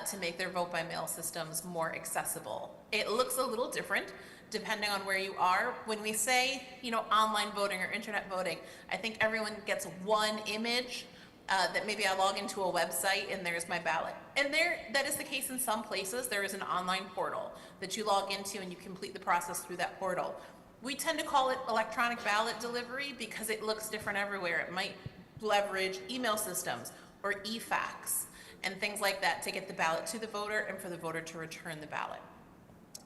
Speaker 1: to make their vote by mail systems more accessible. It looks a little different depending on where you are. When we say, you know, online voting or internet voting, I think everyone gets one image that maybe I log into a website and there's my ballot. And that is the case in some places. There is an online portal that you log into and you complete the process through that portal. We tend to call it electronic ballot delivery because it looks different everywhere. It might leverage email systems or e-fax and things like that to get the ballot to the voter and for the voter to return the ballot.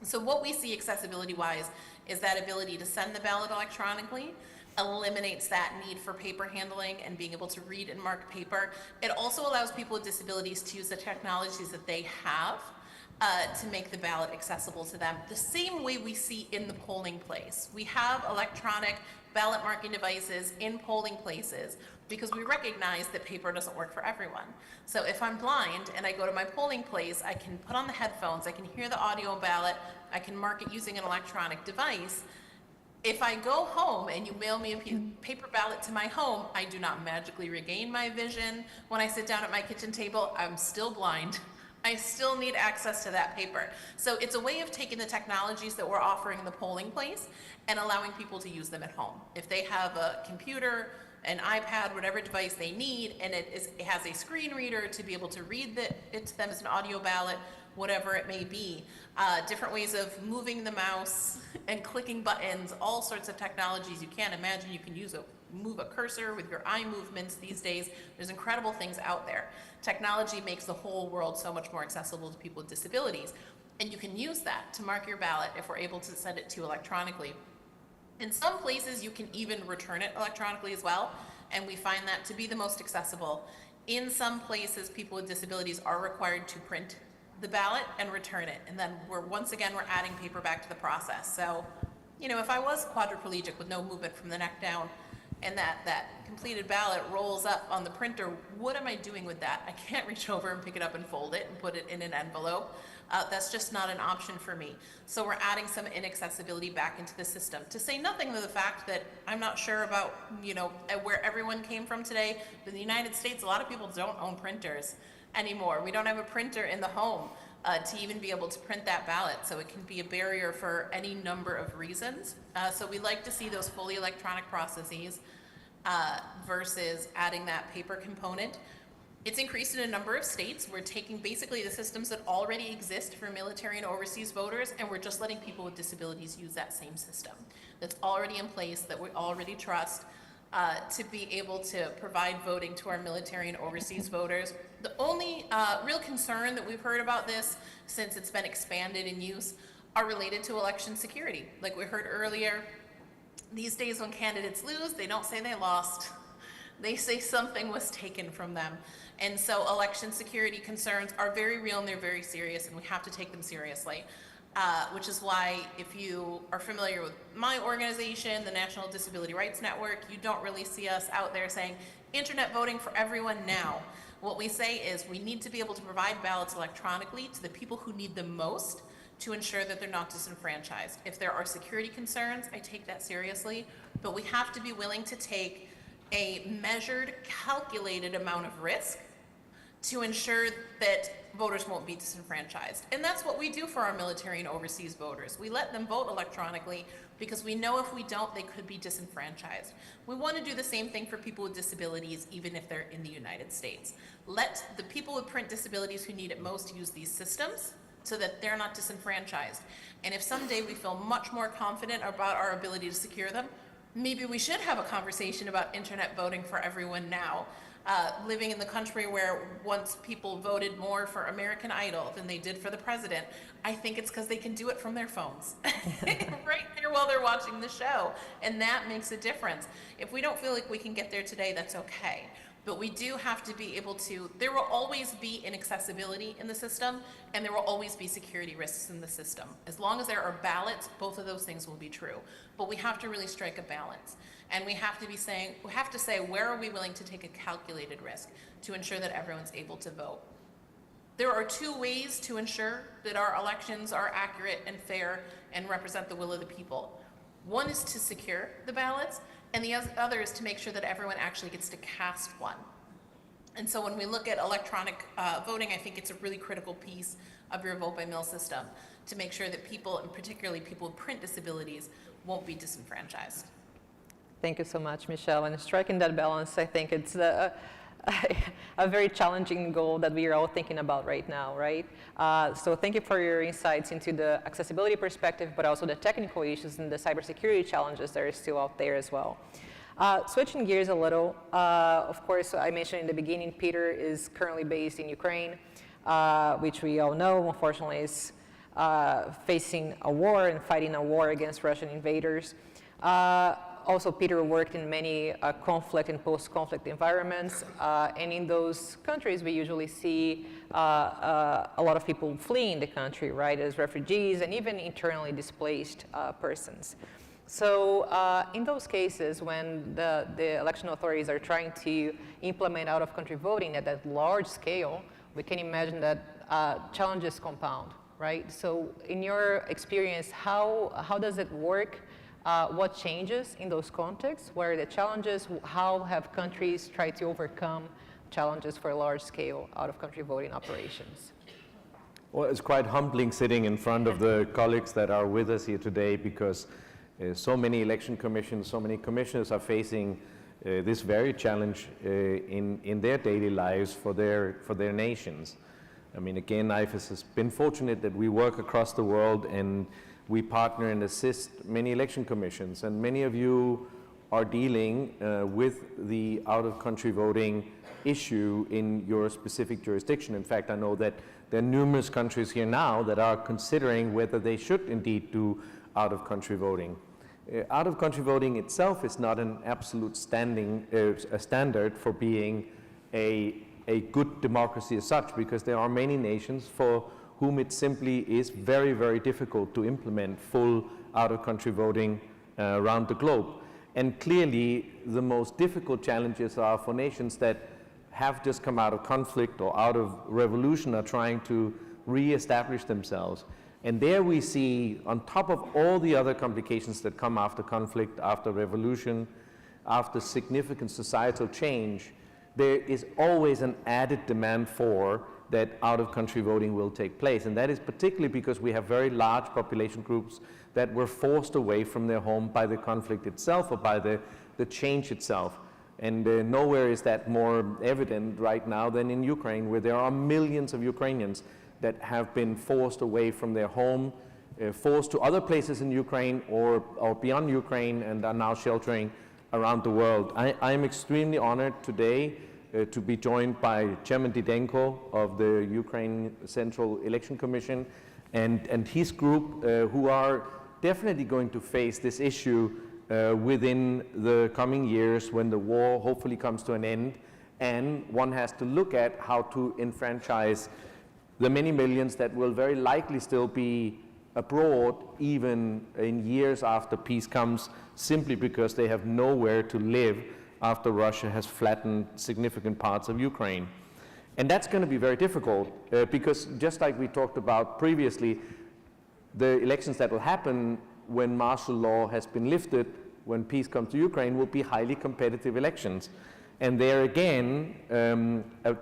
Speaker 1: So what we see accessibility-wise is that ability to send the ballot electronically eliminates that need for paper handling and being able to read and mark paper. It also allows people with disabilities to use the technologies that they have to make the ballot accessible to them. The same way we see in the polling place. We have electronic ballot marking devices in polling places because we recognize that paper doesn't work for everyone. So if I'm blind and I go to my polling place, I can put on the headphones, I can hear the audio ballot, I can mark it using an electronic device. If I go home and you mail me a paper ballot to my home, I do not magically regain my vision. When I sit down at my kitchen table, I'm still blind. I still need access to that paper. So it's a way of taking the technologies that we're offering in the polling place and allowing people to use them at home. If they have a computer, an iPad, whatever device they need, and it has a screen reader to be able to read it to them as an audio ballot, whatever it may be. Different ways of moving the mouse and clicking buttons, all sorts of technologies you can't imagine. You can move a cursor with your eye movements these days. There's incredible things out there. Technology makes the whole world so much more accessible to people with disabilities. And you can use that to mark your ballot if we're able to send it to electronically. In some places, you can even return it electronically as well, and we find that to be the most accessible. In some places, people with disabilities are required to print the ballot and return it. And then once again, we're adding paper back to the process. So, you know, if I was quadriplegic with no movement from the neck down and that completed ballot rolls up on the printer, what am I doing with that? I can't reach over and pick it up and fold it and put it in an envelope. That's just not an option for me. So we're adding some inaccessibility back into the system. To say nothing of the fact that I'm not sure about, you know, where everyone came from today, but in the United States, a lot of people don't own printers anymore. We don't have a printer in the home to even be able to print that ballot. So it can be a barrier for any number of reasons. So we like to see those fully electronic processes versus adding that paper component. It's increased in a number of states. We're taking basically the systems that already exist for military and overseas voters, and we're just letting people with disabilities use that same system that's already in place, that we already trust, to be able to provide voting to our military and overseas voters. The only real concern that we've heard about this since it's been expanded in use are related to election security. Like we heard earlier, these days when candidates lose, they don't say they lost. They say something was taken from them. And so election security concerns are very real and they're very serious, and we have to take them seriously. Which is why, if you are familiar with my organization, the National Disability Rights Network, you don't really see us out there saying, internet voting for everyone now. What we say is we need to be able to provide ballots electronically to the people who need them most to ensure that they're not disenfranchised. If there are security concerns, I take that seriously, but we have to be willing to take a measured, calculated amount of risk to ensure that voters won't be disenfranchised. And that's what we do for our military and overseas voters. We let them vote electronically because we know if we don't, they could be disenfranchised. We want to do the same thing for people with disabilities, even if they're in the United States. Let the people with print disabilities who need it most use these systems so that they're not disenfranchised. And if someday we feel much more confident about our ability to secure them, maybe we should have a conversation about internet voting for everyone now. Living in the country where once people voted more for American Idol than they did for the president, I think it's because they can do it from their phones right there while they're watching the show. And that makes a difference. If we don't feel like we can get there today, that's okay. But we do have to be able to, there will always be inaccessibility in the system, and there will always be security risks in the system. As long as there are ballots, both of those things will be true. But we have to really strike a balance. And we have to say, where are we willing to take a calculated risk to ensure that everyone's able to vote? There are two ways to ensure that our elections are accurate and fair and represent the will of the people. One is to secure the ballots, and the other is to make sure that everyone actually gets to cast one. And so when we look at electronic voting, I think it's a really critical piece of your vote by mail system to make sure that people, and particularly people with print disabilities, won't be disenfranchised.
Speaker 9: Thank you so much, Michelle. And striking that balance, I think it's a very challenging goal that we are all thinking about right now, right? So thank you for your insights into the accessibility perspective, but also the technical issues and the cybersecurity challenges that are still out there as well. Switching gears a little, of course, I mentioned in the beginning, Peter is currently based in Ukraine, which we all know, unfortunately, is facing a war and fighting a war against Russian invaders. Also, Peter worked in many conflict and post-conflict environments, and in those countries we usually see a lot of people fleeing the country, right, as refugees and even internally displaced persons. So in those cases, when the election authorities are trying to implement out-of-country voting at that large scale, we can imagine that challenges compound, right? So in your experience, how does it work? What changes in those contexts? What are the challenges? How have countries tried to overcome challenges for large-scale out-of-country voting operations?
Speaker 22: Well, it's quite humbling sitting in front of the colleagues that are with us here today, because so many election commissions, so many commissioners are facing this very challenge in their daily lives for their nations. I mean, again, IFES has been fortunate that we work across the world and we partner and assist many election commissions, and many of you are dealing with the out-of-country voting issue in your specific jurisdiction. In fact, I know that there are numerous countries here now that are considering whether they should indeed do out-of-country voting. Out-of-country voting itself is not an absolute standard for being a good democracy as such, because there are many nations whom it simply is very, very difficult to implement full out-of-country voting around the globe. And clearly, the most difficult challenges are for nations that have just come out of conflict or out of revolution, are trying to re-establish themselves. And there we see, on top of all the other complications that come after conflict, after revolution, after significant societal change, there is always an added demand for that out-of-country voting will take place. And that is particularly because we have very large population groups that were forced away from their home by the conflict itself or by the change itself. And nowhere is that more evident right now than in Ukraine, where there are millions of Ukrainians that have been forced away from their home, forced to other places in Ukraine or beyond Ukraine, and are now sheltering around the world. I am extremely honored today to be joined by Chairman Didenko of the Ukraine Central Election Commission and his group, who are definitely going to face this issue within the coming years when the war hopefully comes to an end, and one has to look at how to enfranchise the many millions that will very likely still be abroad even in years after peace comes, simply because they have nowhere to live after Russia has flattened significant parts of Ukraine. And that's going to be very difficult because, just like we talked about previously, the elections that will happen when martial law has been lifted, when peace comes to Ukraine, will be highly competitive elections. And there again,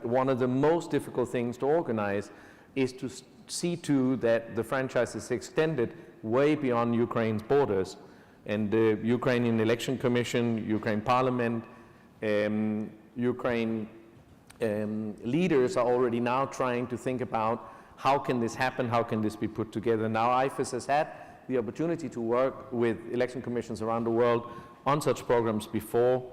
Speaker 22: one of the most difficult things to organize is to see to that the franchise is extended way beyond Ukraine's borders. And the Ukrainian Election Commission, Ukraine Parliament, Ukraine leaders are already now trying to think about how can this happen, how can this be put together. Now IFES has had the opportunity to work with election commissions around the world on such programs before,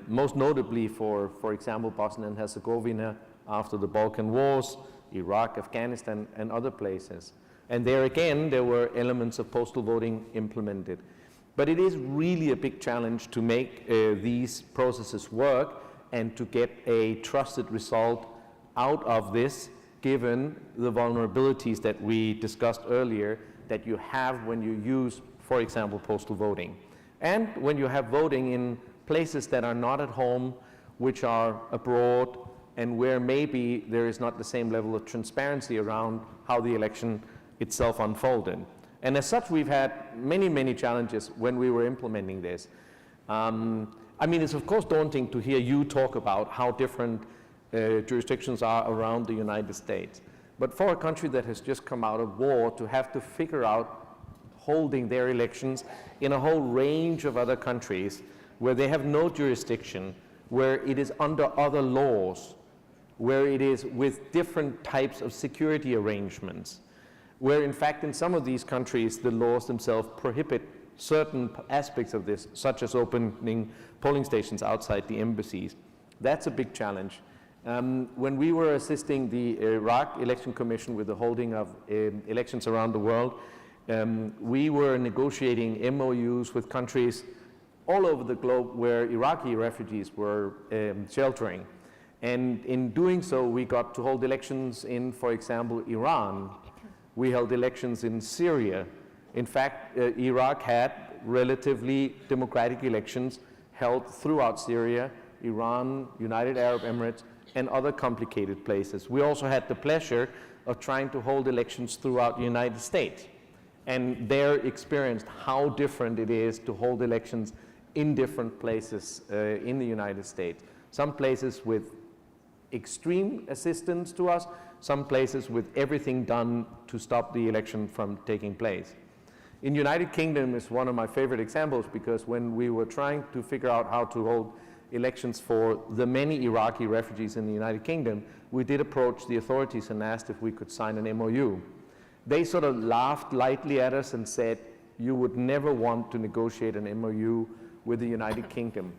Speaker 22: most notably for example, Bosnia and Herzegovina after the Balkan Wars, Iraq, Afghanistan, and other places. And there again, there were elements of postal voting implemented. But it is really a big challenge to make these processes work and to get a trusted result out of this, given the vulnerabilities that we discussed earlier that you have when you use, for example, postal voting. And when you have voting in places that are not at home, which are abroad, and where maybe there is not the same level of transparency around how the election itself unfolded. And as such, we've had many, many challenges when we were implementing this. I mean, it's of course daunting to hear you talk about how different jurisdictions are around the United States. But for a country that has just come out of war to have to figure out holding their elections in a whole range of other countries where they have no jurisdiction, where it is under other laws, where it is with different types of security arrangements, where in fact in some of these countries the laws themselves prohibit certain aspects of this, such as opening polling stations outside the embassies. That's a big challenge. When we were assisting the Iraq Election Commission with the holding of elections around the world, we were negotiating MOUs with countries all over the globe where Iraqi refugees were sheltering. And in doing so, we got to hold elections in, for example, Iran. We held elections in Syria. In fact, Iraq had relatively democratic elections held throughout Syria, Iran, United Arab Emirates, and other complicated places. We also had the pleasure of trying to hold elections throughout the United States. And there experienced how different it is to hold elections in different places in the United States. Some places with extreme assistance to us, some places with everything done to stop the election from taking place. In United Kingdom is one of my favorite examples, because when we were trying to figure out how to hold elections for the many Iraqi refugees in the United Kingdom, we did approach the authorities and asked if we could sign an MOU. They sort of laughed lightly at us and said, you would never want to negotiate an MOU with the United Kingdom.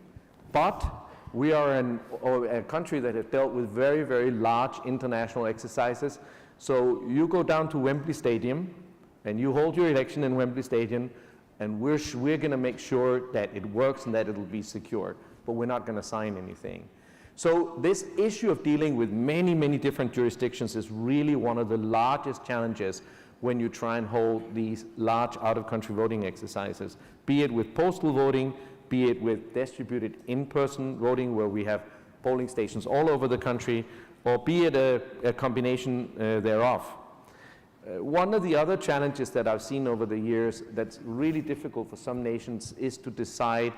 Speaker 22: But we are a country that has dealt with very, very large international exercises. So you go down to Wembley Stadium and you hold your election in Wembley Stadium, and we're going to make sure that it works and that it'll be secure, but we're not going to sign anything. So this issue of dealing with many, many different jurisdictions is really one of the largest challenges when you try and hold these large out-of-country voting exercises, be it with postal voting, be it with distributed in-person voting where we have polling stations all over the country, or be it a combination thereof. One of the other challenges that I've seen over the years that's really difficult for some nations is to decide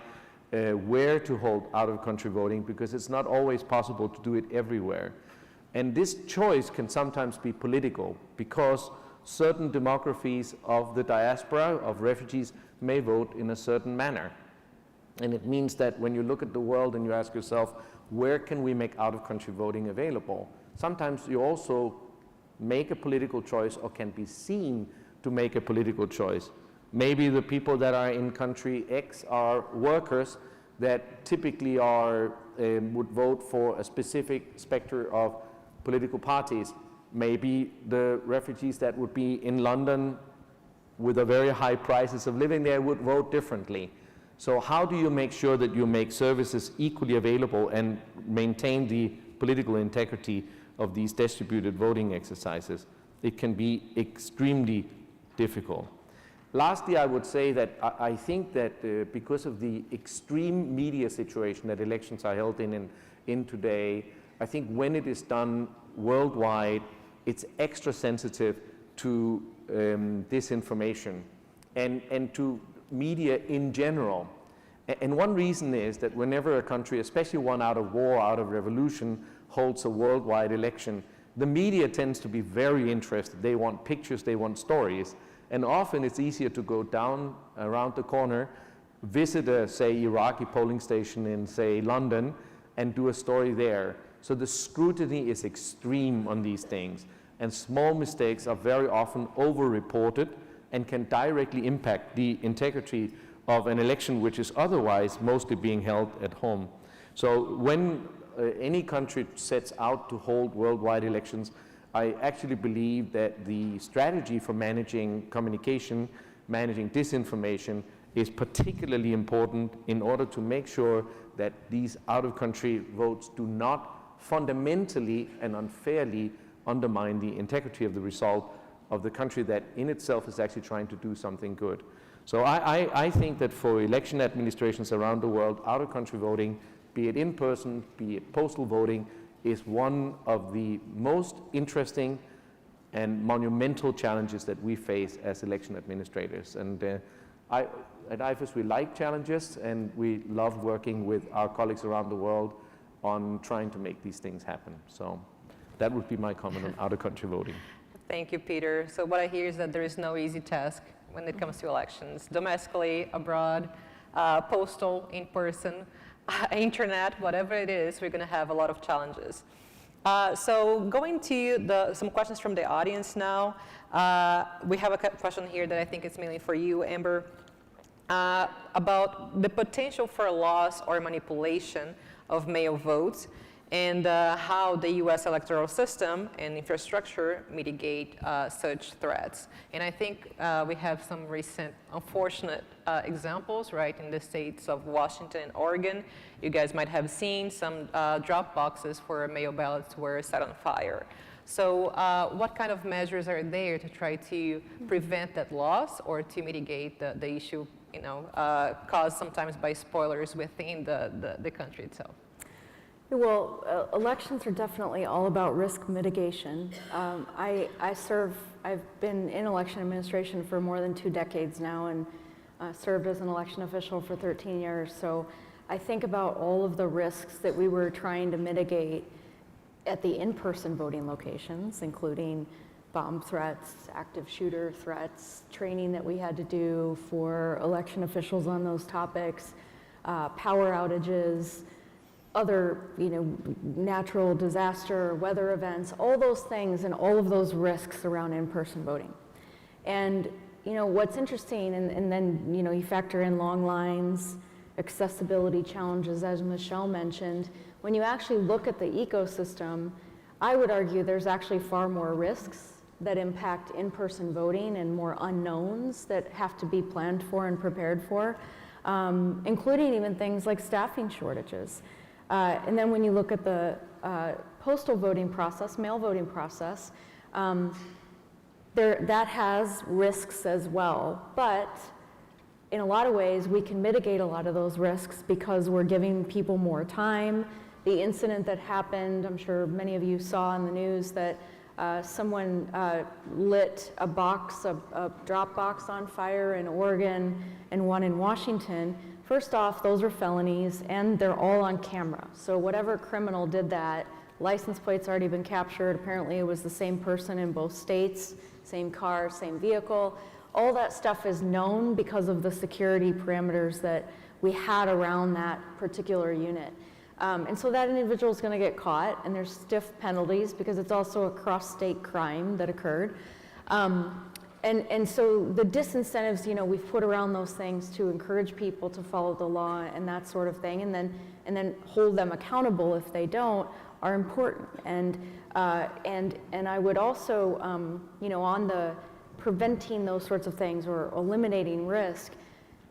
Speaker 22: where to hold out-of-country voting, because it's not always possible to do it everywhere. And this choice can sometimes be political, because certain demographies of the diaspora, of refugees, may vote in a certain manner. And it means that when you look at the world and you ask yourself, where can we make out-of-country voting available? Sometimes you also make a political choice or can be seen to make a political choice. Maybe the people that are in country X are workers that typically are, would vote for a specific spectrum of political parties. Maybe the refugees that would be in London with a very high prices of living there would vote differently. So how do you make sure that you make services equally available and maintain the political integrity of these distributed voting exercises? It can be extremely difficult. Lastly, I would say that I think that because of the extreme media situation that elections are held in today, I think when it is done worldwide, it's extra sensitive to disinformation and to media in general. And one reason is that whenever a country, especially one out of war, out of revolution, holds a worldwide election, the media tends to be very interested. They want pictures, they want stories. And often it's easier to go down around the corner, visit a, say, Iraqi polling station in, say, London, and do a story there. So the scrutiny is extreme on these things. And small mistakes are very often over-reported and can directly impact the integrity of an election which is otherwise mostly being held at home. So when any country sets out to hold worldwide elections, I actually believe that the strategy for managing communication, managing disinformation, is particularly important in order to make sure that these out-of-country votes do not fundamentally and unfairly undermine the integrity of the result of the country that in itself is actually trying to do something good. So I think that for election administrations around the world, out-of-country voting, be it in person, be it postal voting, is one of the most interesting and monumental challenges that we face as election administrators. And at IFES, we like challenges, and we love working with our colleagues around the world on trying to make these things happen. So that would be my comment on out-of-country voting.
Speaker 9: Thank you, Peter. So what I hear is that there is no easy task when it comes to elections, domestically, abroad, postal, in person, internet, whatever it is, we're going to have a lot of challenges. So going to some questions from the audience now. We have a question here that I think is mainly for you, Amber, about the potential for loss or manipulation of mail votes and how the US electoral system and infrastructure mitigate such threats. And I think we have some recent unfortunate examples, right, in the states of Washington and Oregon. You guys might have seen some drop boxes for mail ballots were set on fire. So what kind of measures are there to try to prevent that loss or to mitigate the issue, you know, caused sometimes by spoilers within the country itself?
Speaker 7: Well, elections are definitely all about risk mitigation. I've been in election administration for more than 2 decades now and served as an election official for 13 years. So I think about all of the risks that we were trying to mitigate at the in-person voting locations, including bomb threats, active shooter threats, training that we had to do for election officials on those topics, power outages, other, natural disaster, weather events, all those things and all of those risks around in-person voting. And, what's interesting, and then, you factor in long lines, accessibility challenges, as Michelle mentioned, when you actually look at the ecosystem, I would argue there's actually far more risks that impact in-person voting and more unknowns that have to be planned for and prepared for, including even things like staffing shortages. And then when you look at the postal voting process, mail voting process, that has risks as well. But in a lot of ways, we can mitigate a lot of those risks because we're giving people more time. The incident that happened, I'm sure many of you saw in the news that someone lit a drop box on fire in Oregon and one in Washington. First off, those are felonies and they're all on camera. So whatever criminal did that, license plate's already been captured. Apparently it was the same person in both states, same car, same vehicle. All that stuff is known because of the security parameters that we had around that particular unit. And so that individual is going to get caught, and there's stiff penalties because it's also a cross-state crime that occurred. And so the disincentives, we've put around those things to encourage people to follow the law and that sort of thing, and then hold them accountable if they don't, are important. And I would also, on the preventing those sorts of things or eliminating risk,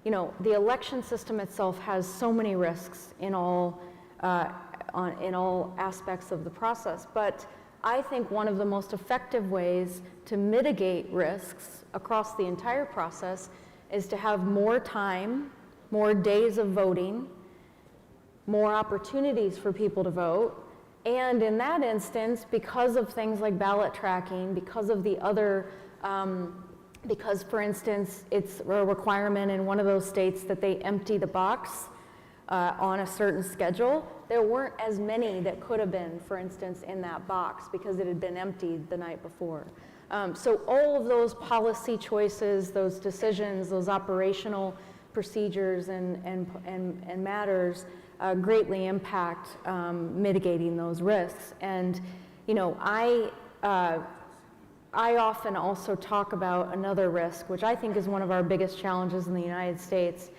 Speaker 7: the election system itself has so many risks in all aspects of the process. But I think one of the most effective ways to mitigate risks across the entire process is to have more time, more days of voting, more opportunities for people to vote. And in that instance, because of things like ballot tracking, because of the other, because for instance, it's a requirement in one of those states that they empty the box on a certain schedule, there weren't as many that could have been, for instance, in that box because it had been emptied the night before. So all of those policy choices, those decisions, those operational procedures and matters greatly impact mitigating those risks. And I often also talk about another risk, which I think is one of our biggest challenges in the United States,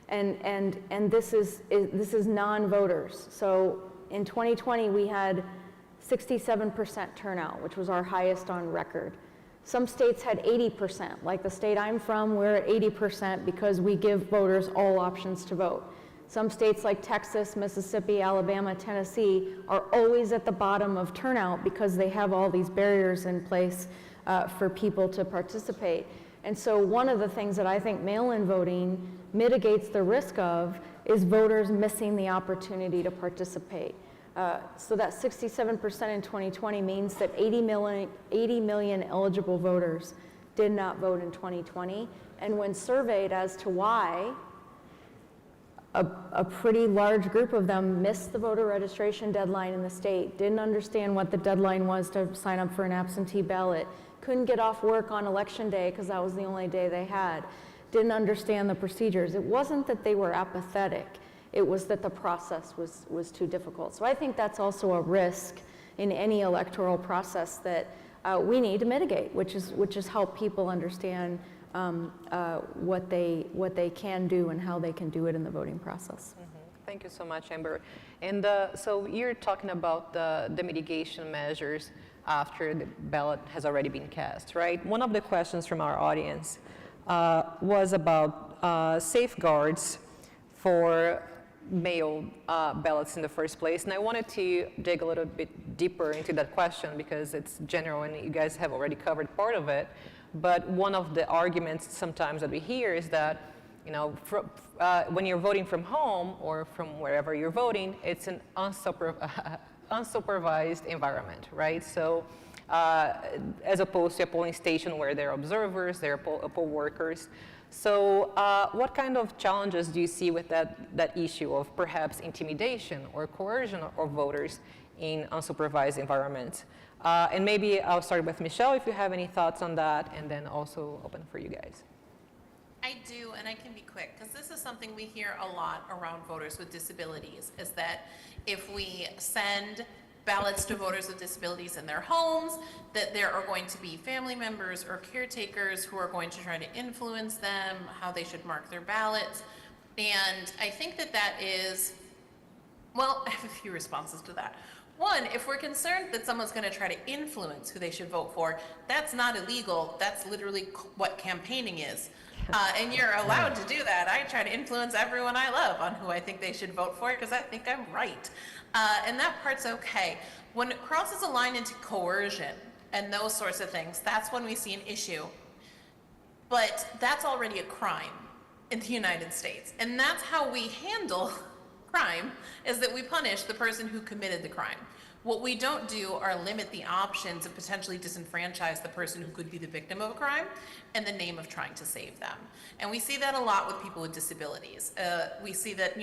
Speaker 7: and this is non-voters. So in 2020 we had 67% turnout, which was our highest on record. Some states had 80%, like the state I'm from, we're at 80% because we give voters all options to vote. Some states like Texas, Mississippi, Alabama, Tennessee are always at the bottom of turnout because they have all these barriers in place for people to participate. And so one of the things that I think mail-in voting mitigates the risk of is voters missing the opportunity to participate. So that 67% in 2020 means that 80 million eligible voters did not vote in 2020. And when surveyed as to why, a pretty large group of them missed the voter registration deadline in the state, didn't understand what the deadline was to sign up for an absentee ballot, couldn't get off work on election day because that was the only day they had, didn't understand the procedures. It wasn't that they were apathetic, it was that the process was too difficult. So I think that's also a risk in any electoral process that we need to mitigate, which is help people understand what they can do and how they can do it in the voting process.
Speaker 9: Mm-hmm. Thank you so much, Amber. And so you're talking about the mitigation measures after the ballot has already been cast, right? One of the questions from our audience was about safeguards for mail ballots in the first place. And I wanted to dig a little bit deeper into that question because it's general and you guys have already covered part of it. But one of the arguments sometimes that we hear is that, when you're voting from home or from wherever you're voting, it's an unsupervised environment, right? So as opposed to a polling station where there are observers, there are poll workers. So what kind of challenges do you see with that issue of perhaps intimidation or coercion of voters in unsupervised environments? And maybe I'll start with Michelle if you have any thoughts on that, and then also open for you guys.
Speaker 1: I do, and I can be quick, because this is something we hear a lot around voters with disabilities, is that if we send ballots to voters with disabilities in their homes, that there are going to be family members or caretakers who are going to try to influence them, how they should mark their ballots. And I think that is, well, I have a few responses to that. One, if we're concerned that someone's going to try to influence who they should vote for, that's not illegal. That's literally what campaigning is. And you're allowed to do that. I try to influence everyone I love on who I think they should vote for because I think I'm right. And that part's okay. When it crosses a line into coercion and those sorts of things, that's when we see an issue. But that's already a crime in the United States. And that's how we handle crime, is that we punish the person who committed the crime. What we don't do are limit the options and potentially disenfranchise the person who could be the victim of a crime in the name of trying to save them. And we see that a lot with people with disabilities. We see that,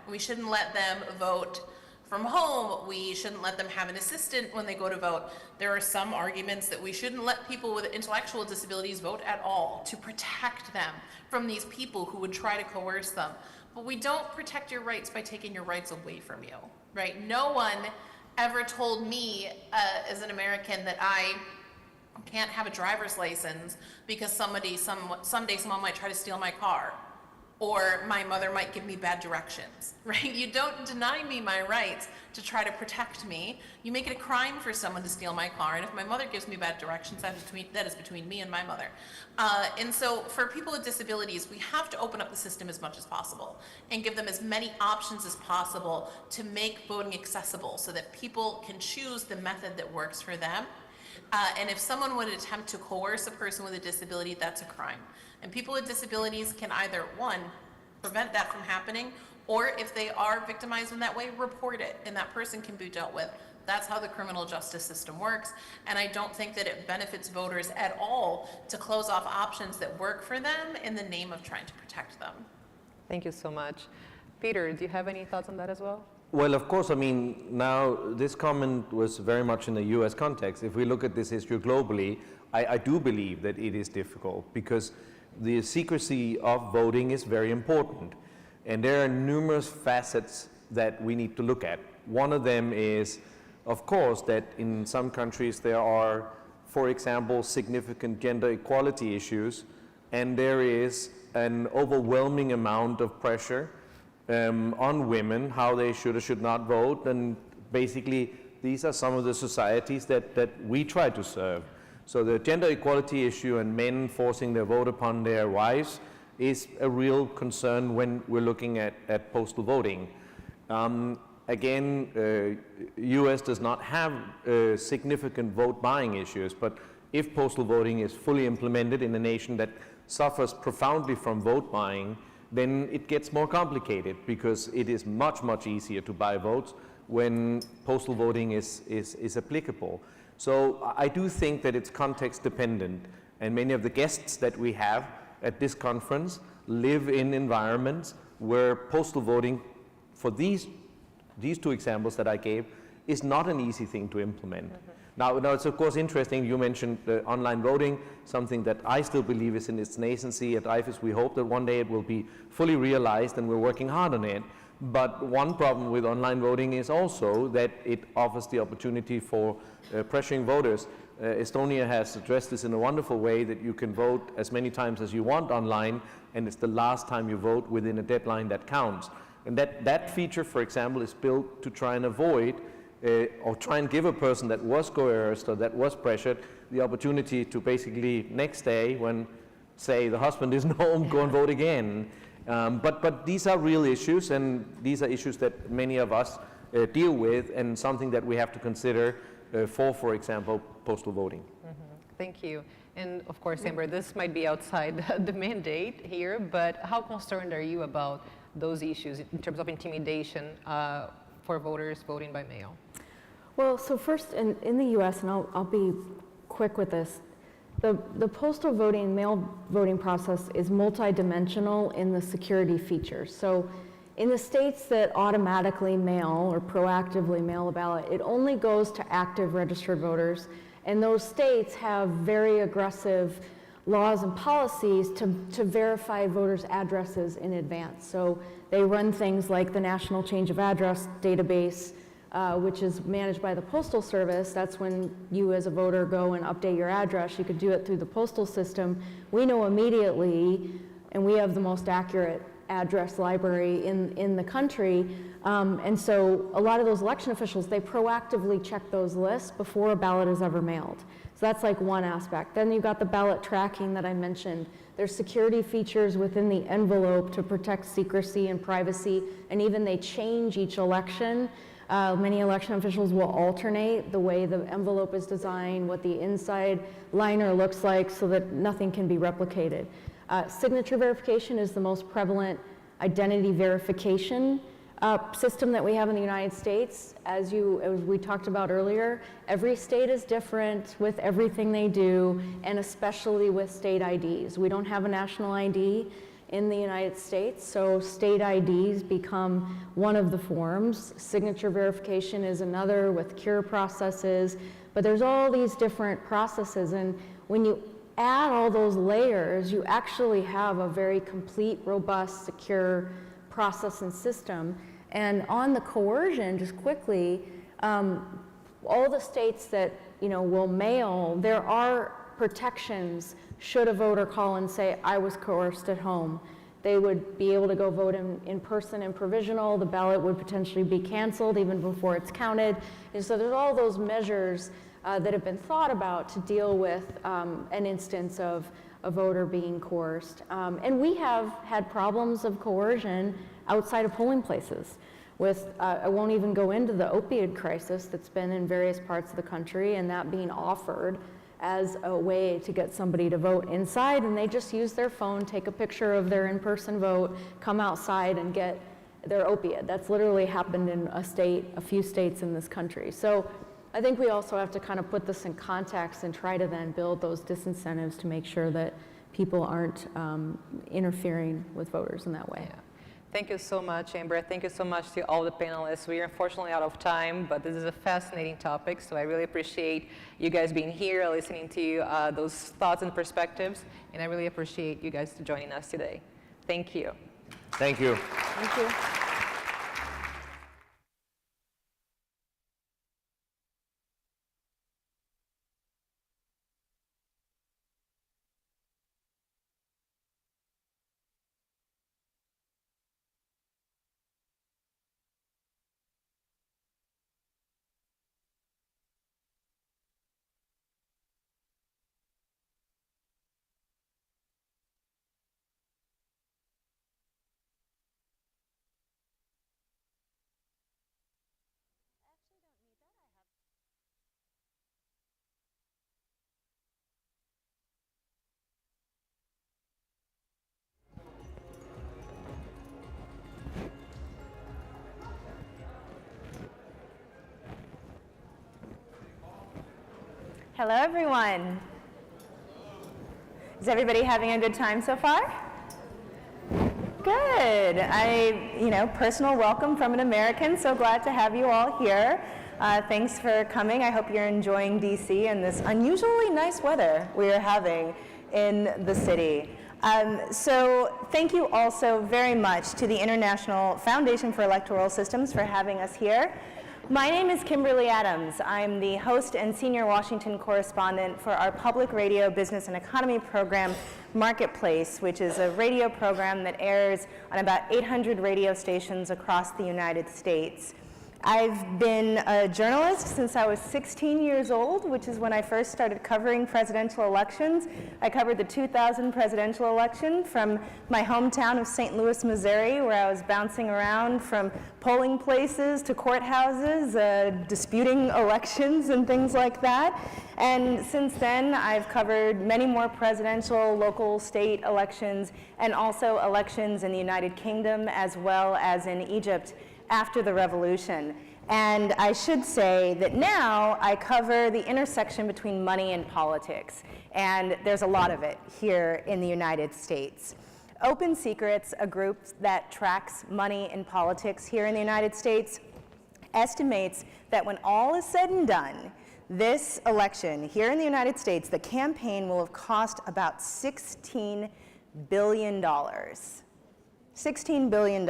Speaker 1: we shouldn't let them vote from home. We shouldn't let them have an assistant when they go to vote. There are some arguments that we shouldn't let people with intellectual disabilities vote at all to protect them from these people who would try to coerce them. But we don't protect your rights by taking your rights away from you, right? No one ever told me as an American that I can't have a driver's license because someday someone might try to steal my car, or my mother might give me bad directions, right? You don't deny me my rights to try to protect me. You make it a crime for someone to steal my car, and if my mother gives me bad directions, that is between me and my mother. And so for people with disabilities, we have to open up the system as much as possible and give them as many options as possible to make voting accessible so that people can choose the method that works for them. And if someone would attempt to coerce a person with a disability, that's a crime. And people with disabilities can either, one, prevent that from happening, or if they are victimized in that way, report it, and that person can be dealt with. That's how the criminal justice system works, and I don't think that it benefits voters at all to close off options that work for them in the name of trying to protect them.
Speaker 9: Thank you so much. Peter, do you have any thoughts on that as well?
Speaker 22: Well, of course, I mean, now this comment was very much in the US context. If we look at this issue globally, I do believe that it is difficult because the secrecy of voting is very important. And there are numerous facets that we need to look at. One of them is, of course, that in some countries there are, for example, significant gender equality issues, and there is an overwhelming amount of pressure on women, how they should or should not vote, and basically these are some of the societies that we try to serve. So the gender equality issue and men forcing their vote upon their wives is a real concern when we're looking at postal voting. Again, US does not have significant vote buying issues, but if postal voting is fully implemented in a nation that suffers profoundly from vote buying, then it gets more complicated because it is much, much easier to buy votes when postal voting is applicable. So I do think that it's context dependent, and many of the guests that we have at this conference live in environments where postal voting, for these two examples that I gave, is not an easy thing to implement. Now, it's of course interesting, you mentioned online voting, something that I still believe is in its nascency. At IFES, we hope that one day it will be fully realized, and we're working hard on it. But one problem with online voting is also that it offers the opportunity for pressuring voters. Estonia has addressed this in a wonderful way, that you can vote as many times as you want online, and it's the last time you vote within a deadline that counts. And that feature, for example, is built to try and avoid or try and give a person that was coerced or that was pressured the opportunity to basically next day, when, say, the husband isn't home, go and vote again. But these are real issues, and these are issues that many of us deal with, and something that we have to consider for example, postal voting.
Speaker 9: Thank you. And of course, Amber, this might be outside the mandate here, but how concerned are you about those issues in terms of intimidation for voters voting by mail?
Speaker 7: Well, so first in the US, and I'll be quick with this, the postal voting, mail voting process is multidimensional in the security features. So in the states that automatically mail or proactively mail a ballot, it only goes to active registered voters, and those states have very aggressive laws and policies to verify voters' addresses in advance. So they run things like the National Change of Address database, which is managed by the Postal Service. That's when you as a voter go and update your address. You could do it through the postal system. We know immediately, and we have the most accurate address library in the country. And so a lot of those election officials, they proactively check those lists before a ballot is ever mailed. So that's like one aspect. Then you've got the ballot tracking that I mentioned. There's security features within the envelope to protect secrecy and privacy, and even they change each election. Many election officials will alternate the way the envelope is designed, what the inside liner looks like, so that nothing can be replicated. Signature verification is the most prevalent identity verification system that we have in the United States. As we talked about earlier, every state is different with everything they do, and especially with state IDs. We don't have a national ID in the United States, so state IDs become one of the forms. Signature verification is another with cure processes, but there's all these different processes, and when you add all those layers, you actually have a very complete, robust, secure process and system. And on the coercion, just quickly, all the states that will mail, there are protections should a voter call and say, I was coerced at home. They would be able to go vote in person and provisional. The ballot would potentially be canceled even before it's counted. And so there's all those measures that have been thought about to deal with an instance of a voter being coerced. And we have had problems of coercion outside of polling places. I won't even go into the opioid crisis that's been in various parts of the country, and that being offered as a way to get somebody to vote inside, and they just use their phone, take a picture of their in-person vote, come outside and get their opiate. That's literally happened in a few states in this country. So I think we also have to kind of put this in context and try to then build those disincentives to make sure that people aren't interfering with voters in that way.
Speaker 9: Yeah. Thank you so much, Amber. Thank you so much to all the panelists. We are unfortunately out of time, but this is a fascinating topic, so I really appreciate you guys being here, listening to those thoughts and perspectives, and I really appreciate you guys joining us today. Thank you.
Speaker 22: Thank you.
Speaker 7: Thank you.
Speaker 15: Hello, everyone. Is everybody having a good time so far? Good. Personal welcome from an American. So glad to have you all here. Thanks for coming. I hope you're enjoying DC and this unusually nice weather we are having in the city. So thank you also very much to the International Foundation for Electoral Systems for having us here. My name is Kimberly Adams. I'm the host and senior Washington correspondent for our public radio business and economy program, Marketplace, which is a radio program that airs on about 800 radio stations across the United States. I've been a journalist since I was 16 years old, which is when I first started covering presidential elections. I covered the 2000 presidential election from my hometown of St. Louis, Missouri, where I was bouncing around from polling places to courthouses, disputing elections and things like that. And since then, I've covered many more presidential, local, state elections, and also elections in the United Kingdom as well as in Egypt after the revolution. And I should say that now I cover the intersection between money and politics, and there's a lot of it here in the United States. Open Secrets, a group that tracks money in politics here in the United States, estimates that when all is said and done, this election here in the United States, the campaign will have cost about $16 billion. $16 billion.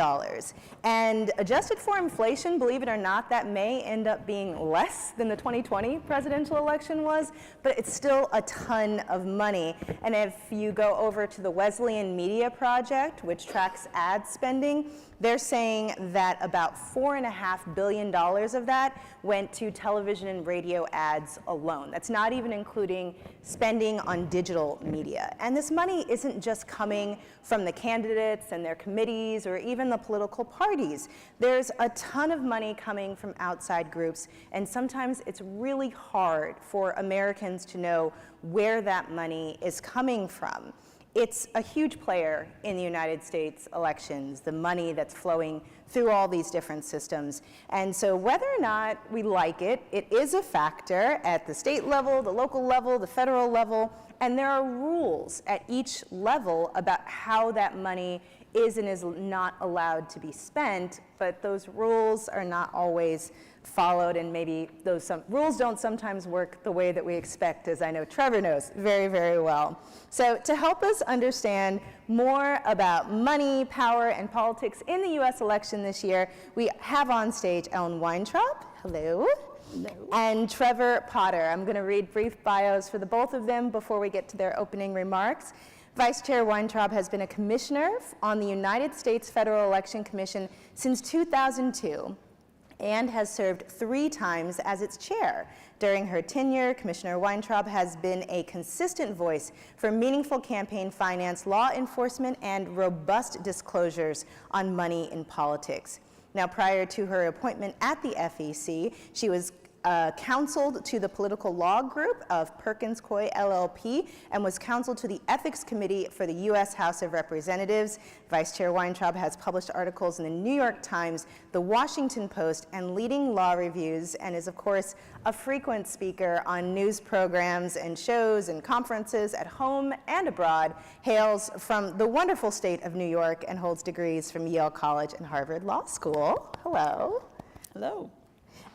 Speaker 15: And adjusted for inflation, believe it or not, that may end up being less than the 2020 presidential election was, but it's still a ton of money. And if you go over to the Wesleyan Media Project, which tracks ad spending,
Speaker 8: They're saying that about $4.5 billion of that went to television and radio ads alone. That's not even including spending on digital media. And this money isn't just coming from the candidates and their committees or even the political parties. There's a ton of money coming from outside groups, and sometimes it's really hard for Americans to know where that money is coming from. It's a huge player in the United States elections, the money that's flowing through all these different systems. And so whether or not we like it, it is a factor at the state level, the local level, the federal level, and there are rules at each level about how that money is and is not allowed to be spent, but those rules are not always followed, and maybe those rules don't sometimes work the way that we expect, as I know Trevor knows very, very well. So to help us understand more about money, power, and politics in the US election this year, we have on stage Ellen Weintraub, hello, and Trevor Potter. I'm going to read brief bios for the both of them before we get to their opening remarks. Vice Chair Weintraub has been a commissioner on the United States Federal Election Commission since 2002. And has served 3 times as its chair. During her tenure, Commissioner Weintraub has been a consistent voice for meaningful campaign finance, law enforcement, and robust disclosures on money in politics. Now, prior to her appointment at the FEC, she was counseled to the political law group of Perkins Coie LLP and was counseled to the ethics committee for the U.S. House of Representatives. Vice Chair Weintraub has published articles in the New York Times, the Washington Post, and leading law reviews, and is, of course, a frequent speaker on news programs and shows and conferences at home and abroad, hails from the wonderful state of New York, and holds degrees from Yale College and Harvard Law School. Hello. Hello.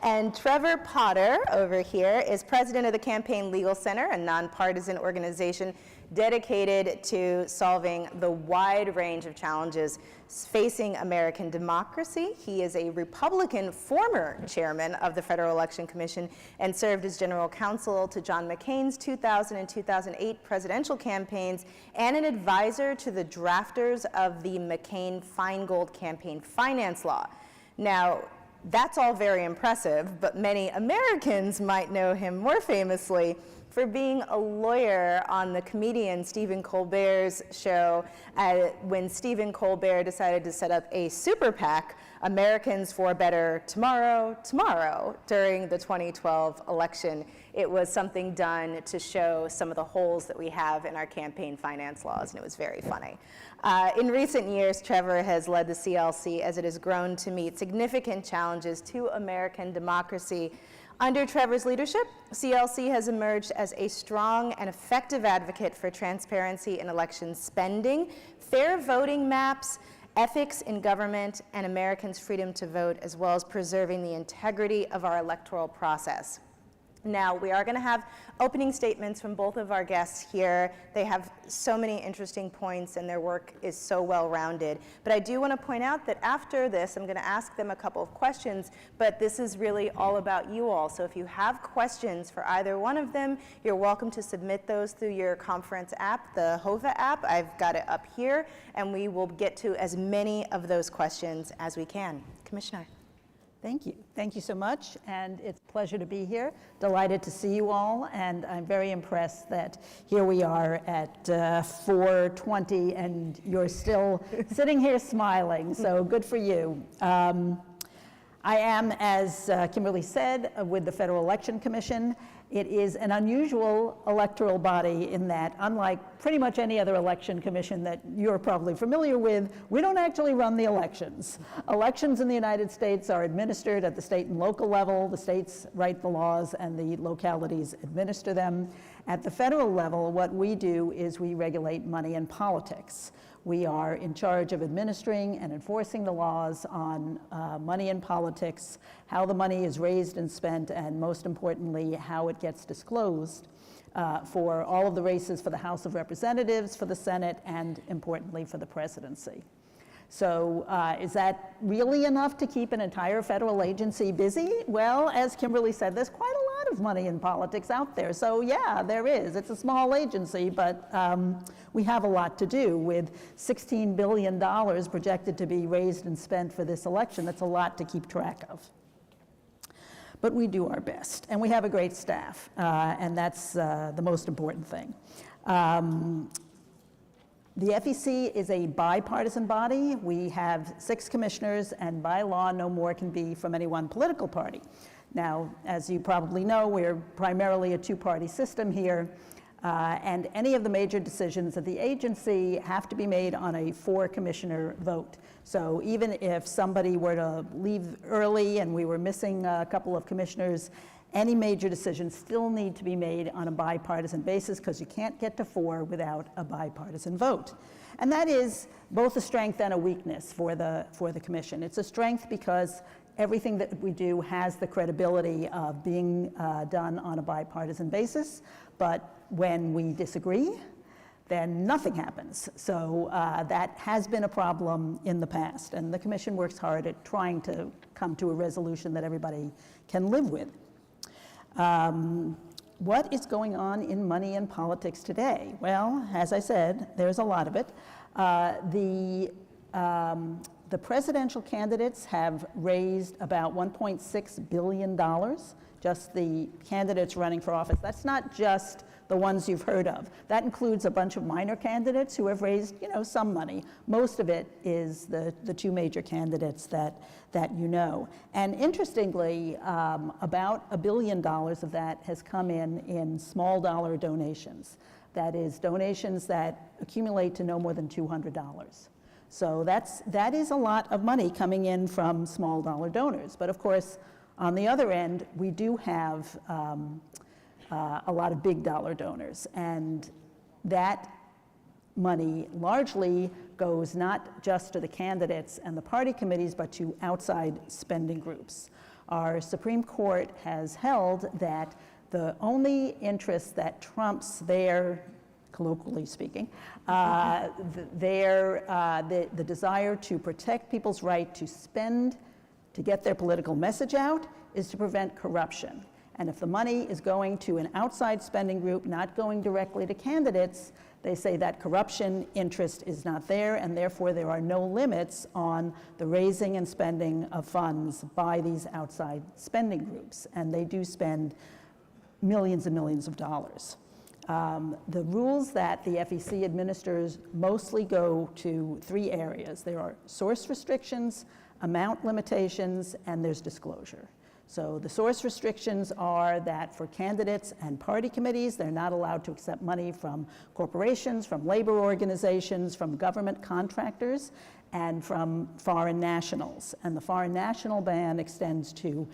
Speaker 8: And Trevor Potter over here is president of the Campaign Legal Center, a nonpartisan organization dedicated to solving the wide range of challenges facing American democracy. He is a Republican former chairman of the Federal Election Commission and served as general counsel to John McCain's 2000 and 2008 presidential campaigns and an advisor to the drafters of the McCain-Feingold campaign finance law. Now, that's all very impressive, but many Americans might know him more famously for being a lawyer on the comedian Stephen Colbert's show when Stephen Colbert decided to set up a super PAC, Americans for a Better Tomorrow, during the 2012 election. It was something done to show some of the holes that we have in our campaign finance laws, and it was very funny. In recent years, Trevor has led the CLC as it has grown to meet significant challenges to American democracy. Under Trevor's leadership, CLC has emerged as a strong and effective advocate for transparency in election spending, fair voting maps, ethics in government, and Americans' freedom to vote, as well as preserving the integrity of our electoral process. Now, we are going to have opening statements from both of our guests here. They have so many interesting points, and their work is so well-rounded. But I do want to point out that after this, I'm going to ask them a couple of questions, but this is really all about you all. So if you have questions for either one of them, you're welcome to submit those through your conference app, the HOVA app. I've got it up here, and we will get to as many of those questions as we can. Commissioner.
Speaker 13: Thank you. Thank you so much, and it's a pleasure to be here. Delighted to see you all, and I'm very impressed that here we are at 4:20, and you're still sitting here smiling, so good for you. I am, as Kimberly said, with the Federal Election Commission. It is an unusual electoral body in that, unlike pretty much any other election commission that you're probably familiar with, we don't actually run the elections. Elections in the United States are administered at the state and local level. The states write the laws and the localities administer them. At the federal level, what we do is we regulate money and politics. We are in charge of administering and enforcing the laws on money and politics, how the money is raised and spent, and most importantly, how it gets disclosed for all of the races for the House of Representatives, for the Senate, and importantly, for the presidency. So is that really enough to keep an entire federal agency busy? Well, as Kimberly said, there's quite a lot lot of money in politics out there. So yeah, there is. It's a small agency, but we have a lot to do with $16 billion projected to be raised and spent for this election. That's a lot to keep track of. But we do our best, and we have a great staff, and that's the most important thing. The FEC is a bipartisan body. We have 6 commissioners, and by law, no more can be from any one political party. Now, as you probably know, we're primarily a 2-party system here, and any of the major decisions of the agency have to be made on a 4-commissioner vote. So even if somebody were to leave early and we were missing a couple of commissioners, any major decisions still need to be made on a bipartisan basis, because you can't get to 4 without a bipartisan vote. And that is both a strength and a weakness for the commission. It's a strength because everything that we do has the credibility of being done on a bipartisan basis, but when we disagree, then nothing happens. So that has been a problem in the past, and the commission works hard at trying to come to a resolution that everybody can live with. What is going on in money and politics today? Well, as I said, there's a lot of it. The presidential candidates have raised about $1.6 billion, just the candidates running for office. That's not just the ones you've heard of. That includes a bunch of minor candidates who have raised, some money. Most of it is the 2 major candidates that you know. And interestingly, about $1 billion of that has come in small dollar donations. That is, donations that accumulate to no more than $200. So that is a lot of money coming in from small dollar donors. But of course, on the other end, we do have a lot of big dollar donors, and that money largely goes not just to the candidates and the party committees, but to outside spending groups. Our Supreme Court has held that the only interest that trumps their, colloquially speaking, the desire to protect people's right to spend to get their political message out is to prevent corruption. And if the money is going to an outside spending group, not going directly to candidates, they say that corruption interest is not there, and therefore there are no limits on the raising and spending of funds by these outside spending groups. And they do spend millions and millions of dollars. The rules that the FEC administers mostly go to 3 areas. There are source restrictions, amount limitations, and there's disclosure. So the source restrictions are that for candidates and party committees, they're not allowed to accept money from corporations, from labor organizations, from government contractors, and from foreign nationals. And the foreign national ban extends to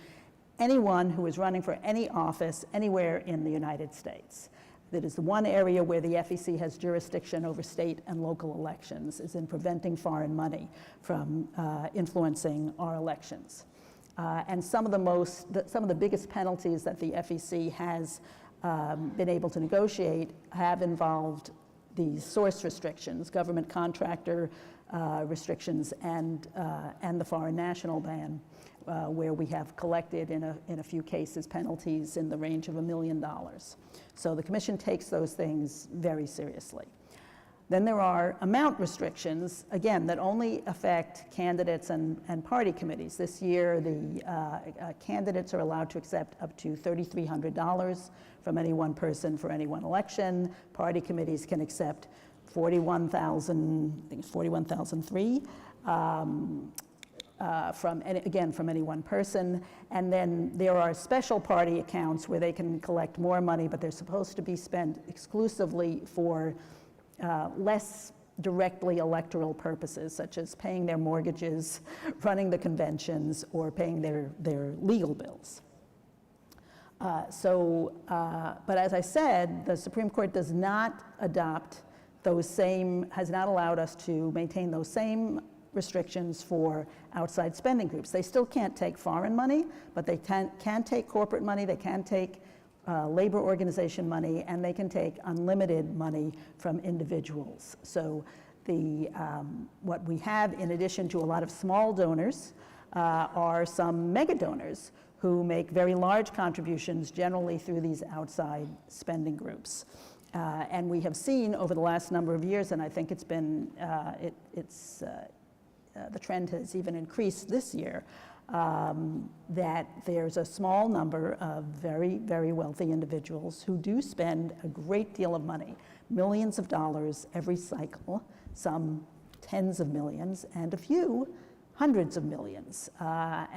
Speaker 13: anyone who is running for any office anywhere in the United States. That is the one area where the FEC has jurisdiction over state and local elections, is in preventing foreign money from influencing our elections. And some of the biggest penalties that the FEC has been able to negotiate have involved these source restrictions, government contractor restrictions, and the foreign national ban, where we have collected in a few cases penalties in the range of $1 million. So the Commission takes those things very seriously. Then there are amount restrictions, again, that only affect candidates and party committees. This year, the candidates are allowed to accept up to $3,300 from any one person for any one election. Party committees can accept $41,003 from any one person. And then there are special party accounts where they can collect more money, but they're supposed to be spent exclusively for less directly electoral purposes, such as paying their mortgages, running the conventions, or paying their legal bills. But as I said, the Supreme Court does not adopt has not allowed us to maintain those same restrictions for outside spending groups. They still can't take foreign money, but they can take corporate money, they can take labor organization money, and they can take unlimited money from individuals. So what we have, in addition to a lot of small donors, are some mega donors who make very large contributions, generally through these outside spending groups. And we have seen over the last number of years, and I think it's been, the trend has even increased this year, that there's a small number of very, very wealthy individuals who do spend a great deal of money, millions of dollars every cycle, some tens of millions, and a few hundreds of millions. I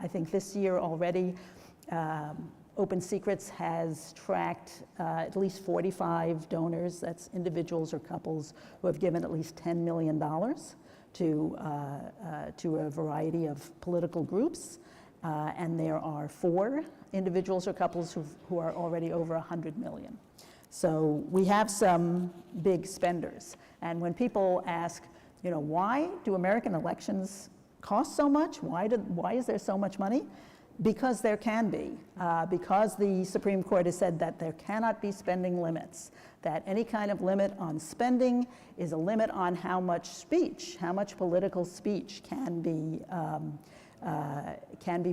Speaker 13: think this year already, Open Secrets has tracked at least 45 donors, that's individuals or couples who have given at least $10 million to a variety of political groups. And there are 4 individuals or couples who are already over 100 million. So we have some big spenders. And when people ask, you know, why do American elections cost so much? Why is there so much money? Because there can be. Because the Supreme Court has said that there cannot be spending limits, that any kind of limit on spending is a limit on how much speech, how much political speech can be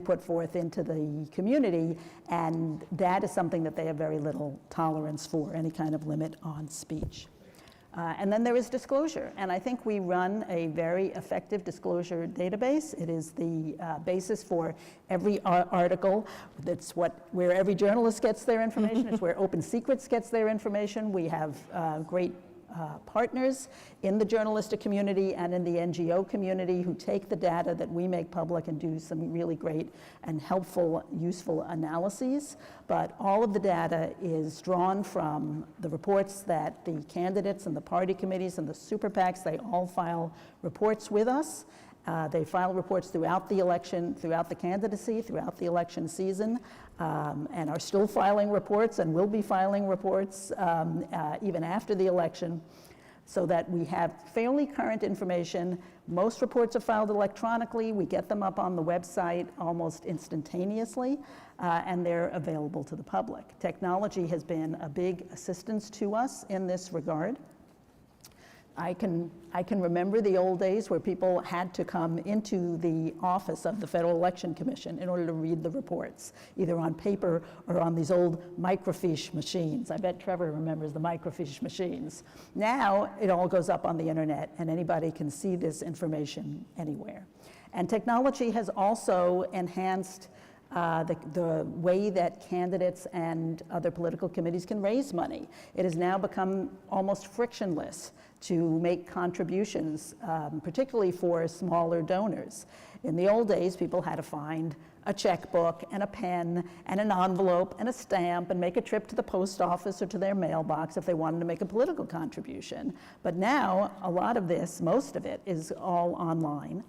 Speaker 13: put forth into the community, and that is something that they have very little tolerance for, any kind of limit on speech. And then there is disclosure, and I think we run a very effective disclosure database. It is the basis for every article. That's where every journalist gets their information. It's where Open Secrets gets their information. We have great partners in the journalistic community and in the NGO community who take the data that we make public and do some really great and helpful, useful analyses. But all of the data is drawn from the reports that the candidates and the party committees and the super PACs, they all file reports with us. They file reports throughout the election, throughout the candidacy, throughout the election season, and are still filing reports and will be filing reports even after the election, so that we have fairly current information. Most reports are filed electronically. We get them up on the website almost instantaneously, and they're available to the public. Technology has been a big assistance to us in this regard. I can remember the old days where people had to come into the office of the Federal Election Commission in order to read the reports, either on paper or on these old microfiche machines. I bet Trevor remembers the microfiche machines. Now it all goes up on the internet and anybody can see this information anywhere. And technology has also enhanced the way that candidates and other political committees can raise money. It has now become almost frictionless to make contributions, particularly for smaller donors. In the old days, people had to find a checkbook and a pen and an envelope and a stamp and make a trip to the post office or to their mailbox if they wanted to make a political contribution. But now, a lot of this, most of it, is all online.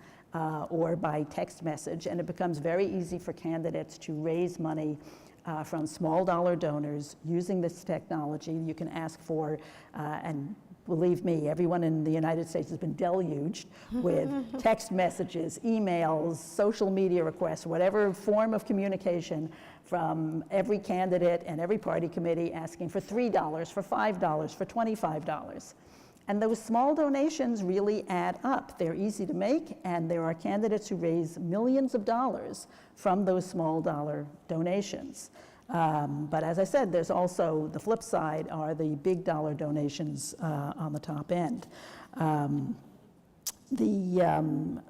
Speaker 13: Or by text message, and it becomes very easy for candidates to raise money from small dollar donors using this technology. You can ask for, and believe me, everyone in the United States has been deluged with text messages, emails, social media requests, whatever form of communication from every candidate and every party committee asking for $3, for $5, for $25. And those small donations really add up. They're easy to make, and there are candidates who raise millions of dollars from those small dollar donations. But as I said, there's also the flip side are the big dollar donations on the top end. The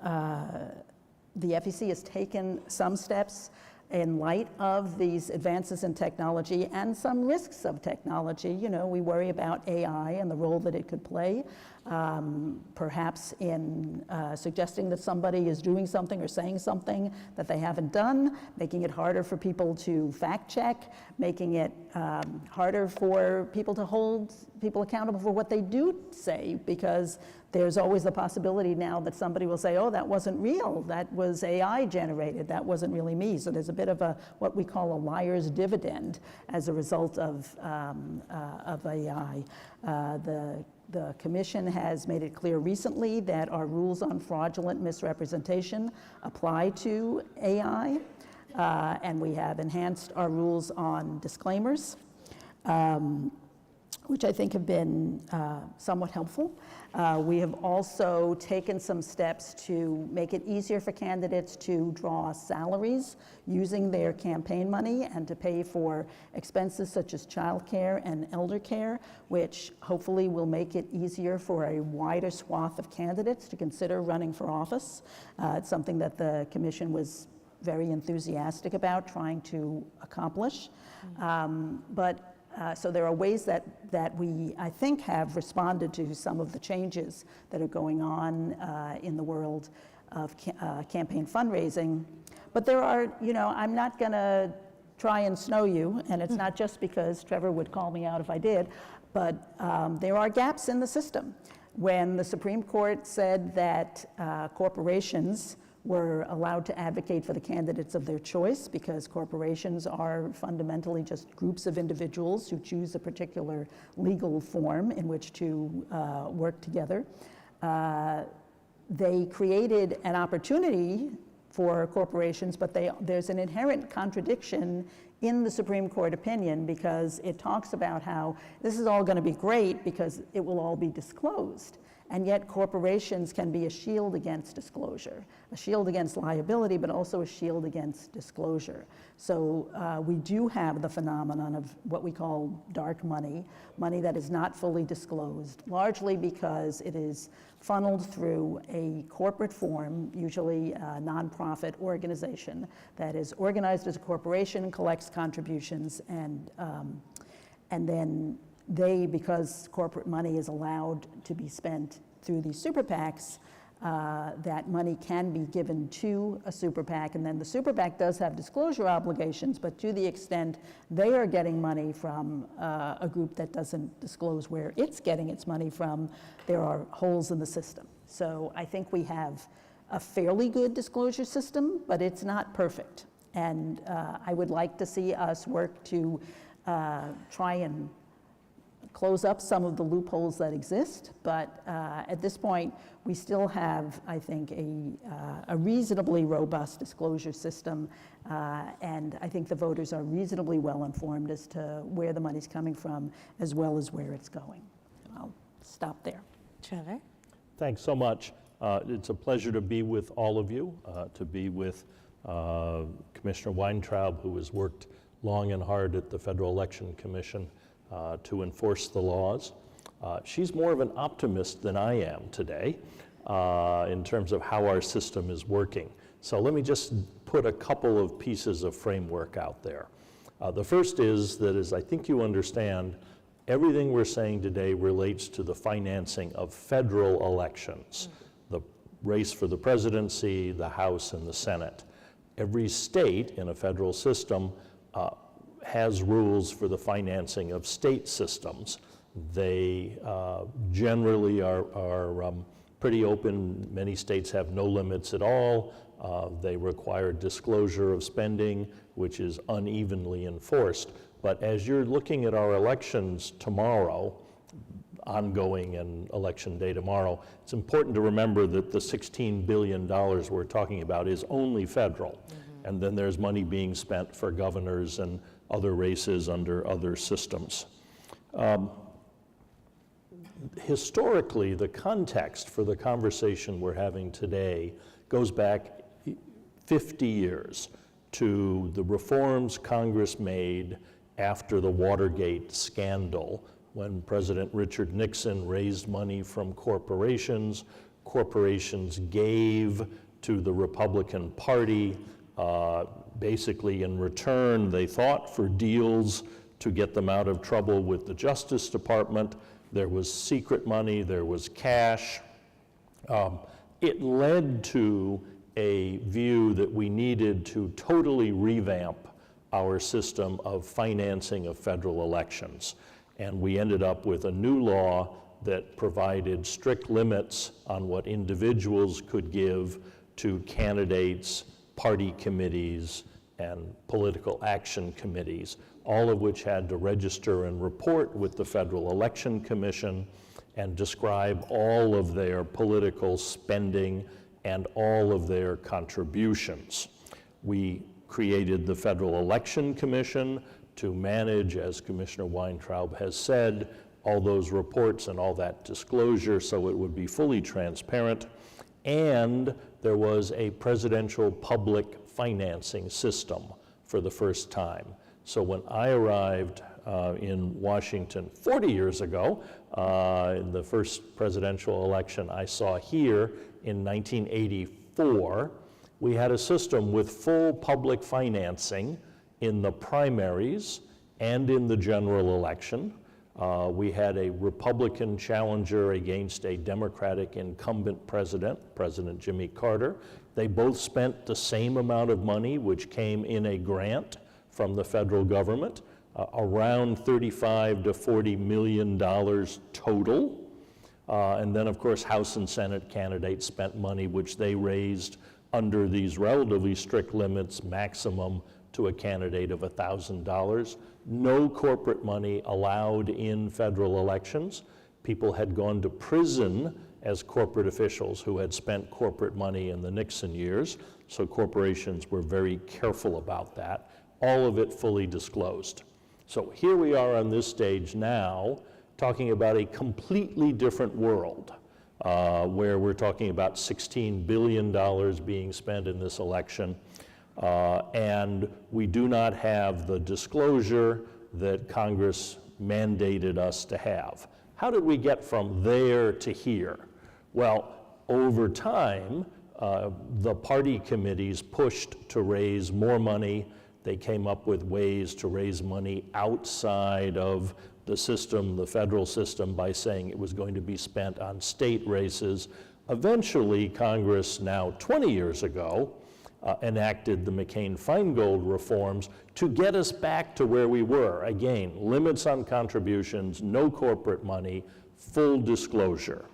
Speaker 13: FEC has taken some steps in light of these advances in technology and some risks of technology. You know, we worry about AI and the role that it could play, perhaps in suggesting that somebody is doing something or saying something that they haven't done, making it harder for people to fact check, making it harder for people to hold people accountable for what they do say, because there's always the possibility now that somebody will say, oh, that wasn't real, that was AI generated, that wasn't really me. So there's a bit of what we call a liar's dividend as a result of AI. The Commission has made it clear recently that our rules on fraudulent misrepresentation apply to AI, and we have enhanced our rules on disclaimers. which I think have been somewhat helpful. We have also taken some steps to make it easier for candidates to draw salaries using their campaign money and to pay for expenses such as childcare and elder care, which hopefully will make it easier for a wider swath of candidates to consider running for office. It's something that the Commission was very enthusiastic about trying to accomplish. So there are ways that we, I think, have responded to some of the changes that are going on in the world of campaign fundraising. But there are, I'm not going to try and snow you, and it's not just because Trevor would call me out if I did, but there are gaps in the system. When the Supreme Court said that corporations were allowed to advocate for the candidates of their choice, because corporations are fundamentally just groups of individuals who choose a particular legal form in which to work together. They created an opportunity for corporations, but there's an inherent contradiction in the Supreme Court opinion, because it talks about how this is all going to be great because it will all be disclosed. And yet corporations can be a shield against disclosure, a shield against liability, but also a shield against disclosure. So we do have the phenomenon of what we call dark money, money that is not fully disclosed, largely because it is funneled through a corporate form, usually a nonprofit organization that is organized as a corporation, collects contributions, and then because corporate money is allowed to be spent through these super PACs, that money can be given to a super PAC, and then the super PAC does have disclosure obligations, but to the extent they are getting money from a group that doesn't disclose where it's getting its money from, there are holes in the system. So I think we have a fairly good disclosure system, but it's not perfect. And I would like to see us work to try and close up some of the loopholes that exist, but at this point, we still have, I think, a reasonably robust disclosure system, and I think the voters are reasonably well informed as to where the money's coming from, as well as where it's going. I'll stop there.
Speaker 11: Trevor?
Speaker 14: Thanks so much. It's a pleasure to be with all of you, to be with Commissioner Weintraub, who has worked long and hard at the Federal Election Commission to enforce the laws. She's more of an optimist than I am today in terms of how our system is working. So let me just put a couple of pieces of framework out there. The first is that, as I think you understand, everything we're saying today relates to the financing of federal elections, the race for the presidency, the House, and the Senate. Every state in a federal system has rules for the financing of state systems. They generally are pretty open. Many states have no limits at all. They require disclosure of spending, which is unevenly enforced. But as you're looking at our elections tomorrow, ongoing and election day tomorrow, it's important to remember that the $16 billion we're talking about is only federal. And then there's money being spent for governors and other races under other systems. Historically, the context for the conversation we're having today goes back 50 years to the reforms Congress made after the Watergate scandal, when President Richard Nixon raised money from corporations. Corporations gave to the Republican Party. Basically, in return, they thought for deals to get them out of trouble with the Justice Department. There was secret money, there was cash. It led to a view that we needed to totally revamp our system of financing of federal elections. And we ended up with a new law that provided strict limits on what individuals could give to candidates, party committees, and political action committees, all of which had to register and report with the Federal Election Commission and describe all of their political spending and all of their contributions. We created the Federal Election Commission to manage, as Commissioner Weintraub has said, all those reports and all that disclosure so it would be fully transparent. And there was a presidential public financing system for the first time. So when I arrived in Washington 40 years ago, in the first presidential election I saw here in 1984, we had a system with full public financing in the primaries and in the general election. We had a Republican challenger against a Democratic incumbent president, President Jimmy Carter. They both spent the same amount of money, which came in a grant from the federal government, around $35 to $40 million total. And then, of course, House and Senate candidates spent money which they raised under these relatively strict limits, maximum to a candidate of $1,000. No corporate money allowed in federal elections. People had gone to prison as corporate officials who had spent corporate money in the Nixon years, so corporations were very careful about that. All of it fully disclosed. So here we are on this stage now, talking about a completely different world, where we're talking about $16 billion being spent in this election, and we do not have the disclosure that Congress mandated us to have. How did we get from there to here? Well, over time, the party committees pushed to raise more money. They came up with ways to raise money outside of the system, the federal system, by saying it was going to be spent on state races. Eventually, Congress, now 20 years ago, enacted the McCain-Feingold reforms to get us back to where we were. Again, limits on contributions, no corporate money, full disclosure.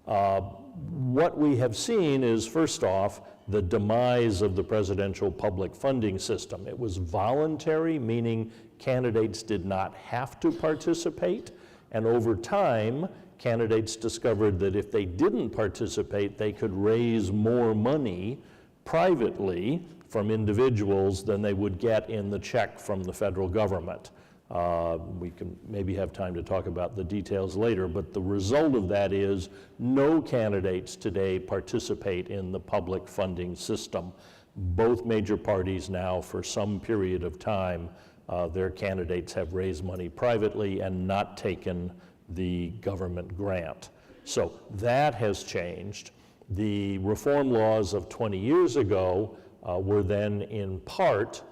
Speaker 14: What we have seen is, first off, the demise of the presidential public funding system. It was voluntary, meaning candidates did not have to participate, and over time, candidates discovered that if they didn't participate, they could raise more money privately from individuals than they would get in the check from the federal government. We can maybe have time to talk about the details later, but the result of that is no candidates today participate in the public funding system. Both major parties now, for some period of time, their candidates have raised money privately and not taken the government grant. So that has changed. The reform laws of 20 years ago were then in part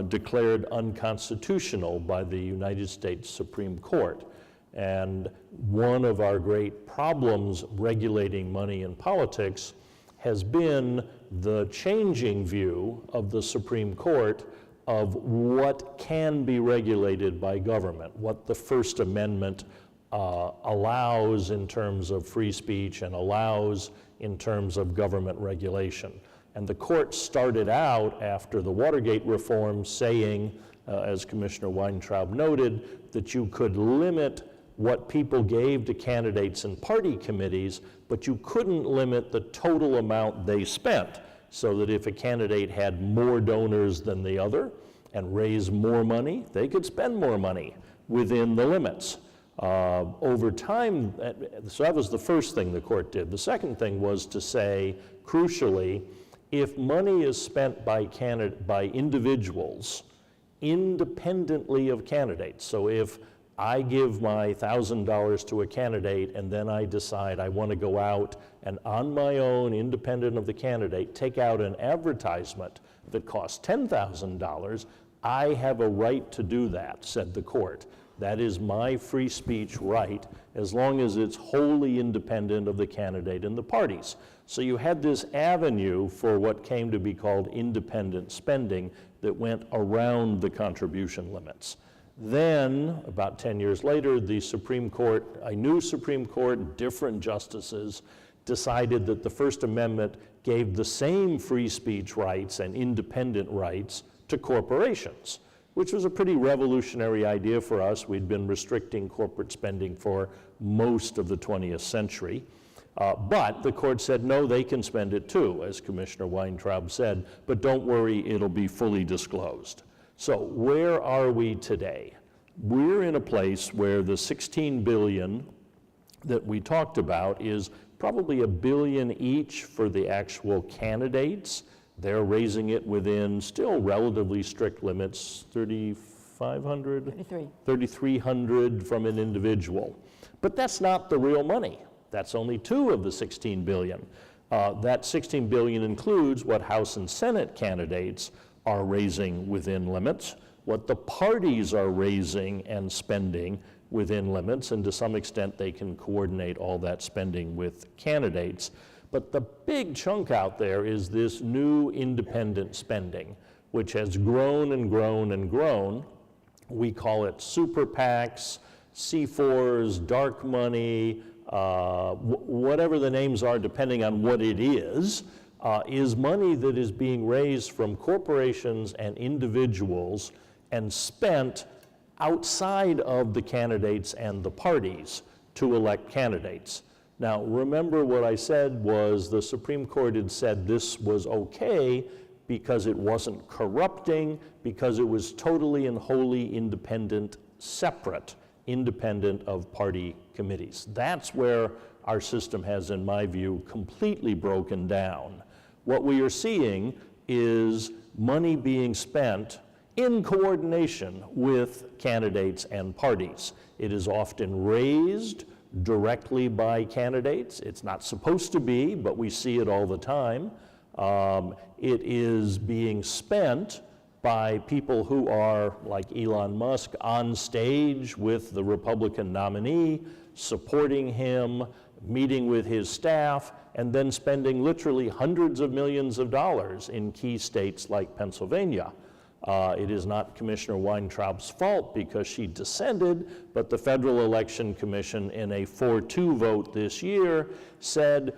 Speaker 14: declared unconstitutional by the United States Supreme Court. And one of our great problems regulating money in politics has been the changing view of the Supreme Court of what can be regulated by government, what the First Amendment allows in terms of free speech and allows in terms of government regulation. And the court started out after the Watergate reform saying, as Commissioner Weintraub noted, that you could limit what people gave to candidates and party committees, but you couldn't limit the total amount they spent, so that if a candidate had more donors than the other and raised more money, they could spend more money within the limits. Over time, so that was the first thing the court did. The second thing was to say, crucially, if money is spent by individuals independently of candidates, so if I give my $1,000 to a candidate and then I decide I want to go out and on my own, independent of the candidate, take out an advertisement that costs $10,000, I have a right to do that, said the court. That is my free speech right, as long as it's wholly independent of the candidate and the parties. So you had this avenue for what came to be called independent spending that went around the contribution limits. Then, about 10 years later, the Supreme Court, a new Supreme Court, different justices, decided that the First Amendment gave the same free speech rights and independent rights to corporations, which was a pretty revolutionary idea for us. We'd been restricting corporate spending for most of the 20th century. But the court said, no, they can spend it too, as Commissioner Weintraub said, but don't worry, it'll be fully disclosed. So where are we today? We're in a place where the 16 billion that we talked about is probably $1 billion each for the actual candidates. They're raising it within still relatively strict limits, 3,500? 3,300 from an individual. But that's not the real money. That's only 2 of the 16 billion. That 16 billion includes what House and Senate candidates are raising within limits, what the parties are raising and spending within limits, and to some extent they can coordinate all that spending with candidates. But the big chunk out there is this new independent spending, which has grown and grown and grown. We call it super PACs, C4s, dark money, whatever the names are depending on what it is money that is being raised from corporations and individuals and spent outside of the candidates and the parties to elect candidates. Now, remember what I said was the Supreme Court had said this was okay because it wasn't corrupting, because it was totally and wholly independent, separate, independent of party committees. That's where our system has, in my view, completely broken down. What we are seeing is money being spent in coordination with candidates and parties. It is often raised directly by candidates. It's not supposed to be, but we see it all the time. It is being spent by people who are, like Elon Musk, on stage with the Republican nominee, supporting him, meeting with his staff, and then spending literally hundreds of millions of dollars in key states like Pennsylvania. It is not Commissioner Weintraub's fault because she dissented, but the Federal Election Commission in a 4-2 vote this year said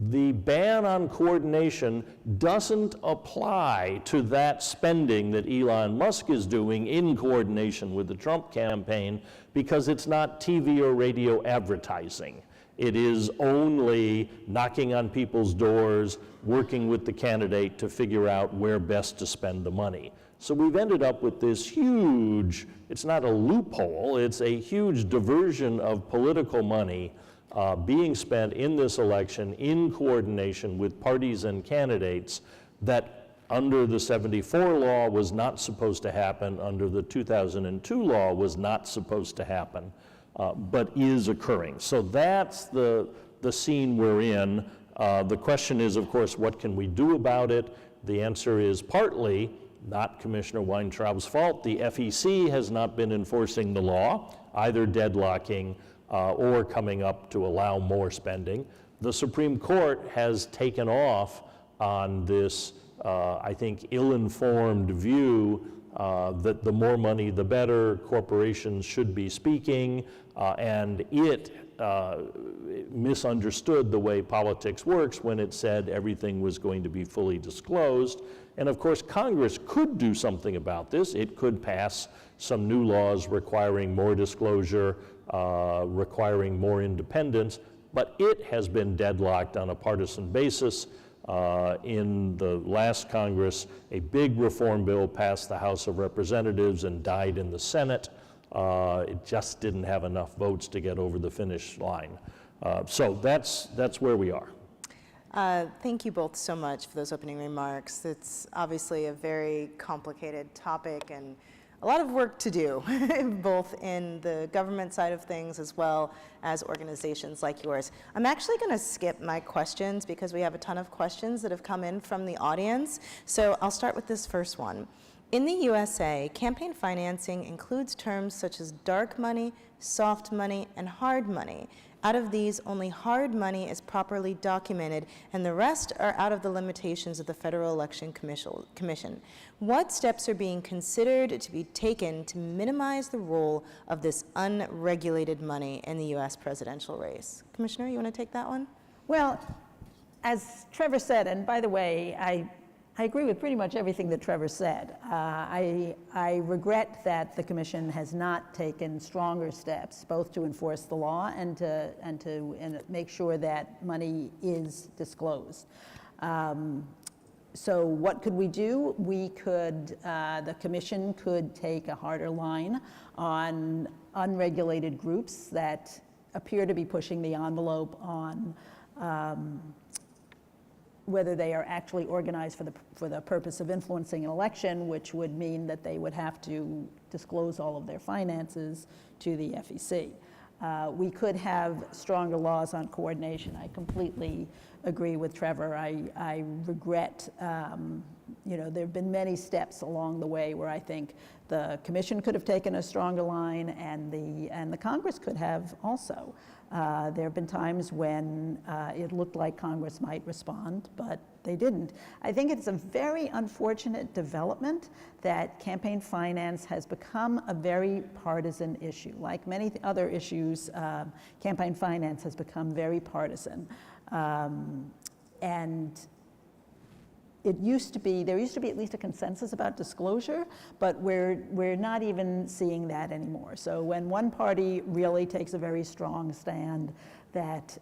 Speaker 14: the ban on coordination doesn't apply to that spending that Elon Musk is doing in coordination with the Trump campaign because it's not TV or radio advertising. It is only knocking on people's doors, working with the candidate to figure out where best to spend the money. So we've ended up with this huge, it's not a loophole, it's a huge diversion of political money being spent in this election in coordination with parties and candidates that under the 74 law was not supposed to happen, under the 2002 law was not supposed to happen, but is occurring. So that's the scene we're in. The question is, of course, what can we do about it? The answer is partly not Commissioner Weintraub's fault. The FEC has not been enforcing the law, either deadlocking or coming up to allow more spending. The Supreme Court has taken off on this, I think, ill-informed view that the more money, the better, corporations should be speaking, and it misunderstood the way politics works when it said everything was going to be fully disclosed. And of course, Congress could do something about this. It could pass some new laws requiring more disclosure, requiring more independence, but it has been deadlocked on a partisan basis. In the last Congress, a big reform bill passed the House of Representatives and died in the Senate. It just didn't have enough votes to get over the finish line. So that's where we are.
Speaker 8: Thank you both so much for those opening remarks. It's obviously a very complicated topic and a lot of work to do, both in the government side of things as well as organizations like yours. I'm actually going to skip my questions because we have a ton of questions that have come in from the audience. So I'll start with this first one. In the USA, campaign financing includes terms such as dark money, soft money, and hard money. Out of these, only hard money is properly documented, and the rest are out of the limitations of the Federal Election Commission. What steps are being considered to be taken to minimize the role of this unregulated money in the U.S. presidential race? Commissioner, you want to take that one?
Speaker 13: Well, as Trevor said, and by the way, I agree with pretty much everything that Trevor said. I regret that the Commission has not taken stronger steps, both to enforce the law and to make sure that money is disclosed. So what could we do? We could, the commission could take a harder line on unregulated groups that appear to be pushing the envelope on whether they are actually organized for the purpose of influencing an election, which would mean that they would have to disclose all of their finances to the FEC. We could have stronger laws on coordination. I completely agree with Trevor. I regret, there have been many steps along the way where I think the commission could have taken a stronger line, and the Congress could have also. There have been times when it looked like Congress might respond, but they didn't. I think it's a very unfortunate development that campaign finance has become a very partisan issue. Like many other issues, campaign finance has become very partisan. And there used to be at least a consensus about disclosure, but we're not even seeing that anymore. So when one party really takes a very strong stand that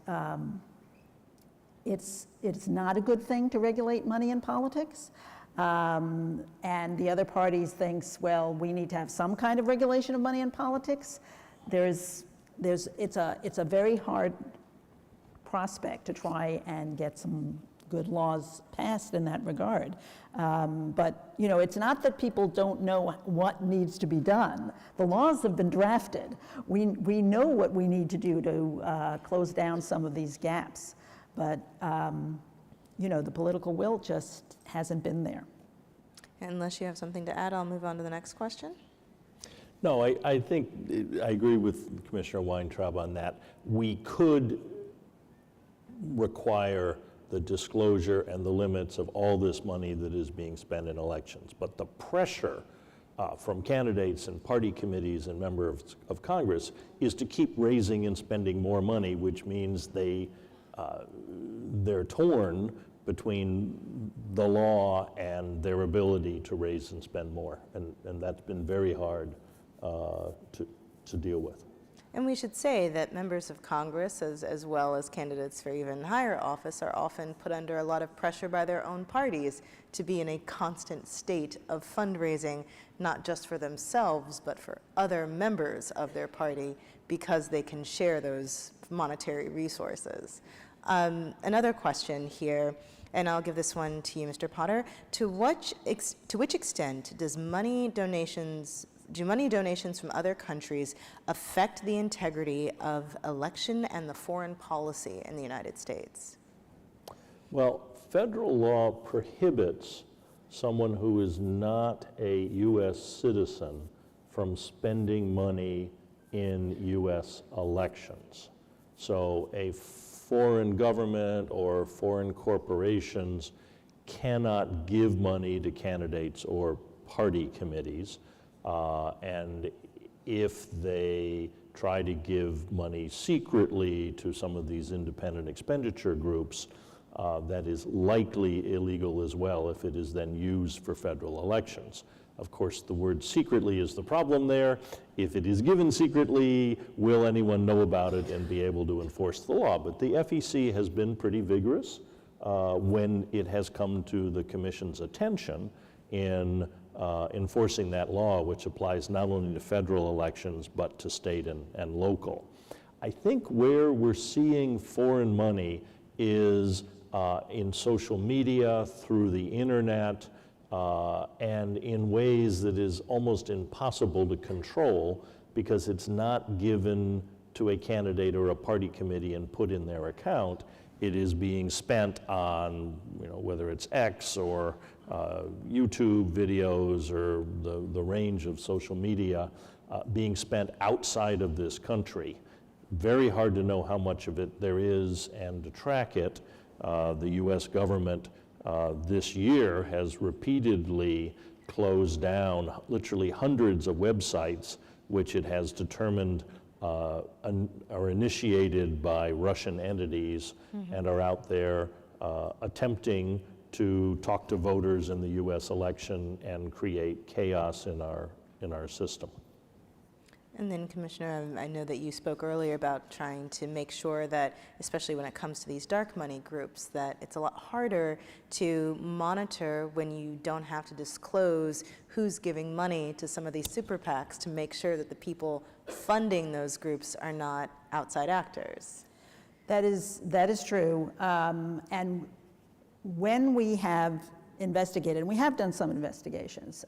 Speaker 13: it's not a good thing to regulate money in politics, and the other party thinks, well, we need to have some kind of regulation of money in politics, it's a very hard prospect to try and get some good laws passed in that regard. But it's not that people don't know what needs to be done. The laws have been drafted. We know what we need to do to close down some of these gaps. But the political will just hasn't been there.
Speaker 8: Unless you have something to add, I'll move on to the next question.
Speaker 14: No, I think I agree with Commissioner Weintraub on that. We could require the disclosure and the limits of all this money that is being spent in elections. But the pressure from candidates and party committees and members of Congress is to keep raising and spending more money, which means they're torn between the law and their ability to raise and spend more. And that's been very hard to deal with.
Speaker 8: And we should say that members of Congress, as well as candidates for even higher office, are often put under a lot of pressure by their own parties to be in a constant state of fundraising, not just for themselves, but for other members of their party, because they can share those monetary resources. Another question here, and I'll give this one to you, Mr. Potter. To which extent does do money donations from other countries affect the integrity of election and the foreign policy in the United States?
Speaker 14: Well, federal law prohibits someone who is not a U.S. citizen from spending money in U.S. elections. So a foreign government or foreign corporations cannot give money to candidates or party committees. And if they try to give money secretly to some of these independent expenditure groups, that is likely illegal as well if it is then used for federal elections. Of course, the word secretly is the problem there. If it is given secretly, will anyone know about it and be able to enforce the law? But the FEC has been pretty vigorous when it has come to the Commission's attention in enforcing that law, which applies not only to federal elections, but to state and local. I think where we're seeing foreign money is in social media, through the internet, and in ways that is almost impossible to control because it's not given to a candidate or a party committee and put in their account. It is being spent on, whether it's X or YouTube videos or the range of social media being spent outside of this country. Very hard to know how much of it there is and to track it. The US government this year has repeatedly closed down literally hundreds of websites which it has determined are initiated by Russian entities and are out there attempting to talk to voters in the US election and create chaos in our system.
Speaker 8: And then, Commissioner, I know that you spoke earlier about trying to make sure that, especially when it comes to these dark money groups, that it's a lot harder to monitor when you don't have to disclose who's giving money to some of these super PACs to make sure that the people funding those groups are not outside actors.
Speaker 13: That is true. And when we have investigated, and we have done some investigations,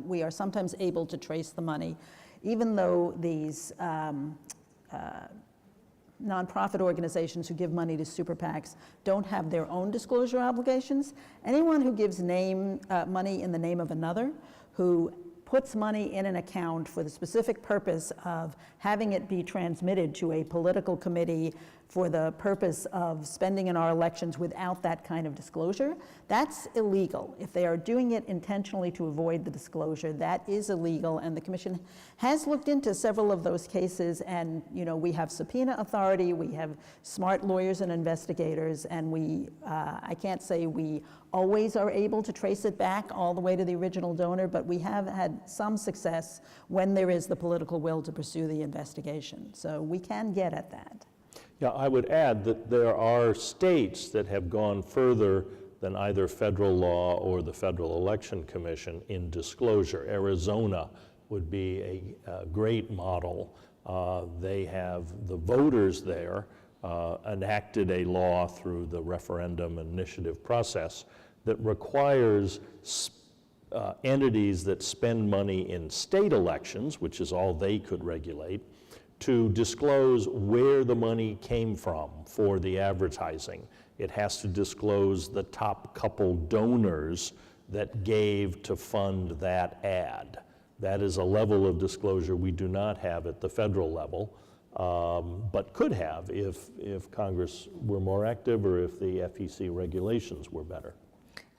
Speaker 13: we are sometimes able to trace the money, even though these nonprofit organizations who give money to super PACs don't have their own disclosure obligations. Anyone who gives money in the name of another, who puts money in an account for the specific purpose of having it be transmitted to a political committee for the purpose of spending in our elections without that kind of disclosure, that's illegal. If they are doing it intentionally to avoid the disclosure, that is illegal, and the Commission has looked into several of those cases, and we have subpoena authority, we have smart lawyers and investigators, and I can't say we always are able to trace it back all the way to the original donor, but we have had some success when there is the political will to pursue the investigation. So we can get at that.
Speaker 14: Yeah, I would add that there are states that have gone further than either federal law or the Federal Election Commission in disclosure. Arizona would be a great model. They have the voters there enacted a law through the referendum initiative process that requires entities that spend money in state elections, which is all they could regulate, to disclose where the money came from for the advertising. It has to disclose the top couple donors that gave to fund that ad. That is a level of disclosure we do not have at the federal level, but could have if Congress were more active or if the FEC regulations were better.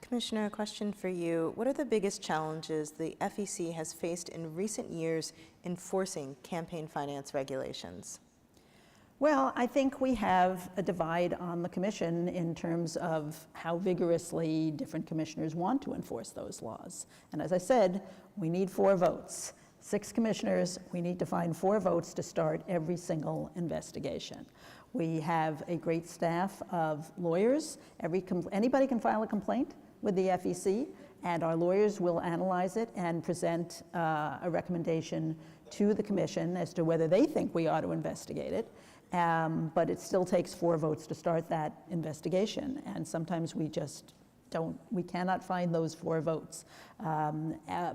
Speaker 8: Commissioner, a question for you. What are the biggest challenges the FEC has faced in recent years enforcing campaign finance regulations?
Speaker 13: Well, I think we have a divide on the Commission in terms of how vigorously different commissioners want to enforce those laws. And as I said, we need 4 votes. 6 commissioners, we need to find 4 votes to start every single investigation. We have a great staff of lawyers. Anybody can file a complaint with the FEC, and our lawyers will analyze it and present a recommendation to the Commission as to whether they think we ought to investigate it. But it still takes 4 votes to start that investigation, and sometimes we just we cannot find those 4 votes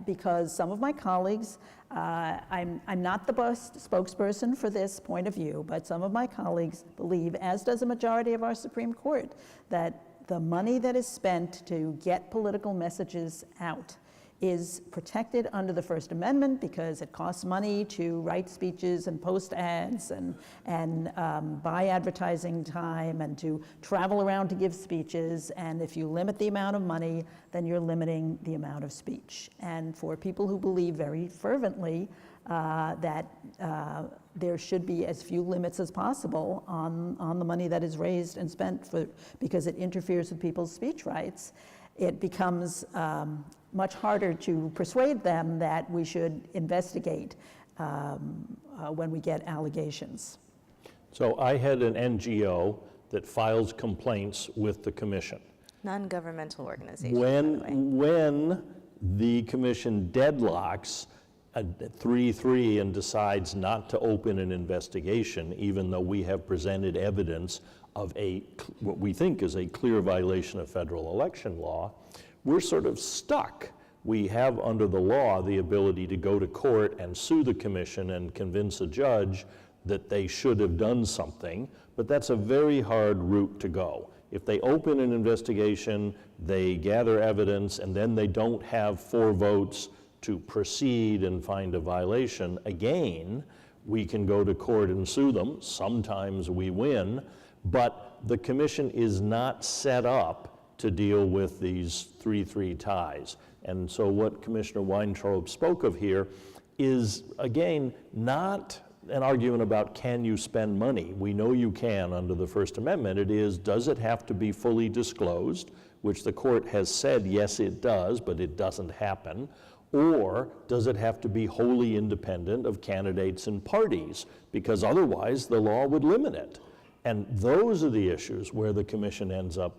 Speaker 13: because some of my colleagues, I'm not the best spokesperson for this point of view, but some of my colleagues believe, as does a majority of our Supreme Court, that the money that is spent to get political messages out is protected under the First Amendment because it costs money to write speeches and post ads and buy advertising time and to travel around to give speeches. And if you limit the amount of money, then you're limiting the amount of speech. And for people who believe very fervently that there should be as few limits as possible on the money that is raised and spent because it interferes with people's speech rights, it becomes much harder to persuade them that we should investigate when we get allegations.
Speaker 14: So I had an NGO that files complaints with the Commission.
Speaker 8: Non-governmental organization,
Speaker 14: When the Commission deadlocks 3-3 and decides not to open an investigation, even though we have presented evidence of what we think is a clear violation of federal election law, we're sort of stuck. We have under the law the ability to go to court and sue the Commission and convince a judge that they should have done something, but that's a very hard route to go. If they open an investigation, they gather evidence, and then they don't have 4 votes to proceed and find a violation, again, we can go to court and sue them. Sometimes we win, but the Commission is not set up to deal with these 3-3 ties. And so what Commissioner Weintraub spoke of here is, again, not an argument about can you spend money. We know you can under the First Amendment. It is, does it have to be fully disclosed, which the court has said, yes, it does, but it doesn't happen. Or does it have to be wholly independent of candidates and parties? Because otherwise the law would limit it. And those are the issues where the commission ends up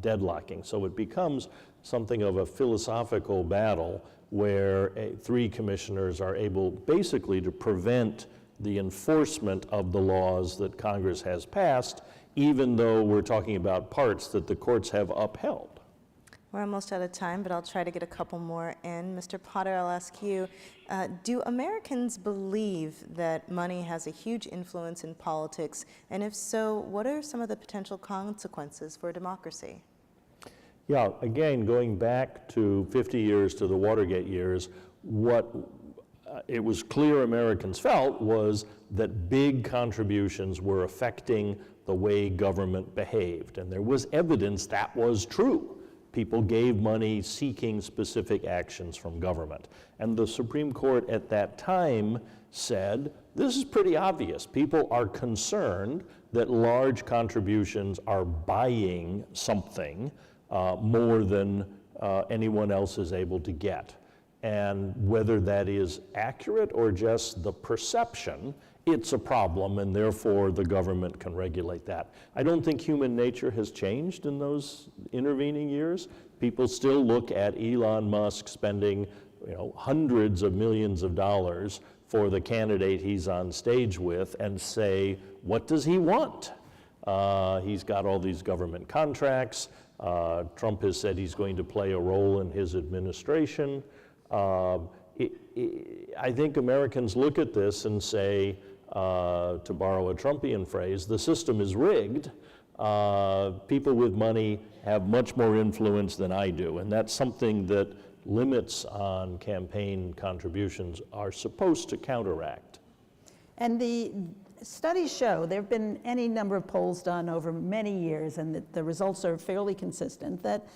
Speaker 14: deadlocking. So it becomes something of a philosophical battle where three commissioners are able basically to prevent the enforcement of the laws that Congress has passed, even though we're talking about parts that the courts have upheld.
Speaker 8: We're almost out of time, but I'll try to get a couple more in. Mr. Potter, I'll ask you, do Americans believe that money has a huge influence in politics? And if so, what are some of the potential consequences for democracy?
Speaker 14: Yeah, again, going back to 50 years to the Watergate years, what it was clear Americans felt was that big contributions were affecting the way government behaved. And there was evidence that was true. People gave money seeking specific actions from government. And the Supreme Court at that time said, this is pretty obvious. People are concerned that large contributions are buying something more than anyone else is able to get. And whether that is accurate or just the perception, it's a problem, and therefore the government can regulate that. I don't think human nature has changed in those intervening years. People still look at Elon Musk spending, hundreds of millions of dollars for the candidate he's on stage with and say, what does he want? He's got all these government contracts. Trump has said he's going to play a role in his administration. I think Americans look at this and say, to borrow a Trumpian phrase, the system is rigged. People with money have much more influence than I do, and that's something that limits on campaign contributions are supposed to counteract.
Speaker 13: And the studies show, there have been any number of polls done over many years, and the results are fairly consistent, that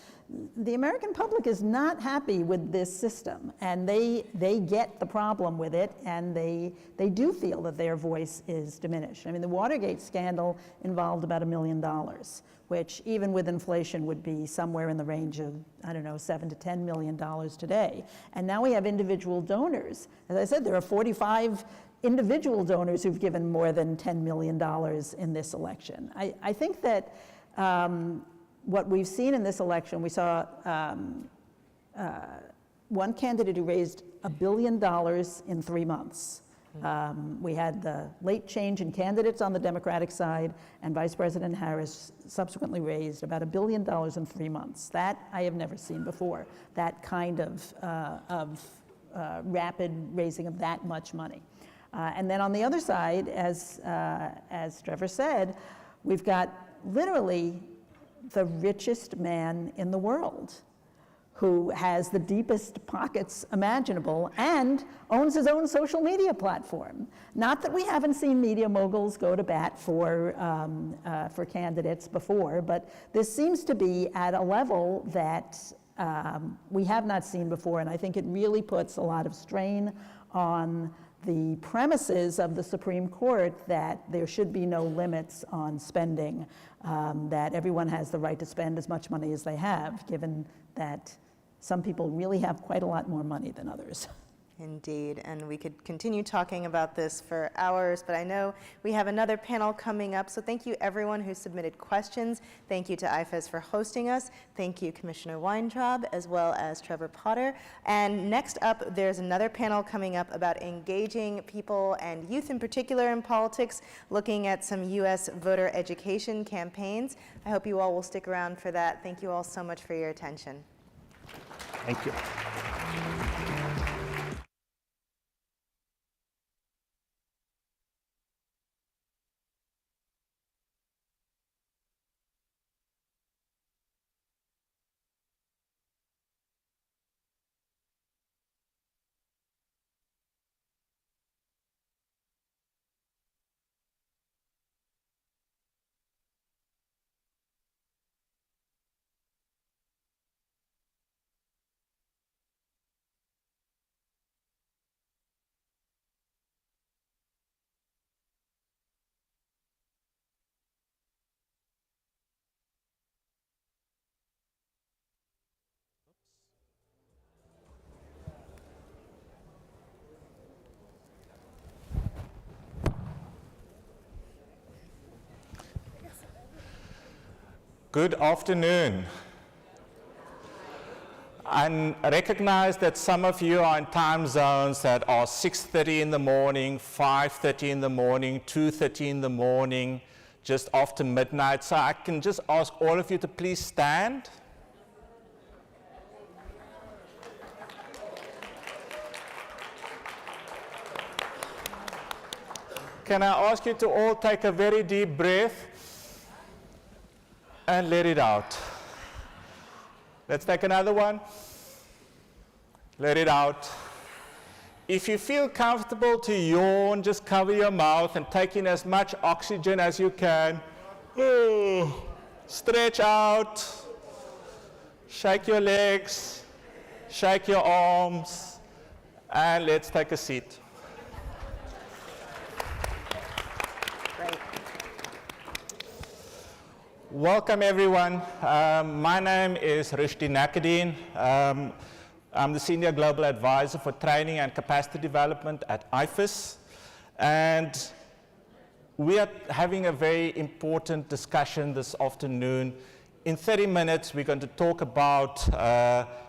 Speaker 13: the American public is not happy with this system, and they get the problem with it, and they do feel that their voice is diminished. I mean, the Watergate scandal involved about $1 million, which even with inflation would be somewhere in the range of, $7 to $10 million today. And now we have individual donors. As I said, there are 45 individual donors who've given more than $10 million in this election. I think that what we've seen in this election, we saw one candidate who raised $1 billion in 3 months. We had the late change in candidates on the Democratic side, and Vice President Harris subsequently raised about $1 billion in 3 months. That I have never seen before, that kind of rapid raising of that much money. And then on the other side, as Trevor said, we've got literally the richest man in the world who has the deepest pockets imaginable and owns his own social media platform. Not that we haven't seen media moguls go to bat for candidates before, but this seems to be at a level that we have not seen before, and I think it really puts a lot of strain on the premises of the Supreme Court that there should be no limits on spending, that everyone has the right to spend as much money as they have, given that some people really have quite a lot more money than others.
Speaker 8: Indeed, and we could continue talking about this for hours, but I know we have another panel coming up, so thank you everyone who submitted questions. Thank you to IFES for hosting us. Thank you Commissioner Weintraub, as well as Trevor Potter. And next up, there's another panel coming up about engaging people and youth in particular in politics, looking at some U.S. voter education campaigns. I hope you all will stick around for that. Thank you all so much for your attention.
Speaker 14: Thank you.
Speaker 11: Good afternoon. I recognize that some of you are in time zones that are 6:30 in the morning, 5:30 in the morning, 2:30 in the morning, just after midnight. So I can just ask all of you to please stand. Can I ask you to all take a very deep breath and let it out? Let's take another one. Let it out. If you feel comfortable to yawn, just cover your mouth and take in as much oxygen as you can. Stretch out. Shake your legs. Shake your arms. And let's take a seat. Welcome everyone. My name is Redistricting. I'm the Senior Global Advisor for Training and Capacity Development at IFES. And we are having a very important discussion this afternoon. In 30 minutes, we're going to talk about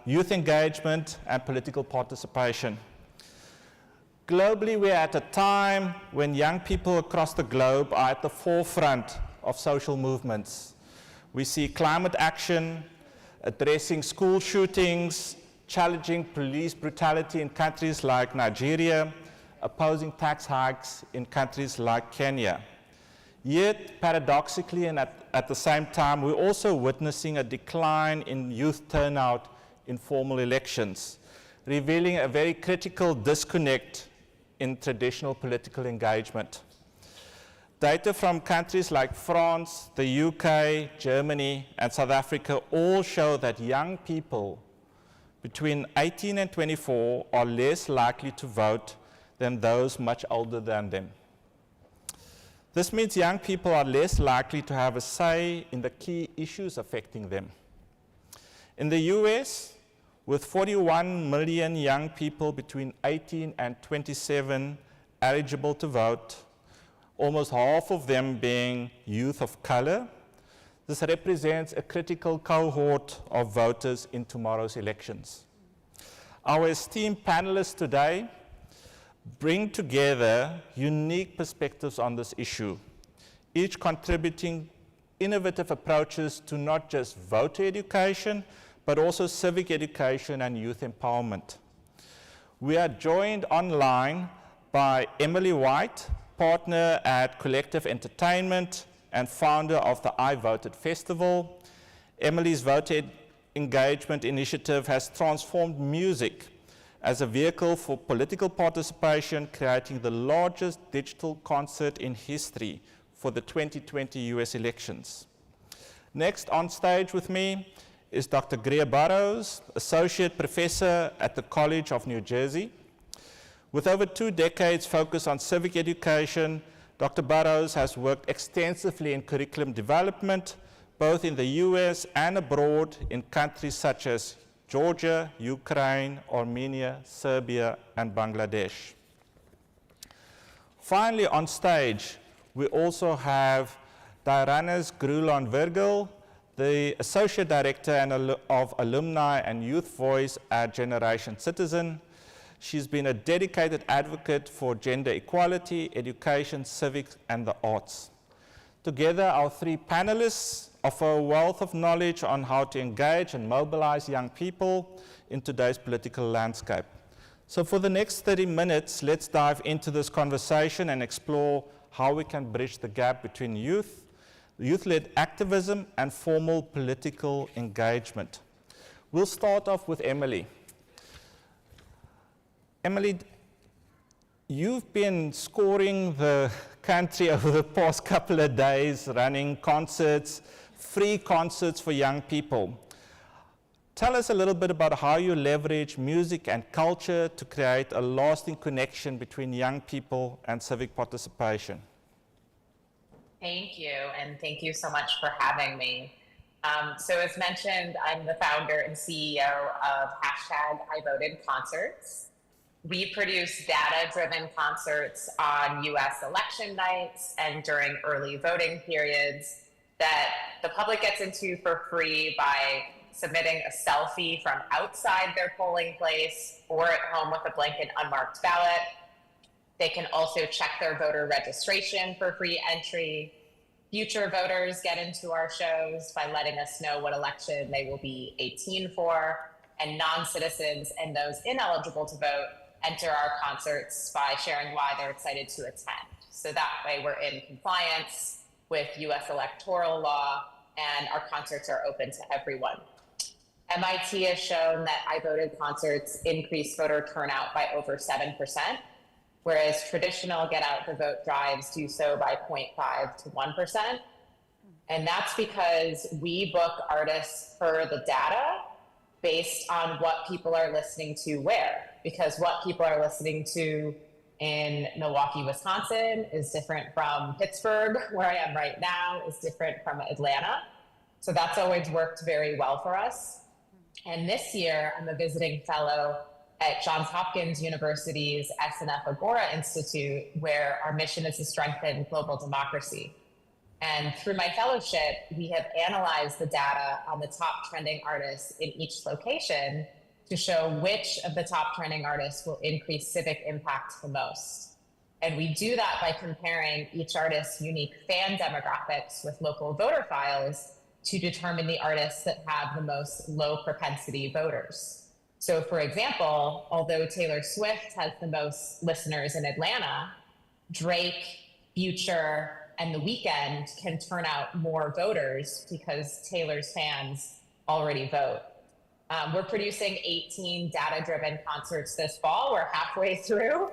Speaker 11: youth engagement and political participation. Globally, we're at a time when young people across the globe are at the forefront of social movements. We see climate action, addressing school shootings, challenging police brutality in countries like Nigeria, opposing tax hikes in countries like Kenya. Yet, paradoxically and at the same time, we're also witnessing a decline in youth turnout in formal elections, revealing a very critical disconnect in traditional political engagement. Data from countries like France, the UK, Germany, and South Africa all show that young people between 18 and 24 are less likely to vote than those much older than them. This means young people are less likely to have a say in the key issues affecting them. In the US, with 41 million young people between 18 and 27 eligible to vote, almost half of them being youth of color, this represents a critical cohort of voters in tomorrow's elections. Our esteemed panelists today bring together unique perspectives on this issue, each contributing innovative approaches to not just voter education, but also civic education and youth empowerment. We are joined online by Emily White, partner at Collective Entertainment and founder of the I Voted Festival. Emily's voter engagement initiative has transformed music as a vehicle for political participation, creating the largest digital concert in history for the 2020 US elections. Next on stage with me is Dr. Greer Burrows, Associate Professor at the College of New Jersey. With over 2 decades focused on civic education, Dr. Burrows has worked extensively in curriculum development, both in the US and abroad in countries such as Georgia, Ukraine, Armenia, Serbia, and Bangladesh. Finally, on stage, we also have Diaranis Grulon-Virgil, the Associate Director of Alumni and Youth Voice at Generation Citizen. She's been a dedicated advocate for gender equality, education, civics, and the arts. Together, our 3 panelists offer a wealth of knowledge on how to engage and mobilize young people in today's political landscape. So for the next 30 minutes, let's dive into this conversation and explore how we can bridge the gap between youth-led activism and formal political engagement. We'll start off with Emily. Emily, you've been scoring the country over the past couple of days, running concerts, free concerts for young people. Tell us a little bit about how you leverage music and culture to create a lasting connection between young people and civic participation.
Speaker 12: Thank you, and thank you so much for having me. So as mentioned, I'm the founder and CEO of #IVotedConcerts. We produce data-driven concerts on US election nights and during early voting periods that the public gets into for free by submitting a selfie from outside their polling place or at home with a blank and unmarked ballot. They can also check their voter registration for free entry. Future voters get into our shows by letting us know what election they will be 18 for, and non-citizens and those ineligible to vote enter our concerts by sharing why they're excited to attend. So that way we're in compliance with US electoral law, and our concerts are open to everyone. MIT has shown that I Voted concerts increase voter turnout by over 7%, whereas traditional get out the vote drives do so by 0.5 to 1%. And that's because we book artists for the data based on what people are listening to where, because what people are listening to in Milwaukee, Wisconsin is different from Pittsburgh, where I am right now, is different from Atlanta. So that's always worked very well for us. And this year, I'm a visiting fellow at Johns Hopkins University's SNF Agora Institute, where our mission is to strengthen global democracy. And through my fellowship, we have analyzed the data on the top trending artists in each location to show which of the top trending artists will increase civic impact the most. And we do that by comparing each artist's unique fan demographics with local voter files to determine the artists that have the most low propensity voters. So for example, although Taylor Swift has the most listeners in Atlanta, Drake, Future, and The Weeknd can turn out more voters because Taylor's fans already vote. We're producing 18 data-driven concerts this fall. We're halfway through.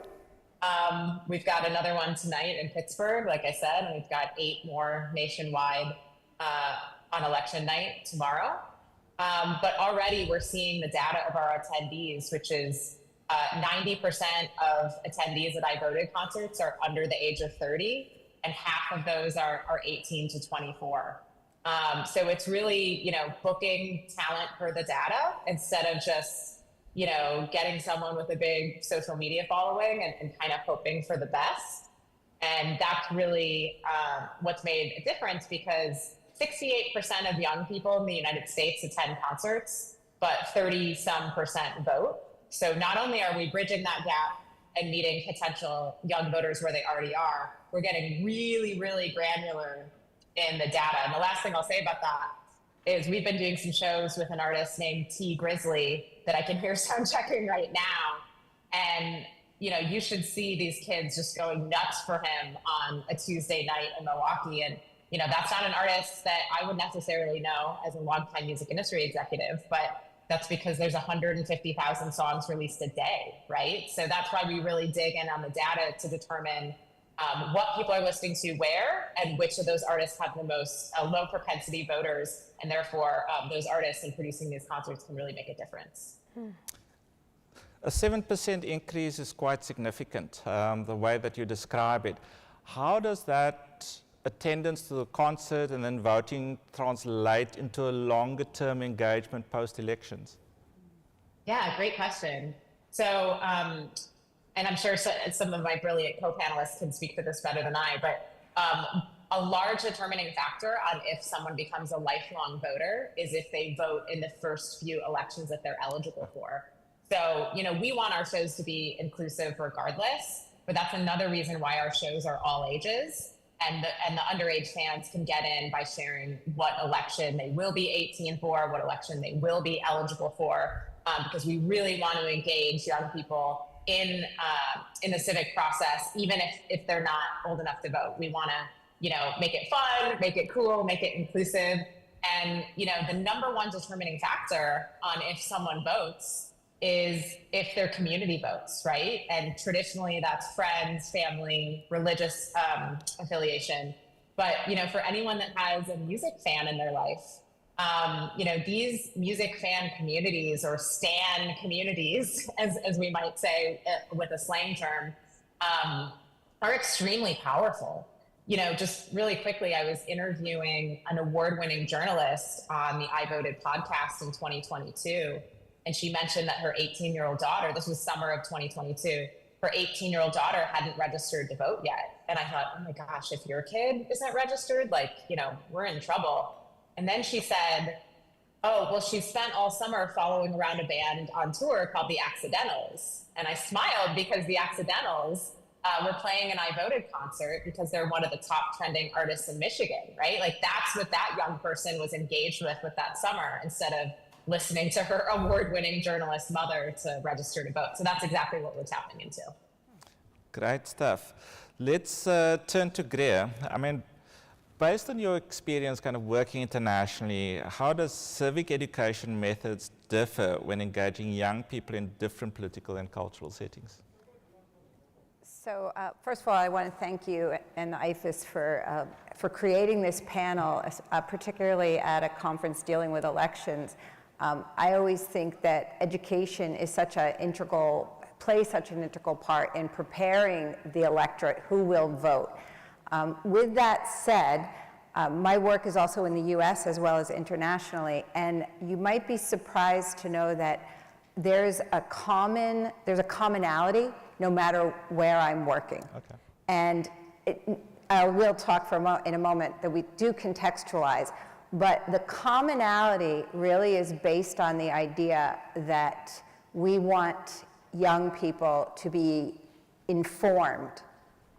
Speaker 12: We've got another one tonight in Pittsburgh, like I said, and we've got 8 more nationwide on election night tomorrow. But already we're seeing the data of our attendees, which is 90% of attendees at I Voted concerts are under the age of 30, and half of those are 18 to 24. So it's really, booking talent for the data instead of just, getting someone with a big social media following and kind of hoping for the best. And that's really what's made a difference, because 68% of young people in the United States attend concerts, but 30-some% vote. So not only are we bridging that gap and meeting potential young voters where they already are, we're getting really, really granular in the data. And the last thing I'll say about that is we've been doing some shows with an artist named T Grizzly that I can hear sound checking right now. And, you should see these kids just going nuts for him on a Tuesday night in Milwaukee. And, that's not an artist that I would necessarily know as a longtime music industry executive, but that's because there's 150,000 songs released a day, right? So that's why we really dig in on the data to determine what people are listening to where, and which of those artists have the most low propensity voters, and therefore those artists in producing these concerts can really make a difference.
Speaker 11: A 7% increase is quite significant, the way that you describe it. How does that attendance to the concert and then voting translate into a longer term engagement post-elections?
Speaker 12: Yeah, great question. So, and I'm sure some of my brilliant co-panelists can speak to this better than I, but a large determining factor on if someone becomes a lifelong voter is if they vote in the first few elections that they're eligible for. So, we want our shows to be inclusive regardless, but that's another reason why our shows are all ages. And the underage fans can get in by sharing what election they will be 18 for, what election they will be eligible for, because we really want to engage young people in the civic process, even if they're not old enough to vote. We want to, make it fun, make it cool, make it inclusive. And, the number one determining factor on if someone votes is if their community votes, right? And traditionally that's friends, family, religious affiliation. But, for anyone that has a music fan in their life, these music fan communities, or stan communities, as we might say with a slang term, are extremely powerful. Just really quickly, I was interviewing an award-winning journalist on the I Voted podcast in 2022. And she mentioned that her 18-year-old daughter, this was summer of 2022, her 18-year-old daughter hadn't registered to vote yet. And I thought, oh my gosh, if your kid isn't registered, like, you know, we're in trouble. And then she said, oh, well, she spent all summer following around a band on tour called the Accidentals. And I smiled because the Accidentals were playing an I Voted concert because they're one of the top trending artists in Michigan, right? Like that's what that young person was engaged with that summer instead of listening to her award-winning journalist mother to register to vote. So that's exactly what we're tapping into.
Speaker 11: Great stuff. Let's turn to Greer. I mean, based on your experience kind of working internationally, how does civic education methods differ when engaging young people in different political and cultural settings?
Speaker 2: So first of all, I want to thank you and the IFES for creating this panel, particularly at a conference dealing with elections. I always think that education is plays such an integral part in preparing the electorate who will vote. With that said, my work is also in the US as well as internationally, and you might be surprised to know that there's a commonality no matter where I'm working.
Speaker 11: Okay.
Speaker 2: And I will talk in a moment that we do contextualize, but the commonality really is based on the idea that we want young people to be informed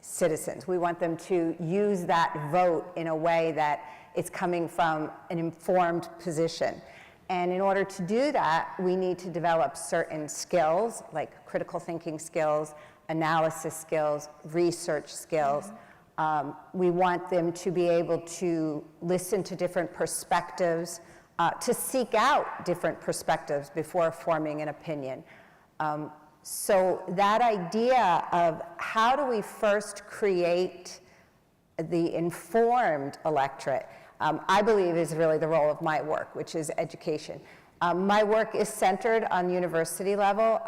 Speaker 2: citizens. We want them to use that vote in a way that it's coming from an informed position. And in order to do that, we need to develop certain skills, like critical thinking skills, analysis skills, research skills. We want them to be able to listen to different perspectives, to seek out different perspectives before forming an opinion. So that idea of how do we first create the informed electorate, I believe is really the role of my work, which is education. My work is centered on university level.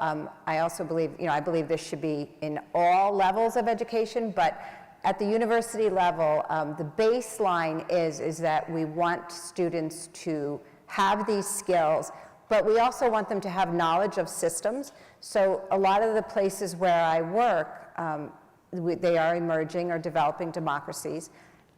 Speaker 2: I also believe, I believe this should be in all levels of education, but at the university level, the baseline is that we want students to have these skills, but we also want them to have knowledge of systems. So a lot of the places where I work, they are emerging or developing democracies,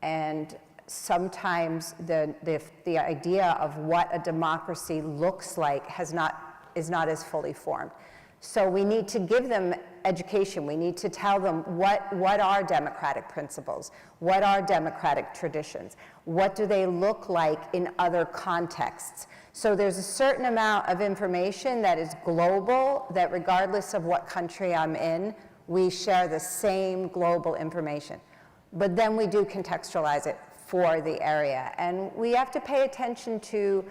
Speaker 2: and sometimes the idea of what a democracy looks like is not as fully formed. So we need to give them education. We need to tell them what are democratic principles, what are democratic traditions, what do they look like in other contexts. So there's a certain amount of information that is global, that regardless of what country I'm in, we share the same global information. But then we do contextualize it for the area. And we have to pay attention to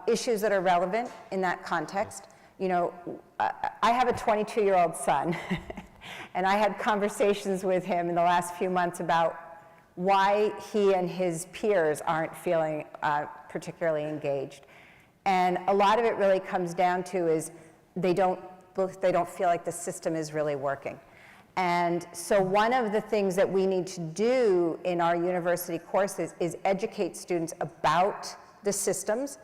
Speaker 2: issues that are relevant in that context. I have a 22-year-old son, and I had conversations with him in the last few months about why he and his peers aren't feeling particularly engaged. And a lot of it really comes down to is they don't feel like the system is really working. And so one of the things that we need to do in our university courses is educate students about the systems,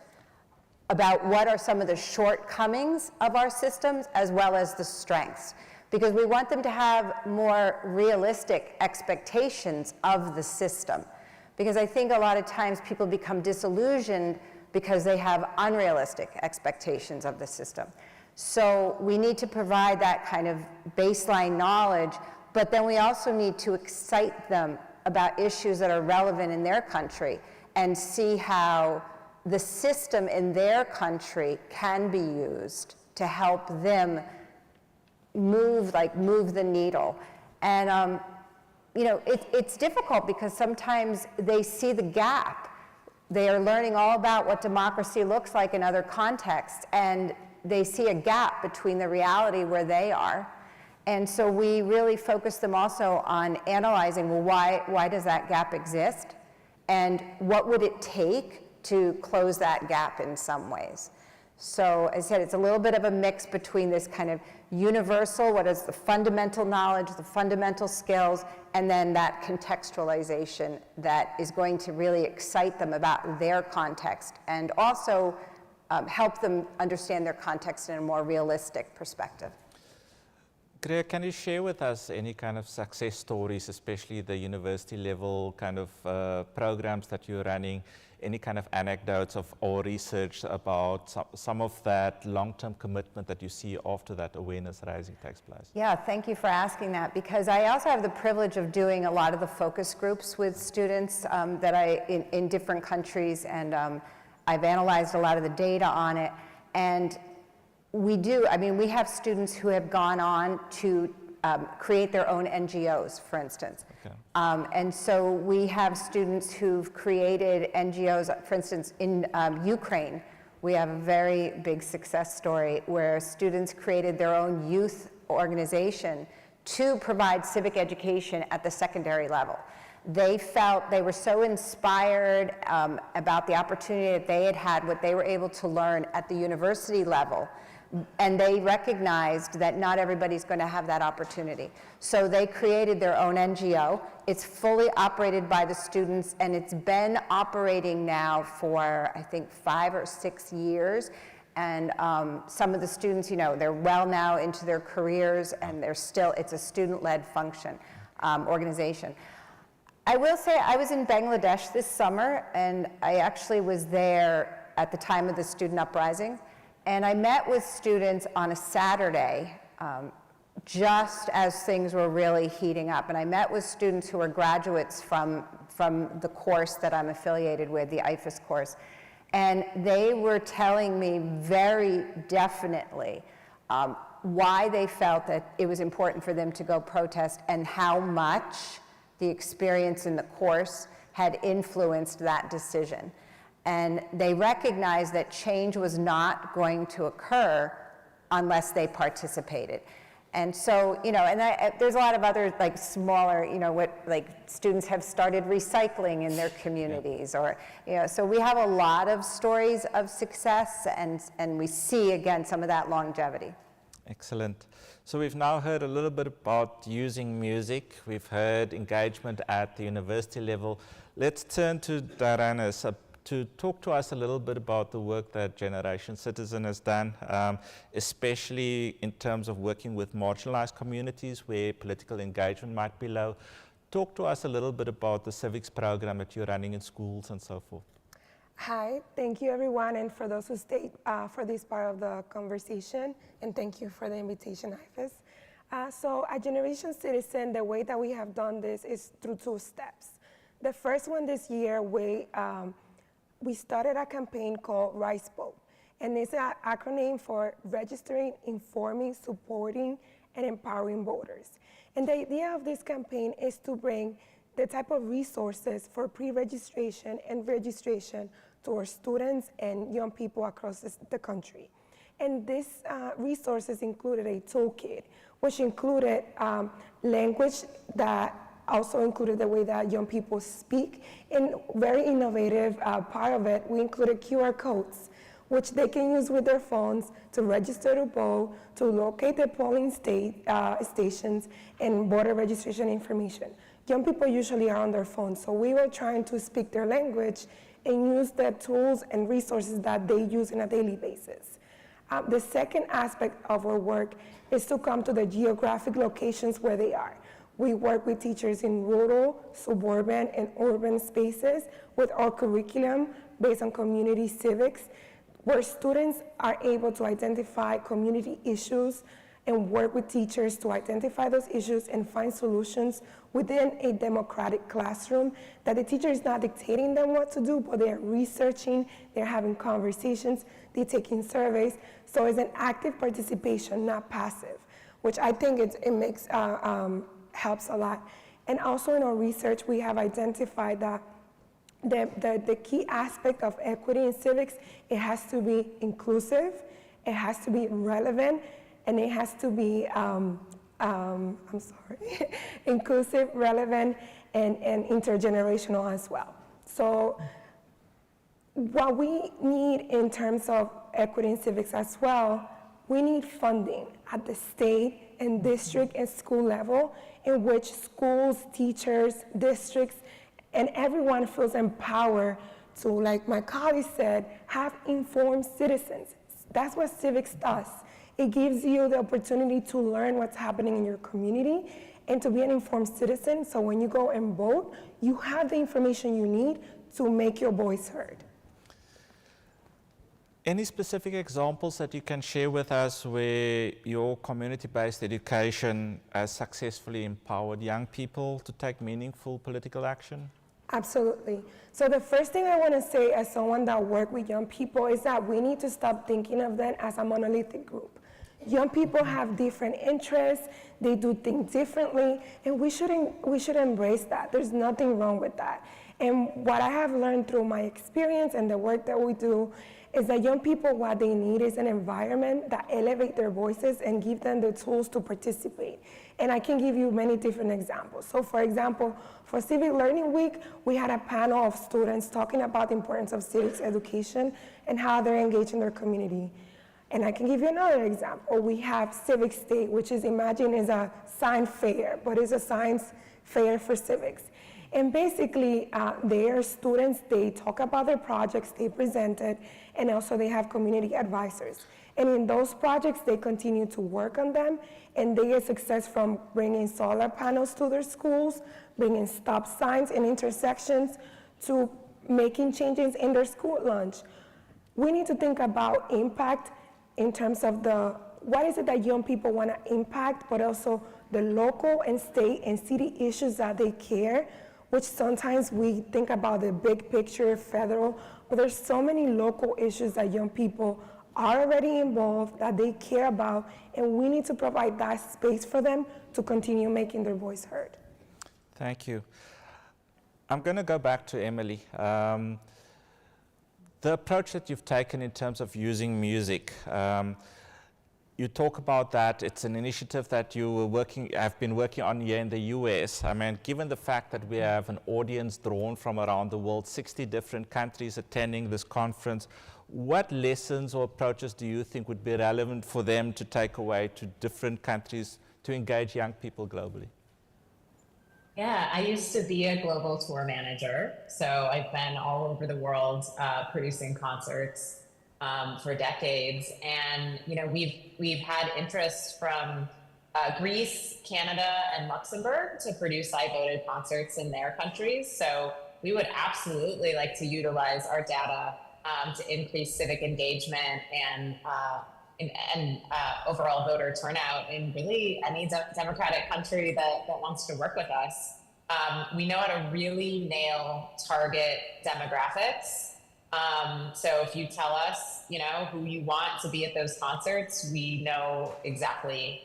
Speaker 2: about what are some of the shortcomings of our systems as well as the strengths. Because we want them to have more realistic expectations of the system. Because I think a lot of times people become disillusioned because they have unrealistic expectations of the system. So we need to provide that kind of baseline knowledge, but then we also need to excite them about issues that are relevant in their country and see how the system in their country can be used to help them move the needle. And it's difficult because sometimes they see the gap. They are learning all about what democracy looks like in other contexts, and they see a gap between the reality where they are. And so we really focus them also on analyzing, well, why does that gap exist? And what would it take to close that gap in some ways? So as I said, it's a little bit of a mix between this kind of universal, what is the fundamental knowledge, the fundamental skills, and then that contextualization that is going to really excite them about their context and also help them understand their context in a more realistic perspective.
Speaker 11: Greer, can you share with us any kind of success stories, especially the university level kind of programs that you're running, any kind of anecdotes or research about some of that long-term commitment that you see after that awareness raising takes place?
Speaker 2: Yeah, thank you for asking that, because I also have the privilege of doing a lot of the focus groups with students in different countries, and I've analyzed a lot of the data on it. And we have students who have gone on to create their own NGOs, for instance. Okay. And so we have students who've created NGOs, for instance, in Ukraine. We have a very big success story where students created their own youth organization to provide civic education at the secondary level. They felt they were so inspired about the opportunity that they had, what they were able to learn at the university level, and they recognized that not everybody's going to have that opportunity. So they created their own NGO. It's fully operated by the students, and it's been operating now for, I think, 5 or 6 years. And some of the students, they're well now into their careers, and it's a student-led function, organization. I will say I was in Bangladesh this summer, and I actually was there at the time of the student uprising. And I met with students on a Saturday, just as things were really heating up. And I met with students who were graduates from the course that I'm affiliated with, the IFES course. And they were telling me very definitely why they felt that it was important for them to go protest, and how much the experience in the course had influenced that decision. And they recognized that change was not going to occur unless they participated. And so, there's a lot of other smaller, students have started recycling in their communities, or, so we have a lot of stories of success, and we see, again, some of that longevity.
Speaker 11: Excellent. So we've now heard a little bit about using music. We've heard engagement at the university level. Let's turn to Daranis to talk to us a little bit about the work that Generation Citizen has done, especially in terms of working with marginalized communities where political engagement might be low. Talk to us a little bit about the civics program that you're running in schools and so forth.
Speaker 6: Hi, thank you everyone, and for those who stayed for this part of the conversation, and thank you for the invitation, IFES. So at Generation Citizen, the way that we have done this is through 2 steps. The first one this year, we started a campaign called Rise Vote, and it's an acronym for registering, informing, supporting, and empowering voters. And the idea of this campaign is to bring the type of resources for pre-registration and registration to our students and young people across the country. And these resources included a toolkit, which included language that also included the way that young people speak. And very innovative part of it, we included QR codes, which they can use with their phones to register to vote, to locate the polling stations, and voter registration information. Young people usually are on their phones, so we were trying to speak their language and use the tools and resources that they use on a daily basis. The second aspect of our work is to come to the geographic locations where they are. We work with teachers in rural, suburban, and urban spaces with our curriculum based on community civics, where students are able to identify community issues and work with teachers to identify those issues and find solutions within a democratic classroom, that the teacher is not dictating them what to do, but they're researching, they're having conversations, they're taking surveys. So it's an active participation, not passive, which I think it makes helps a lot. And also in our research, we have identified that the key aspect of equity in civics, it has to be inclusive, it has to be relevant, and it has to be, inclusive, relevant, and intergenerational as well. So what we need in terms of equity in civics as well, we need funding at the state and district and school level, in which schools, teachers, districts, and everyone feels empowered to, like my colleague said, have informed citizens. That's what civics does. It gives you the opportunity to learn what's happening in your community and to be an informed citizen. So when you go and vote, you have the information you need to make your voice heard.
Speaker 11: Any specific examples that you can share with us where your community-based education has successfully empowered young people to take meaningful political action?
Speaker 6: Absolutely. So the first thing I want to say as someone that works with young people is that we need to stop thinking of them as a monolithic group. Young people have different interests, they do things differently, and we should embrace that. There's nothing wrong with that. And what I have learned through my experience and the work that we do is that young people, what they need is an environment that elevates their voices and give them the tools to participate. And I can give you many different examples. So for example, for Civic Learning Week, we had a panel of students talking about the importance of civics education and how they're engaged in their community. And I can give you another example. We have Civic State, which is, imagine, is a science fair, but it's a science fair for civics. And basically, their students, they talk about their projects, they present it, and also they have community advisors. And in those projects, they continue to work on them, and they get success from bringing solar panels to their schools, bringing stop signs in intersections, to making changes in their school lunch. We need to think about impact in terms of what is it that young people want to impact, but also the local and state and city issues that they care, which sometimes we think about the big picture, federal, but there's so many local issues that young people are already involved, that they care about, and we need to provide that space for them to continue making their voice heard.
Speaker 11: Thank you. I'm going to go back to Emily. The approach that you've taken in terms of using music, you talk about that. It's an initiative that you have been working on here in the US. I mean, given the fact that we have an audience drawn from around the world, 60 different countries attending this conference, what lessons or approaches do you think would be relevant for them to take away to different countries to engage young people globally?
Speaker 12: Yeah, I used to be a global tour manager. So I've been all over the world producing concerts for decades. And, you know, we've had interest from Greece, Canada, and Luxembourg to produce I-voted concerts in their countries. So we would absolutely like to utilize our data to increase civic engagement and overall voter turnout in really any democratic country that wants to work with us. We know how to really nail target demographics. So if you tell us, you know, who you want to be at those concerts, we know exactly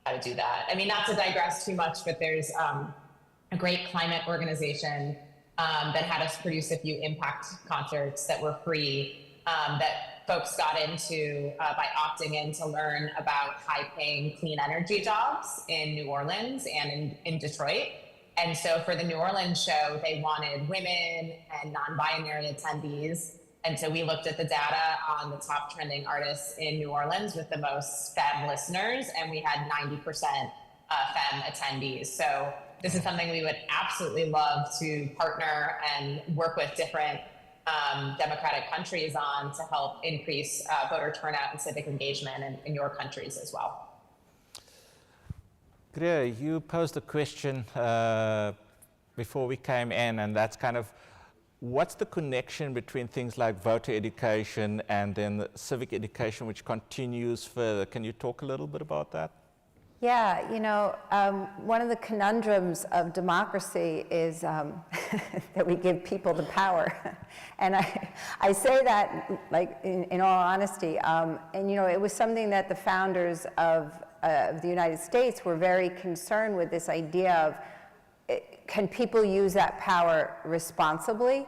Speaker 12: how to do that. I mean, not to digress too much, but there's a great climate organization that had us produce a few impact concerts that were free, that folks got into by opting in to learn about high-paying clean energy jobs in New Orleans and in Detroit. And so for the New Orleans show, they wanted women and non-binary attendees. And so we looked at the data on the top trending artists in New Orleans with the most femme listeners, and we had 90% femme attendees. So this is something we would absolutely love to partner and work with different democratic countries on to help increase voter turnout and civic engagement in your countries as well.
Speaker 11: Greer, you posed a question before we came in, and that's kind of, what's the connection between things like voter education and then the civic education, which continues further? Can you talk a little bit about that?
Speaker 2: Yeah, you know, one of the conundrums of democracy is that we give people the power. And I say that, like, in all honesty. And, you know, it was something that the founders of the United States were very concerned with, this idea of, can people use that power responsibly?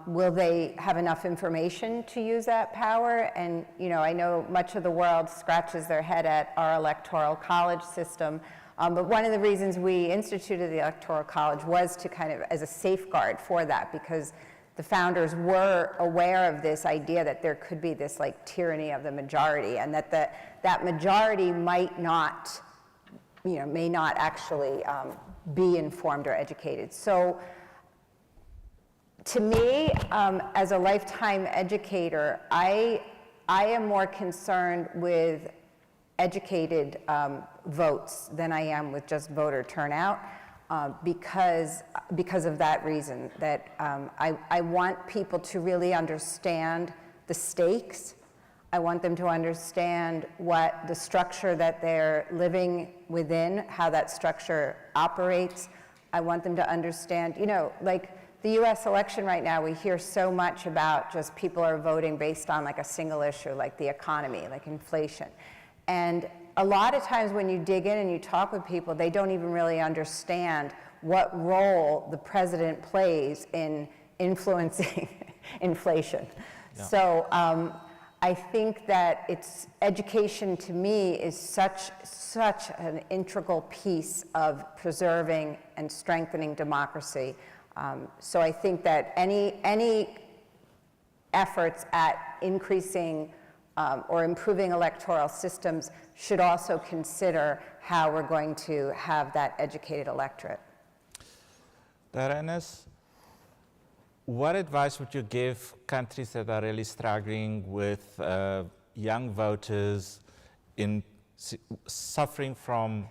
Speaker 2: Will they have enough information to use that power? And, you know, I know much of the world scratches their head at our electoral college system, but one of the reasons we instituted the electoral college was to kind of, as a safeguard for that, because the founders were aware of this idea that there could be this, like, tyranny of the majority, and that that majority might not, you know, may not actually be informed or educated. So to me, as a lifetime educator, I am more concerned with educated votes than I am with just voter turnout, because of that reason, that I want people to really understand the stakes. I want them to understand what the structure that they're living within, how that structure operates. I want them to understand, you know, like the US election right now, we hear so much about just people are voting based on like a single issue, like the economy, like inflation. And a lot of times when you dig in and you talk with people, they don't even really understand what role the president plays in influencing inflation.
Speaker 22: Yeah.
Speaker 2: So I think that education to me is such an integral piece of preserving and strengthening democracy. So I think that any efforts at increasing or improving electoral systems should also consider how we're going to have that educated electorate.
Speaker 11: Readiness, what advice would you give countries that are really struggling with young voters in suffering from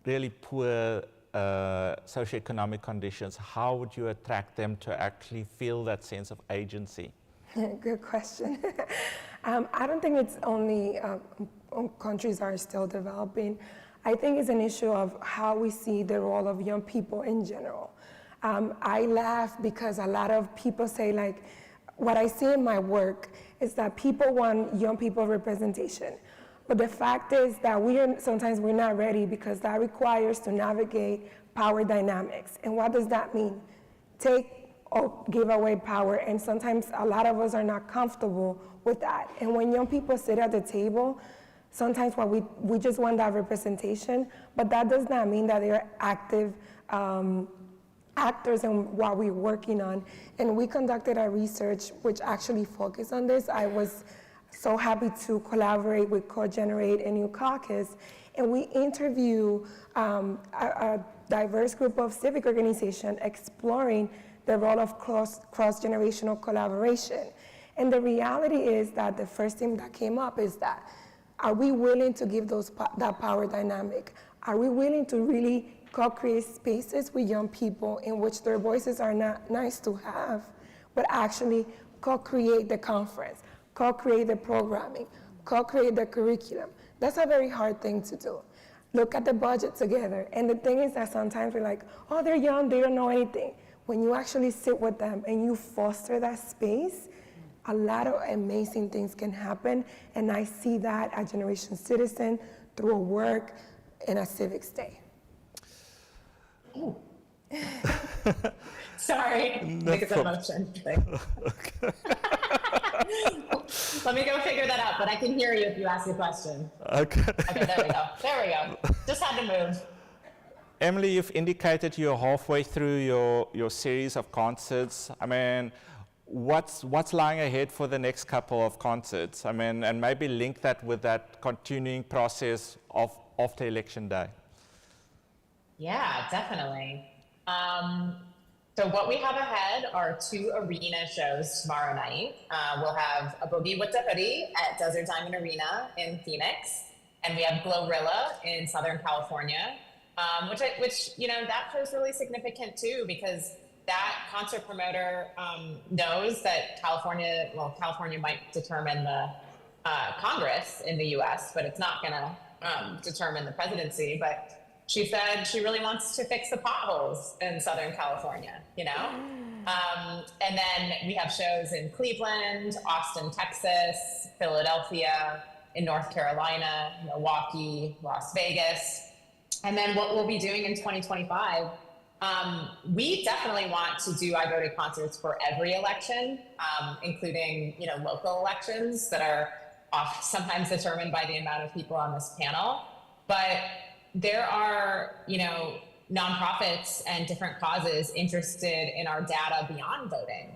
Speaker 11: really poor socioeconomic conditions? How would you attract them to actually feel that sense of agency?
Speaker 6: Good question. I don't think it's only countries are still developing. I think it's an issue of how we see the role of young people in general. I laugh because a lot of people say, like, what I see in my work is that people want young people representation. But the fact is that sometimes we're not ready, because that requires to navigate power dynamics. And what does that mean? Take or give away power, and sometimes a lot of us are not comfortable with that. And when young people sit at the table, sometimes we just want that representation, but that does not mean that they're active actors in what we're working on. And we conducted a research which actually focused on this. I was so happy to collaborate with Co-Generate and New Caucus, and we interview a diverse group of civic organizations exploring the role of cross-generational collaboration. And the reality is that the first thing that came up is that, are we willing to give that power dynamic? Are we willing to really co-create spaces with young people in which their voices are not nice to have, but actually co-create the conference, co-create the programming, co-create the curriculum? That's a very hard thing to do. Look at the budget together. And the thing is that sometimes we're like, oh, they're young, they don't know anything. When you actually sit with them and you foster that space, a lot of amazing things can happen. And I see that at Generation Citizen through work in a Civics Day.
Speaker 12: Sorry, because of emotion. Let me go figure that out, but I can hear you if you ask a question.
Speaker 11: Okay.
Speaker 12: Okay, there we go. There we go. Just had to move.
Speaker 11: Emily, you've indicated you're halfway through your series of concerts. I mean, what's lying ahead for the next couple of concerts? I mean, and maybe link that with that continuing process of after Election Day.
Speaker 12: Yeah, definitely. So what we have ahead are 2 arena shows tomorrow night. We'll have a Boogie with the Hoodie at Desert Diamond Arena in Phoenix, and we have Glorilla in Southern California, which you know, that show's really significant too, because that concert promoter knows that California might determine the Congress in the U.S., but it's not going to determine the presidency. But she said she really wants to fix the potholes in Southern California, you know? And then we have shows in Cleveland, Austin, Texas, Philadelphia, in North Carolina, Milwaukee, Las Vegas. And then what we'll be doing in 2025, we definitely want to do I Voted concerts for every election, including, local elections that are sometimes determined by the amount of people on this panel. But there are, nonprofits and different causes interested in our data beyond voting.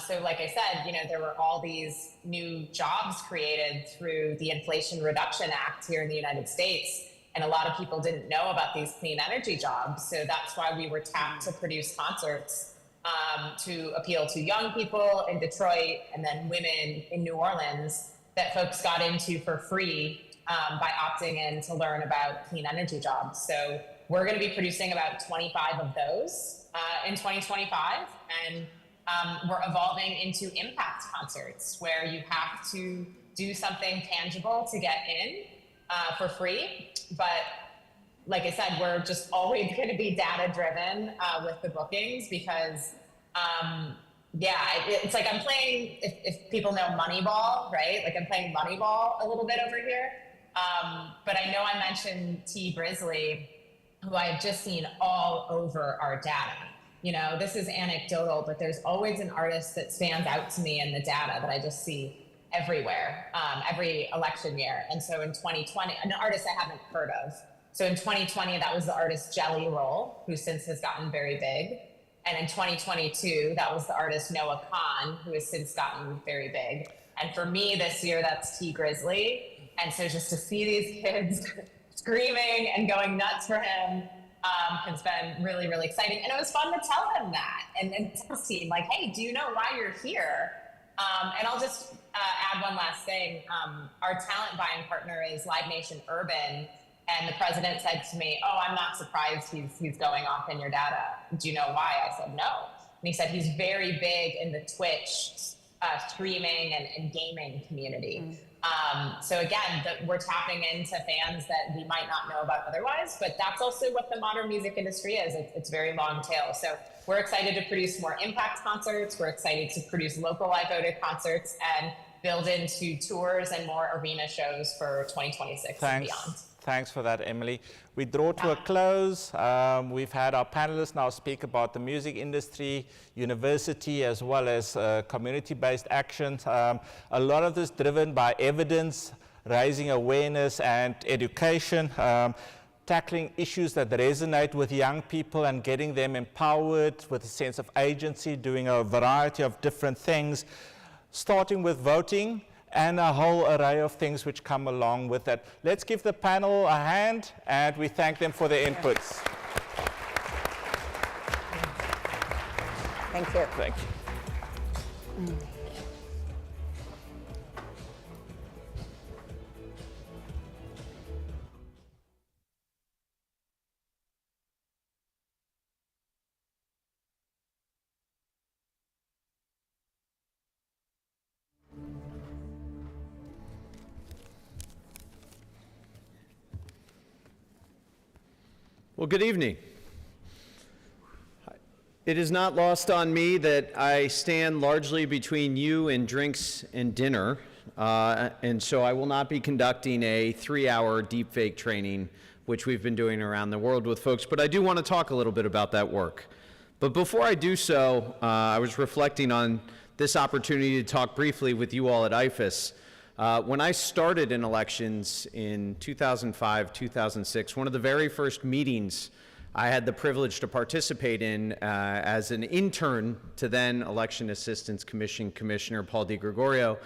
Speaker 12: So like I said, there were all these new jobs created through the Inflation Reduction Act here in the United States. And a lot of people didn't know about these clean energy jobs. So that's why we were tapped to produce concerts to appeal to young people in Detroit and then women in New Orleans that folks got into for free by opting in to learn about clean energy jobs. So we're going to be producing about 25 of those in 2025. And we're evolving into impact concerts where you have to do something tangible to get in for free. But like I said, we're just always going to be data driven with the bookings because it's like I'm playing, if people know Moneyball, right? Like I'm playing Moneyball a little bit over here. But I know I mentioned T. Grizzly, who I've just seen all over our data. You know, this is anecdotal, but there's always an artist that stands out to me in the data that I just see everywhere, every election year. And so in 2020, an artist I haven't heard of. So in 2020, that was the artist Jelly Roll, who since has gotten very big. And in 2022, that was the artist Noah Khan, who has since gotten very big. And for me this year, that's T. Grizzly. And so just to see these kids screaming and going nuts for him has been really, really exciting. And it was fun to tell him that and tell his team, like, hey, do you know why you're here? And I'll just add one last thing. Our talent buying partner is Live Nation Urban. And the president said to me, oh, I'm not surprised he's going off in your data. Do you know why? I said, no. And he said he's very big in the Twitch streaming and gaming community. So again, we're tapping into fans that we might not know about otherwise, but that's also what the modern music industry is. It's very long tail. So we're excited to produce more impact concerts. We're excited to produce local live voted concerts and build into tours and more arena shows for 2026 and beyond.
Speaker 11: Thanks for that, Emily. We draw to a close. We've had our panelists now speak about the music industry, university, as well as community-based actions. A lot of this driven by evidence, raising awareness and education, tackling issues that resonate with young people and getting them empowered with a sense of agency, doing a variety of different things, starting with voting, and a whole array of things which come along with that. Let's give the panel a hand, and we thank them for their inputs.
Speaker 2: Thank you.
Speaker 11: Thank you.
Speaker 10: Well, good evening. It is not lost on me that I stand largely between you and drinks and dinner, and so I will not be conducting a 3-hour deepfake training, which we've been doing around the world with folks, but I do want to talk a little bit about that work. But before I do so, I was reflecting on this opportunity to talk briefly with you all at IFES. When I started in elections in 2005, 2006, one of the very first meetings I had the privilege to participate in as an intern to then Election Assistance Commission Commissioner Paul DiGregorio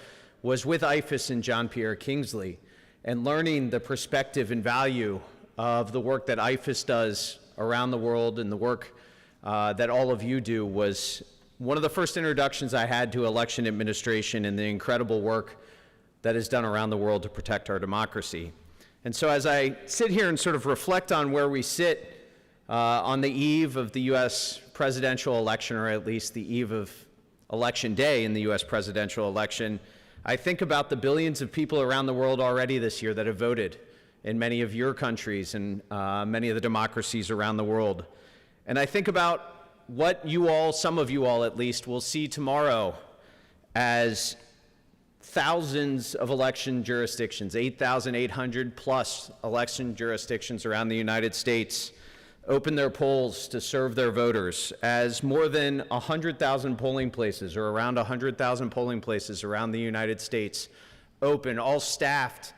Speaker 10: was with IFES and John Pierre Kingsley, and learning the perspective and value of the work that IFES does around the world and the work that all of you do was one of the first introductions I had to election administration and the incredible work that is done around the world to protect our democracy. And so as I sit here and sort of reflect on where we sit on the eve of the US presidential election, or at least the eve of election day in the US presidential election, I think about the billions of people around the world already this year that have voted in many of your countries and many of the democracies around the world. And I think about what you all, some of you all at least, will see tomorrow as thousands of election jurisdictions, 8,800 plus election jurisdictions around the United States, open their polls to serve their voters, as more than 100,000 polling places, or around 100,000 polling places around the United States, open, all staffed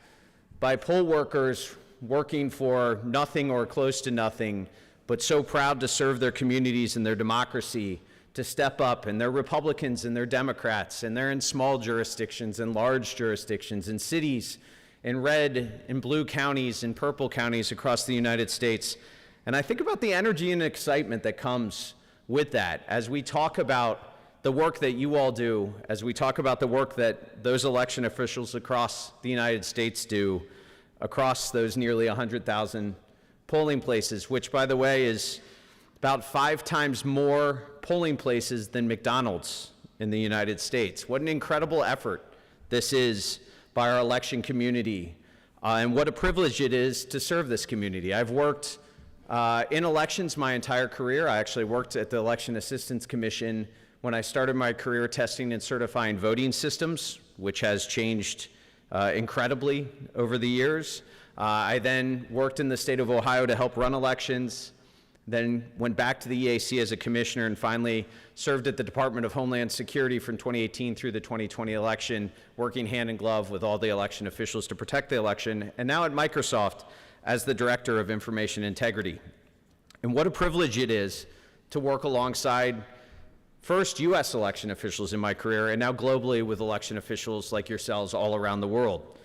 Speaker 10: by poll workers working for nothing or close to nothing, but so proud to serve their communities and their democracy, to step up, and they're Republicans and they're Democrats, and they're in small jurisdictions and large jurisdictions, in cities, in red and blue counties and purple counties across the United States. And I think about the energy and excitement that comes with that as we talk about the work that you all do, as we talk about the work that those election officials across the United States do. across those nearly 100,000 polling places, which, by the way, is about 5 times more polling places than McDonald's in the United States. What an incredible effort this is by our election community, and what a privilege it is to serve this community. I've worked in elections my entire career. I actually worked at the Election Assistance Commission when I started my career testing and certifying voting systems, which has changed incredibly over the years. I then worked in the state of Ohio to help run elections, then went back to the EAC as a commissioner, and finally served at the Department of Homeland Security from 2018 through the 2020 election, working hand in glove with all the election officials to protect the election, and now at Microsoft as the Director of Information Integrity. And what a privilege it is to work alongside first US election officials in my career, and now globally with election officials like yourselves all around the world.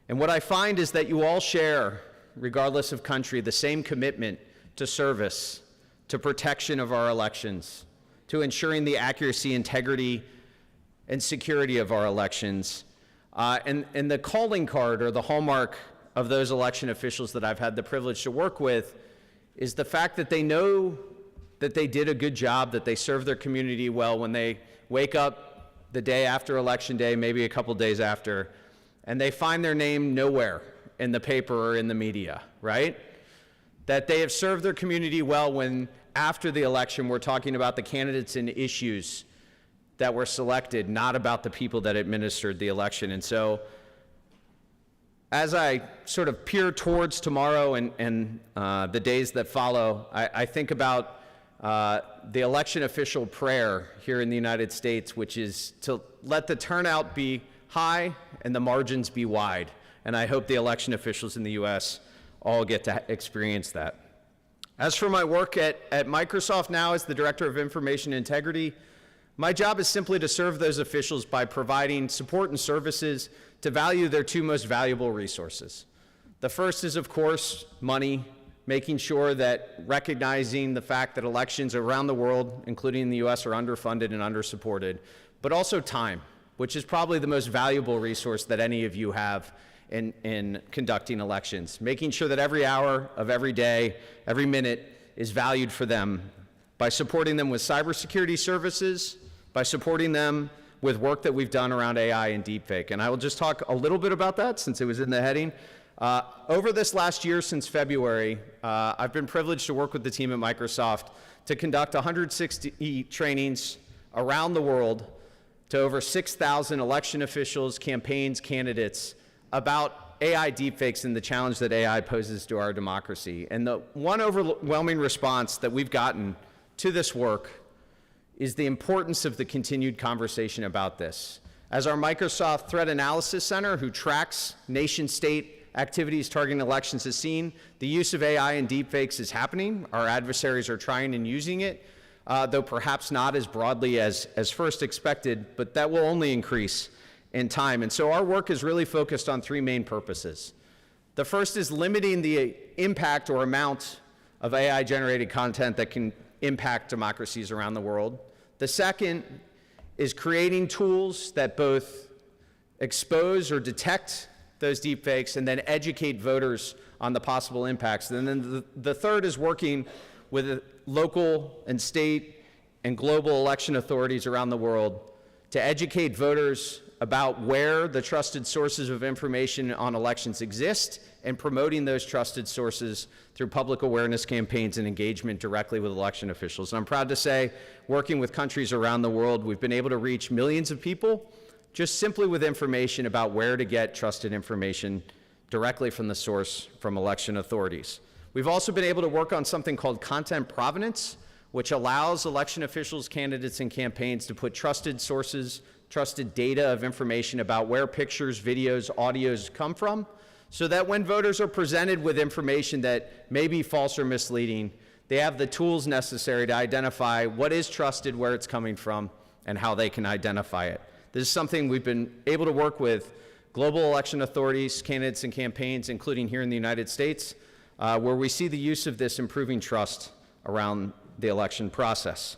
Speaker 10: And what I find is that you all share, regardless of country, the same commitment to service, to protection of our elections, to ensuring the accuracy, integrity, and security of our elections. And the calling card, or the hallmark of those election officials that I've had the privilege to work with, is the fact that they know that they did a good job, that they serve their community well when they wake up the day after Election Day, maybe a couple days after, and they find their name nowhere in the paper or in the media, right? That they have served their community well when, after the election, we're talking about the candidates and issues that were selected, not about the people that administered the election. And so, as I sort of peer towards tomorrow and the days that follow, I think about the election official prayer here in the United States, which is to let the turnout be high and the margins be wide. And I hope the election officials in the US all get to experience that. As for my work at Microsoft now as the Director of Information Integrity, my job is simply to serve those officials by providing support and services to value their 2 most valuable resources. The first is, of course, money, making sure that recognizing the fact that elections around the world, including in the US, are underfunded and undersupported, but also time, which is probably the most valuable resource that any of you have in conducting elections, making sure that every hour of every day, every minute is valued for them by supporting them with cybersecurity services, by supporting them with work that we've done around AI and deepfake. And I will just talk a little bit about that since it was in the heading. Over this last year, since February, I've been privileged to work with the team at Microsoft to conduct 160 trainings around the world to over 6,000 election officials, campaigns, candidates about AI deepfakes and the challenge that AI poses to our democracy. And the one overwhelming response that we've gotten to this work is the importance of the continued conversation about this. As our Microsoft Threat Analysis Center, who tracks nation-state activities targeting elections, has seen, the use of AI and deepfakes is happening. Our adversaries are trying and using it, though perhaps not as broadly as first expected, but that will only increase in time. And so our work is really focused on 3 main purposes. The first is limiting the impact or amount of AI-generated content that can impact democracies around the world. The second is creating tools that both expose or detect those deepfakes and then educate voters on the possible impacts. And then the third is working with local and state and global election authorities around the world to educate voters about where the trusted sources of information on elections exist and promoting those trusted sources through public awareness campaigns and engagement directly with election officials. And I'm proud to say, working with countries around the world, we've been able to reach millions of people just simply with information about where to get trusted information directly from the source from election authorities. We've also been able to work on something called content provenance, which allows election officials, candidates, and campaigns to put trusted sources, trusted data of information about where pictures, videos, audios come from, so that when voters are presented with information that may be false or misleading, they have the tools necessary to identify what is trusted, where it's coming from, and how they can identify it. This is something we've been able to work with global election authorities, candidates, and campaigns, including here in the United States, where we see the use of this improving trust around the election process.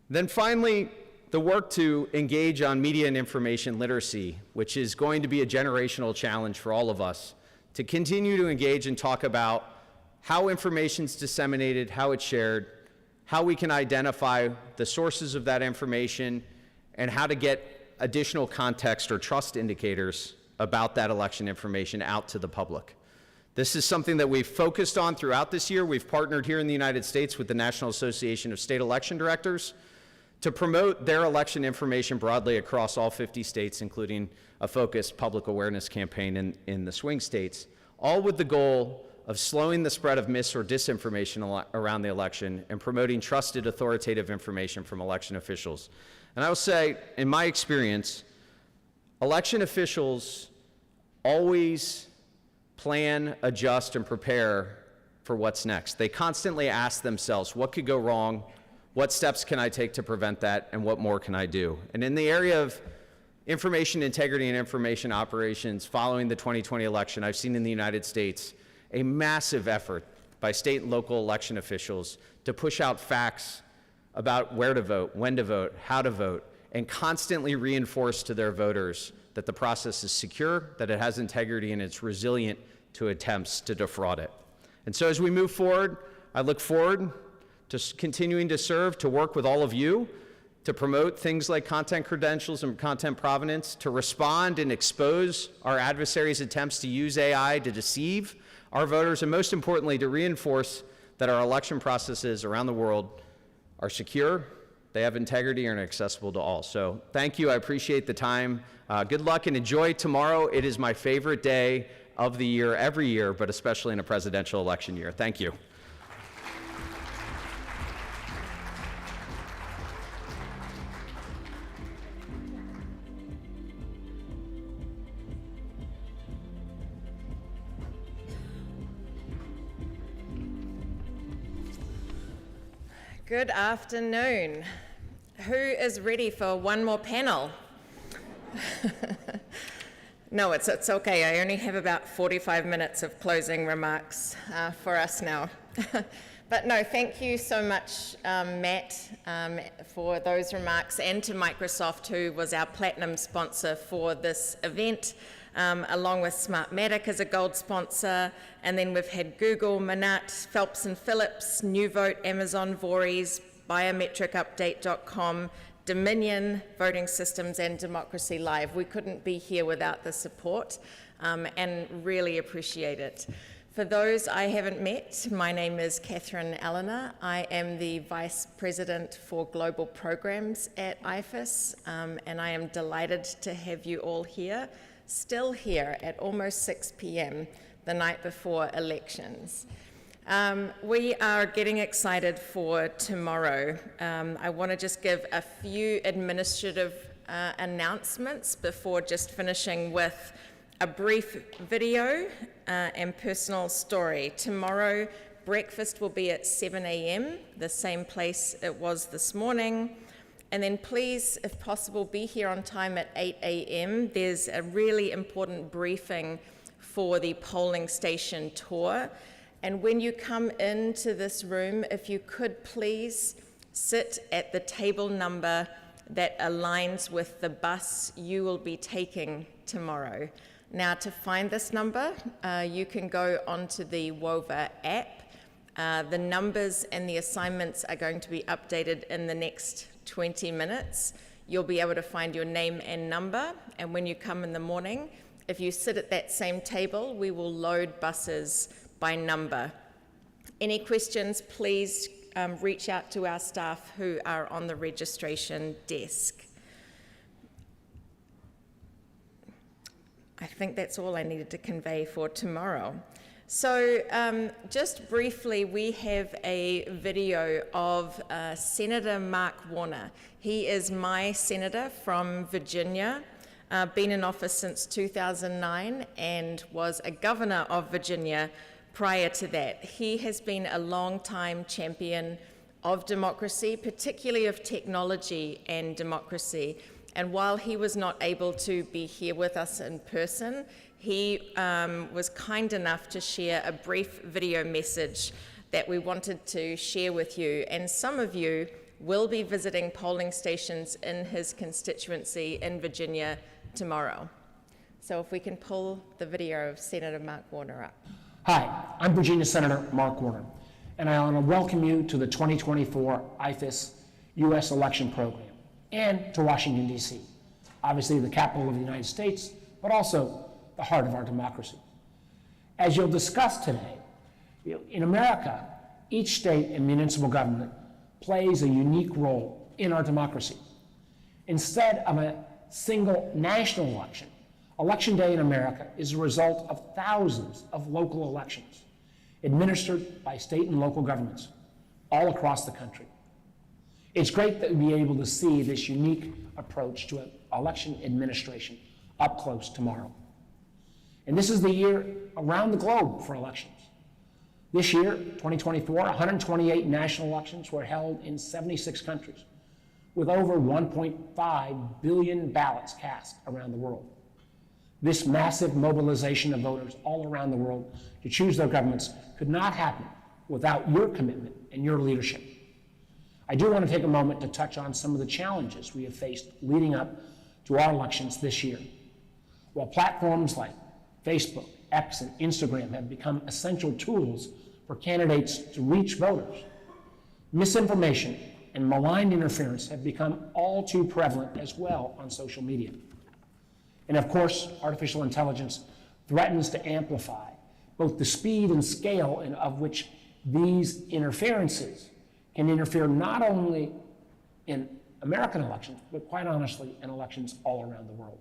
Speaker 10: Then finally, the work to engage on media and information literacy, which is going to be a generational challenge for all of us to continue to engage and talk about how information's disseminated, how it's shared, how we can identify the sources of that information, and how to get additional context or trust indicators about that election information out to the public. This is something that we've focused on throughout this year. We've partnered here in the United States with the National Association of State Election Directors to promote their election information broadly across all 50 states, including a focused public awareness campaign in the swing states, all with the goal of slowing the spread of mis or disinformation around the election and promoting trusted, authoritative information from election officials. And I will say, in my experience, election officials always plan, adjust, and prepare for what's next. They constantly ask themselves, what could go wrong? What steps can I take to prevent that? And what more can I do? And in the area of information integrity and information operations following the 2020 election, I've seen in the United States a massive effort by state and local election officials to push out facts about where to vote, when to vote, how to vote, and constantly reinforce to their voters that the process is secure, that it has integrity, and it's resilient to attempts to defraud it. And so as we move forward, I look forward to continuing to serve, to work with all of you, to promote things like content credentials and content provenance, to respond and expose our adversaries' attempts to use AI to deceive our voters, and most importantly, to reinforce that our election processes around the world are secure, they have integrity, and are accessible to all. So thank you, I appreciate the time. Good luck and enjoy tomorrow. It is my favorite day of the year, every year, but especially in a presidential election year. Thank you.
Speaker 16: Good afternoon. Who is ready for one more panel? No, it's okay. I only have about 45 minutes of closing remarks for us now. But no, thank you so much, Matt, for those remarks, and to Microsoft, who was our platinum sponsor for this event, along with Smartmatic as a gold sponsor. And then we've had Google, Manat, Phelps & Phillips, NewVote, Amazon, Voorhees, biometricupdate.com, Dominion Voting Systems, and Democracy Live. We couldn't be here without the support, and really appreciate it. For those I haven't met, my name is Catherine Eleanor. I am the Vice President for Global Programs at IFES, and I am delighted to have you all here, still here at almost 6 p.m. the night before elections. We are getting excited for tomorrow. I want to just give a few administrative announcements before just finishing with a brief video and personal story. Tomorrow, breakfast will be at 7 a.m., the same place it was this morning. And then please, if possible, be here on time at 8 a.m. There's a really important briefing for the polling station tour. And when you come into this room, if you could please sit at the table number that aligns with the bus you will be taking tomorrow. Now, to find this number, you can go onto the WOVA app. The numbers and the assignments are going to be updated in the next 20 minutes. You'll be able to find your name and number, and when you come in the morning, if you sit at that same table, we will load buses by number. Any questions, please reach out to our staff who are on the registration desk. I think that's all I needed to convey for tomorrow. So just briefly, we have a video of Senator Mark Warner. He is my senator from Virginia, been in office since 2009 and was a governor of Virginia prior to that. He has been a long-time champion of democracy, particularly of technology and democracy. And while he was not able to be here with us in person, he was kind enough to share a brief video message that we wanted to share with you. And some of you will be visiting polling stations in his constituency in Virginia tomorrow. So if we can pull the video of Senator Mark Warner up.
Speaker 17: Hi, I'm Virginia Senator Mark Warner, and I want to welcome you to the 2024 IFES U.S. election program and to Washington, D.C., obviously the capital of the United States, but also the heart of our democracy. As you'll discuss today, in America, each state and municipal government plays a unique role in our democracy. Instead of a single national election, Election Day in America is a result of thousands of local elections administered by state and local governments all across the country. It's great that we'll be able to see this unique approach to election administration up close tomorrow. And this is the year around the globe for elections. This year, 2024, 128 national elections were held in 76 countries, with over 1.5 billion ballots cast around the world. This massive mobilization of voters all around the world to choose their governments could not happen without your commitment and your leadership. I do want to take a moment to touch on some of the challenges we have faced leading up to our elections this year. While platforms like Facebook, X, and Instagram have become essential tools for candidates to reach voters, misinformation and malign interference have become all too prevalent as well on social media. And of course, artificial intelligence threatens to amplify both the speed and scale of which these interferences can interfere not only in American elections, but quite honestly, in elections all around the world.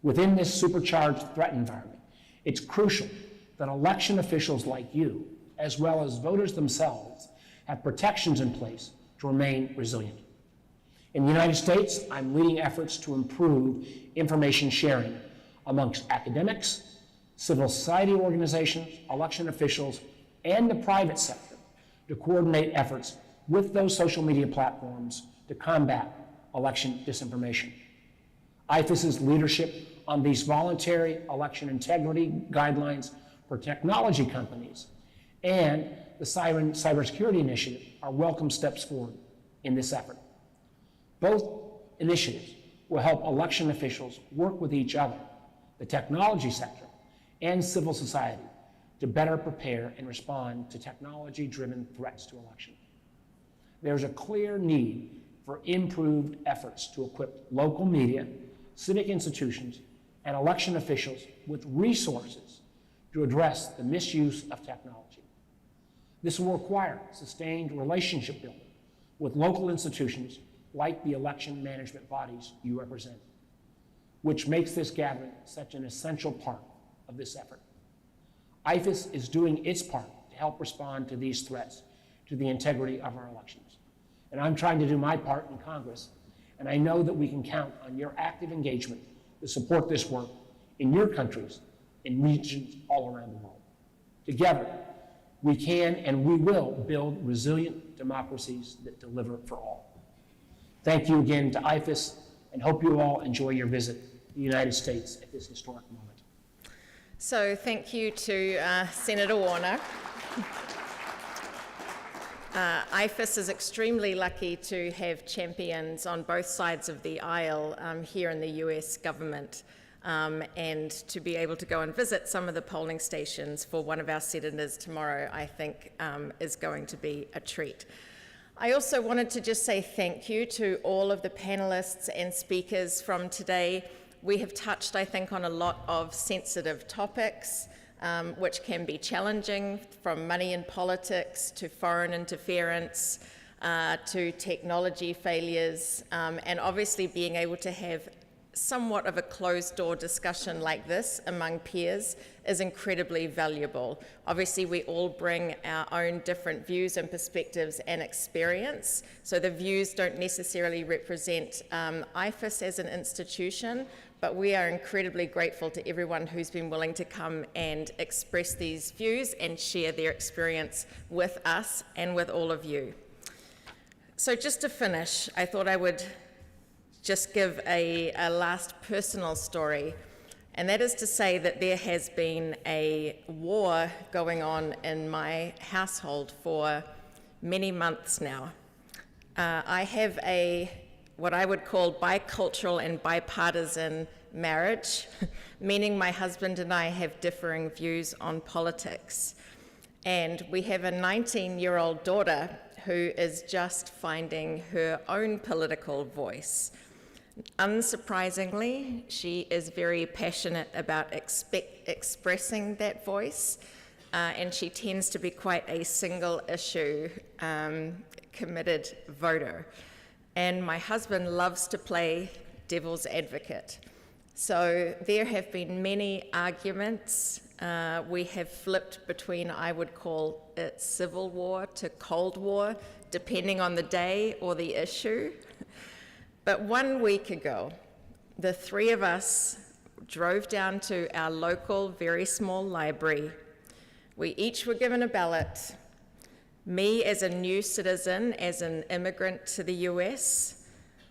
Speaker 17: Within this supercharged threat environment, it's crucial that election officials like you, as well as voters themselves, have protections in place to remain resilient. In the United States, I'm leading efforts to improve information sharing amongst academics, civil society organizations, election officials, and the private sector to coordinate efforts with those social media platforms to combat election disinformation. IFES's leadership on these voluntary election integrity guidelines for technology companies and the Cybersecurity Initiative are welcome steps forward in this effort. Both initiatives will help election officials work with each other, the technology sector, and civil society to better prepare and respond to technology-driven threats to election. There's a clear need for improved efforts to equip local media, civic institutions, and election officials with resources to address the misuse of technology. This will require sustained relationship building with local institutions like the election management bodies you represent, which makes this gathering such an essential part of this effort. IFES is doing its part to help respond to these threats to the integrity of our elections. And I'm trying to do my part in Congress, and I know that we can count on your active engagement to support this work in your countries and regions all around the world. Together, we can and we will build resilient democracies that deliver for all. Thank you again to IFES, and hope you all enjoy your visit to the United States at this historic moment.
Speaker 16: So thank you to Senator Warner. IFES is extremely lucky to have champions on both sides of the aisle here in the US government, and to be able to go and visit some of the polling stations for one of our senators tomorrow, I think is going to be a treat. I also wanted to just say thank you to all of the panelists and speakers from today. We have touched, I think, on a lot of sensitive topics, which can be challenging, from money in politics to foreign interference to technology failures, and obviously being able to have somewhat of a closed-door discussion like this among peers is incredibly valuable. Obviously, we all bring our own different views and perspectives and experience, so the views don't necessarily represent IFES as an institution, but we are incredibly grateful to everyone who's been willing to come and express these views and share their experience with us and with all of you. So just to finish, I thought I would just give a last personal story, and that is to say that there has been a war going on in my household for many months now. I have a what I would call bicultural and bipartisan marriage, meaning my husband and I have differing views on politics. And we have a 19-year-old daughter who is just finding her own political voice. Unsurprisingly, she is very passionate about expressing that voice, and she tends to be quite a single issue committed voter. And my husband loves to play devil's advocate. So there have been many arguments. We have flipped between, I would call it civil war to Cold War, depending on the day or the issue. But 1 week ago, the three of us drove down to our local, very small library. We each were given a ballot. Me as a new citizen, as an immigrant to the US,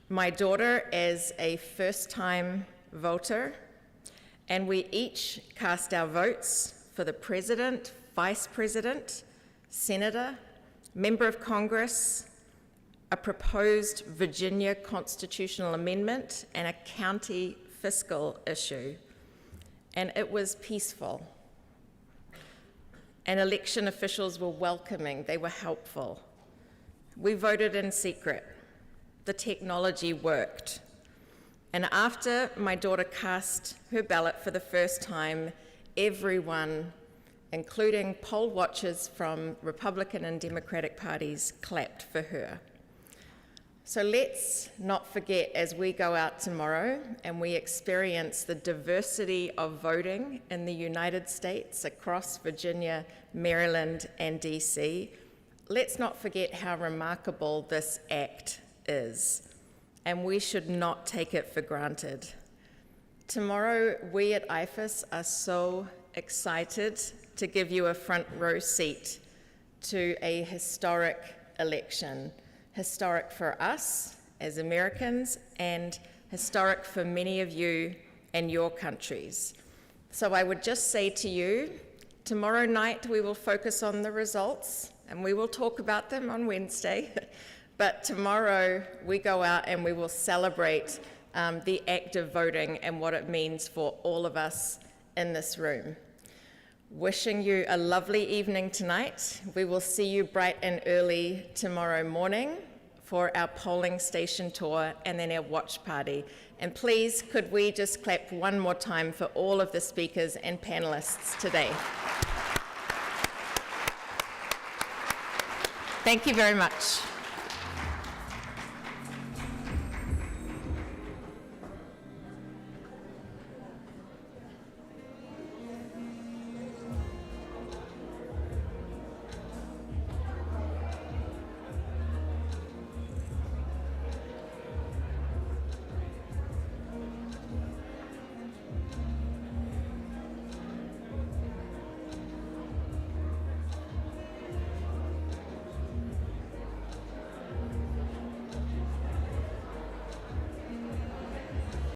Speaker 16: my daughter as a first-time voter, and we each cast our votes for the president, vice president, senator, member of Congress, a proposed Virginia constitutional amendment, and a county fiscal issue. And it was peaceful. And election officials were welcoming, they were helpful. We voted in secret. The technology worked. And after my daughter cast her ballot for the first time, everyone, including poll watchers from Republican and Democratic parties, clapped for her. So let's not forget, as we go out tomorrow and we experience the diversity of voting in the United States across Virginia, Maryland, and DC, let's not forget how remarkable this act is, and we should not take it for granted. Tomorrow, we at IFES are so excited to give you a front row seat to a historic election. Historic for us as Americans and historic for many of you and your countries. So I would just say to you, tomorrow night we will focus on the results and we will talk about them on Wednesday. But tomorrow we go out and we will celebrate the act of voting and what it means for all of us in this room. Wishing you a lovely evening tonight. We will see you bright and early tomorrow morning for our polling station tour and then our watch party. And please, could we just clap one more time for all of the speakers and panelists today. Thank you very much.